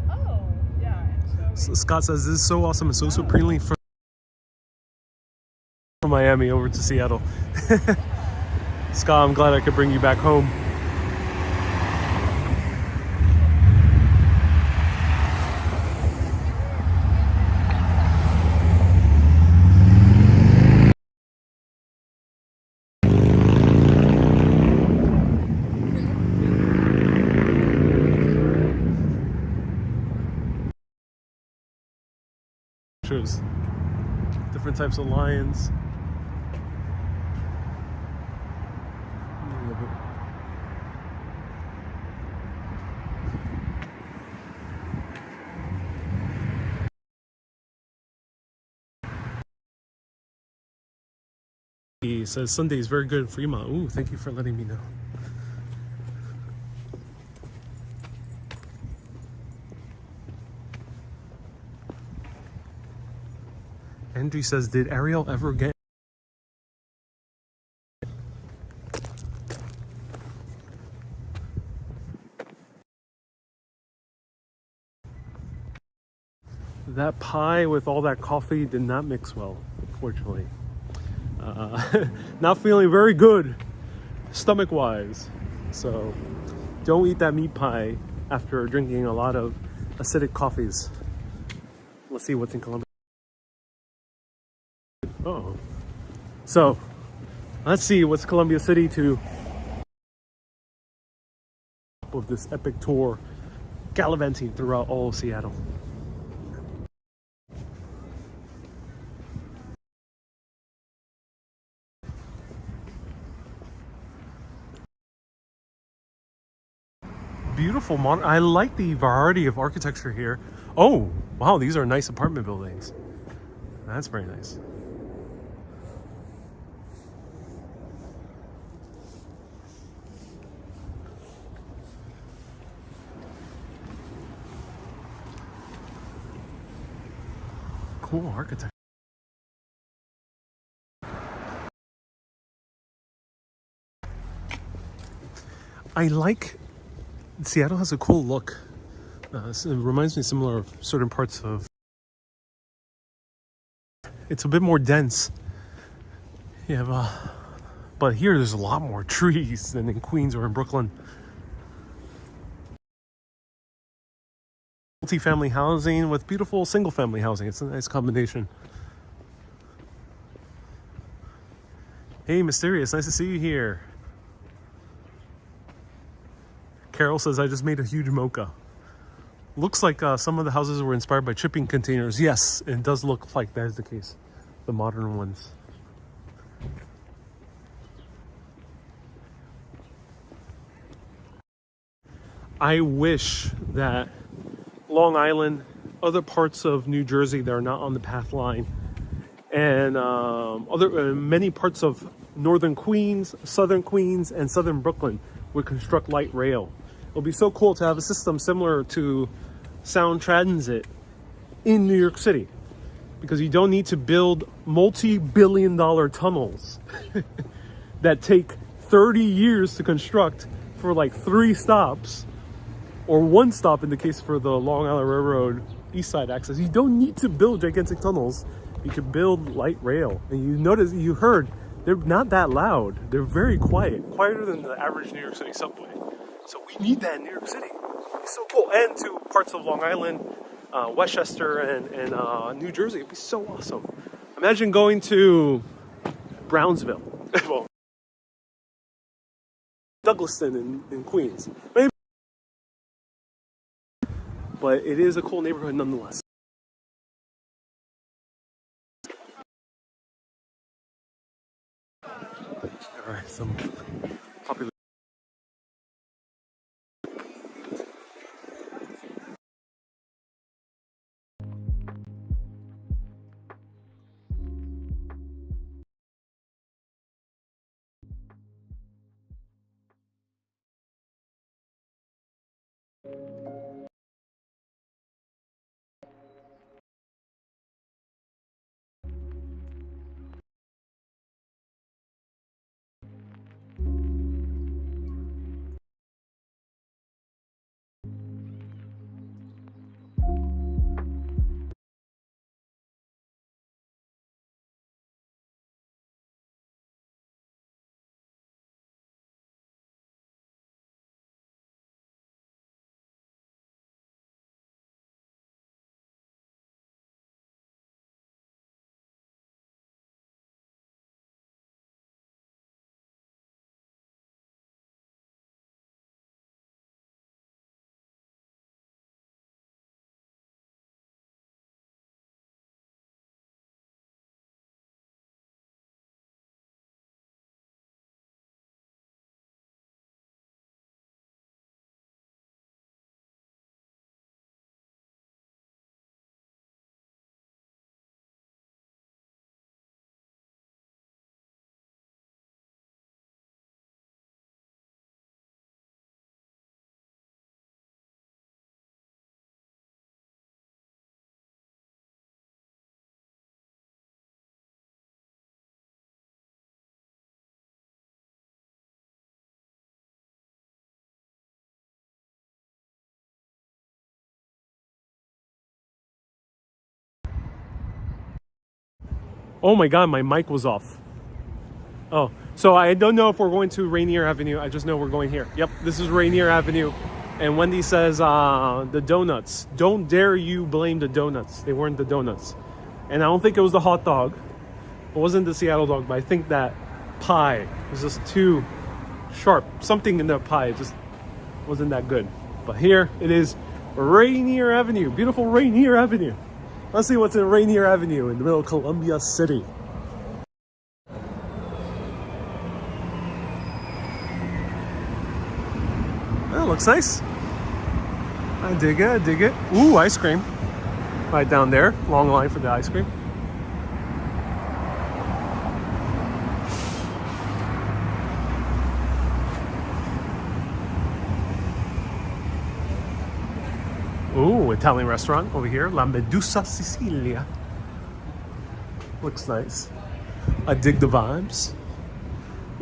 Oh, yeah. Scott says, this is so awesome and so supremely from Miami over to Seattle. Scott, I'm glad I could bring you back home. Different types of lions. He says Sunday is very good in Fremont. Ooh, thank you for letting me know. Andrew says, did Ariel ever get that pie with all that coffee did not mix well, unfortunately. Not feeling very good stomach wise, so don't eat that meat pie after drinking a lot of acidic coffees. Let's see what's in Columbia. Oh, so let's see what's Columbia City to of this epic tour, gallivanting throughout all of Seattle. Beautiful I like the variety of architecture here. Oh, wow, these are nice apartment buildings. That's very nice. Cool architecture. I like Seattle has a cool look. It reminds me similar of certain parts of. It's a bit more dense. You have, but here there's a lot more trees than in Queens or in Brooklyn. Multi-family housing with beautiful single-family housing. It's a nice combination. Hey, Mysterious, nice to see you here. Carol says, I just made a huge mocha. Looks like some of the houses were inspired by shipping containers. Yes, it does look like that is the case. The modern ones. I wish that Long Island, other parts of New Jersey that are not on the path line, and many parts of northern Queens, southern Queens, and southern Brooklyn would construct light rail. It would be so cool to have a system similar to Sound Transit in New York City, because you don't need to build multi-billion-dollar tunnels that take 30 years to construct for like 3 stops, or 1 stop in the case for the Long Island Railroad East Side access. You don't need to build gigantic tunnels. You can build light rail. And you heard, they're not that loud. They're very quiet, quieter than the average New York City subway. So we need that in New York City. It's so cool. And to parts of Long Island, Westchester, and New Jersey. It'd be so awesome. Imagine going to Brownsville. Well, Douglaston in Queens. Maybe. But it is a cool neighborhood nonetheless. All right, some popular. Oh my God, my mic was off. Oh, so I don't know if we're going to Rainier Avenue. I just know we're going here. Yep, this is Rainier Avenue. And Wendy says, the donuts. Don't dare you blame the donuts. They weren't the donuts. And I don't think it was the hot dog. It wasn't the Seattle dog, but I think that pie was just too sharp. Something in the pie just wasn't that good. But here it is, Rainier Avenue. Beautiful Rainier Avenue. Let's see what's in Rainier Avenue in the middle of Columbia City. That looks nice. I dig it, I dig it. Ooh, ice cream. Right down there. Long line for the ice cream. Ooh, Italian restaurant over here. La Medusa Sicilia. Looks nice. I dig the vibes.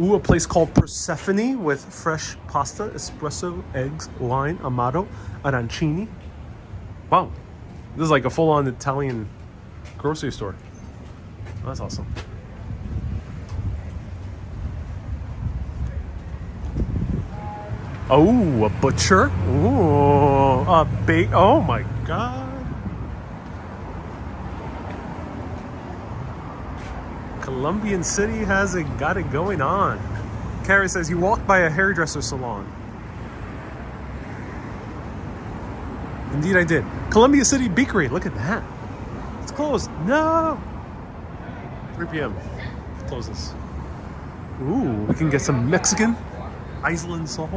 Ooh, a place called Persephone with fresh pasta, espresso, eggs, wine, amato, arancini. Wow. This is like a full-on Italian grocery store. That's awesome. Oh, a butcher. Ooh, a bake. Oh my God. Colombian City has got it going on. Carrie says you walked by a hairdresser salon. Indeed I did. Columbia City Bakery, look at that. It's closed. No. 3 p.m. It closes. Ooh, we can get some Mexican Iceland salt.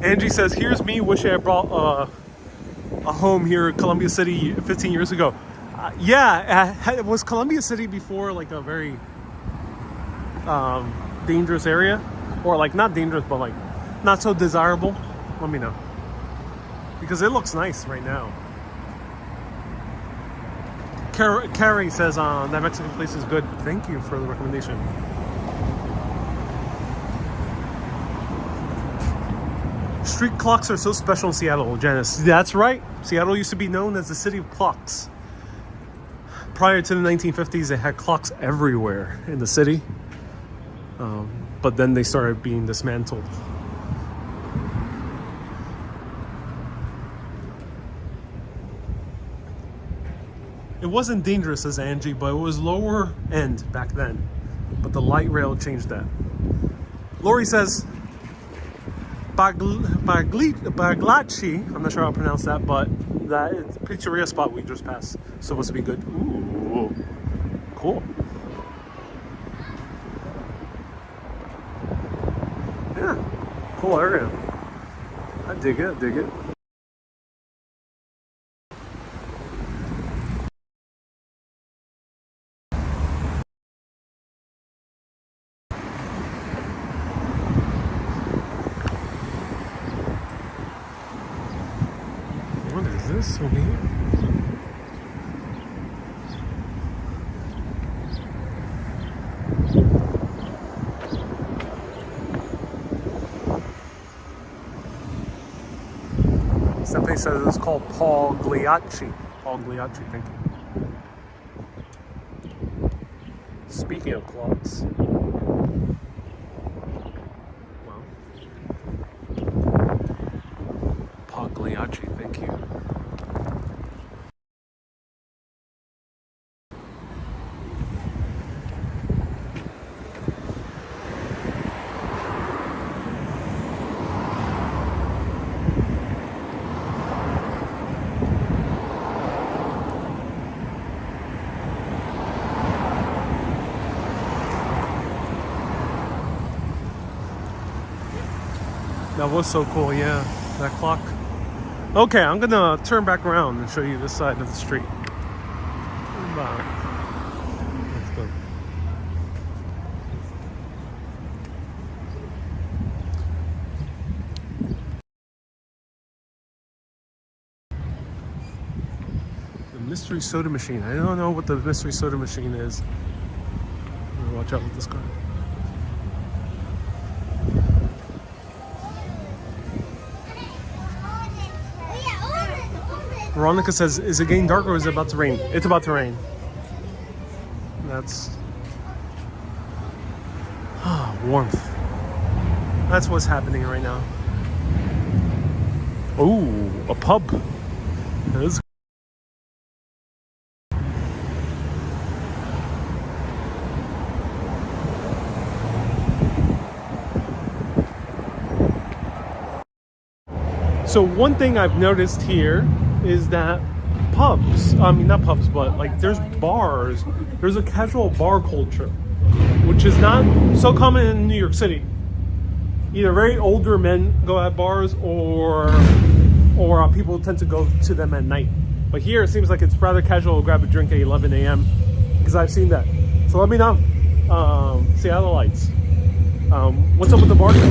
Angie says, here's me wishing I brought a home here in Columbia City 15 years ago. Yeah, was Columbia City before like a very dangerous area? Or like not dangerous, but like not so desirable? Let me know. Because it looks nice right now. Carrie says that Mexican place is good. Thank you for the recommendation. Street clocks are so special in Seattle, Janice. That's right. Seattle used to be known as the city of clocks. Prior to the 1950s, they had clocks everywhere in the city. But then they started being dismantled. It wasn't dangerous, says Angie, but it was lower end back then. But the light rail changed that. Lori says, Baglacci, I'm not sure how to pronounce that, but that pizzeria spot we just passed. Supposed to be good. Ooh, cool. Yeah, cool area. I dig it, dig it. What is this over here? Stephanie says it's called Pagliacci. Pagliacci, thank you. Speaking of clocks. Wow. Pagliacci, thank you. That was so cool, yeah, that clock. Okay, I'm gonna turn back around and show you this side of the street. Let's go. The mystery soda machine. I don't know what the mystery soda machine is. Watch out with this car. Veronica says, is it getting dark or is it about to rain? It's about to rain. That's warmth. That's what's happening right now. Oh, a pub. That is. So one thing I've noticed here is that pubs, I mean not pubs, but like there's bars, there's a casual bar culture, which is not so common in New York City. Either very older men go at bars or people tend to go to them at night. But here it seems like it's rather casual to grab a drink at 11 a.m. because I've seen that. So let me know. Seattle lights. What's up with the bar culture?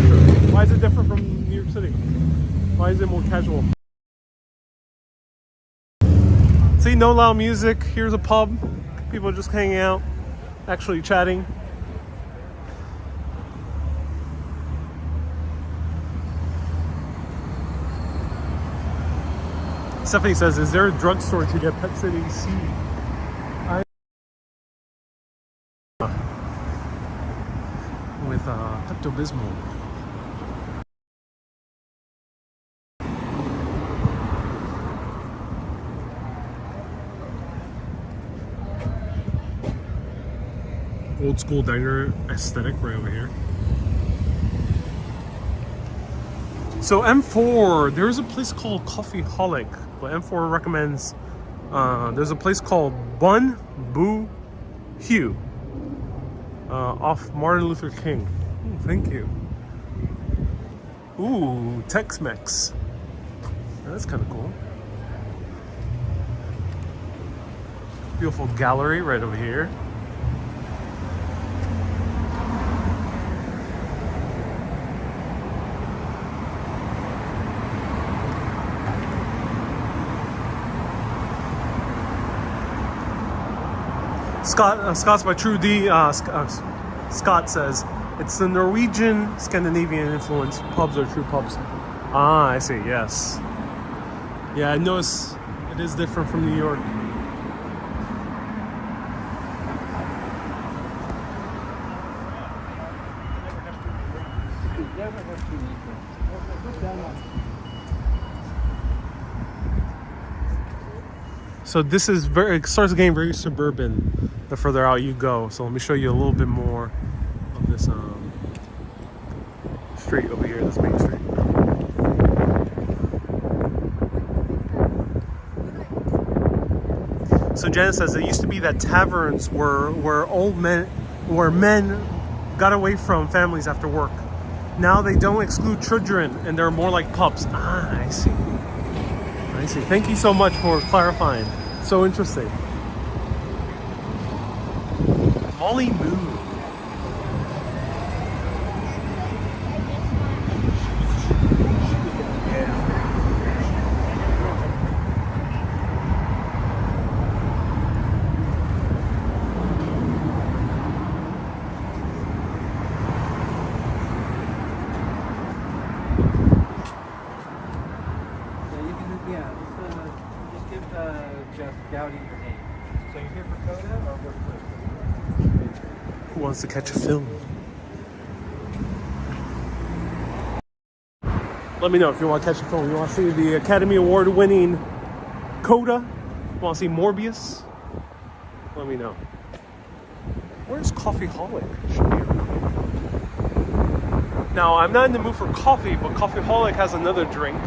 Why is it different from New York City? Why is it more casual? See, no loud music. Here's a pub. People just hanging out, actually chatting. Stephanie says, is there a drugstore to get Pet City C? With Pepto-Bismol. Old school diner aesthetic right over here. So M4, there's a place called Coffeeholic, but M4 recommends there's a place called Bun Boo Hue off Martin Luther King. Ooh, thank you. Ooh, Tex-Mex. That's kind of cool. Beautiful gallery right over here. Scott's by True D. Scott says it's the Norwegian Scandinavian influence. Pubs are true pubs. Ah, I see. Yes. Yeah, I notice it is different from New York. So this is it starts getting very suburban the further out you go. So let me show you a little bit more of this street over here, this main street. So Janet says it used to be that taverns were where men got away from families after work. Now they don't exclude children and they're more like pubs. Ah, I see. I see. Thank you so much for clarifying. So interesting. Molly Moo. Just give Jeff Dowdy your name. So you're here for Coda or what? Who wants to catch a film? Let me know if you want to catch a film. You want to see the Academy Award winning Coda? You want to see Morbius? Let me know. Where's Coffeeholic? Now, I'm not in the mood for coffee, but Coffeeholic has another drink.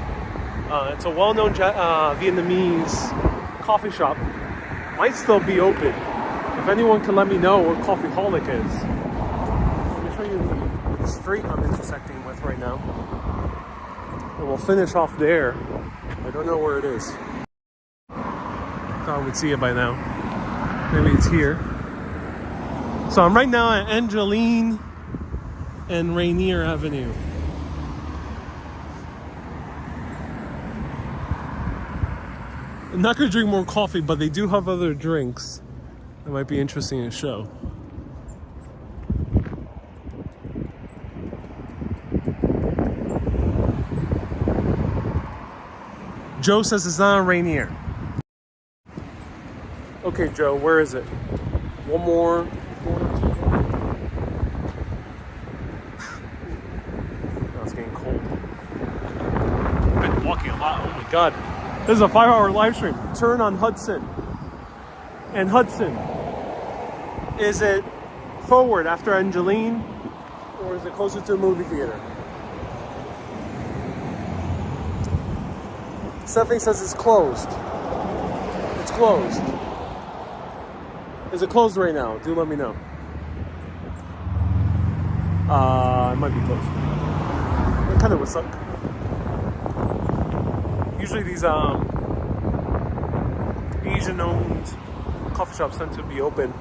It's a well-known Vietnamese coffee shop. Might still be open. If anyone can let me know where Coffeeholic is. Let me show you the street I'm intersecting with right now. And we'll finish off there. I don't know where it is. Thought I would see it by now. Maybe it's here. So I'm right now at Angeline and Rainier Avenue. I'm not gonna drink more coffee, but they do have other drinks that might be interesting to show. Joe says it's not a Rainier. Okay, Joe, where is it? One more. Oh, it's getting cold. I've been walking a lot. Oh my god. This is a 5-hour live stream. Turn on Hudson. And Hudson, is it forward after Angeline or is it closer to a movie theater? Stephanie says it's closed. It's closed. Is it closed right now? Do let me know. It might be closed. It kind of would suck. Usually these Asian-owned coffee shops tend to be open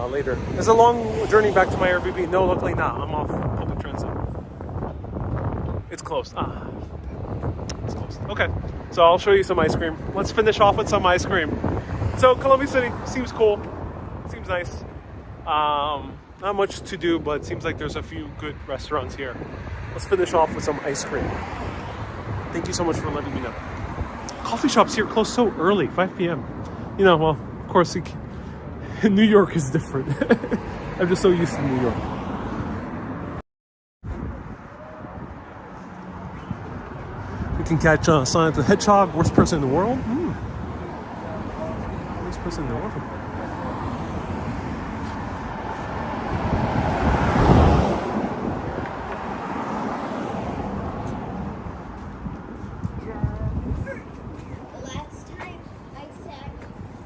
later. It's a long journey back to my Airbnb. No, luckily not. I'm off public transit. It's closed. It's closed. Okay, so I'll show you some ice cream. Let's finish off with some ice cream. So Columbia City seems cool. Seems nice. Not much to do, but it seems like there's a few good restaurants here. Let's finish off with some ice cream. Thank you so much for letting me know. Coffee shops here close so early, 5 p.m. You know, well, of course, New York is different. I'm just so used to New York. We can catch Sonic the Hedgehog, worst person in the world. Worst person in the world. Last time I sat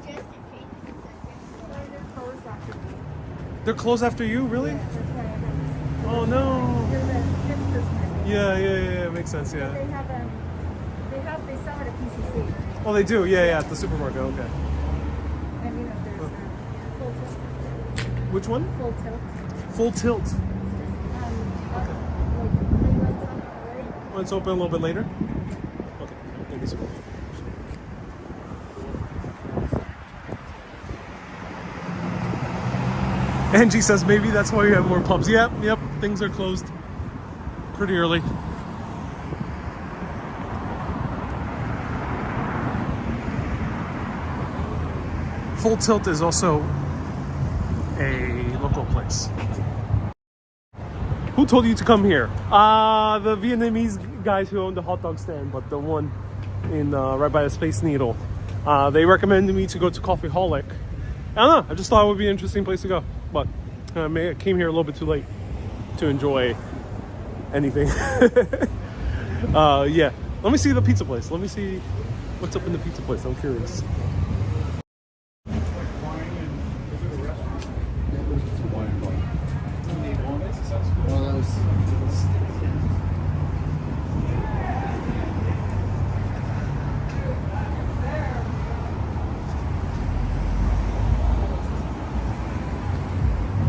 just to change the subject. They're closed after you, really? Oh no. Yeah, makes sense, yeah. They sell it at PCC. Oh, they do, yeah, at the supermarket, okay. And you know, there's full tilt. Which one? Full tilt. Full tilt. Like, Oh, it's open a little bit later? Okay, thank you so much. Angie says maybe that's why you have more pubs. Yep, things are closed pretty early. Full Tilt is also a local place. Who told you to come here? The Vietnamese guys who own the hot dog stand, but the one in right by the Space Needle. They recommended me to go to Coffeeholic. I don't know, I just thought it would be an interesting place to go, but I came here a little bit too late to enjoy anything. Yeah, let me see the pizza place. Let me see what's up in the pizza place. I'm curious.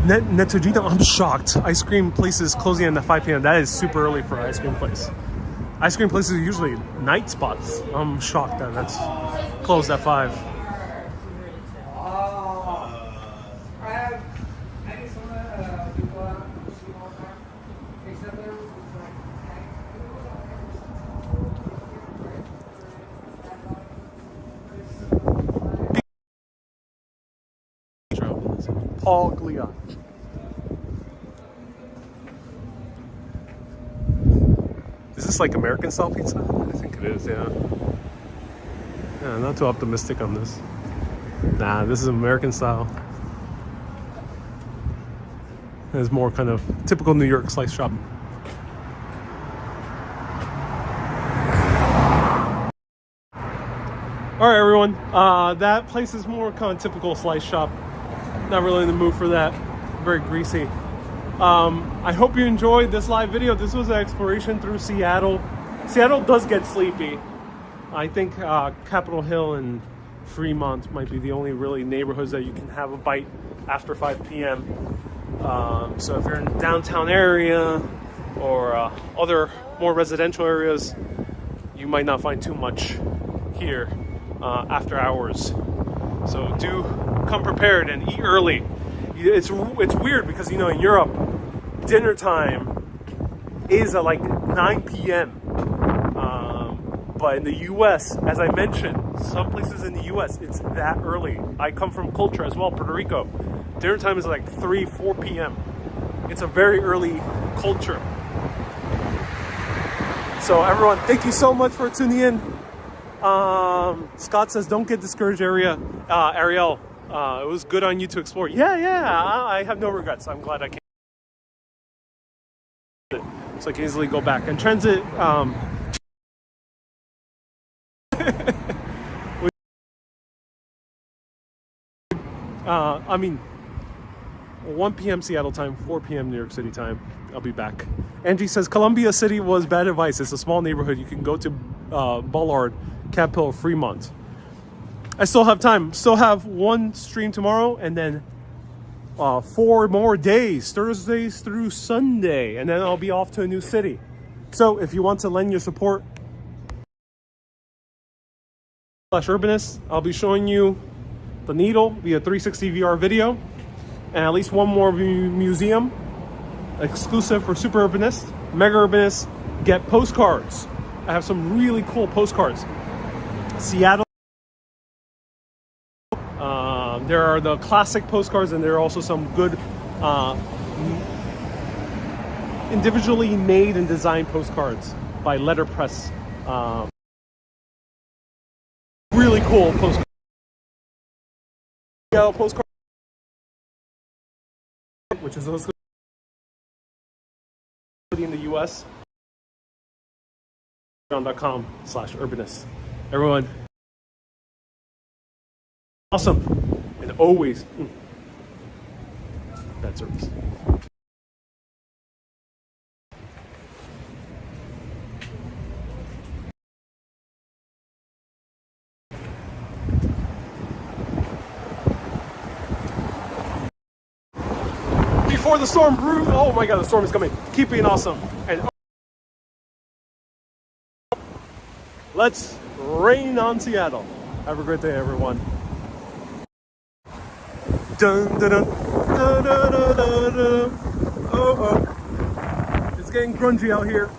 Netojita, I'm shocked. Ice cream places closing at 5 p.m. That is super early for an ice cream place. Ice cream places are usually night spots. I'm shocked that that's closed at 5. Paul Glion. Is this like American style pizza? I think it is, yeah. Yeah, not too optimistic on this. Nah, this is American style. It's more kind of typical New York slice shop. All right, everyone. That place is more kind of typical slice shop. Not really in the mood for that. Very greasy. I hope you enjoyed this live video. This was an exploration through Seattle. Seattle does get sleepy. I think Capitol Hill and Fremont might be the only really neighborhoods that you can have a bite after 5 p.m. So if you're in the downtown area or other more residential areas, you might not find too much here after hours. So do come prepared and eat early. It's weird because, you know, in Europe, dinner time is at like 9 p.m. But in the U.S., as I mentioned, some places in the U.S., it's that early. I come from culture as well, Puerto Rico. Dinner time is like 3, 4 p.m. It's a very early culture. So everyone, thank you so much for tuning in. Scott says, don't get discouraged, Ariel. It was good on you to explore. Yeah, I have no regrets. I'm glad I came. So I can easily go back. And transit, I mean, 1 p.m. Seattle time, 4 p.m. New York City time. I'll be back. Angie says, Columbia City was bad advice. It's a small neighborhood. You can go to Bullard, Cap Hill, Fremont. I still have time. Still have one stream tomorrow, and then 4 more days, Thursdays through Sunday, and then I'll be off to a new city. So if you want to lend your support /Urbanist, I'll be showing you the needle via 360 VR video, and at least one more museum exclusive for Super Urbanists. Mega Urbanists get postcards. I have some really cool postcards. Seattle. There are the classic postcards, and there are also some good individually made and designed postcards by letterpress. Really cool postcards. Seattle postcard, which is also in the US. .com/urbanist. Everyone, awesome, and always bad service. Before the storm brew, oh my god, the storm is coming. Keep being awesome, and let's rain on Seattle. Have a great day, everyone. Dun, dun, dun, dun, dun, dun, dun, dun. Oh, oh. It's getting grungy out here.